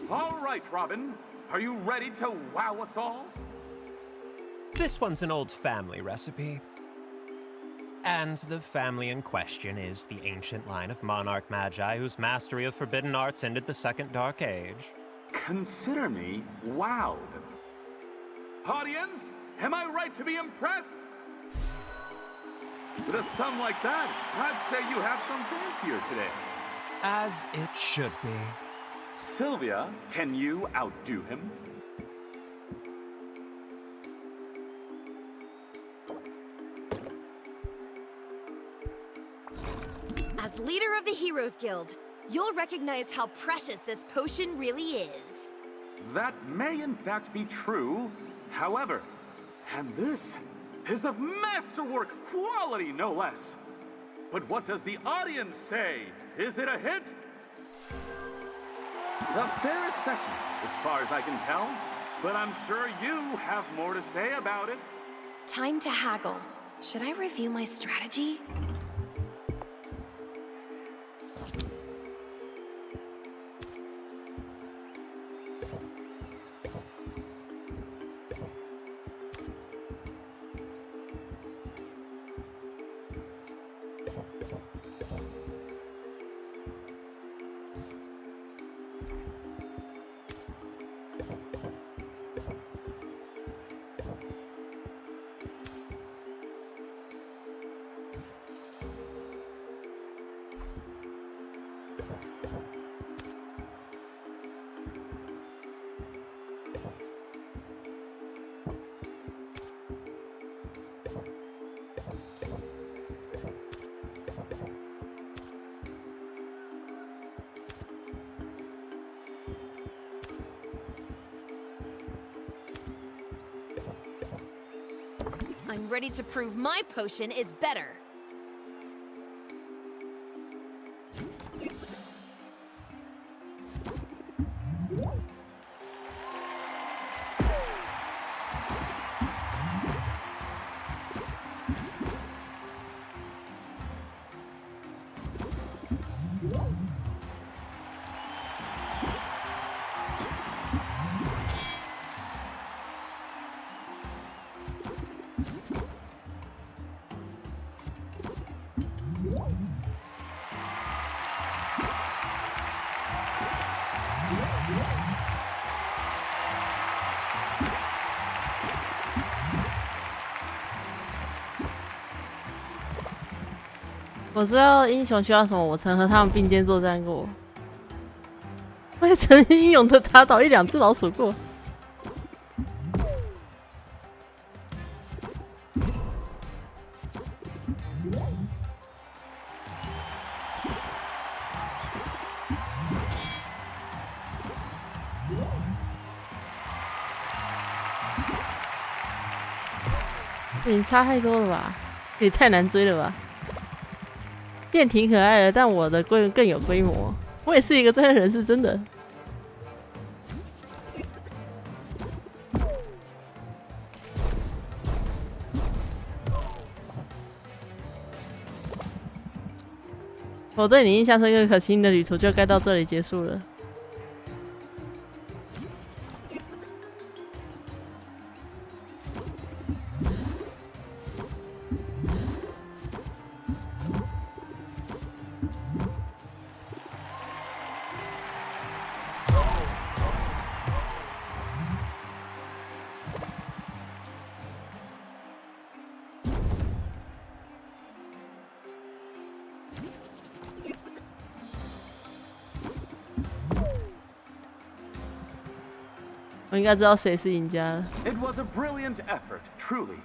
All right, Robin. Are you ready to wow us all? This one's an old family recipe. And the family in question is the ancient line of monarch magi whose mastery of forbidden arts ended the Second Dark Age. Consider me wowed. Audience, am I right to be impressed? With a sum like that, I'd say you have some fans here today. As it should be. Sylvia, can you outdo him? As leader of the Heroes Guild, you'll recognize how precious this potion really is. That may in fact be true. However, and this is of masterwork quality, no less. But what does the audience say? Is it a hit? A fair assessment, as far as I can tell. But I'm sure you have more to say about it. Time to haggle. Should I review my strategy? I'm ready to prove my potion is better.我知道英雄需要什么，我曾和他们并肩作战过。我也曾英勇的打倒1-2只老鼠过。你差太多了吧？也太难追了吧？店挺可爱的，但我的更有规模。我也是一个真人，是真的。我对你印象深刻，可惜你的旅途就该到这里结束了。我应该知道谁是赢家了。It was a brilliant effort, truly.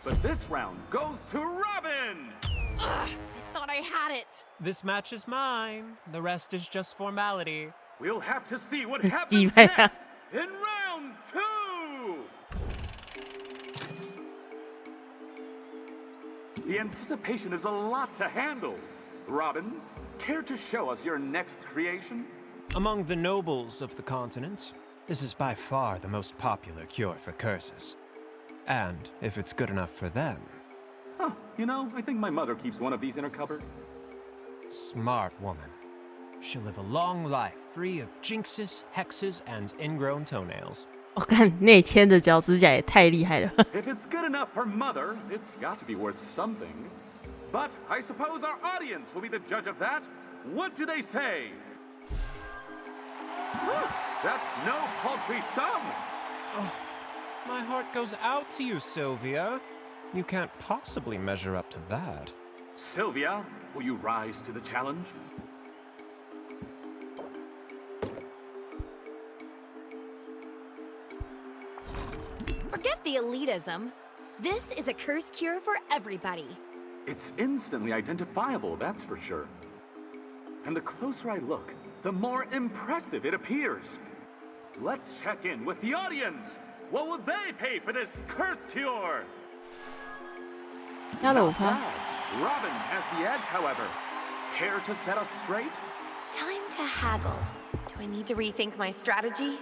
But this round goes to Robin! I thought I had it. This match is mine. The rest is just formality. We'll have to see what happens next in round 2! The anticipation is a lot to handle. Robin, care to show us your next creation? Among the nobles of the continent, this is by far the most popular cure for curses. And if it's good enough for them... Huh, you know, I think my mother keeps one of these in her cupboard. Smart woman. She'll live a long life, free of jinxes, hexes, and ingrown toenails. 我看内嵌的脚趾甲也太厉害了。If it's good enough for mother, it's got to be worth something. But I suppose our audience will be the judge of that. What do they say? That's no paltry sum. Oh, my heart goes out to you, Sylvia. You can't possibly measure up to that. Sylvia, will you rise to the challenge? Forget the elitism. This is a curse cure for everybody. It's instantly identifiable, that's for sure. And the closer I look, the more impressive it appears. Let's check in with the audience. What will they pay for this curse cure? 要了5%。 Robin has the edge, however. Care to set us straight? Time to haggle. Do I need to rethink my strategy?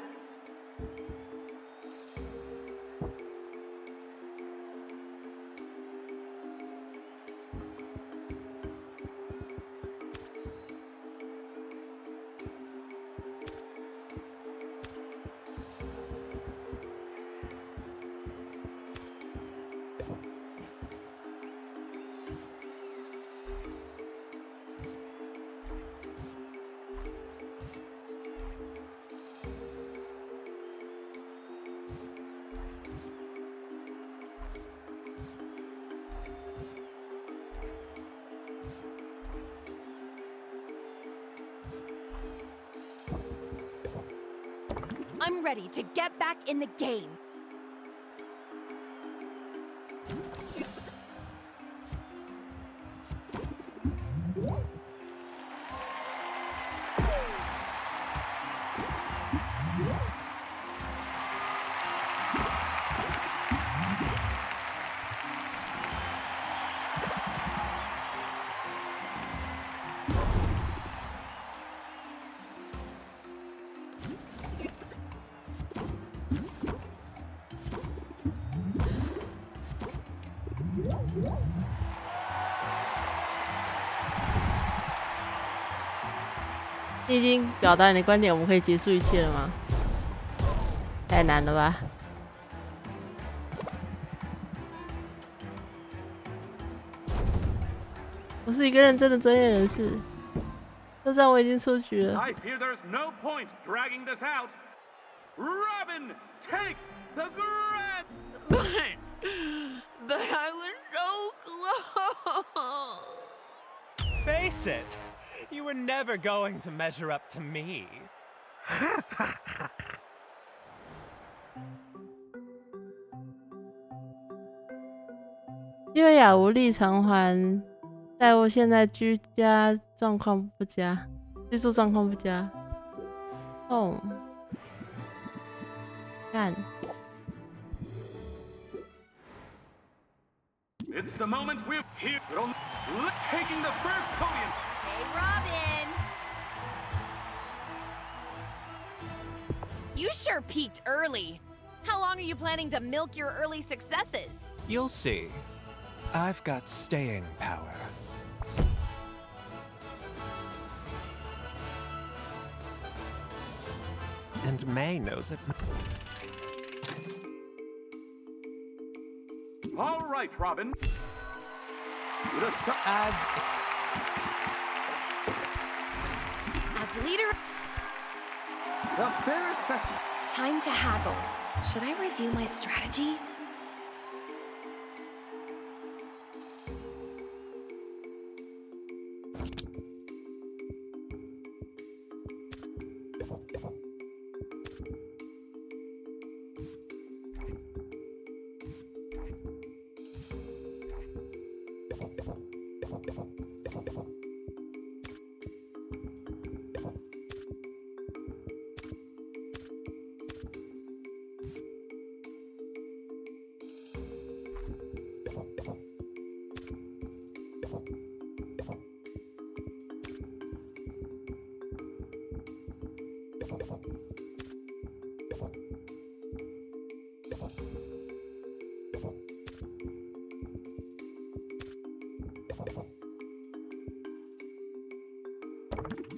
I'm ready to get back in the game. "你已经表达你的观点，我们可以结束一切了吗？太难了吧！我是一个认真的专业人士，就算我已经出局了。I fear there's no point dragging this out. Robin takes the grand. But I was so close. Face it, you were never going to measure up to me. 因为雅无力偿还，在我现在居住状况不佳。痛，干。It's the moment we're here, taking the first podium. Hey, Robin! You sure peaked early. How long are you planning to milk your early successes? You'll see. I've got staying power. And May knows it. All right, Robin. As leader, the fair assessment. Time to haggle. Should I review my strategy?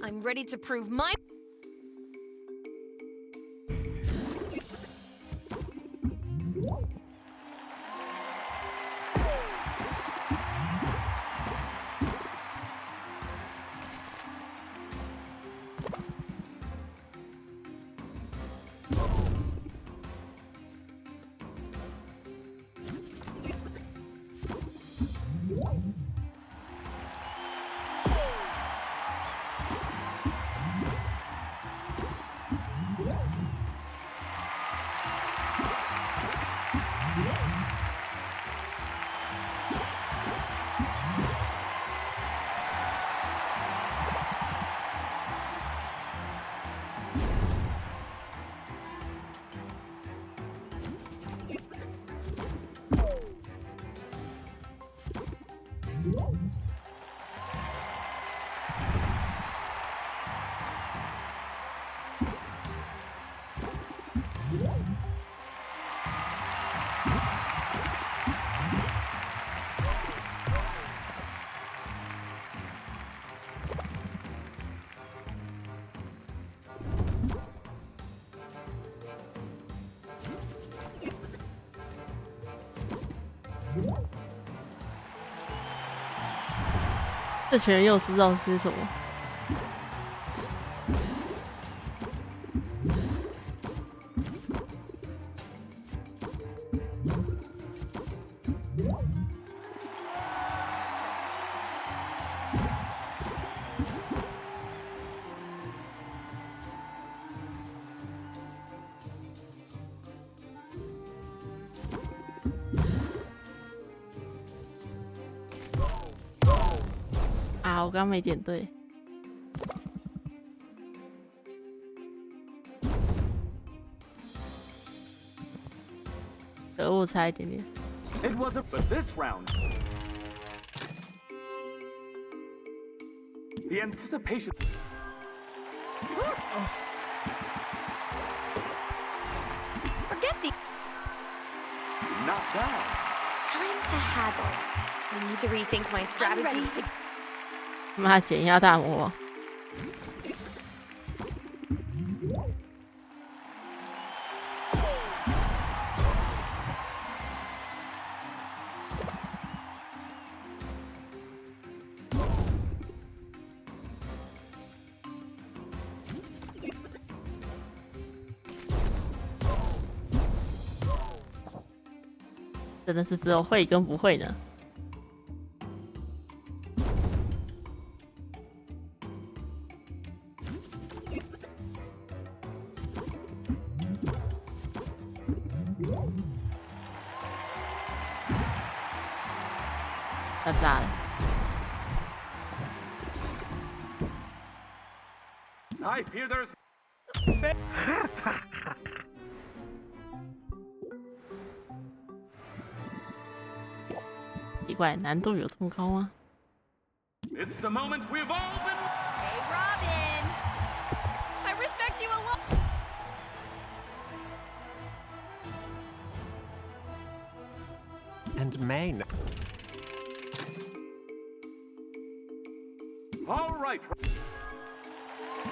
I'm ready to prove my...这群人又知道是什么？啊，我刚没点对。可恶，差一点点。 It wasn't for this round. The anticipation. Forget the... Not bad. Time to haggle. I need to rethink my strategy. To... 妈，减压大魔王。 真的是只有会跟不会呢。太炸了！ I fear there's. 奇怪，难度有这么高吗？ It's the moment we've all been. Hey, Robin! I respect you a lot! And Maine. All right.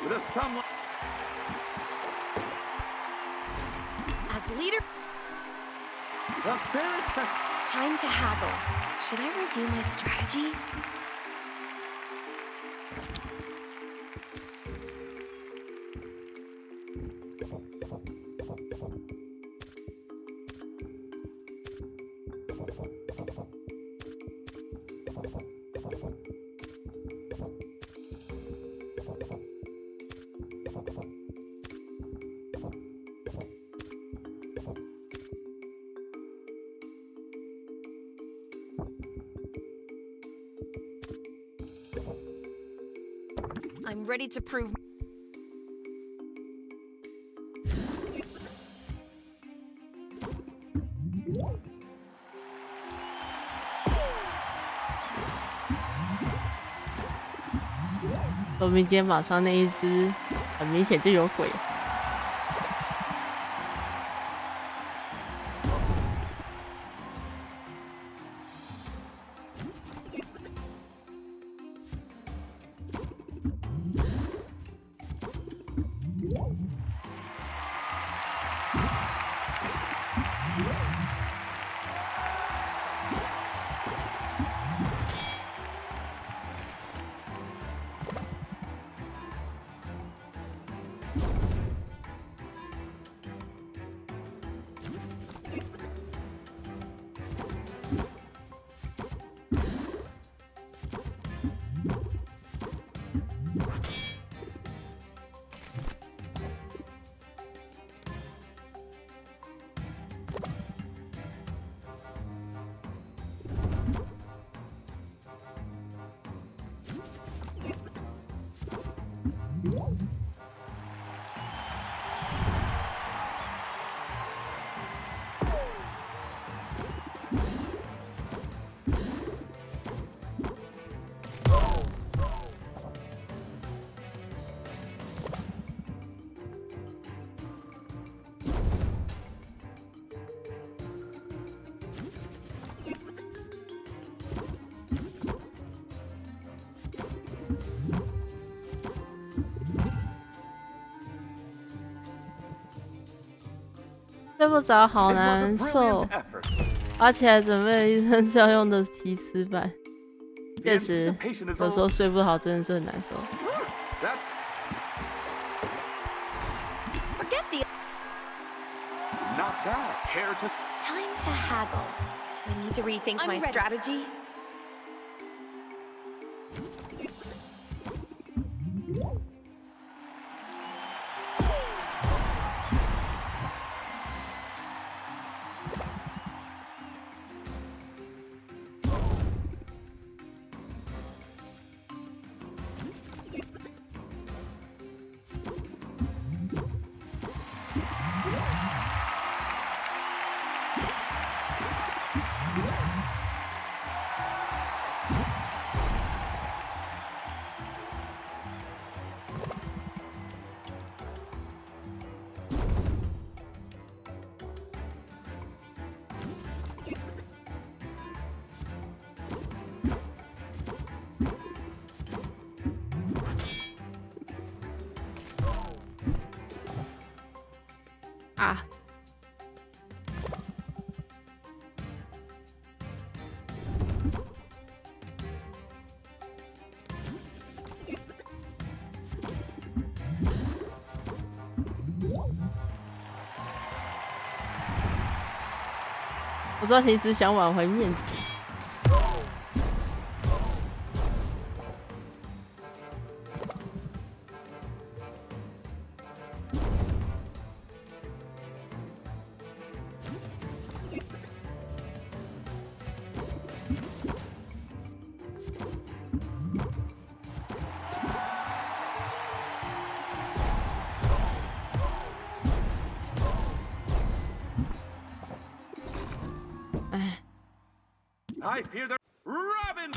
With a sum. As leader... The fair assessment. Time to haggle. Should I review my strategy? I'm ready to prove...罗宾肩膀上那一只很明显就有鬼。睡不着好难受，而且还准备了一身要用的提词板，确实有时候睡不好真的是很难受。Time to haggle. Do I need to rethink my strategy?啊！我知道你只想挽回面子。I fear the Robin!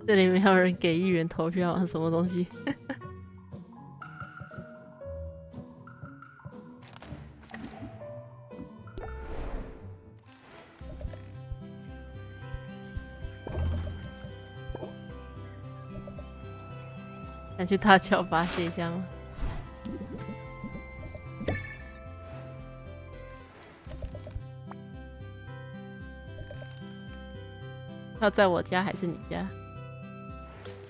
这里没有人给议员投票啊，什么东西？想去大桥发泄一下吗？要在我家还是你家？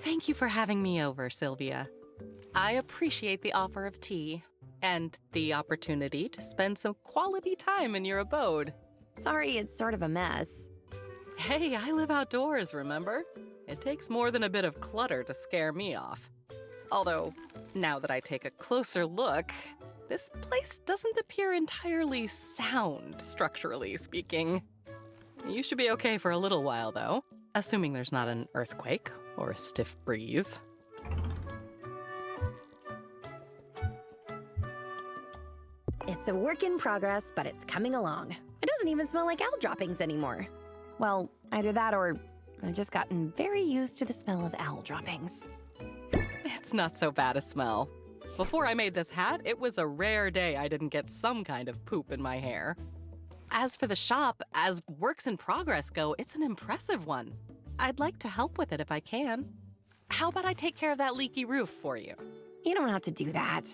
Thank you for having me over, Sylvia. I appreciate the offer of tea and the opportunity to spend some quality time in your abode. Sorry, it's sort of a mess. Hey, I live outdoors, remember? It takes more than a bit of clutter to scare me off. Although, now that I take a closer look, this place doesn't appear entirely sound, structurally speaking. You should be okay for a little while, though, assuming there's not an earthquake or a stiff breeze. It's a work in progress, but it's coming along. It doesn't even smell like owl droppings anymore. Well, either that or I've just gotten very used to the smell of owl droppings. It's not so bad a smell. Before I made this hat, it was a rare day I didn't get some kind of poop in my hair. As for the shop, as works in progress go, it's an impressive one. I'd like to help with it if I can. How about I take care of that leaky roof for you? You don't have to do that.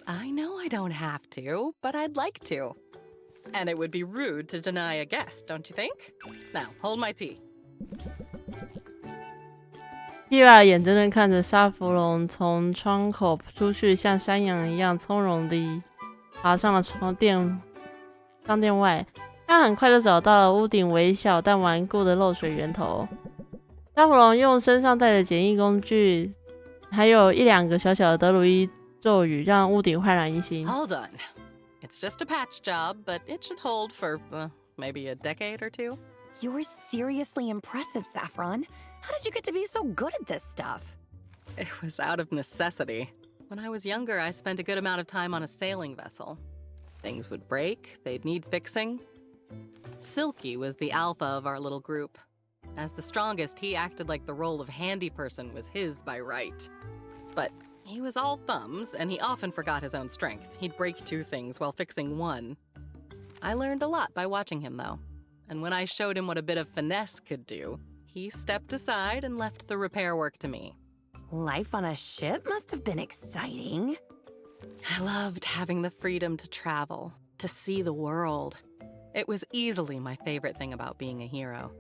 I know I don't have to, but I'd like to. And it would be rude to deny a guest, don't you think? Now, hold my tea. 蒂拉眼睁睁看着沙弗隆从窗口出去，像山羊一样从容地爬上了商店外。他很快就找到了屋顶微小但顽固的漏水源头。沙弗隆用身上带的简易工具，还有一两个小小的德鲁伊咒语，让屋顶焕然一新。All done. It's just a patch job, but it should hold for maybe a decade or two. You're seriously impressive, Saffron. How did you get to be so good at this stuff? It was out of necessity. When I was younger, I spent a good amount of time on a sailing vessel. Things would break, they'd need fixing. Silky was the alpha of our little group. As the strongest, he acted like the role of handy person was his by right. But he was all thumbs, and he often forgot his own strength. He'd break two things while fixing one. I learned a lot by watching him, though. And when I showed him what a bit of finesse could do, he stepped aside and left the repair work to me. Life on a ship must have been exciting. I loved having the freedom to travel, to see the world. It was easily my favorite thing about being a hero.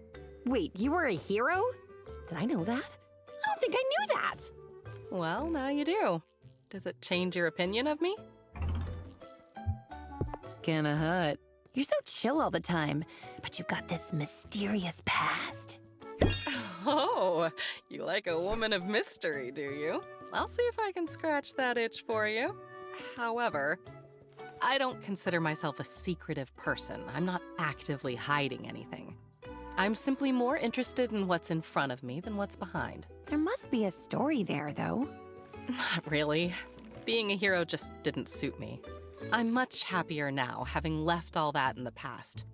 Wait, you were a hero? Did I know that? I don't think I knew that. Well, now you do. Does it change your opinion of me? It's kinda hot. You're so chill all the time, but you've got this mysterious past. Oh, you like a woman of mystery, do you? I'll see if I can scratch that itch for you. However, I don't consider myself a secretive person. I'm not actively hiding anything. I'm simply more interested in what's in front of me than what's behind. There must be a story there, though. Not really. Being a hero just didn't suit me. I'm much happier now, having left all that in the past.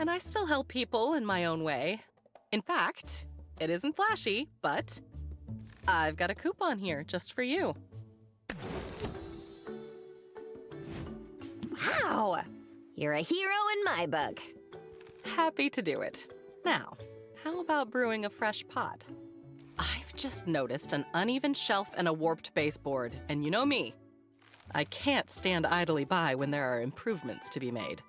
And I still help people in my own way. In fact, it isn't flashy, but I've got a coupon here just for you. Wow! You're a hero in my book. Happy to do it. Now, how about brewing a fresh pot? I've just noticed an uneven shelf and a warped baseboard, and you know me. I can't stand idly by when there are improvements to be made.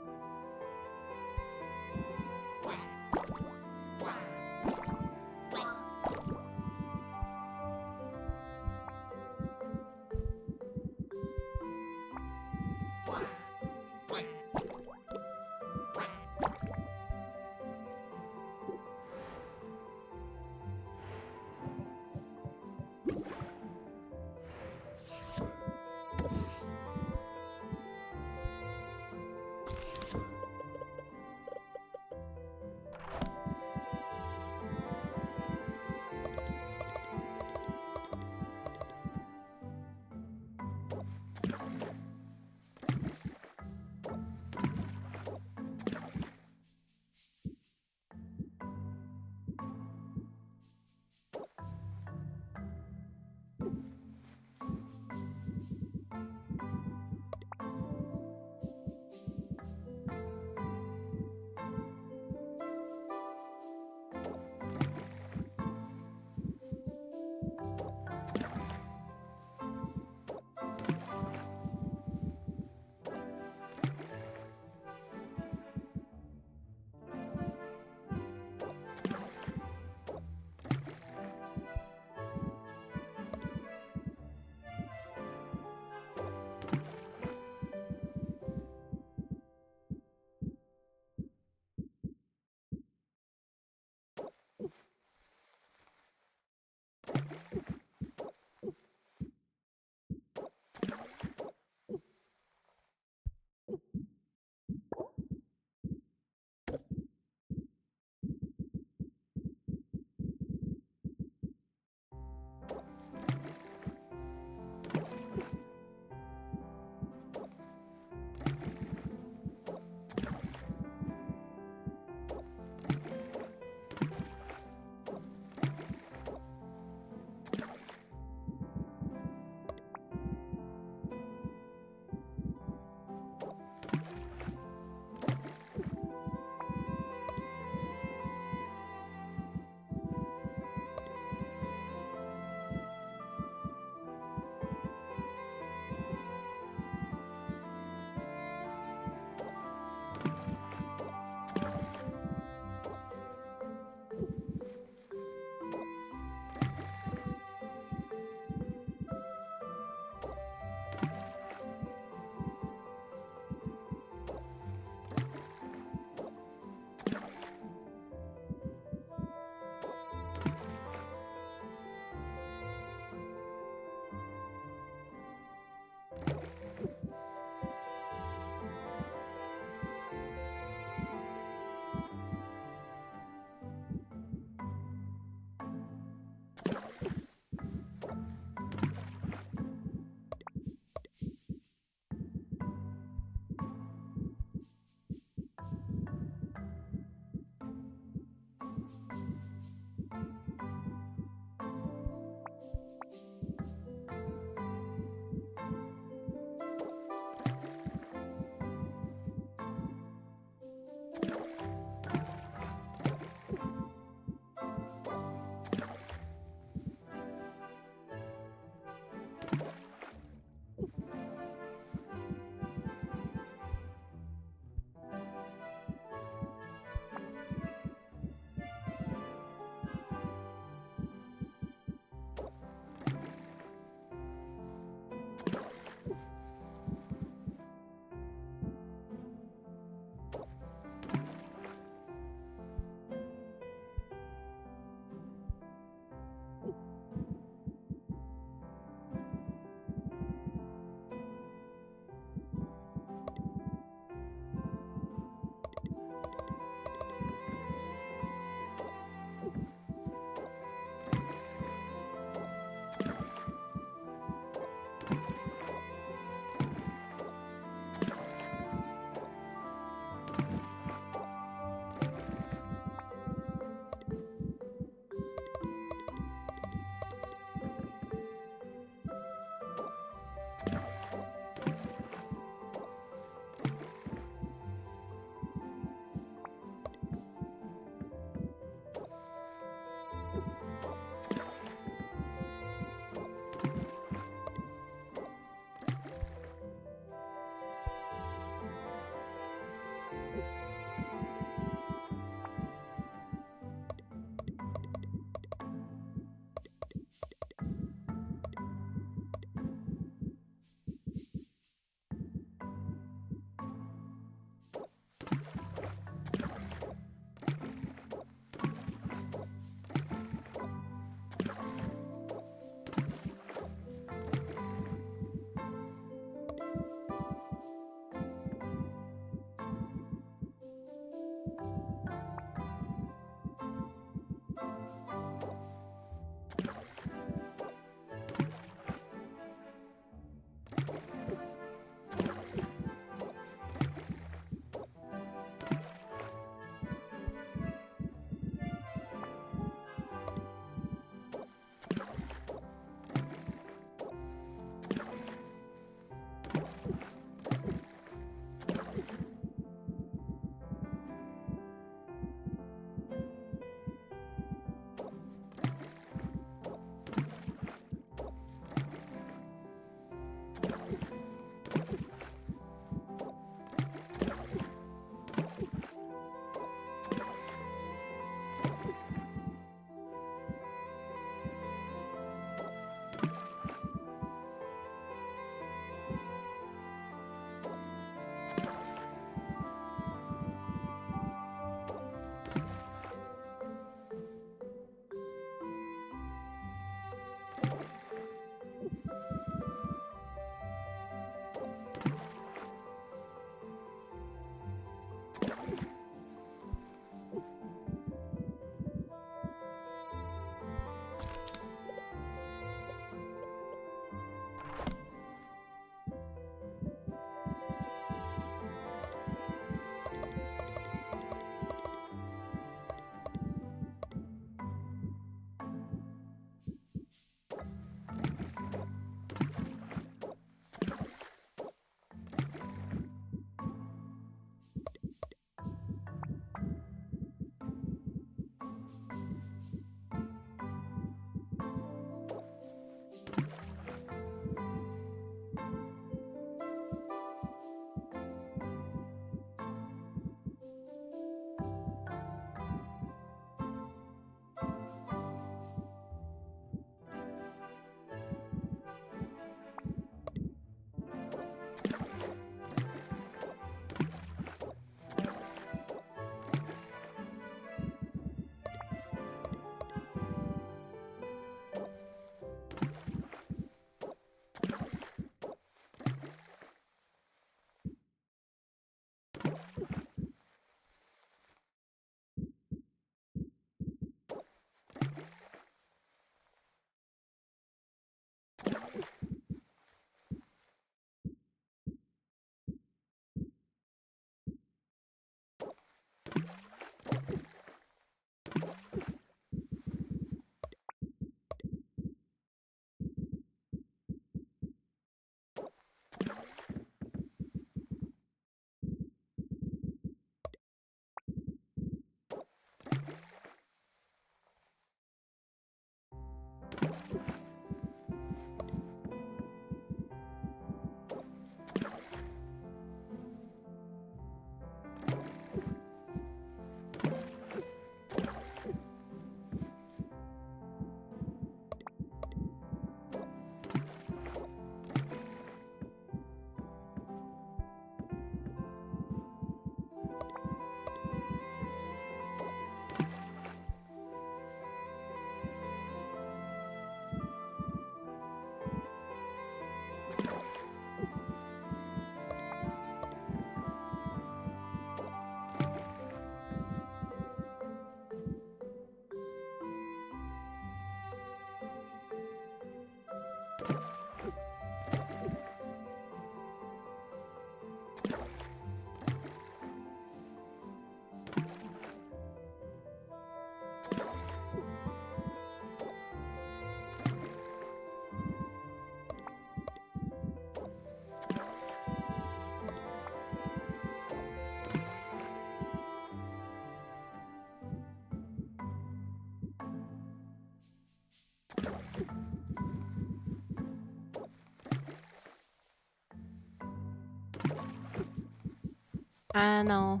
I know.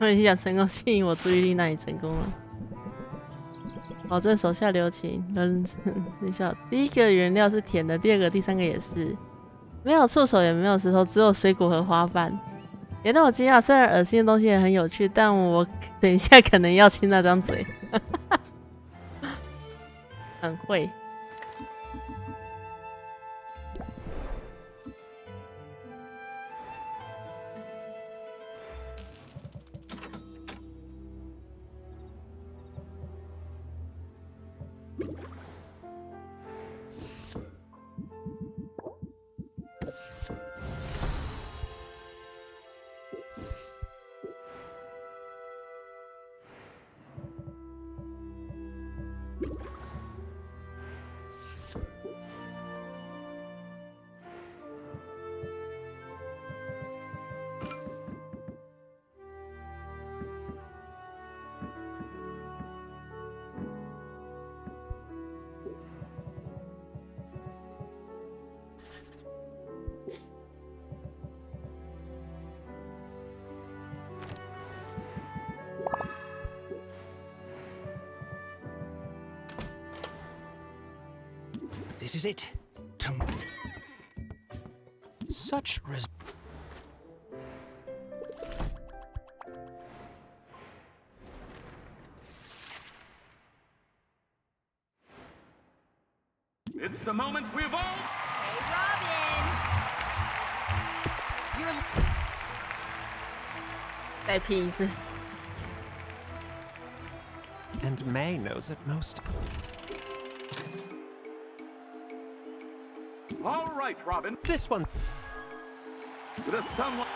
你想成功吸引我注意力，那你成功了。保证手下留情。等一下，第一个原料是甜的，第二个、第三个也是。没有触手，也没有石头，只有水果和花瓣。别让我惊讶，虽然恶心的东西也很有趣，但我等一下可能要亲那张嘴。很会。This is it. Such It's the moment we've all. Hey, Robin. You're. 再拼一次。And May knows it most. All right, Robin. This one. With a somewhat.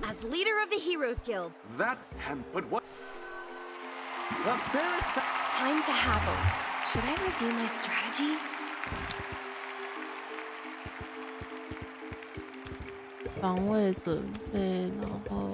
As leader of the Heroes Guild. That but what? The fairest. Time to haggle. Should I review my strategy? 防卫准备，然后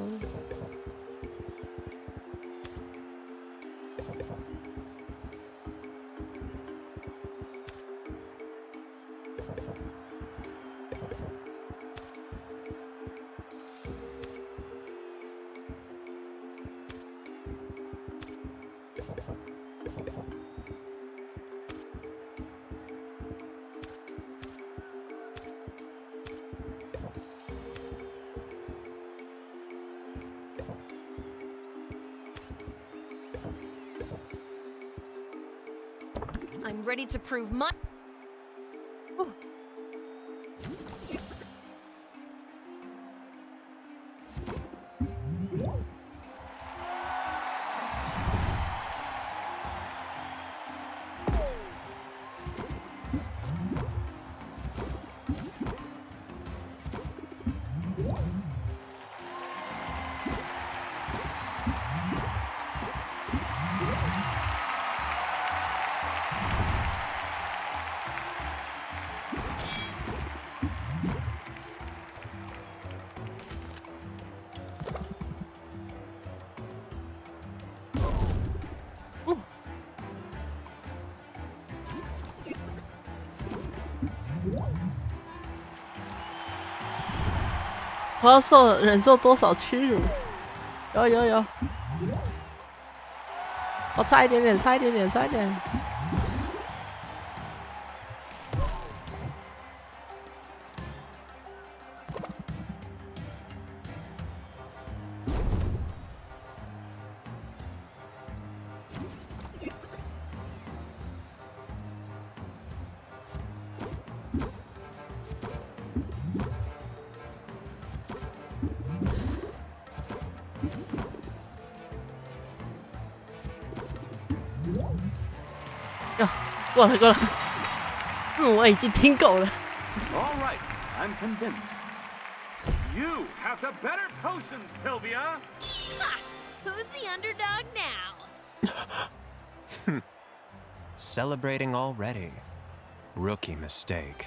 I'm ready to prove my.我要忍受多少屈辱？有，我差一点点，差一点点，差一点。过了，我已经听够了。All right, I'm convinced. You have the better potion, Sylvia. Ha! Who's the underdog now? Celebrating already. Rookie mistake.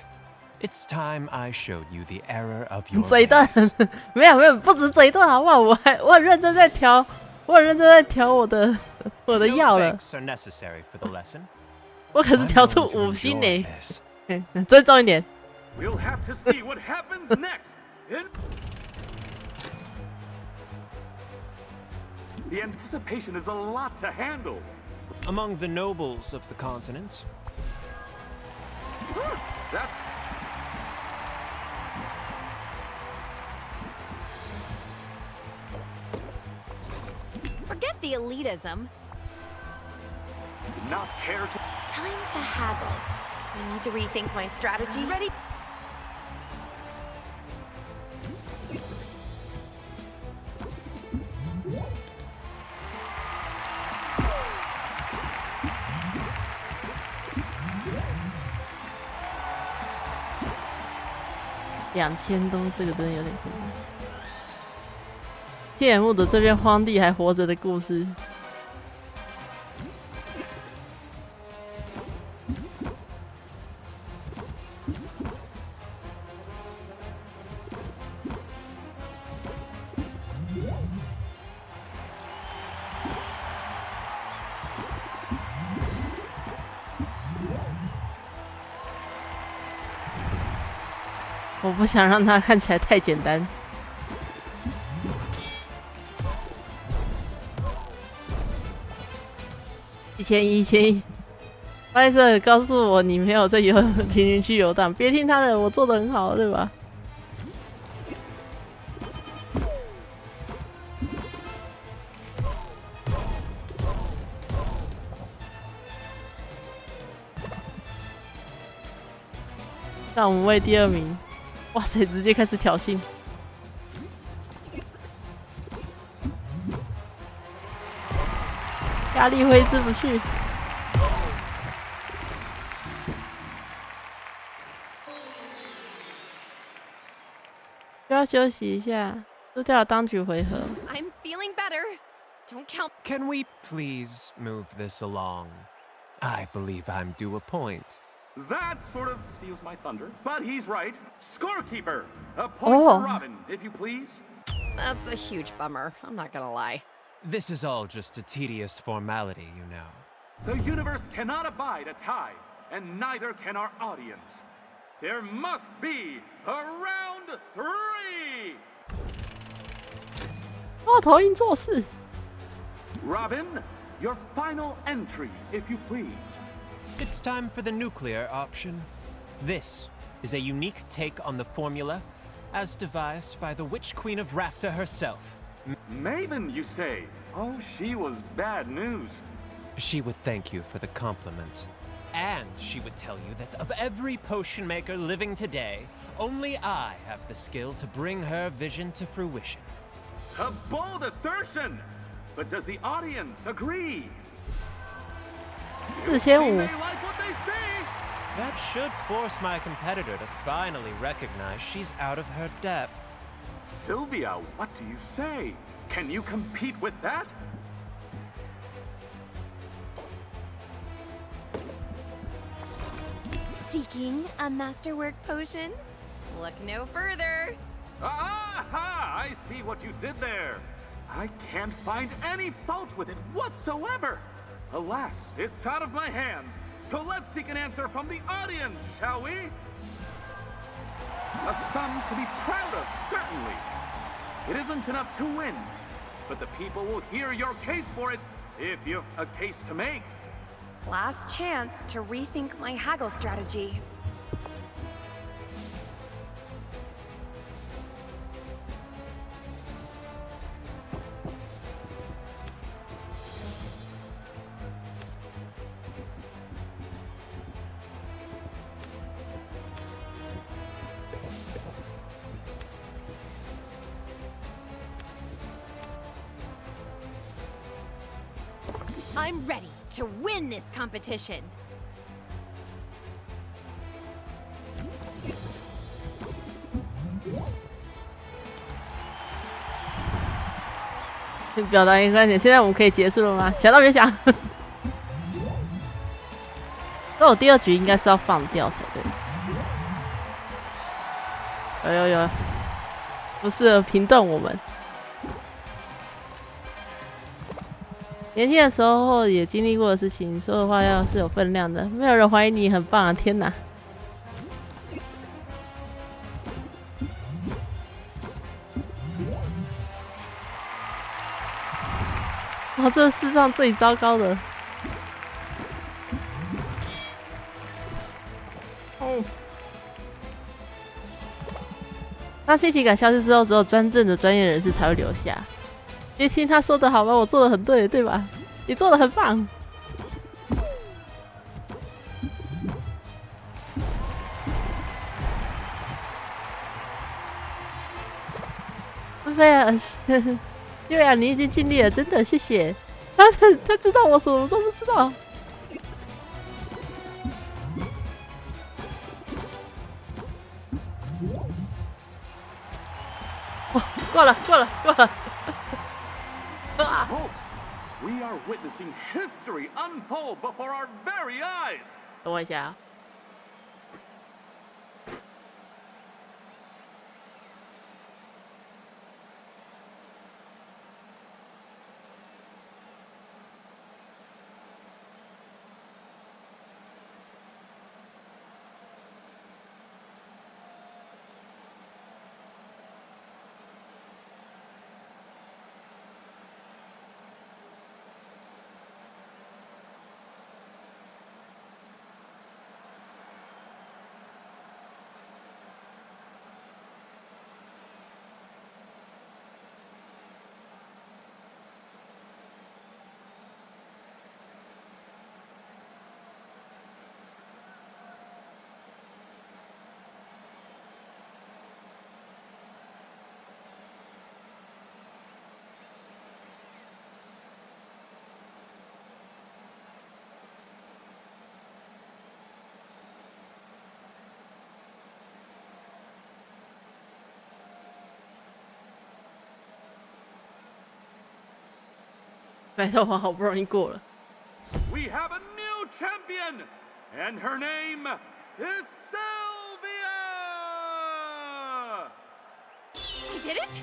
It's time I showed you the error of your 嘴遁，没有，不止嘴遁，好不好？我很认真在调，我的药了。No thanks are necessary for the lesson. 我可是调出5星呢。尊重一点。We'll have to see what happens next. The anticipation is a lot to handle. Among the nobles of the continent. That's... Forget the elitism. Not care to... Time to haggle. Do I need to rethink my strategy? Ready? 2000多，这个真的有点困难。天眼木的这边荒地还活着的故事。我不想让它看起来太简单。1001，白色告诉我你没有在停云区游荡，别听他的，我做的很好，对吧？让我们为第2名。哇塞，直接开始挑衅。压力挥之不去。需要休息一下，输掉当局回合。I'm feeling better. Don't count. Can we please move this along? I believe I'm due a point. That sort of steals my thunder, but he's right. Scorekeeper, a point for Robin, if you please. That's a huge bummer. I'm not gonna lie. This is all just a tedious formality, you know. The universe cannot abide a tie, and neither can our audience. There must be a round 3! 哦，头鹰做事。Robin, your final entry, if you please. It's time for the nuclear option. This is a unique take on the formula as devised by the Witch Queen of Rafta herself. Maven, you say? Oh, she was bad news. She would thank you for the compliment. And she would tell you that of every potion maker living today, only I have the skill to bring her vision to fruition. A bold assertion! But does the audience agree? 4500。 That should force my competitor to finally recognize she's out of her depth. Sylvia, what do you say? Can you compete with that? Seeking a masterwork potion? Look no further. Aha! I see what you did there. I can't find any fault with it whatsoever. Alas, it's out of my hands. So let's seek an answer from the audience, shall we? A sum to be proud of, certainly. It isn't enough to win, but the people will hear your case for it if you've a case to make. Last chance to rethink my haggle strategy. I'm ready to win this competition. 表达一个观点，现在我们可以结束了吗？想到别想。那我第2局应该是要放掉才对。有，不适合评断我们。年轻的时候也经历过的事情，说的话要是有分量的，没有人怀疑你很棒啊！天哪！哦，这是世上最糟糕的。当新奇感消失之后，只有真正的专业人士才会留下。别听他说的好吧，我做的很对，对吧？你做的很棒。菲尔，对啊，你已经尽力了，真的，谢谢。他知道我什么都不知道。哦，过了。Folks, we are witnessing history unfold before our very eyes. 等我一下啊。拜托，我好不容易过了。We have a new champion, and her name is Sylvia! I did it!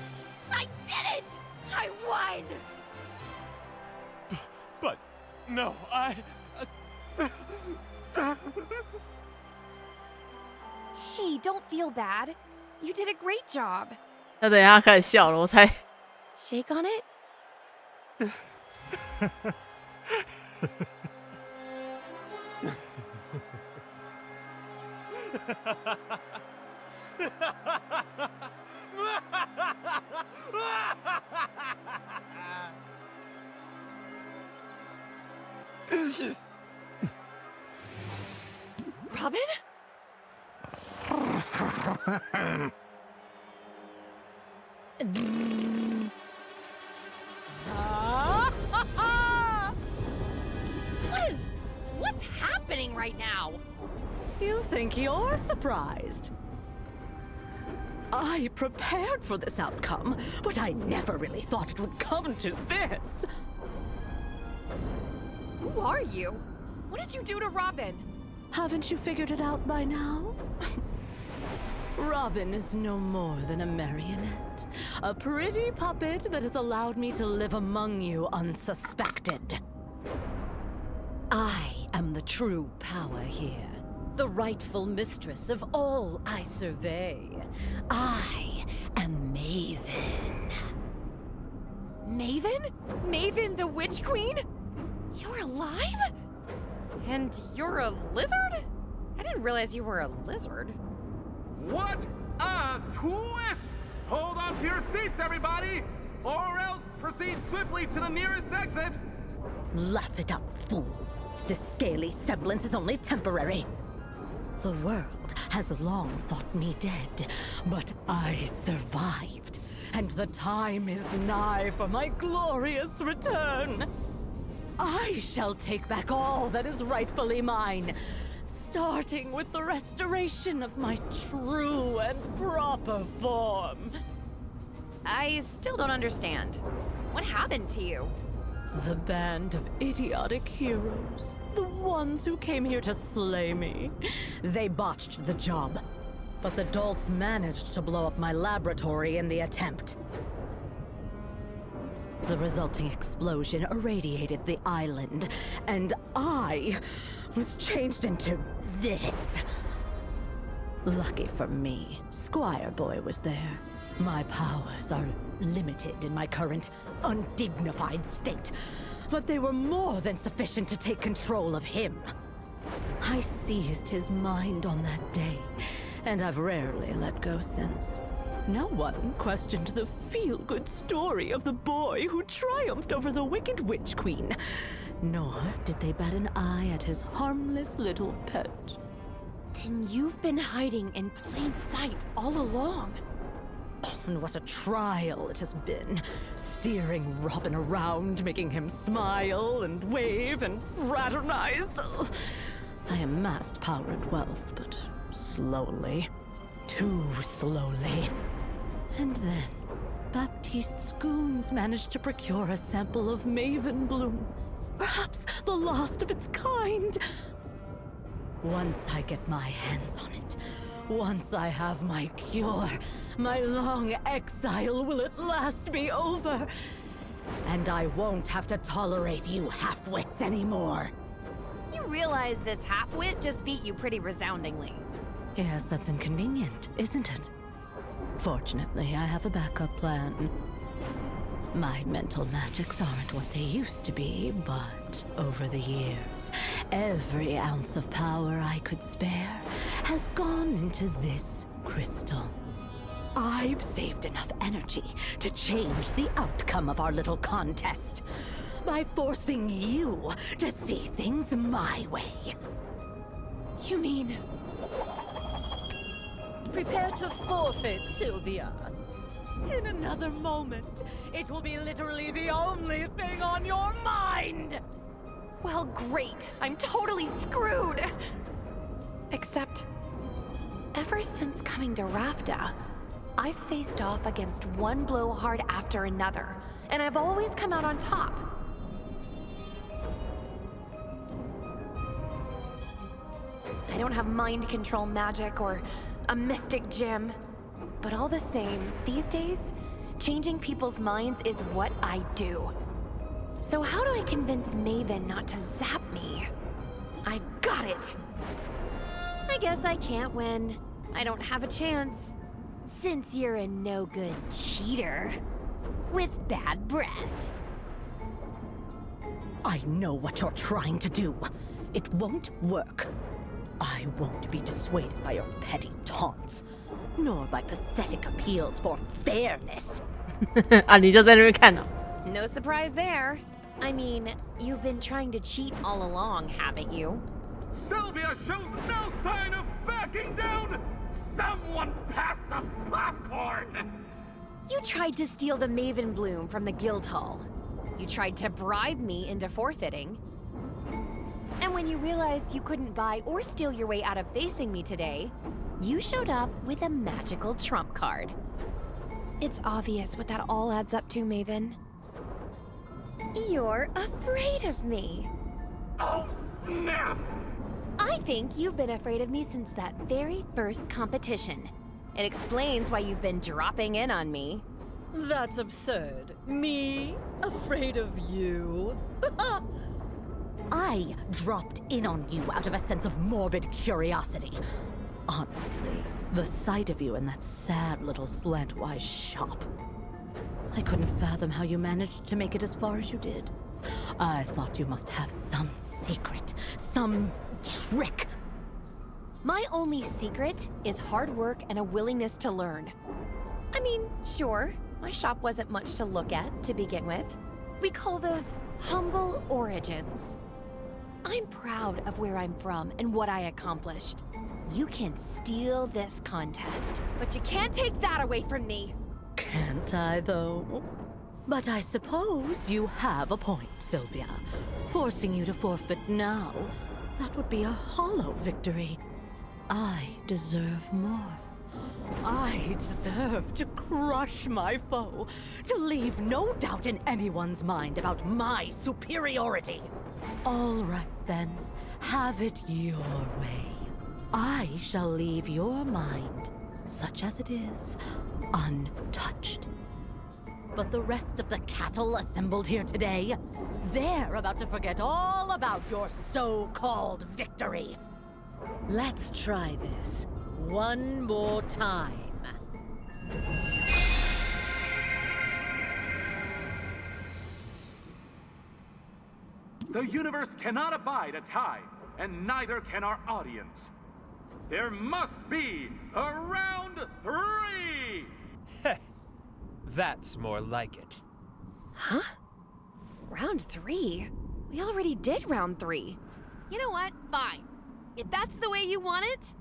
I did it! I won! But no, I. Hey, don't feel bad. You did a great job. 他等一下开始笑了，我猜。Shake on it. Robin? What's happening right now? You think you're surprised? I prepared for this outcome, but I never really thought it would come to this. Who are you? What did you do to Robin? Haven't you figured it out by now? Robin is no more than a marionette. A pretty puppet that has allowed me to live among you unsuspected. I am the true power here. The rightful mistress of all I survey. I am Maven. Maven? Maven the Witch Queen? You're alive? And you're a lizard? I didn't realize you were a lizard. What a twist! Hold on to your seats, everybody! Or else proceed swiftly to the nearest exit! Laugh it up, fools. This scaly semblance is only temporary. The world has long thought me dead, but I survived. And the time is nigh for my glorious return. I shall take back all that is rightfully mine, starting with the restoration of my true and proper form. I still don't understand. What happened to you? The band of idiotic heroes. The ones who came here to slay me. They botched the job. But the dolts managed to blow up my laboratory in the attempt. The resulting explosion irradiated the island, and I was changed into this. Lucky for me, Squire Boy was there. My powers are limited in my current, undignified state, but they were more than sufficient to take control of him. I seized his mind on that day, and I've rarely let go since. No one questioned the feel-good story of the boy who triumphed over the wicked Witch Queen, nor did they bat an eye at his harmless little pet. Then you've been hiding in plain sight all along. Oh, and what a trial it has been. Steering Robin around, making him smile and wave and fraternize. I amassed power and wealth, but slowly. Too slowly. And then, Baptiste's goons managed to procure a sample of Maven Bloom. Perhaps the last of its kind. Once I get my hands on it, once I have my cure, my long exile will at last be over. And I won't have to tolerate you half-wits anymore. You realize this half-wit just beat you pretty resoundingly. Yes, that's inconvenient, isn't it? Fortunately, I have a backup plan. My mental magics aren't what they used to be, but over the years, every ounce of power I could spare has gone into this crystal. I've saved enough energy to change the outcome of our little contest by forcing you to see things my way. You mean... Prepare to forfeit, Sylvia. In another moment, it will be literally the only thing on your mind! Well, great. I'm totally screwed. Except, ever since coming to Rafta, I've faced off against one blowhard after another, and I've always come out on top. I don't have mind control magic or a mystic gem, but all the same, these days, changing people's minds is what I do. So how do I convince Maven not to zap me? I've got it! I guess I can't win. I don't have a chance. Since you're a no-good cheater. With bad breath. I know what you're trying to do. It won't work. I won't be dissuaded by your petty taunts, nor by pathetic appeals for fairness. 啊，你就在那边看哦。 No surprise there. I mean, you've been trying to cheat all along, haven't you? Sylvia shows no sign of backing down! Someone pass the popcorn! You tried to steal the Maven Bloom from the guild hall. You tried to bribe me into forfeiting. And when you realized you couldn't buy or steal your way out of facing me today, you showed up with a magical trump card. It's obvious what that all adds up to, Maven. You're afraid of me. Oh, snap! I think you've been afraid of me since that very first competition. It explains why you've been dropping in on me. That's absurd. Me? Afraid of you? I dropped in on you out of a sense of morbid curiosity. Honestly, the sight of you in that sad little slantwise shop. I couldn't fathom how you managed to make it as far as you did. I thought you must have some secret, some trick. My only secret is hard work and a willingness to learn. I mean, sure, my shop wasn't much to look at to begin with. We call those humble origins. I'm proud of where I'm from and what I accomplished. You can steal this contest, but you can't take that away from me. Can't I, though? But I suppose you have a point, Sylvia. Forcing you to forfeit now, that would be a hollow victory. I deserve more. I deserve to crush my foe, to leave no doubt in anyone's mind about my superiority. All right, then. Have it your way. I shall leave your mind, such as it is, untouched. But the rest of the cattle assembled here today, they're about to forget all about your so-called victory. Let's try this one more time. The universe cannot abide a tie, and neither can our audience. There must be a round 3! That's more like it. Huh? Round 3? We already did round 3. You know what? Fine. If that's the way you want it,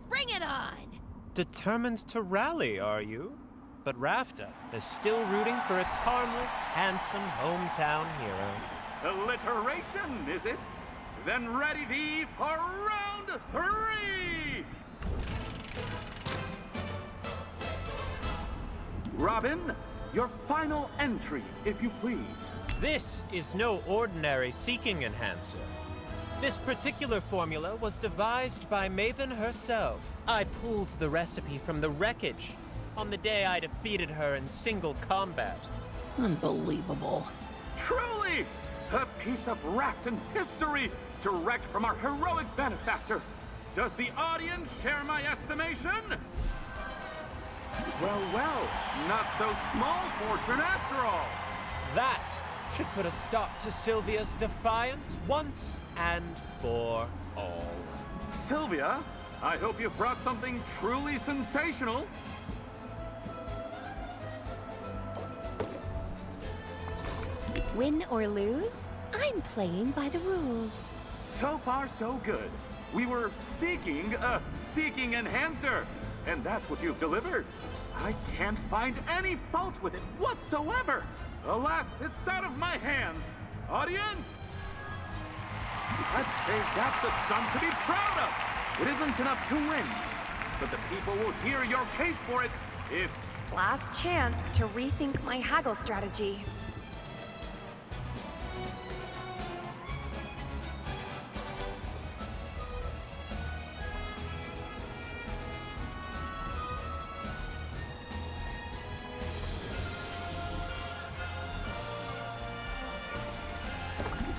bring it on! Determined to rally, are you? But Rafta is still rooting for its harmless, handsome hometown hero. Alliteration, is it? Then ready thee for round 3! Robin, your final entry, if you please. This is no ordinary seeking enhancer. This particular formula was devised by Maven herself. I pulled the recipe from the wreckage on the day I defeated her in single combat. Unbelievable. Truly! A piece of Rafton history, direct from our heroic benefactor. Does the audience share my estimation? Well, well, not so small fortune after all. That should put a stop to Sylvia's defiance once and for all. Sylvia, I hope you've brought something truly sensational. Win or lose, I'm playing by the rules. So far, so good. We were seeking a seeking enhancer, and that's what you've delivered. I can't find any fault with it whatsoever. Alas, it's out of my hands. Audience, I'd say that's a sum to be proud of. It isn't enough to win, but the people will hear your case for it if... Last chance to rethink my haggle strategy.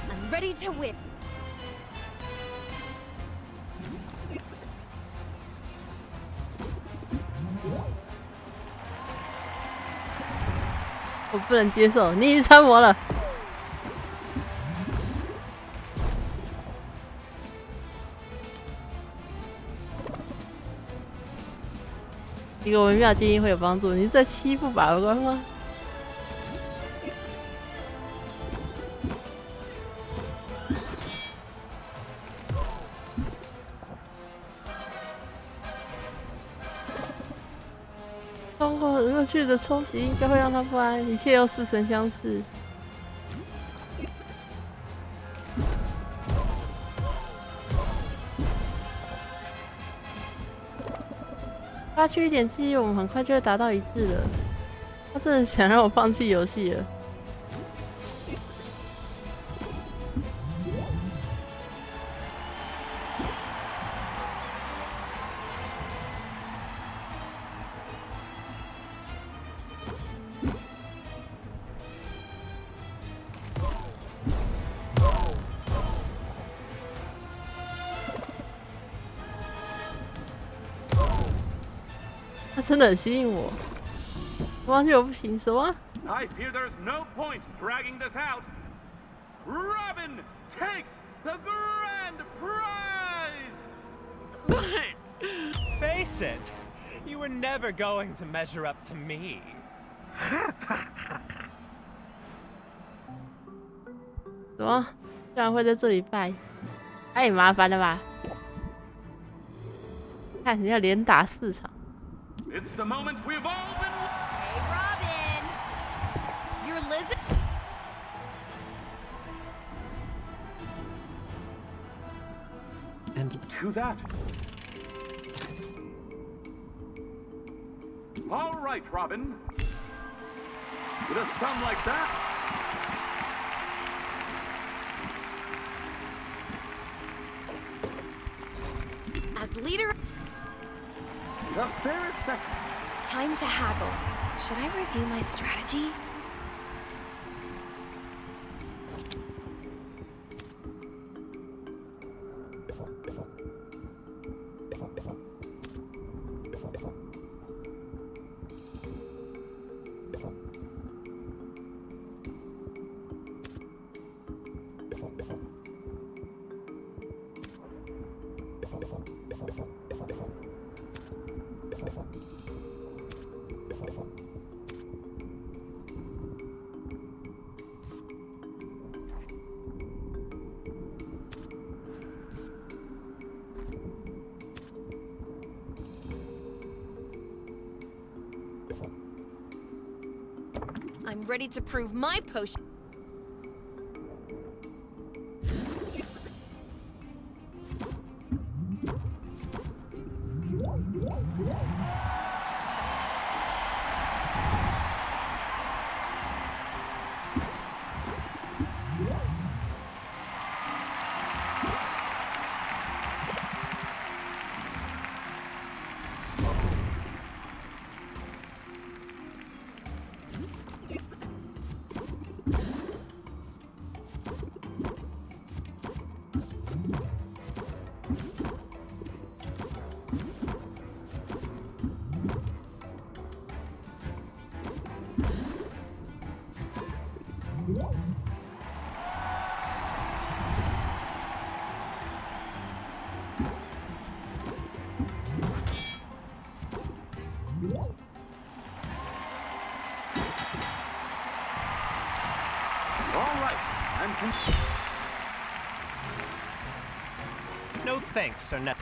I'm ready to win.我不能接受，你已经穿模了。一个微妙建议会有帮助。你是在欺负把关吗？通过去的冲击应该会让他不安，一切又似曾相识。发去一点记忆，我们很快就会达到一致了。他真的想让我放弃游戏了。他真的很吸引我，我忘记我不行什么。I fear there's no point dragging this out. Robin takes the grand prize. Face it, you were never going to measure up to me. 什么？居然会在这里败，太麻烦了吧？看你要连打4场。It's the moment we've all been... Hey, Robin! Your lizard... And to that... All right, Robin. With a sum like that... As leader... A fair assessment. Time to haggle. Should I review my strategy? I'm ready to prove my potion. No thanks, or no.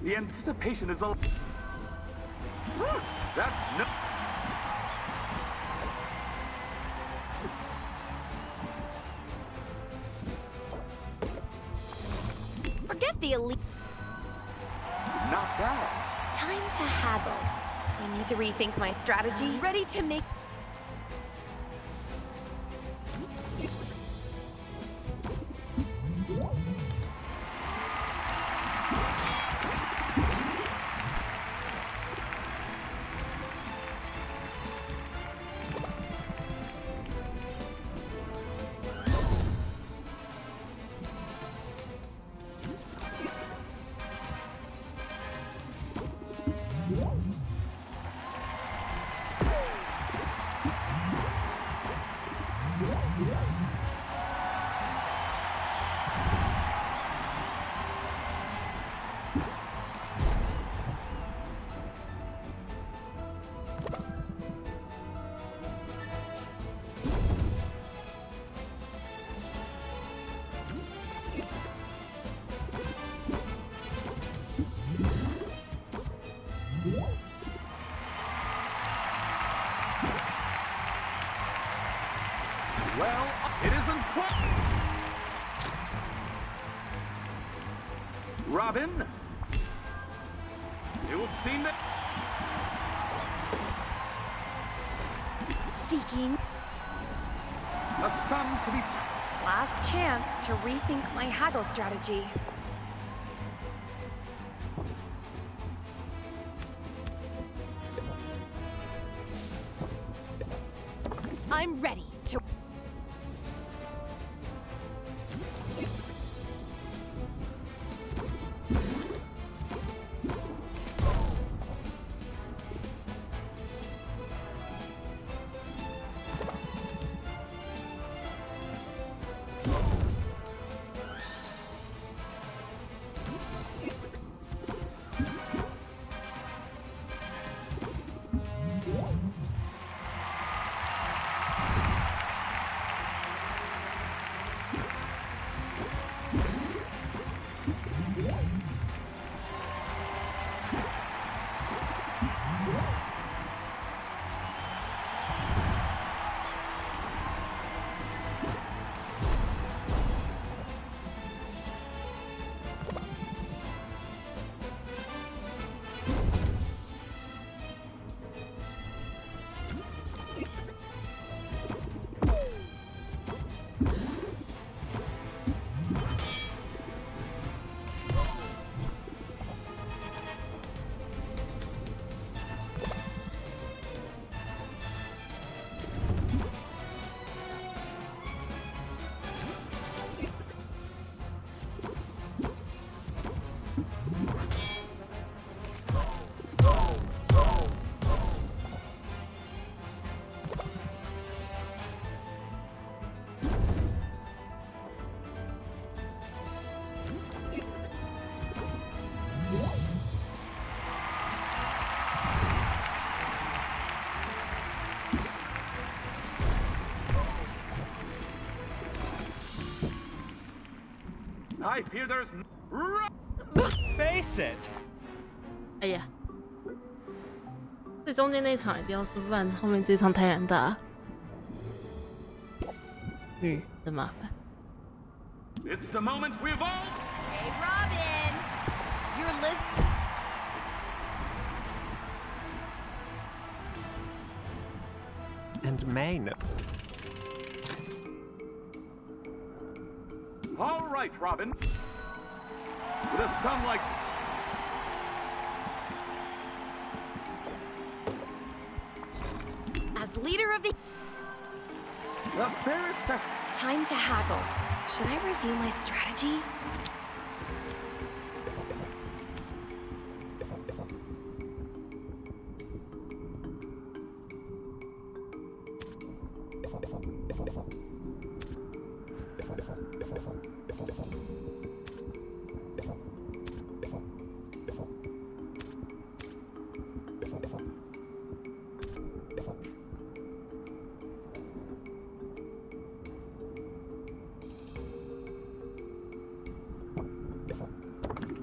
The anticipation is a... That's no... Forget the elite. Not bad. Time to haggle. Do I need to rethink my strategy? Ready to make... Well, it isn't quite... Robin? It would seem that... Seeking... A son to be... Last chance to rethink my haggle strategy. I'm ready to... I fear there's Face it. 哎呀，最中间那一场一定要输，不然后面这场太难打。真麻烦。It's the moment we've all. Hey, Robin! Your list. And Maine. All right, Robin. With a sum like. As leader of the fairest. Time to haggle. Should I review my strategy?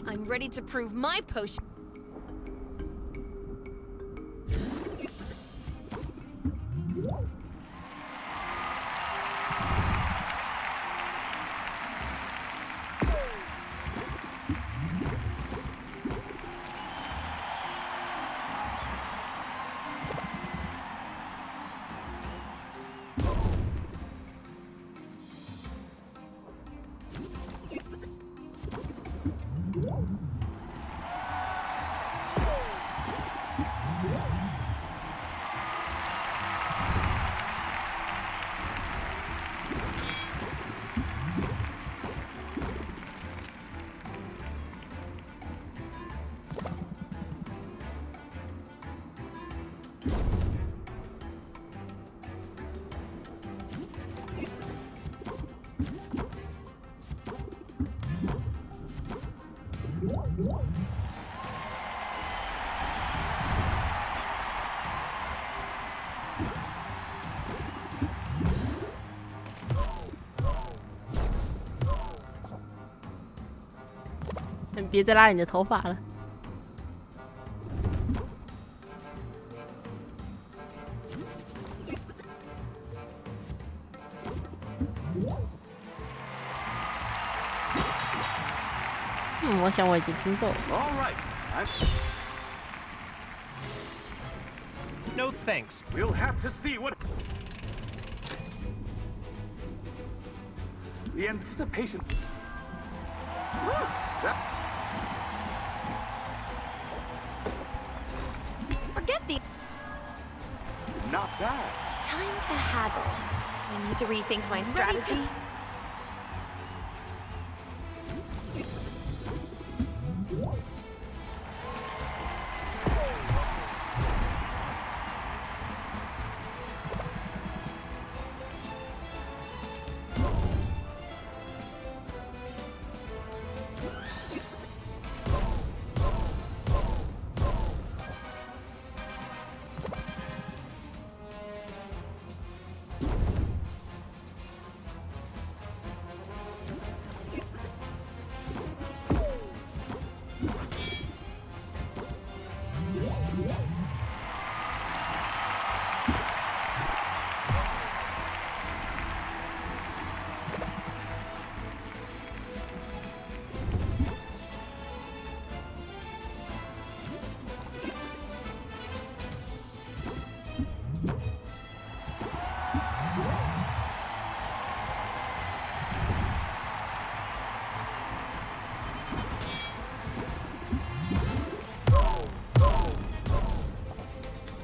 I'm ready to prove my potion.别再拉你的头发了。我想我已经听够了。All right. No thanks. We'll have to see what. The anticipation. Forget the. Not bad. Time to haggle. Do I need to rethink my strategy?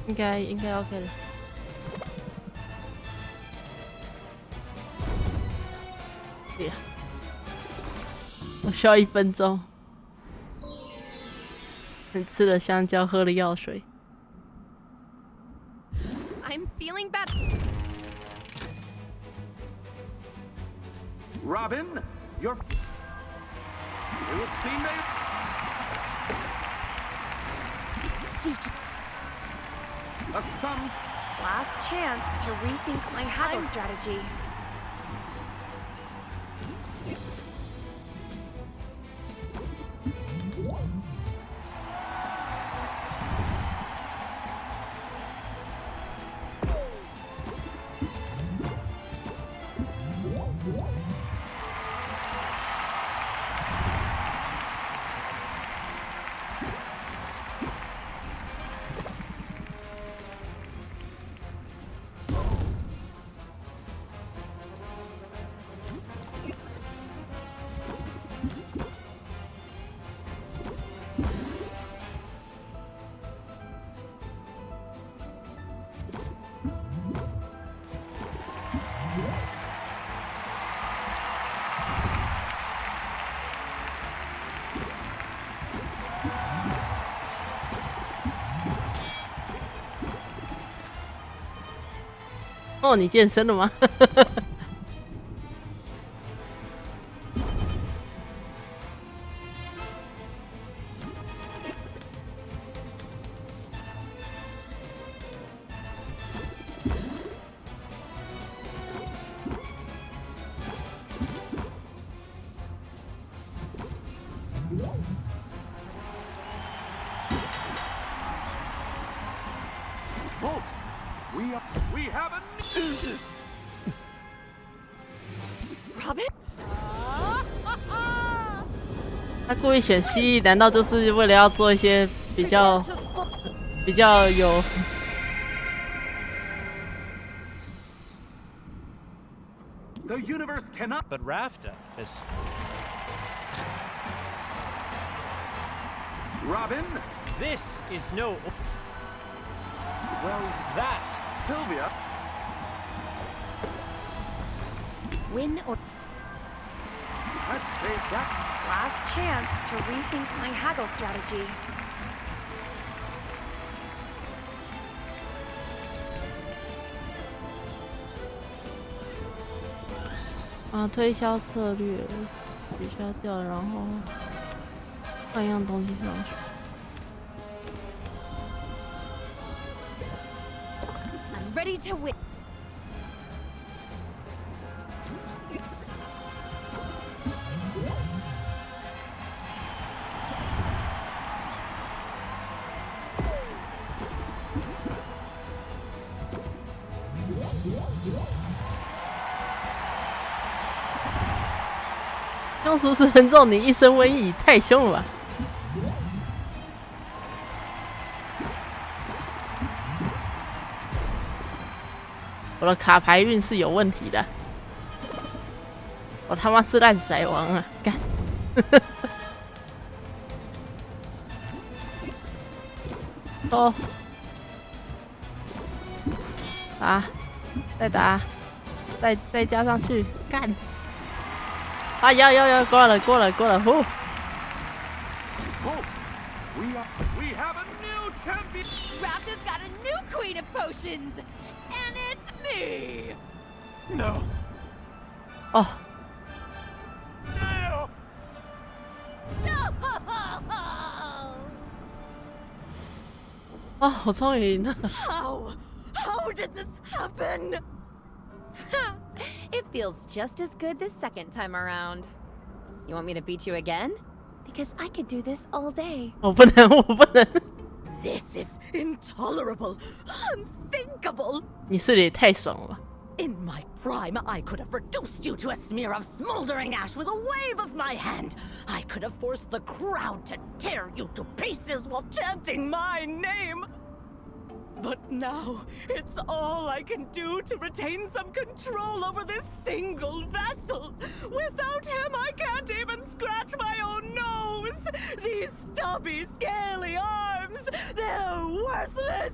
应该 OK 了。我需要1分钟。吃了香蕉，喝了药水。I'm feeling better. Robin, you're. It would seem they. A sum. Last chance to rethink my haggle strategy. 哦，你健身了吗？Folks, we have a Robin? 他故意选蜥蜴，难道就是为了要做一些比较有The universe cannot. But Rafta is. Robin? This is no. Well, That. Sylvia. Win or Let's save that. last chance to rethink my haggle strategy. 推销策略取消掉，然后换一样东西上去。I'm ready to win. 用厨师人咒你一身瘟疫，太凶了吧！我的卡牌运是有问题的，我他妈是烂骰王啊！干！哦，打，再打，再加上去，干！啊，要，过了，呼！ Folks, we have a new champion. Raptor's got a new queen of potions, and it's me. No. 哦， No. No! 哦，我终于赢了。How did this happen? It feels just as good the second time around. You want me to beat you again? Because I could do this all day. 我不能。 This is intolerable, unthinkable. 你睡得也太爽了吧。 In my prime, I could have reduced you to a smear of smoldering ash with a wave of my hand. I could have forced the crowd to tear you to pieces while chanting my name. But now, it's all I can do to retain some control over this single vessel. Without him, I can't even scratch my own nose. These stubby, scaly arms, they're worthless.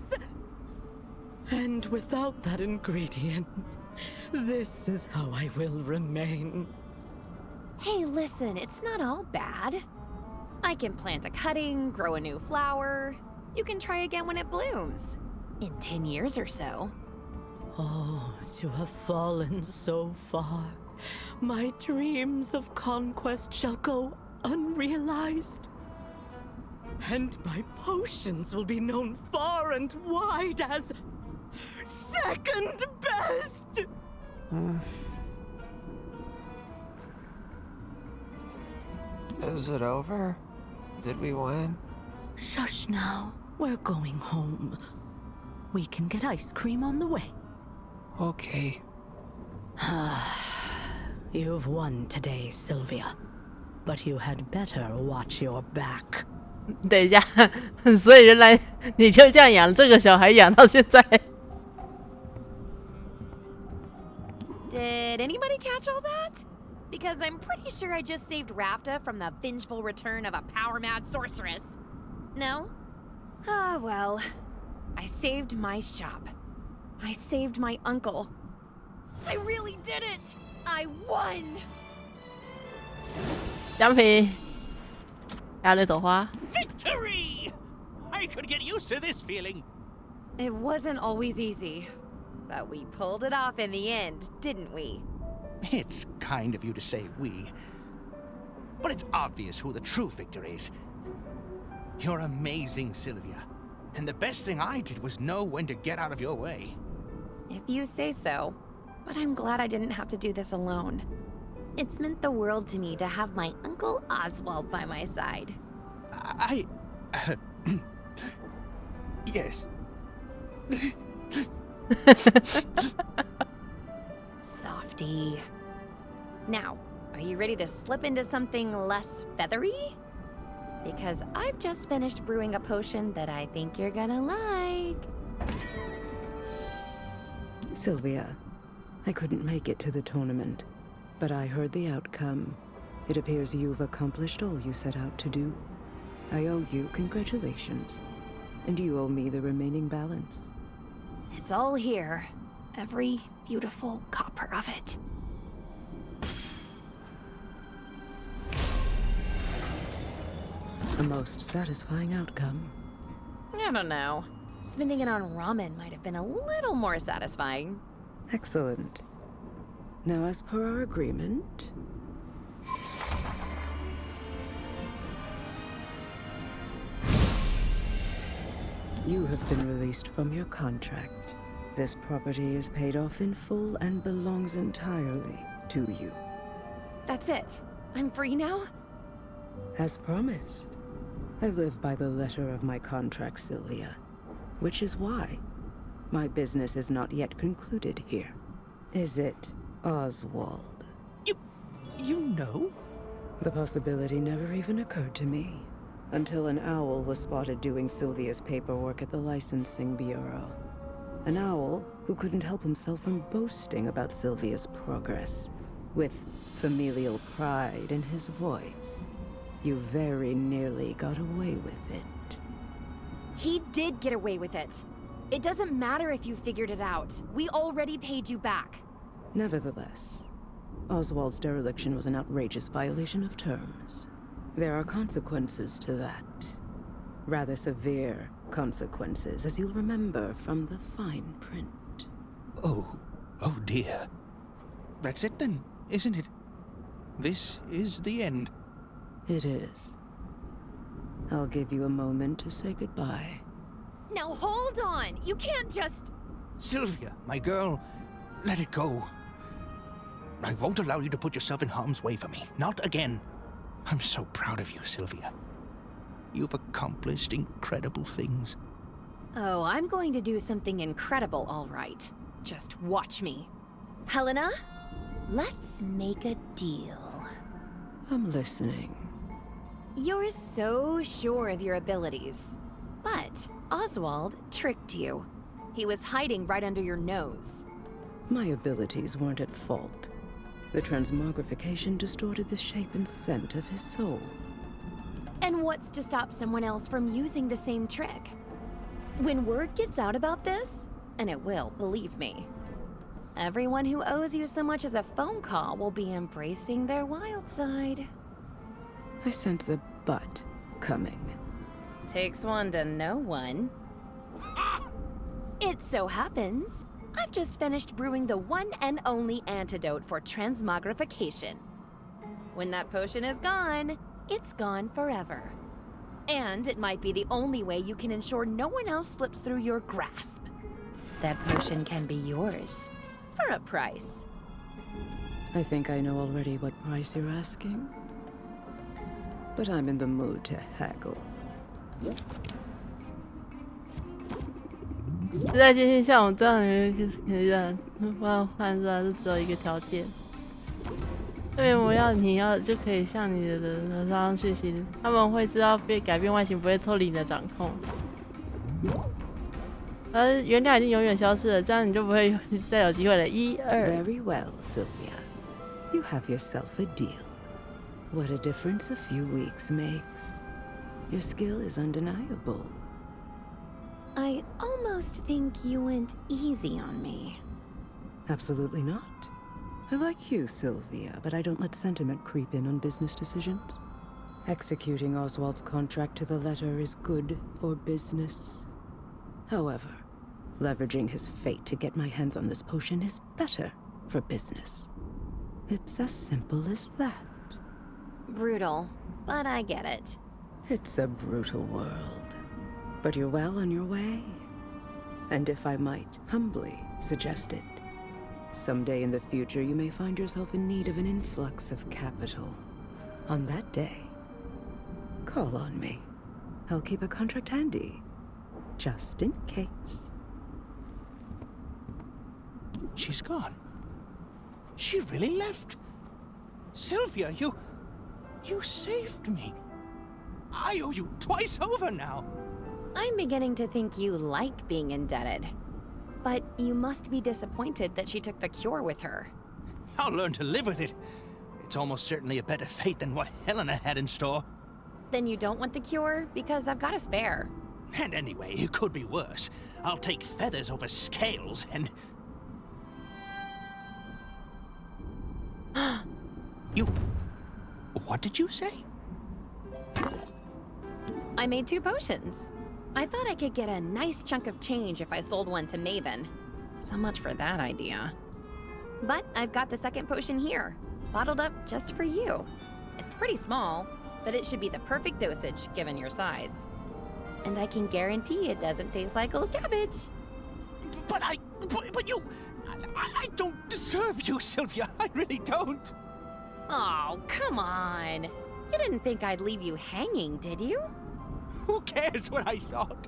And without that ingredient, this is how I will remain. Hey, listen, it's not all bad. I can plant a cutting, grow a new flower. You can try again when it blooms. In 10 years or so. Oh, to have fallen so far. My dreams of conquest shall go unrealized. And my potions will be known far and wide as second best. Is it over? Did we win? Shush now. We're going home. We can get ice cream on the way. Okay. You've won today, Sylvia. But you had better watch your back. 等一下，所以原来你就这样养这个小孩养到现在。 Did anybody catch all that? Because I'm pretty sure I just saved Rafta from the vengeful return of a power-mad sorceress. No? Ah, well. I saved my shop. I saved my uncle. I really did it! I won! 奖品，还有那朵花。 Victory! I could get used to this feeling. It wasn't always easy. But we pulled it off in the end, didn't we? It's kind of you to say we. But it's obvious who the true victor is. You're amazing, Sylvia. And the best thing I did was know when to get out of your way. If you say so. But I'm glad I didn't have to do this alone. It's meant the world to me to have my Uncle Oswald by my side. Yes. Softy. Now, are you ready to slip into something less feathery? Because I've just finished brewing a potion that I think you're gonna like. Sylvia, I couldn't make it to the tournament, but I heard the outcome. It appears you've accomplished all you set out to do. I owe you congratulations, and you owe me the remaining balance. It's all here. Every beautiful copper of it. A most satisfying outcome. I don't know. Spending it on ramen might have been a little more satisfying. Excellent. Now, as per our agreement... You have been released from your contract. This property is paid off in full and belongs entirely to you. That's it. I'm free now? As promised. I live by the letter of my contract, Sylvia. Which is why my business is not yet concluded here. Is it, Oswald? You know? The possibility never even occurred to me. Until an owl was spotted doing Sylvia's paperwork at the licensing bureau. An owl who couldn't help himself from boasting about Sylvia's progress, with familial pride in his voice. You very nearly got away with it. He did get away with it. It doesn't matter if you figured it out. We already paid you back. Nevertheless, Oswald's dereliction was an outrageous violation of terms. There are consequences to that. Rather severe consequences, as you'll remember from the fine print. Oh dear. That's it then, isn't it? This is the end. It is. I'll give you a moment to say goodbye. Now hold on! You can't just... Sylvia, my girl, let it go. I won't allow you to put yourself in harm's way for me. Not again. I'm so proud of you, Sylvia. You've accomplished incredible things. Oh, I'm going to do something incredible, all right. Just watch me. Helena, let's make a deal. I'm listening. You're so sure of your abilities. But Oswald tricked you. He was hiding right under your nose. My abilities weren't at fault. The transmogrification distorted the shape and scent of his soul. And what's to stop someone else from using the same trick? When word gets out about this, and it will, believe me, everyone who owes you so much as a phone call will be embracing their wild side. I sense a but coming. Takes one to know one. It so happens, I've just finished brewing the one and only antidote for transmogrification. When that potion is gone, it's gone forever. And it might be the only way you can ensure no one else slips through your grasp. That potion can be yours, for a price. I think I know already what price you're asking. But I'm in the mood to haggle. 时代渐进像我这样的人就是可以让换出来是只有一个条件。对魔药你要就可以向你的人发上讯息，他们会知道改变外形不会脱离你的掌控。而原料已经永远消失了，这样你就不会再有机会了。1、2。Very well, Sylvia. You have yourself a deal. What a difference a few weeks makes. Your skill is undeniable. I almost think you went easy on me. Absolutely not. I like you, Sylvia, but I don't let sentiment creep in on business decisions. Executing Oswald's contract to the letter is good for business. However, Leveraging his fate to get my hands on this potion is better for business. It's as simple as that. Brutal, but I get it. It's a brutal world, but you're well on your way. And if I might humbly suggest it, someday in the future you may find yourself in need of an influx of capital. On that day, call on me. I'll keep a contract handy, just in case. She's gone. She really left. Sylvia, you saved me. I owe you twice over now. I'm beginning to think you like being indebted. But you must be disappointed that she took the cure with her. I'll learn to live with it. It's almost certainly a better fate than what Helena had in store. Then you don't want the cure? Because I've got a spare. And anyway, it could be worse. I'll take feathers over scales and... You... What did you say? I made 2 potions. I thought I could get a nice chunk of change if I sold one to Maven. So much for that idea. But I've got the second potion here, bottled up just for you. It's pretty small, but it should be the perfect dosage given your size. And I can guarantee it doesn't taste like old cabbage. But you... I don't deserve you, Sylvia. I really don't. Oh, come on. You didn't think I'd leave you hanging, did you? Who cares what I thought?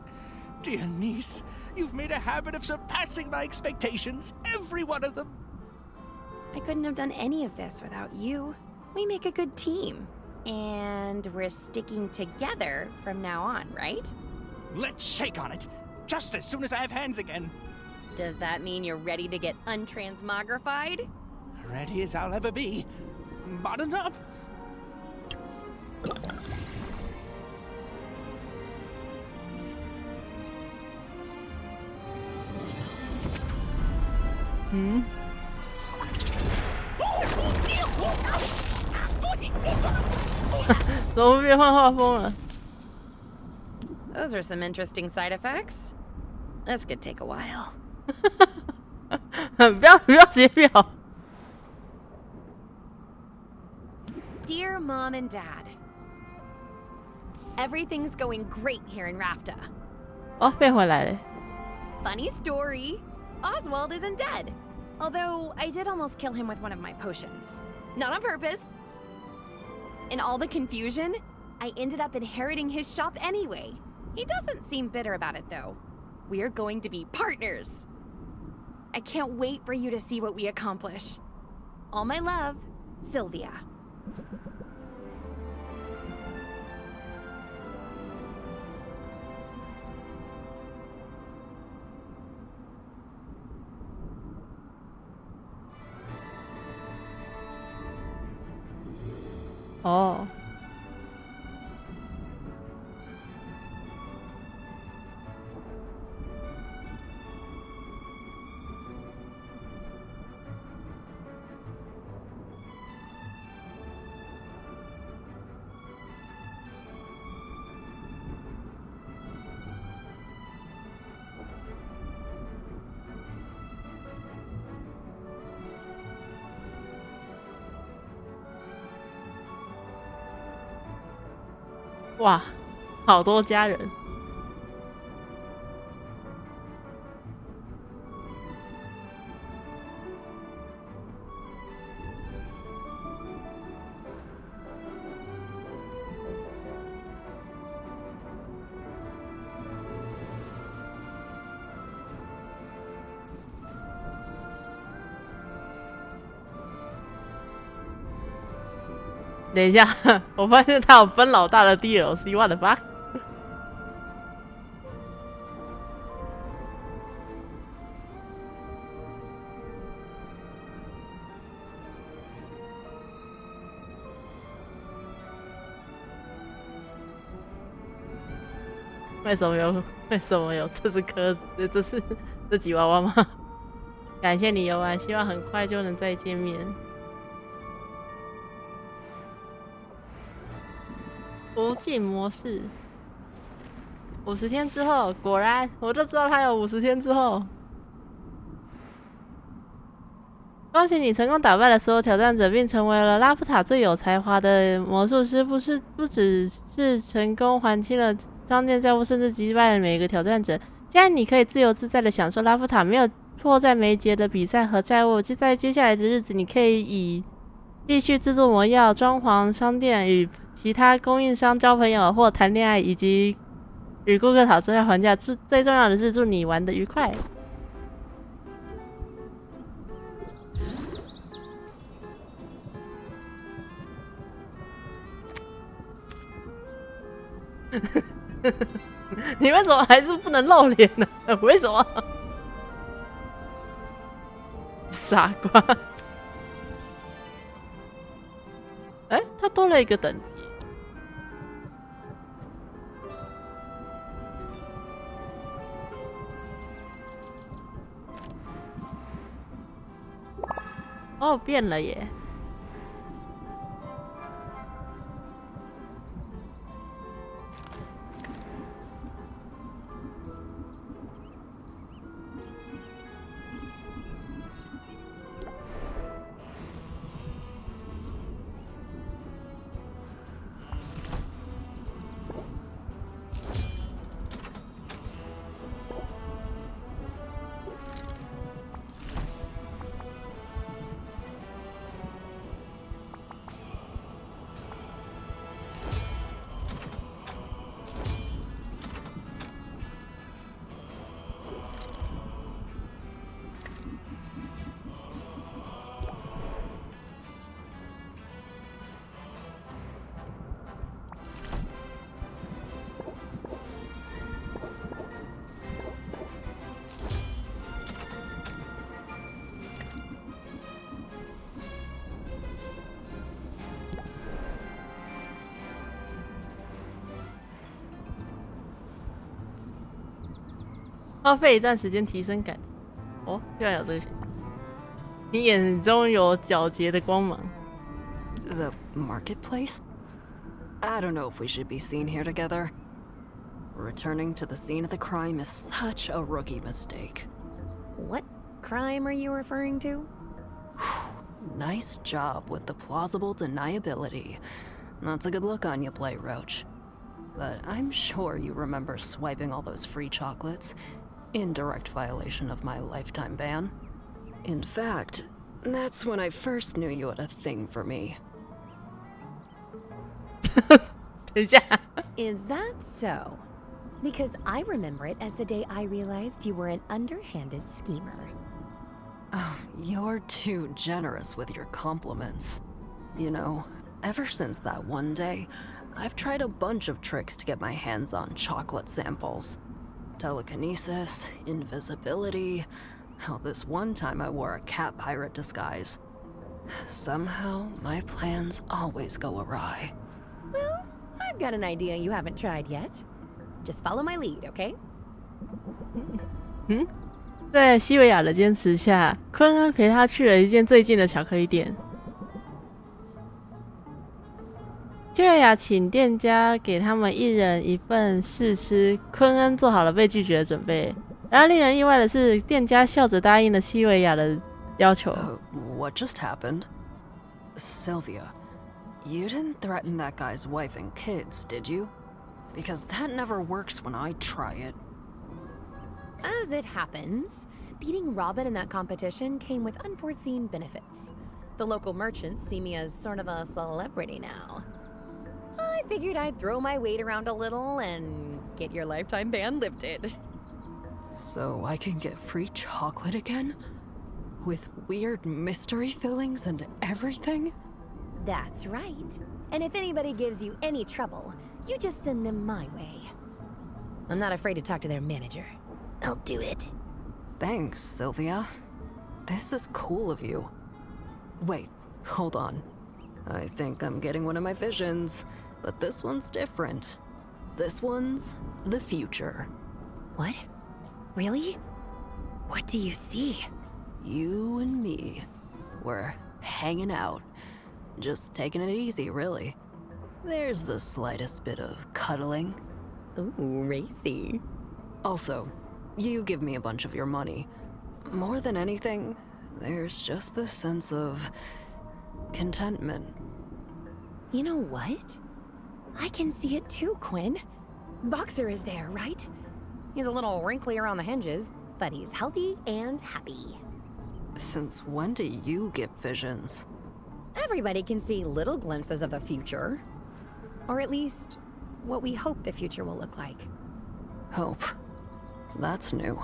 Dear niece, you've made a habit of surpassing my expectations, every one of them. I couldn't have done any of this without you. We make a good team. And we're sticking together from now on, right? Let's shake on it, just as soon as I have hands again. Does that mean you're ready to get untransmogrified? Ready as I'll ever be. Buttoned up. Hmm? Those are some interesting side effects. This could take a while. 不要截表。 Dear Mom and Dad, everything's going great here in Rafta. 哦，变回来了。 Funny story. Oswald isn't dead. Although I did almost kill him with one of my potions. Not on purpose. In all the confusion, I ended up inheriting his shop anyway. He doesn't seem bitter about it though. We're going to be partners. I can't wait for you to see what we accomplish. All my love, Sylvia. Oh. 哇，好多家人。等一下，我发现他有分老大的 DLC，what the fuck？ 为什么有这吉娃娃吗？感谢你游玩，希望很快就能再见面。无尽模式。50天之后，果然我就知道他有50天之后。恭喜你成功打败了所有挑战者，并成为了拉夫塔最有才华的魔术师。不只是成功还清了商店债务，甚至击败了每一个挑战者。现在你可以自由自在的享受拉夫塔没有迫在眉睫的比赛和债务。在接下来的日子，你可以继续制作魔药、装潢商店、与其他供应商交朋友或谈恋爱，以及与顾客讨价还价。最重要的是，祝你玩得愉快。你为什么还是不能露脸呢？为什么？傻瓜！哎，他多了一个等级。哦，变了耶！花费一段时间提升感情。哦，居然有这个选项。你眼中有皎洁的光芒。The marketplace? I don't know if we should be seen here together. Returning to the scene of the crime is such a rookie mistake. What crime are you referring to? Nice job with the plausible deniability. That's a good look on you, Blade Roach. But I'm sure you remember swiping all those free chocolates in direct violation of my lifetime ban. In fact, that's when I first knew you had a thing for me. Is that so? Because I remember it as the day I realized you were an underhanded schemer. Oh, you're too generous with your compliments. You know, ever since that one day, I've tried a bunch of tricks to get my hands on chocolate samples. Telekinesis, invisibility. Hell, this one time I wore a cat pirate disguise. Somehow, my plans always go awry. Well, I've got an idea you haven't tried yet. Just follow my lead, okay? 在西维亚的坚持下，昆恩陪他去了一间最近的巧克力店。西维亚请店家给他们一人一份试吃，昆恩做好了被拒绝的准备。然而令人意外的是，店家笑着答应了西维亚的要求。What just happened? Sylvia, you didn't threaten that guy's wife and kids, did you? Because that never works when I try it. As it happens, beating Robin in that competition came with unforeseen benefits. The local merchants see me as sort of a celebrity now. I figured I'd throw my weight around a little and get your lifetime ban lifted. So I can get free chocolate again? With weird mystery fillings and everything? That's right. And if anybody gives you any trouble, you just send them my way. I'm not afraid to talk to their manager. I'll do it. Thanks, Sylvia. This is cool of you. Wait, hold on. I think I'm getting one of my visions, but this one's different. This one's the future. What? Really? What do you see? You and me. We're hanging out. Just taking it easy, really. There's the slightest bit of cuddling. Ooh, racy. Also, you give me a bunch of your money. More than anything, there's just this sense of contentment. You know what? I can see it too, Quinn. Boxer is there, right? He's a little wrinkly around the hinges, but he's healthy and happy. Since when do you get visions? Everybody can see little glimpses of the future. Or at least, what we hope the future will look like. Hope. That's new.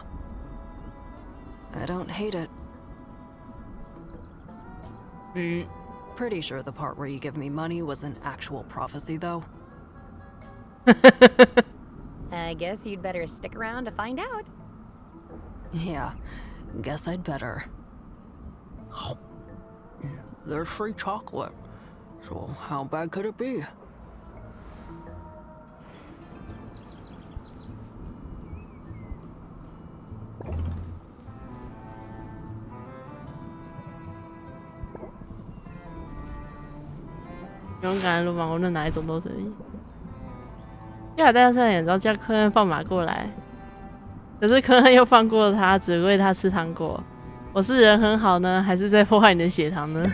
I don't hate it. Pretty sure the part where you give me money was an actual prophecy, though. I guess you'd better stick around to find out. Yeah, guess I'd better. There's free chocolate, so how bad could it be? 勇敢的鲁莽，无论哪一种都可以。亚尔戴上眼罩叫科恩放马过来，可是科恩又放过了他，只喂他吃糖果。我是人很好呢，还是在破坏你的血糖呢？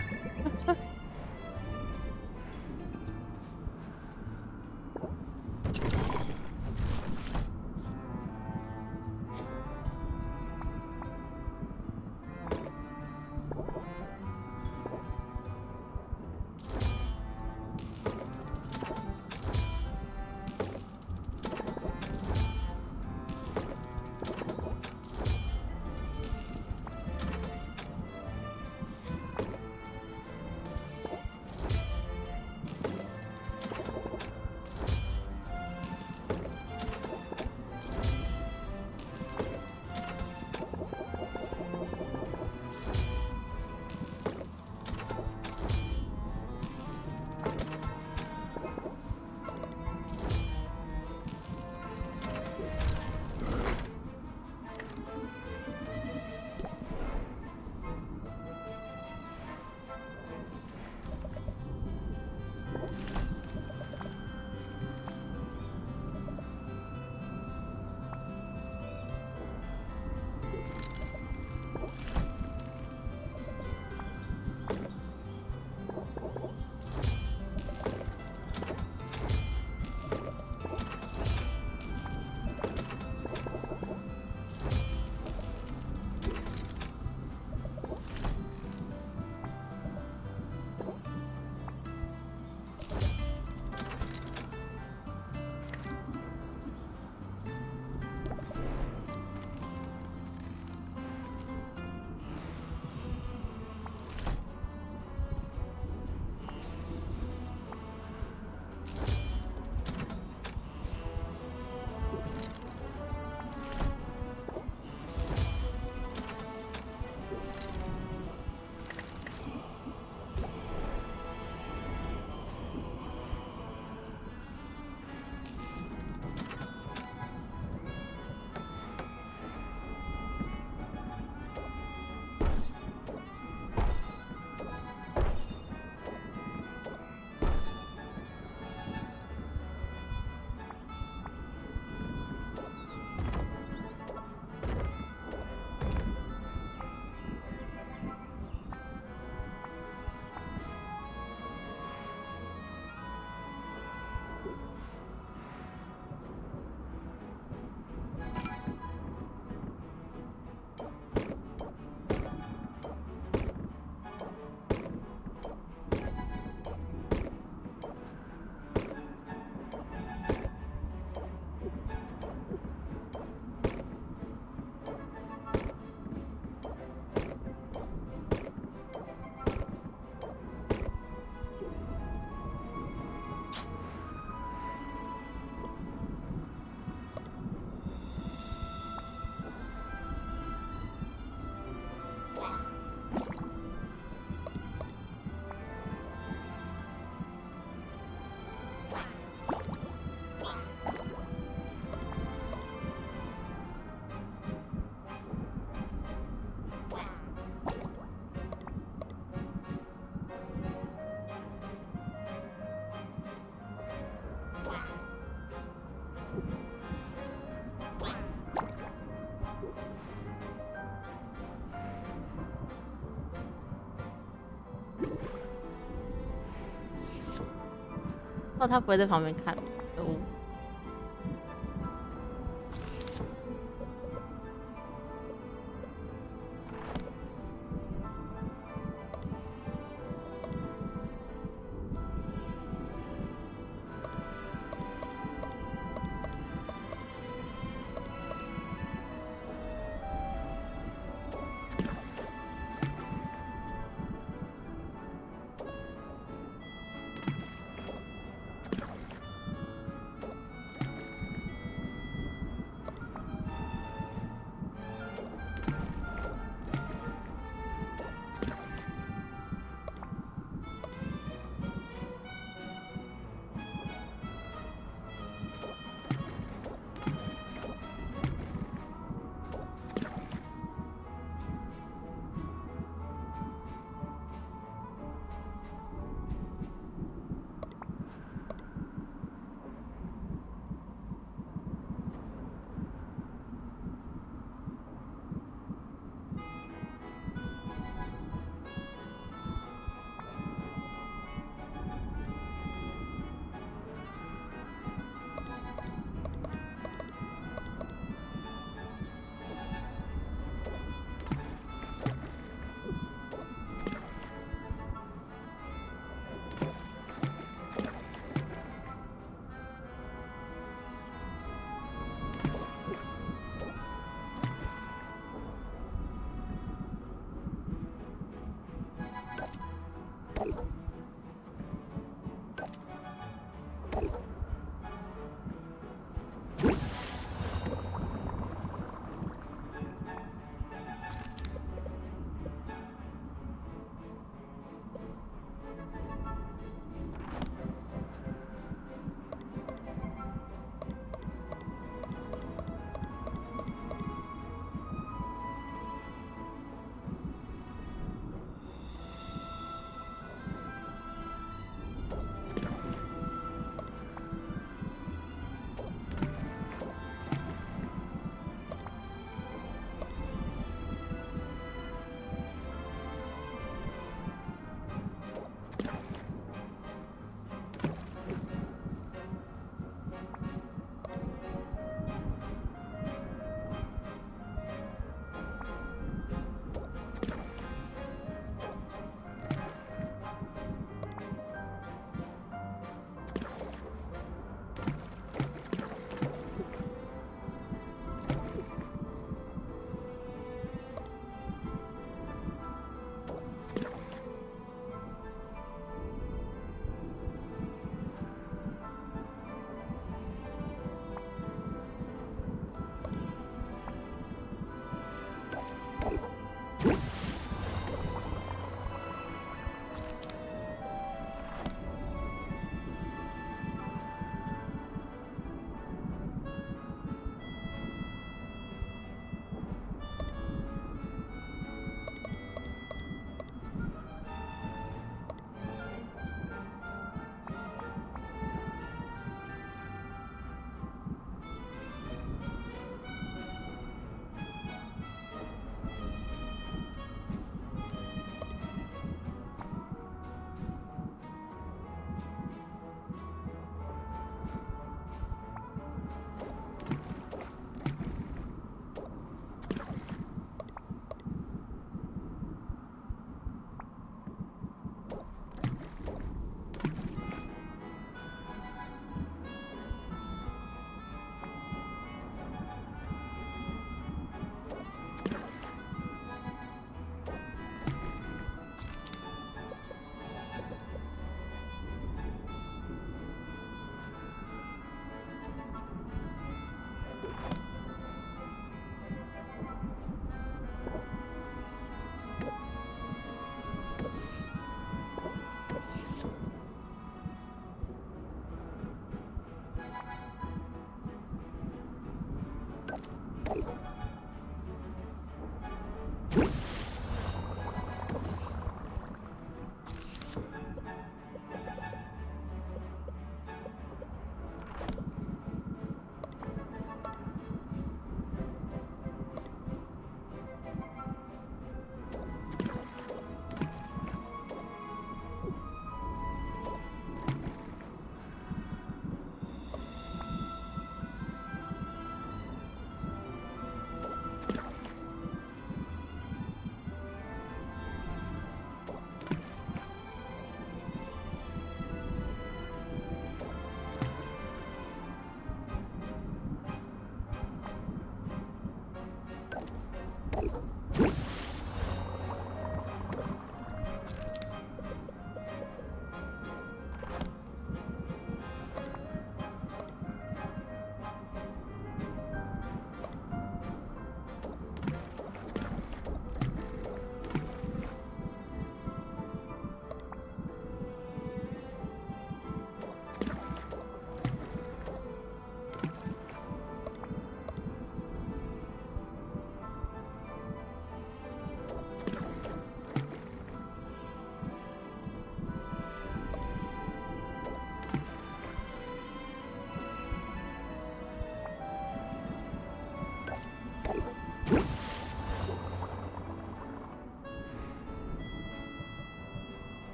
哦，他不会在旁边看。可恶。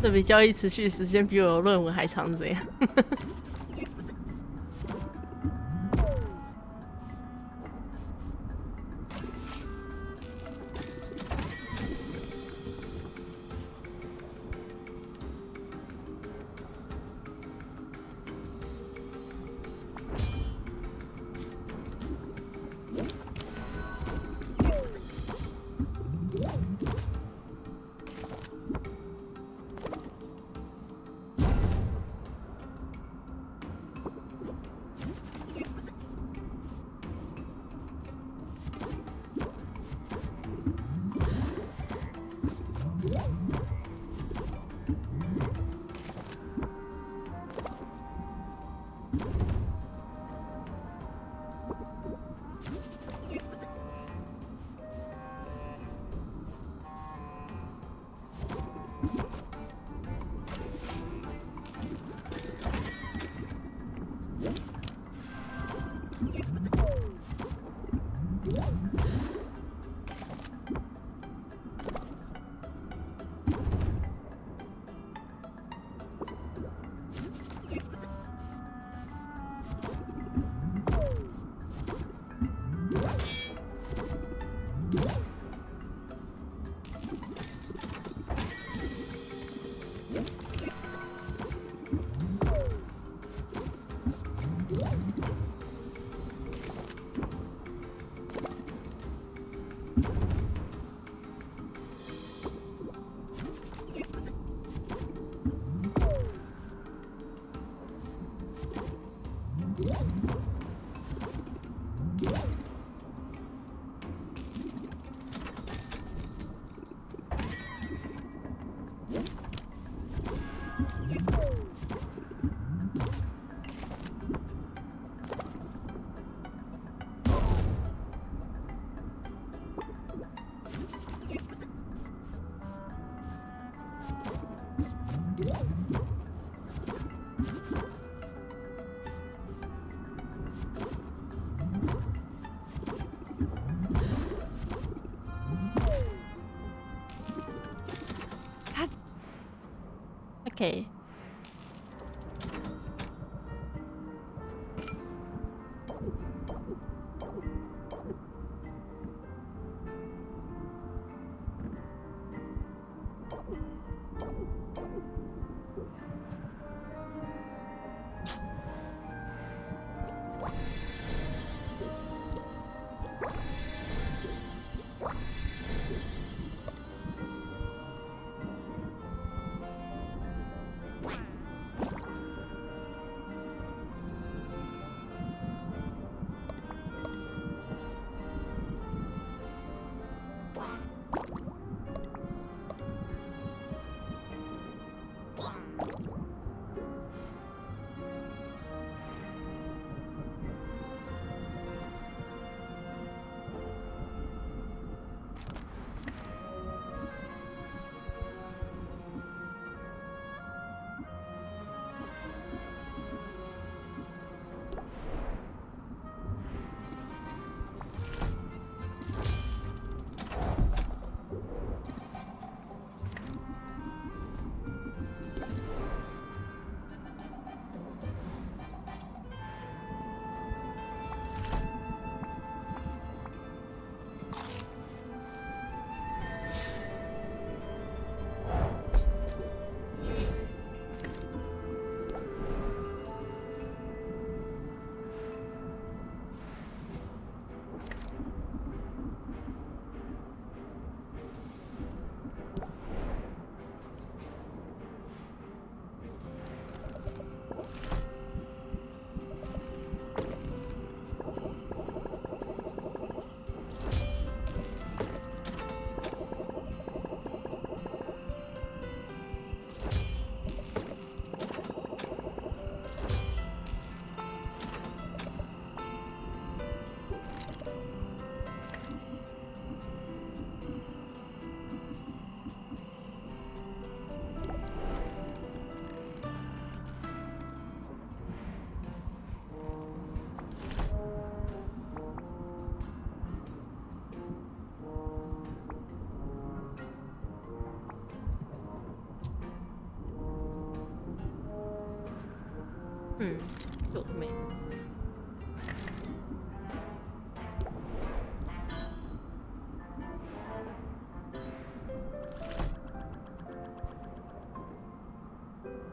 这比交易持续时间比我的论文还长，这样。OK。就是没。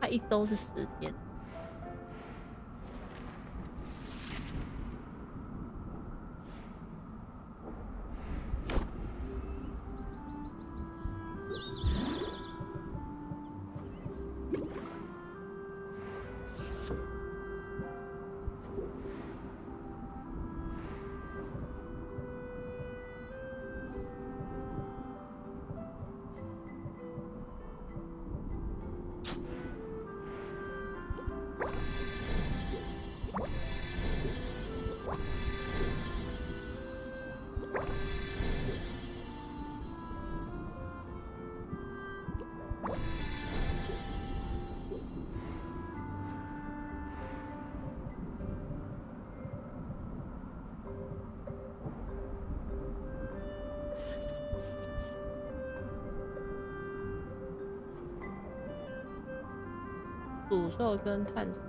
他1周是10天。捕兽跟探索。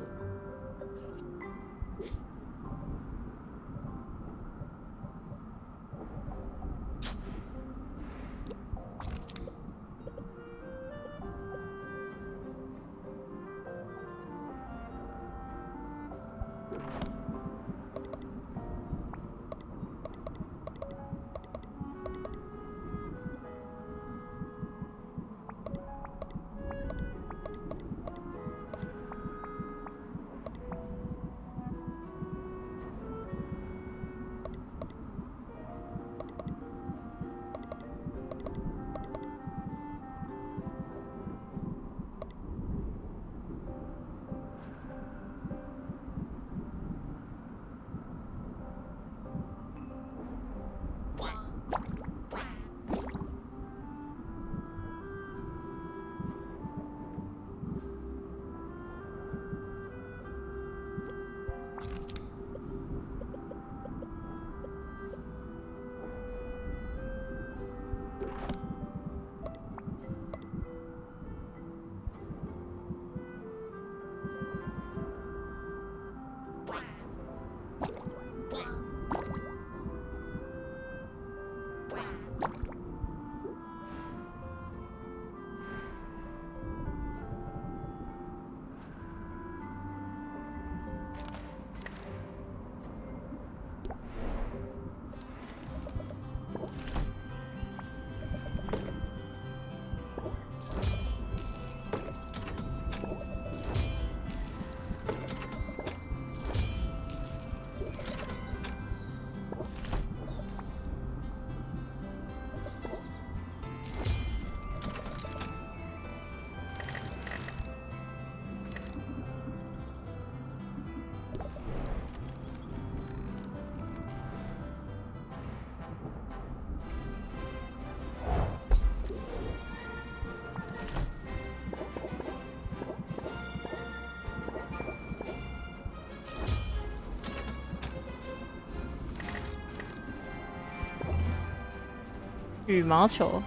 羽毛球，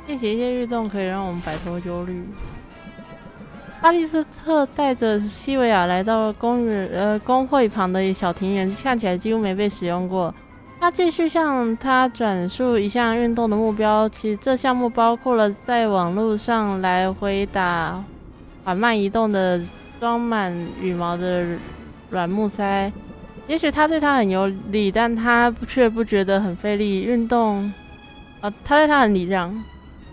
进行一些运动可以让我们摆脱忧虑。巴蒂斯特带着西维亚来到工会旁的小庭园，看起来几乎没被使用过。他继续向他转述一项运动的目标，其实这项目包括了在网络上来回打缓慢移动的装满羽毛的软木塞。也许他对他很有理，但他却不觉得很费力。他对他很礼让。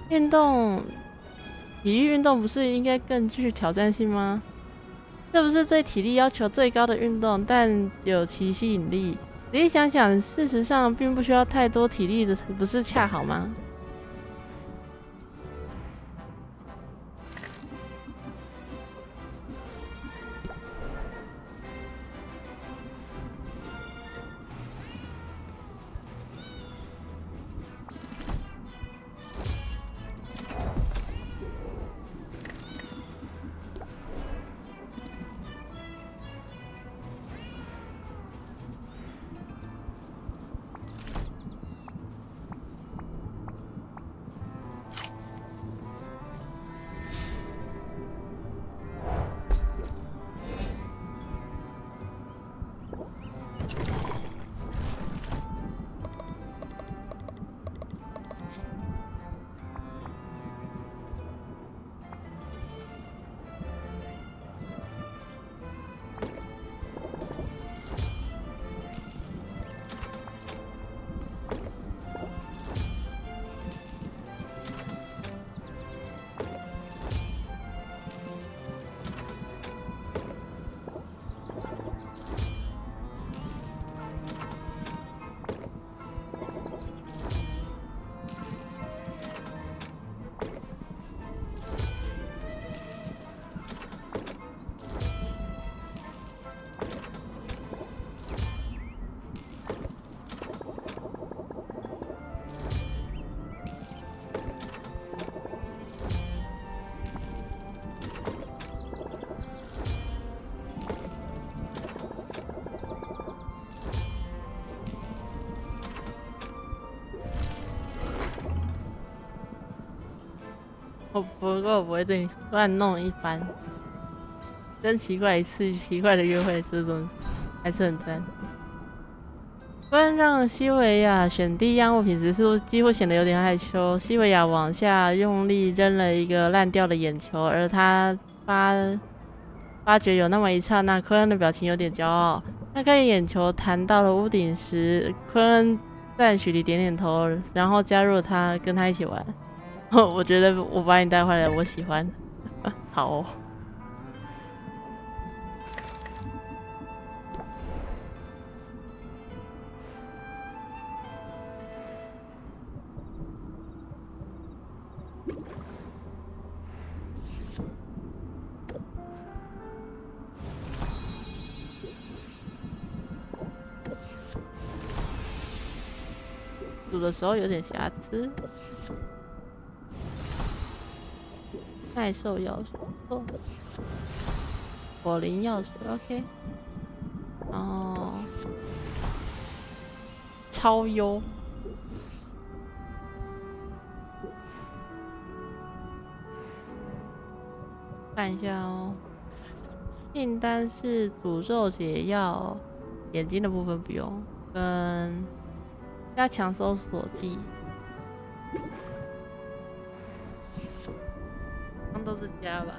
体育运动不是应该更具挑战性吗？这不是对体力要求最高的运动，但有其吸引力。仔细想想，事实上并不需要太多体力的，不是恰好吗？不过我不会对你乱弄一番。真奇怪，一次奇怪的约会，这种还是很赞。不然让西维亚选第一样物品时，是几乎显得有点害羞。西维亚往下用力扔了一个烂掉的眼球，而他发觉有那么一刹那，昆恩的表情有点骄傲。他看眼球弹到了屋顶时，昆恩赞许地点点头，然后加入他，跟他一起玩。我觉得我把你带坏了，我喜欢。好哦。煮的时候有点瑕疵。耐受药水，哦，火灵药水 ，OK。然后超优，看一下哦。订单是诅咒解药，眼睛的部分不用，跟加强搜索地。都是加吧。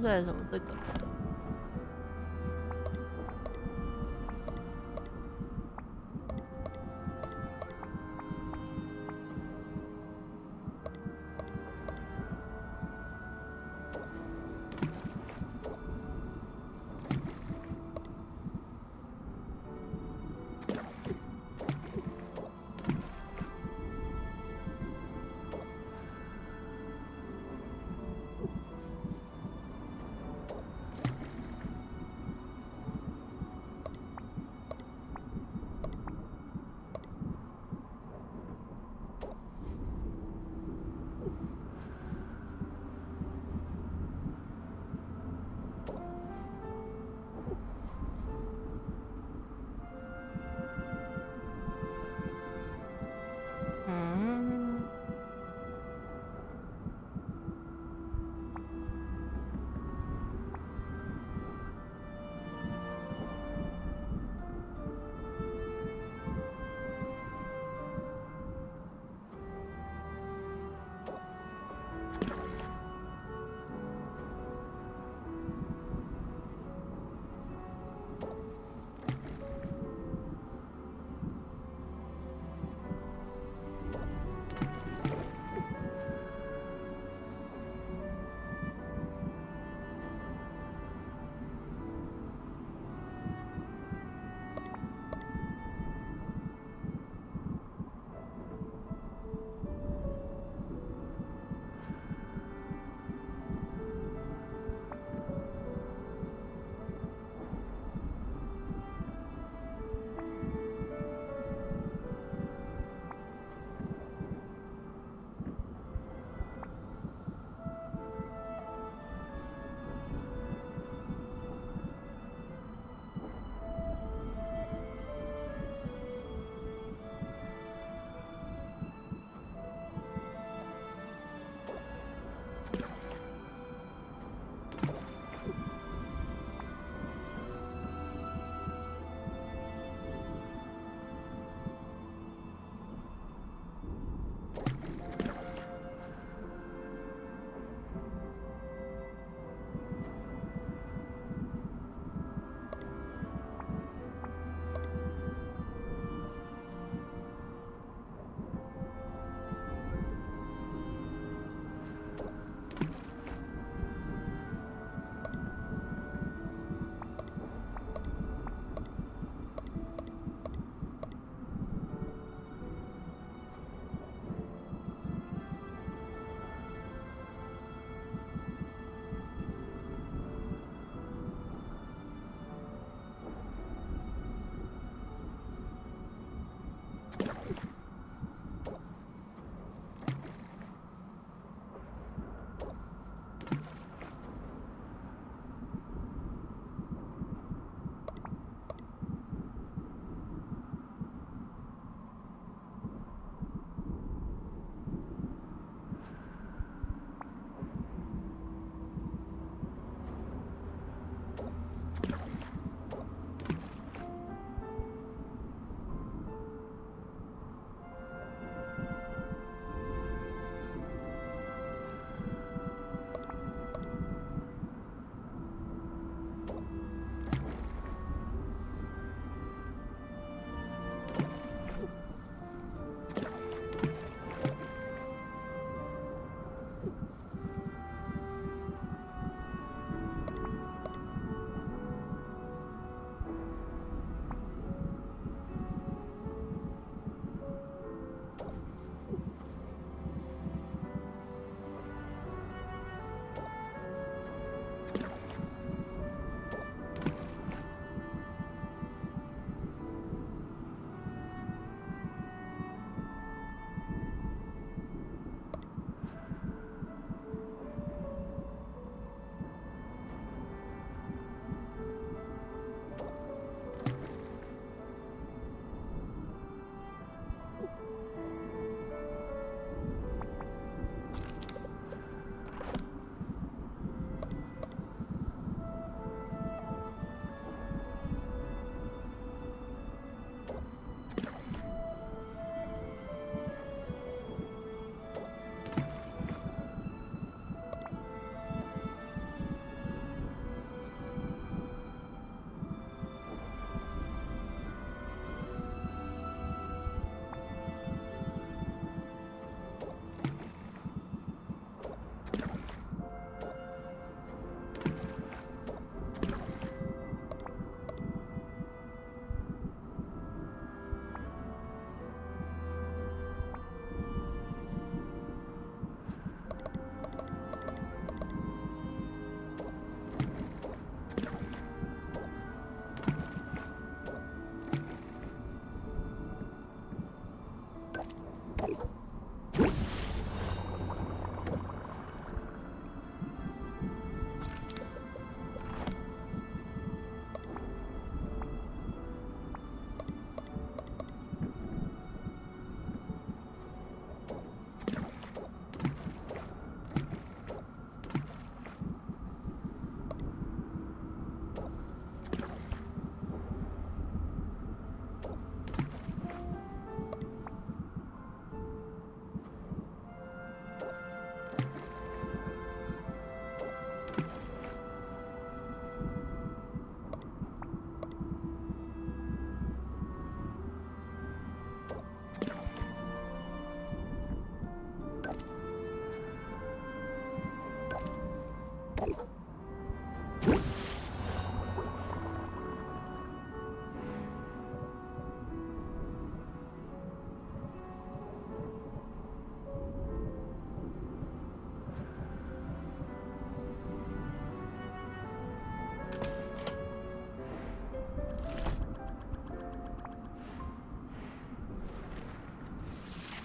这是什么？这个。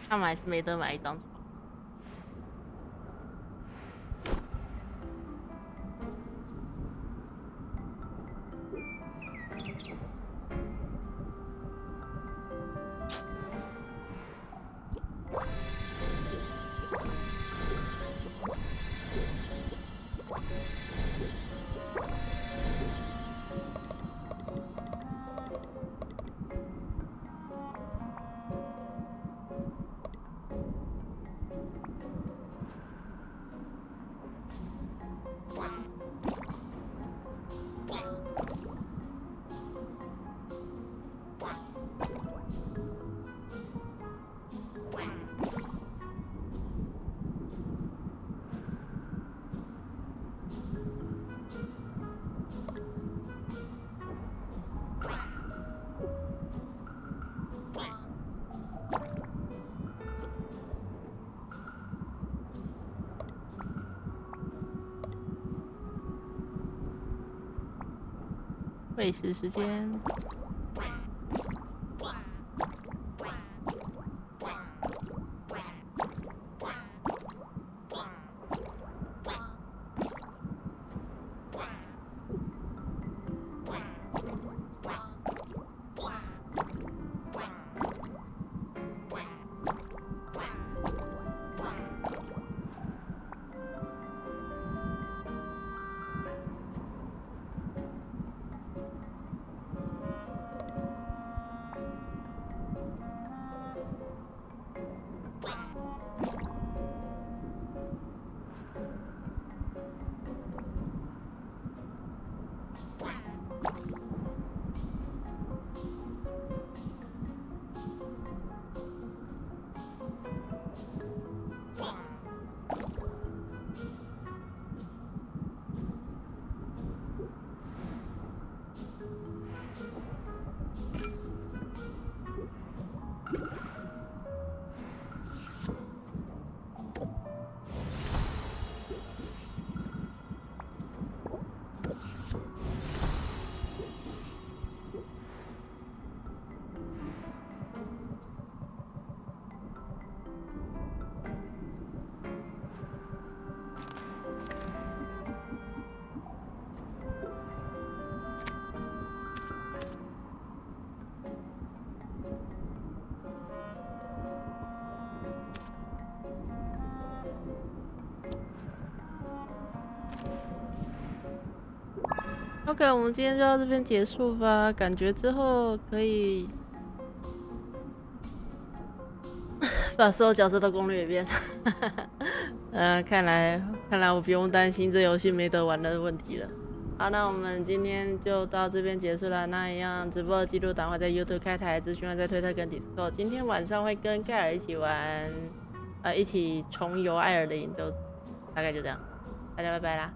要买是没得买一张床。喂食时间。OK， 我们今天就到这边结束吧。感觉之后可以把所有角色都攻略一遍。看来我不用担心这游戏没得玩的问题了。好，那我们今天就到这边结束了。那一样，直播的记录档会在 YouTube 开台，资讯会在推特跟 Discord。今天晚上会跟盖尔一起玩，一起重游艾尔的营，就大概就这样。大家拜拜啦。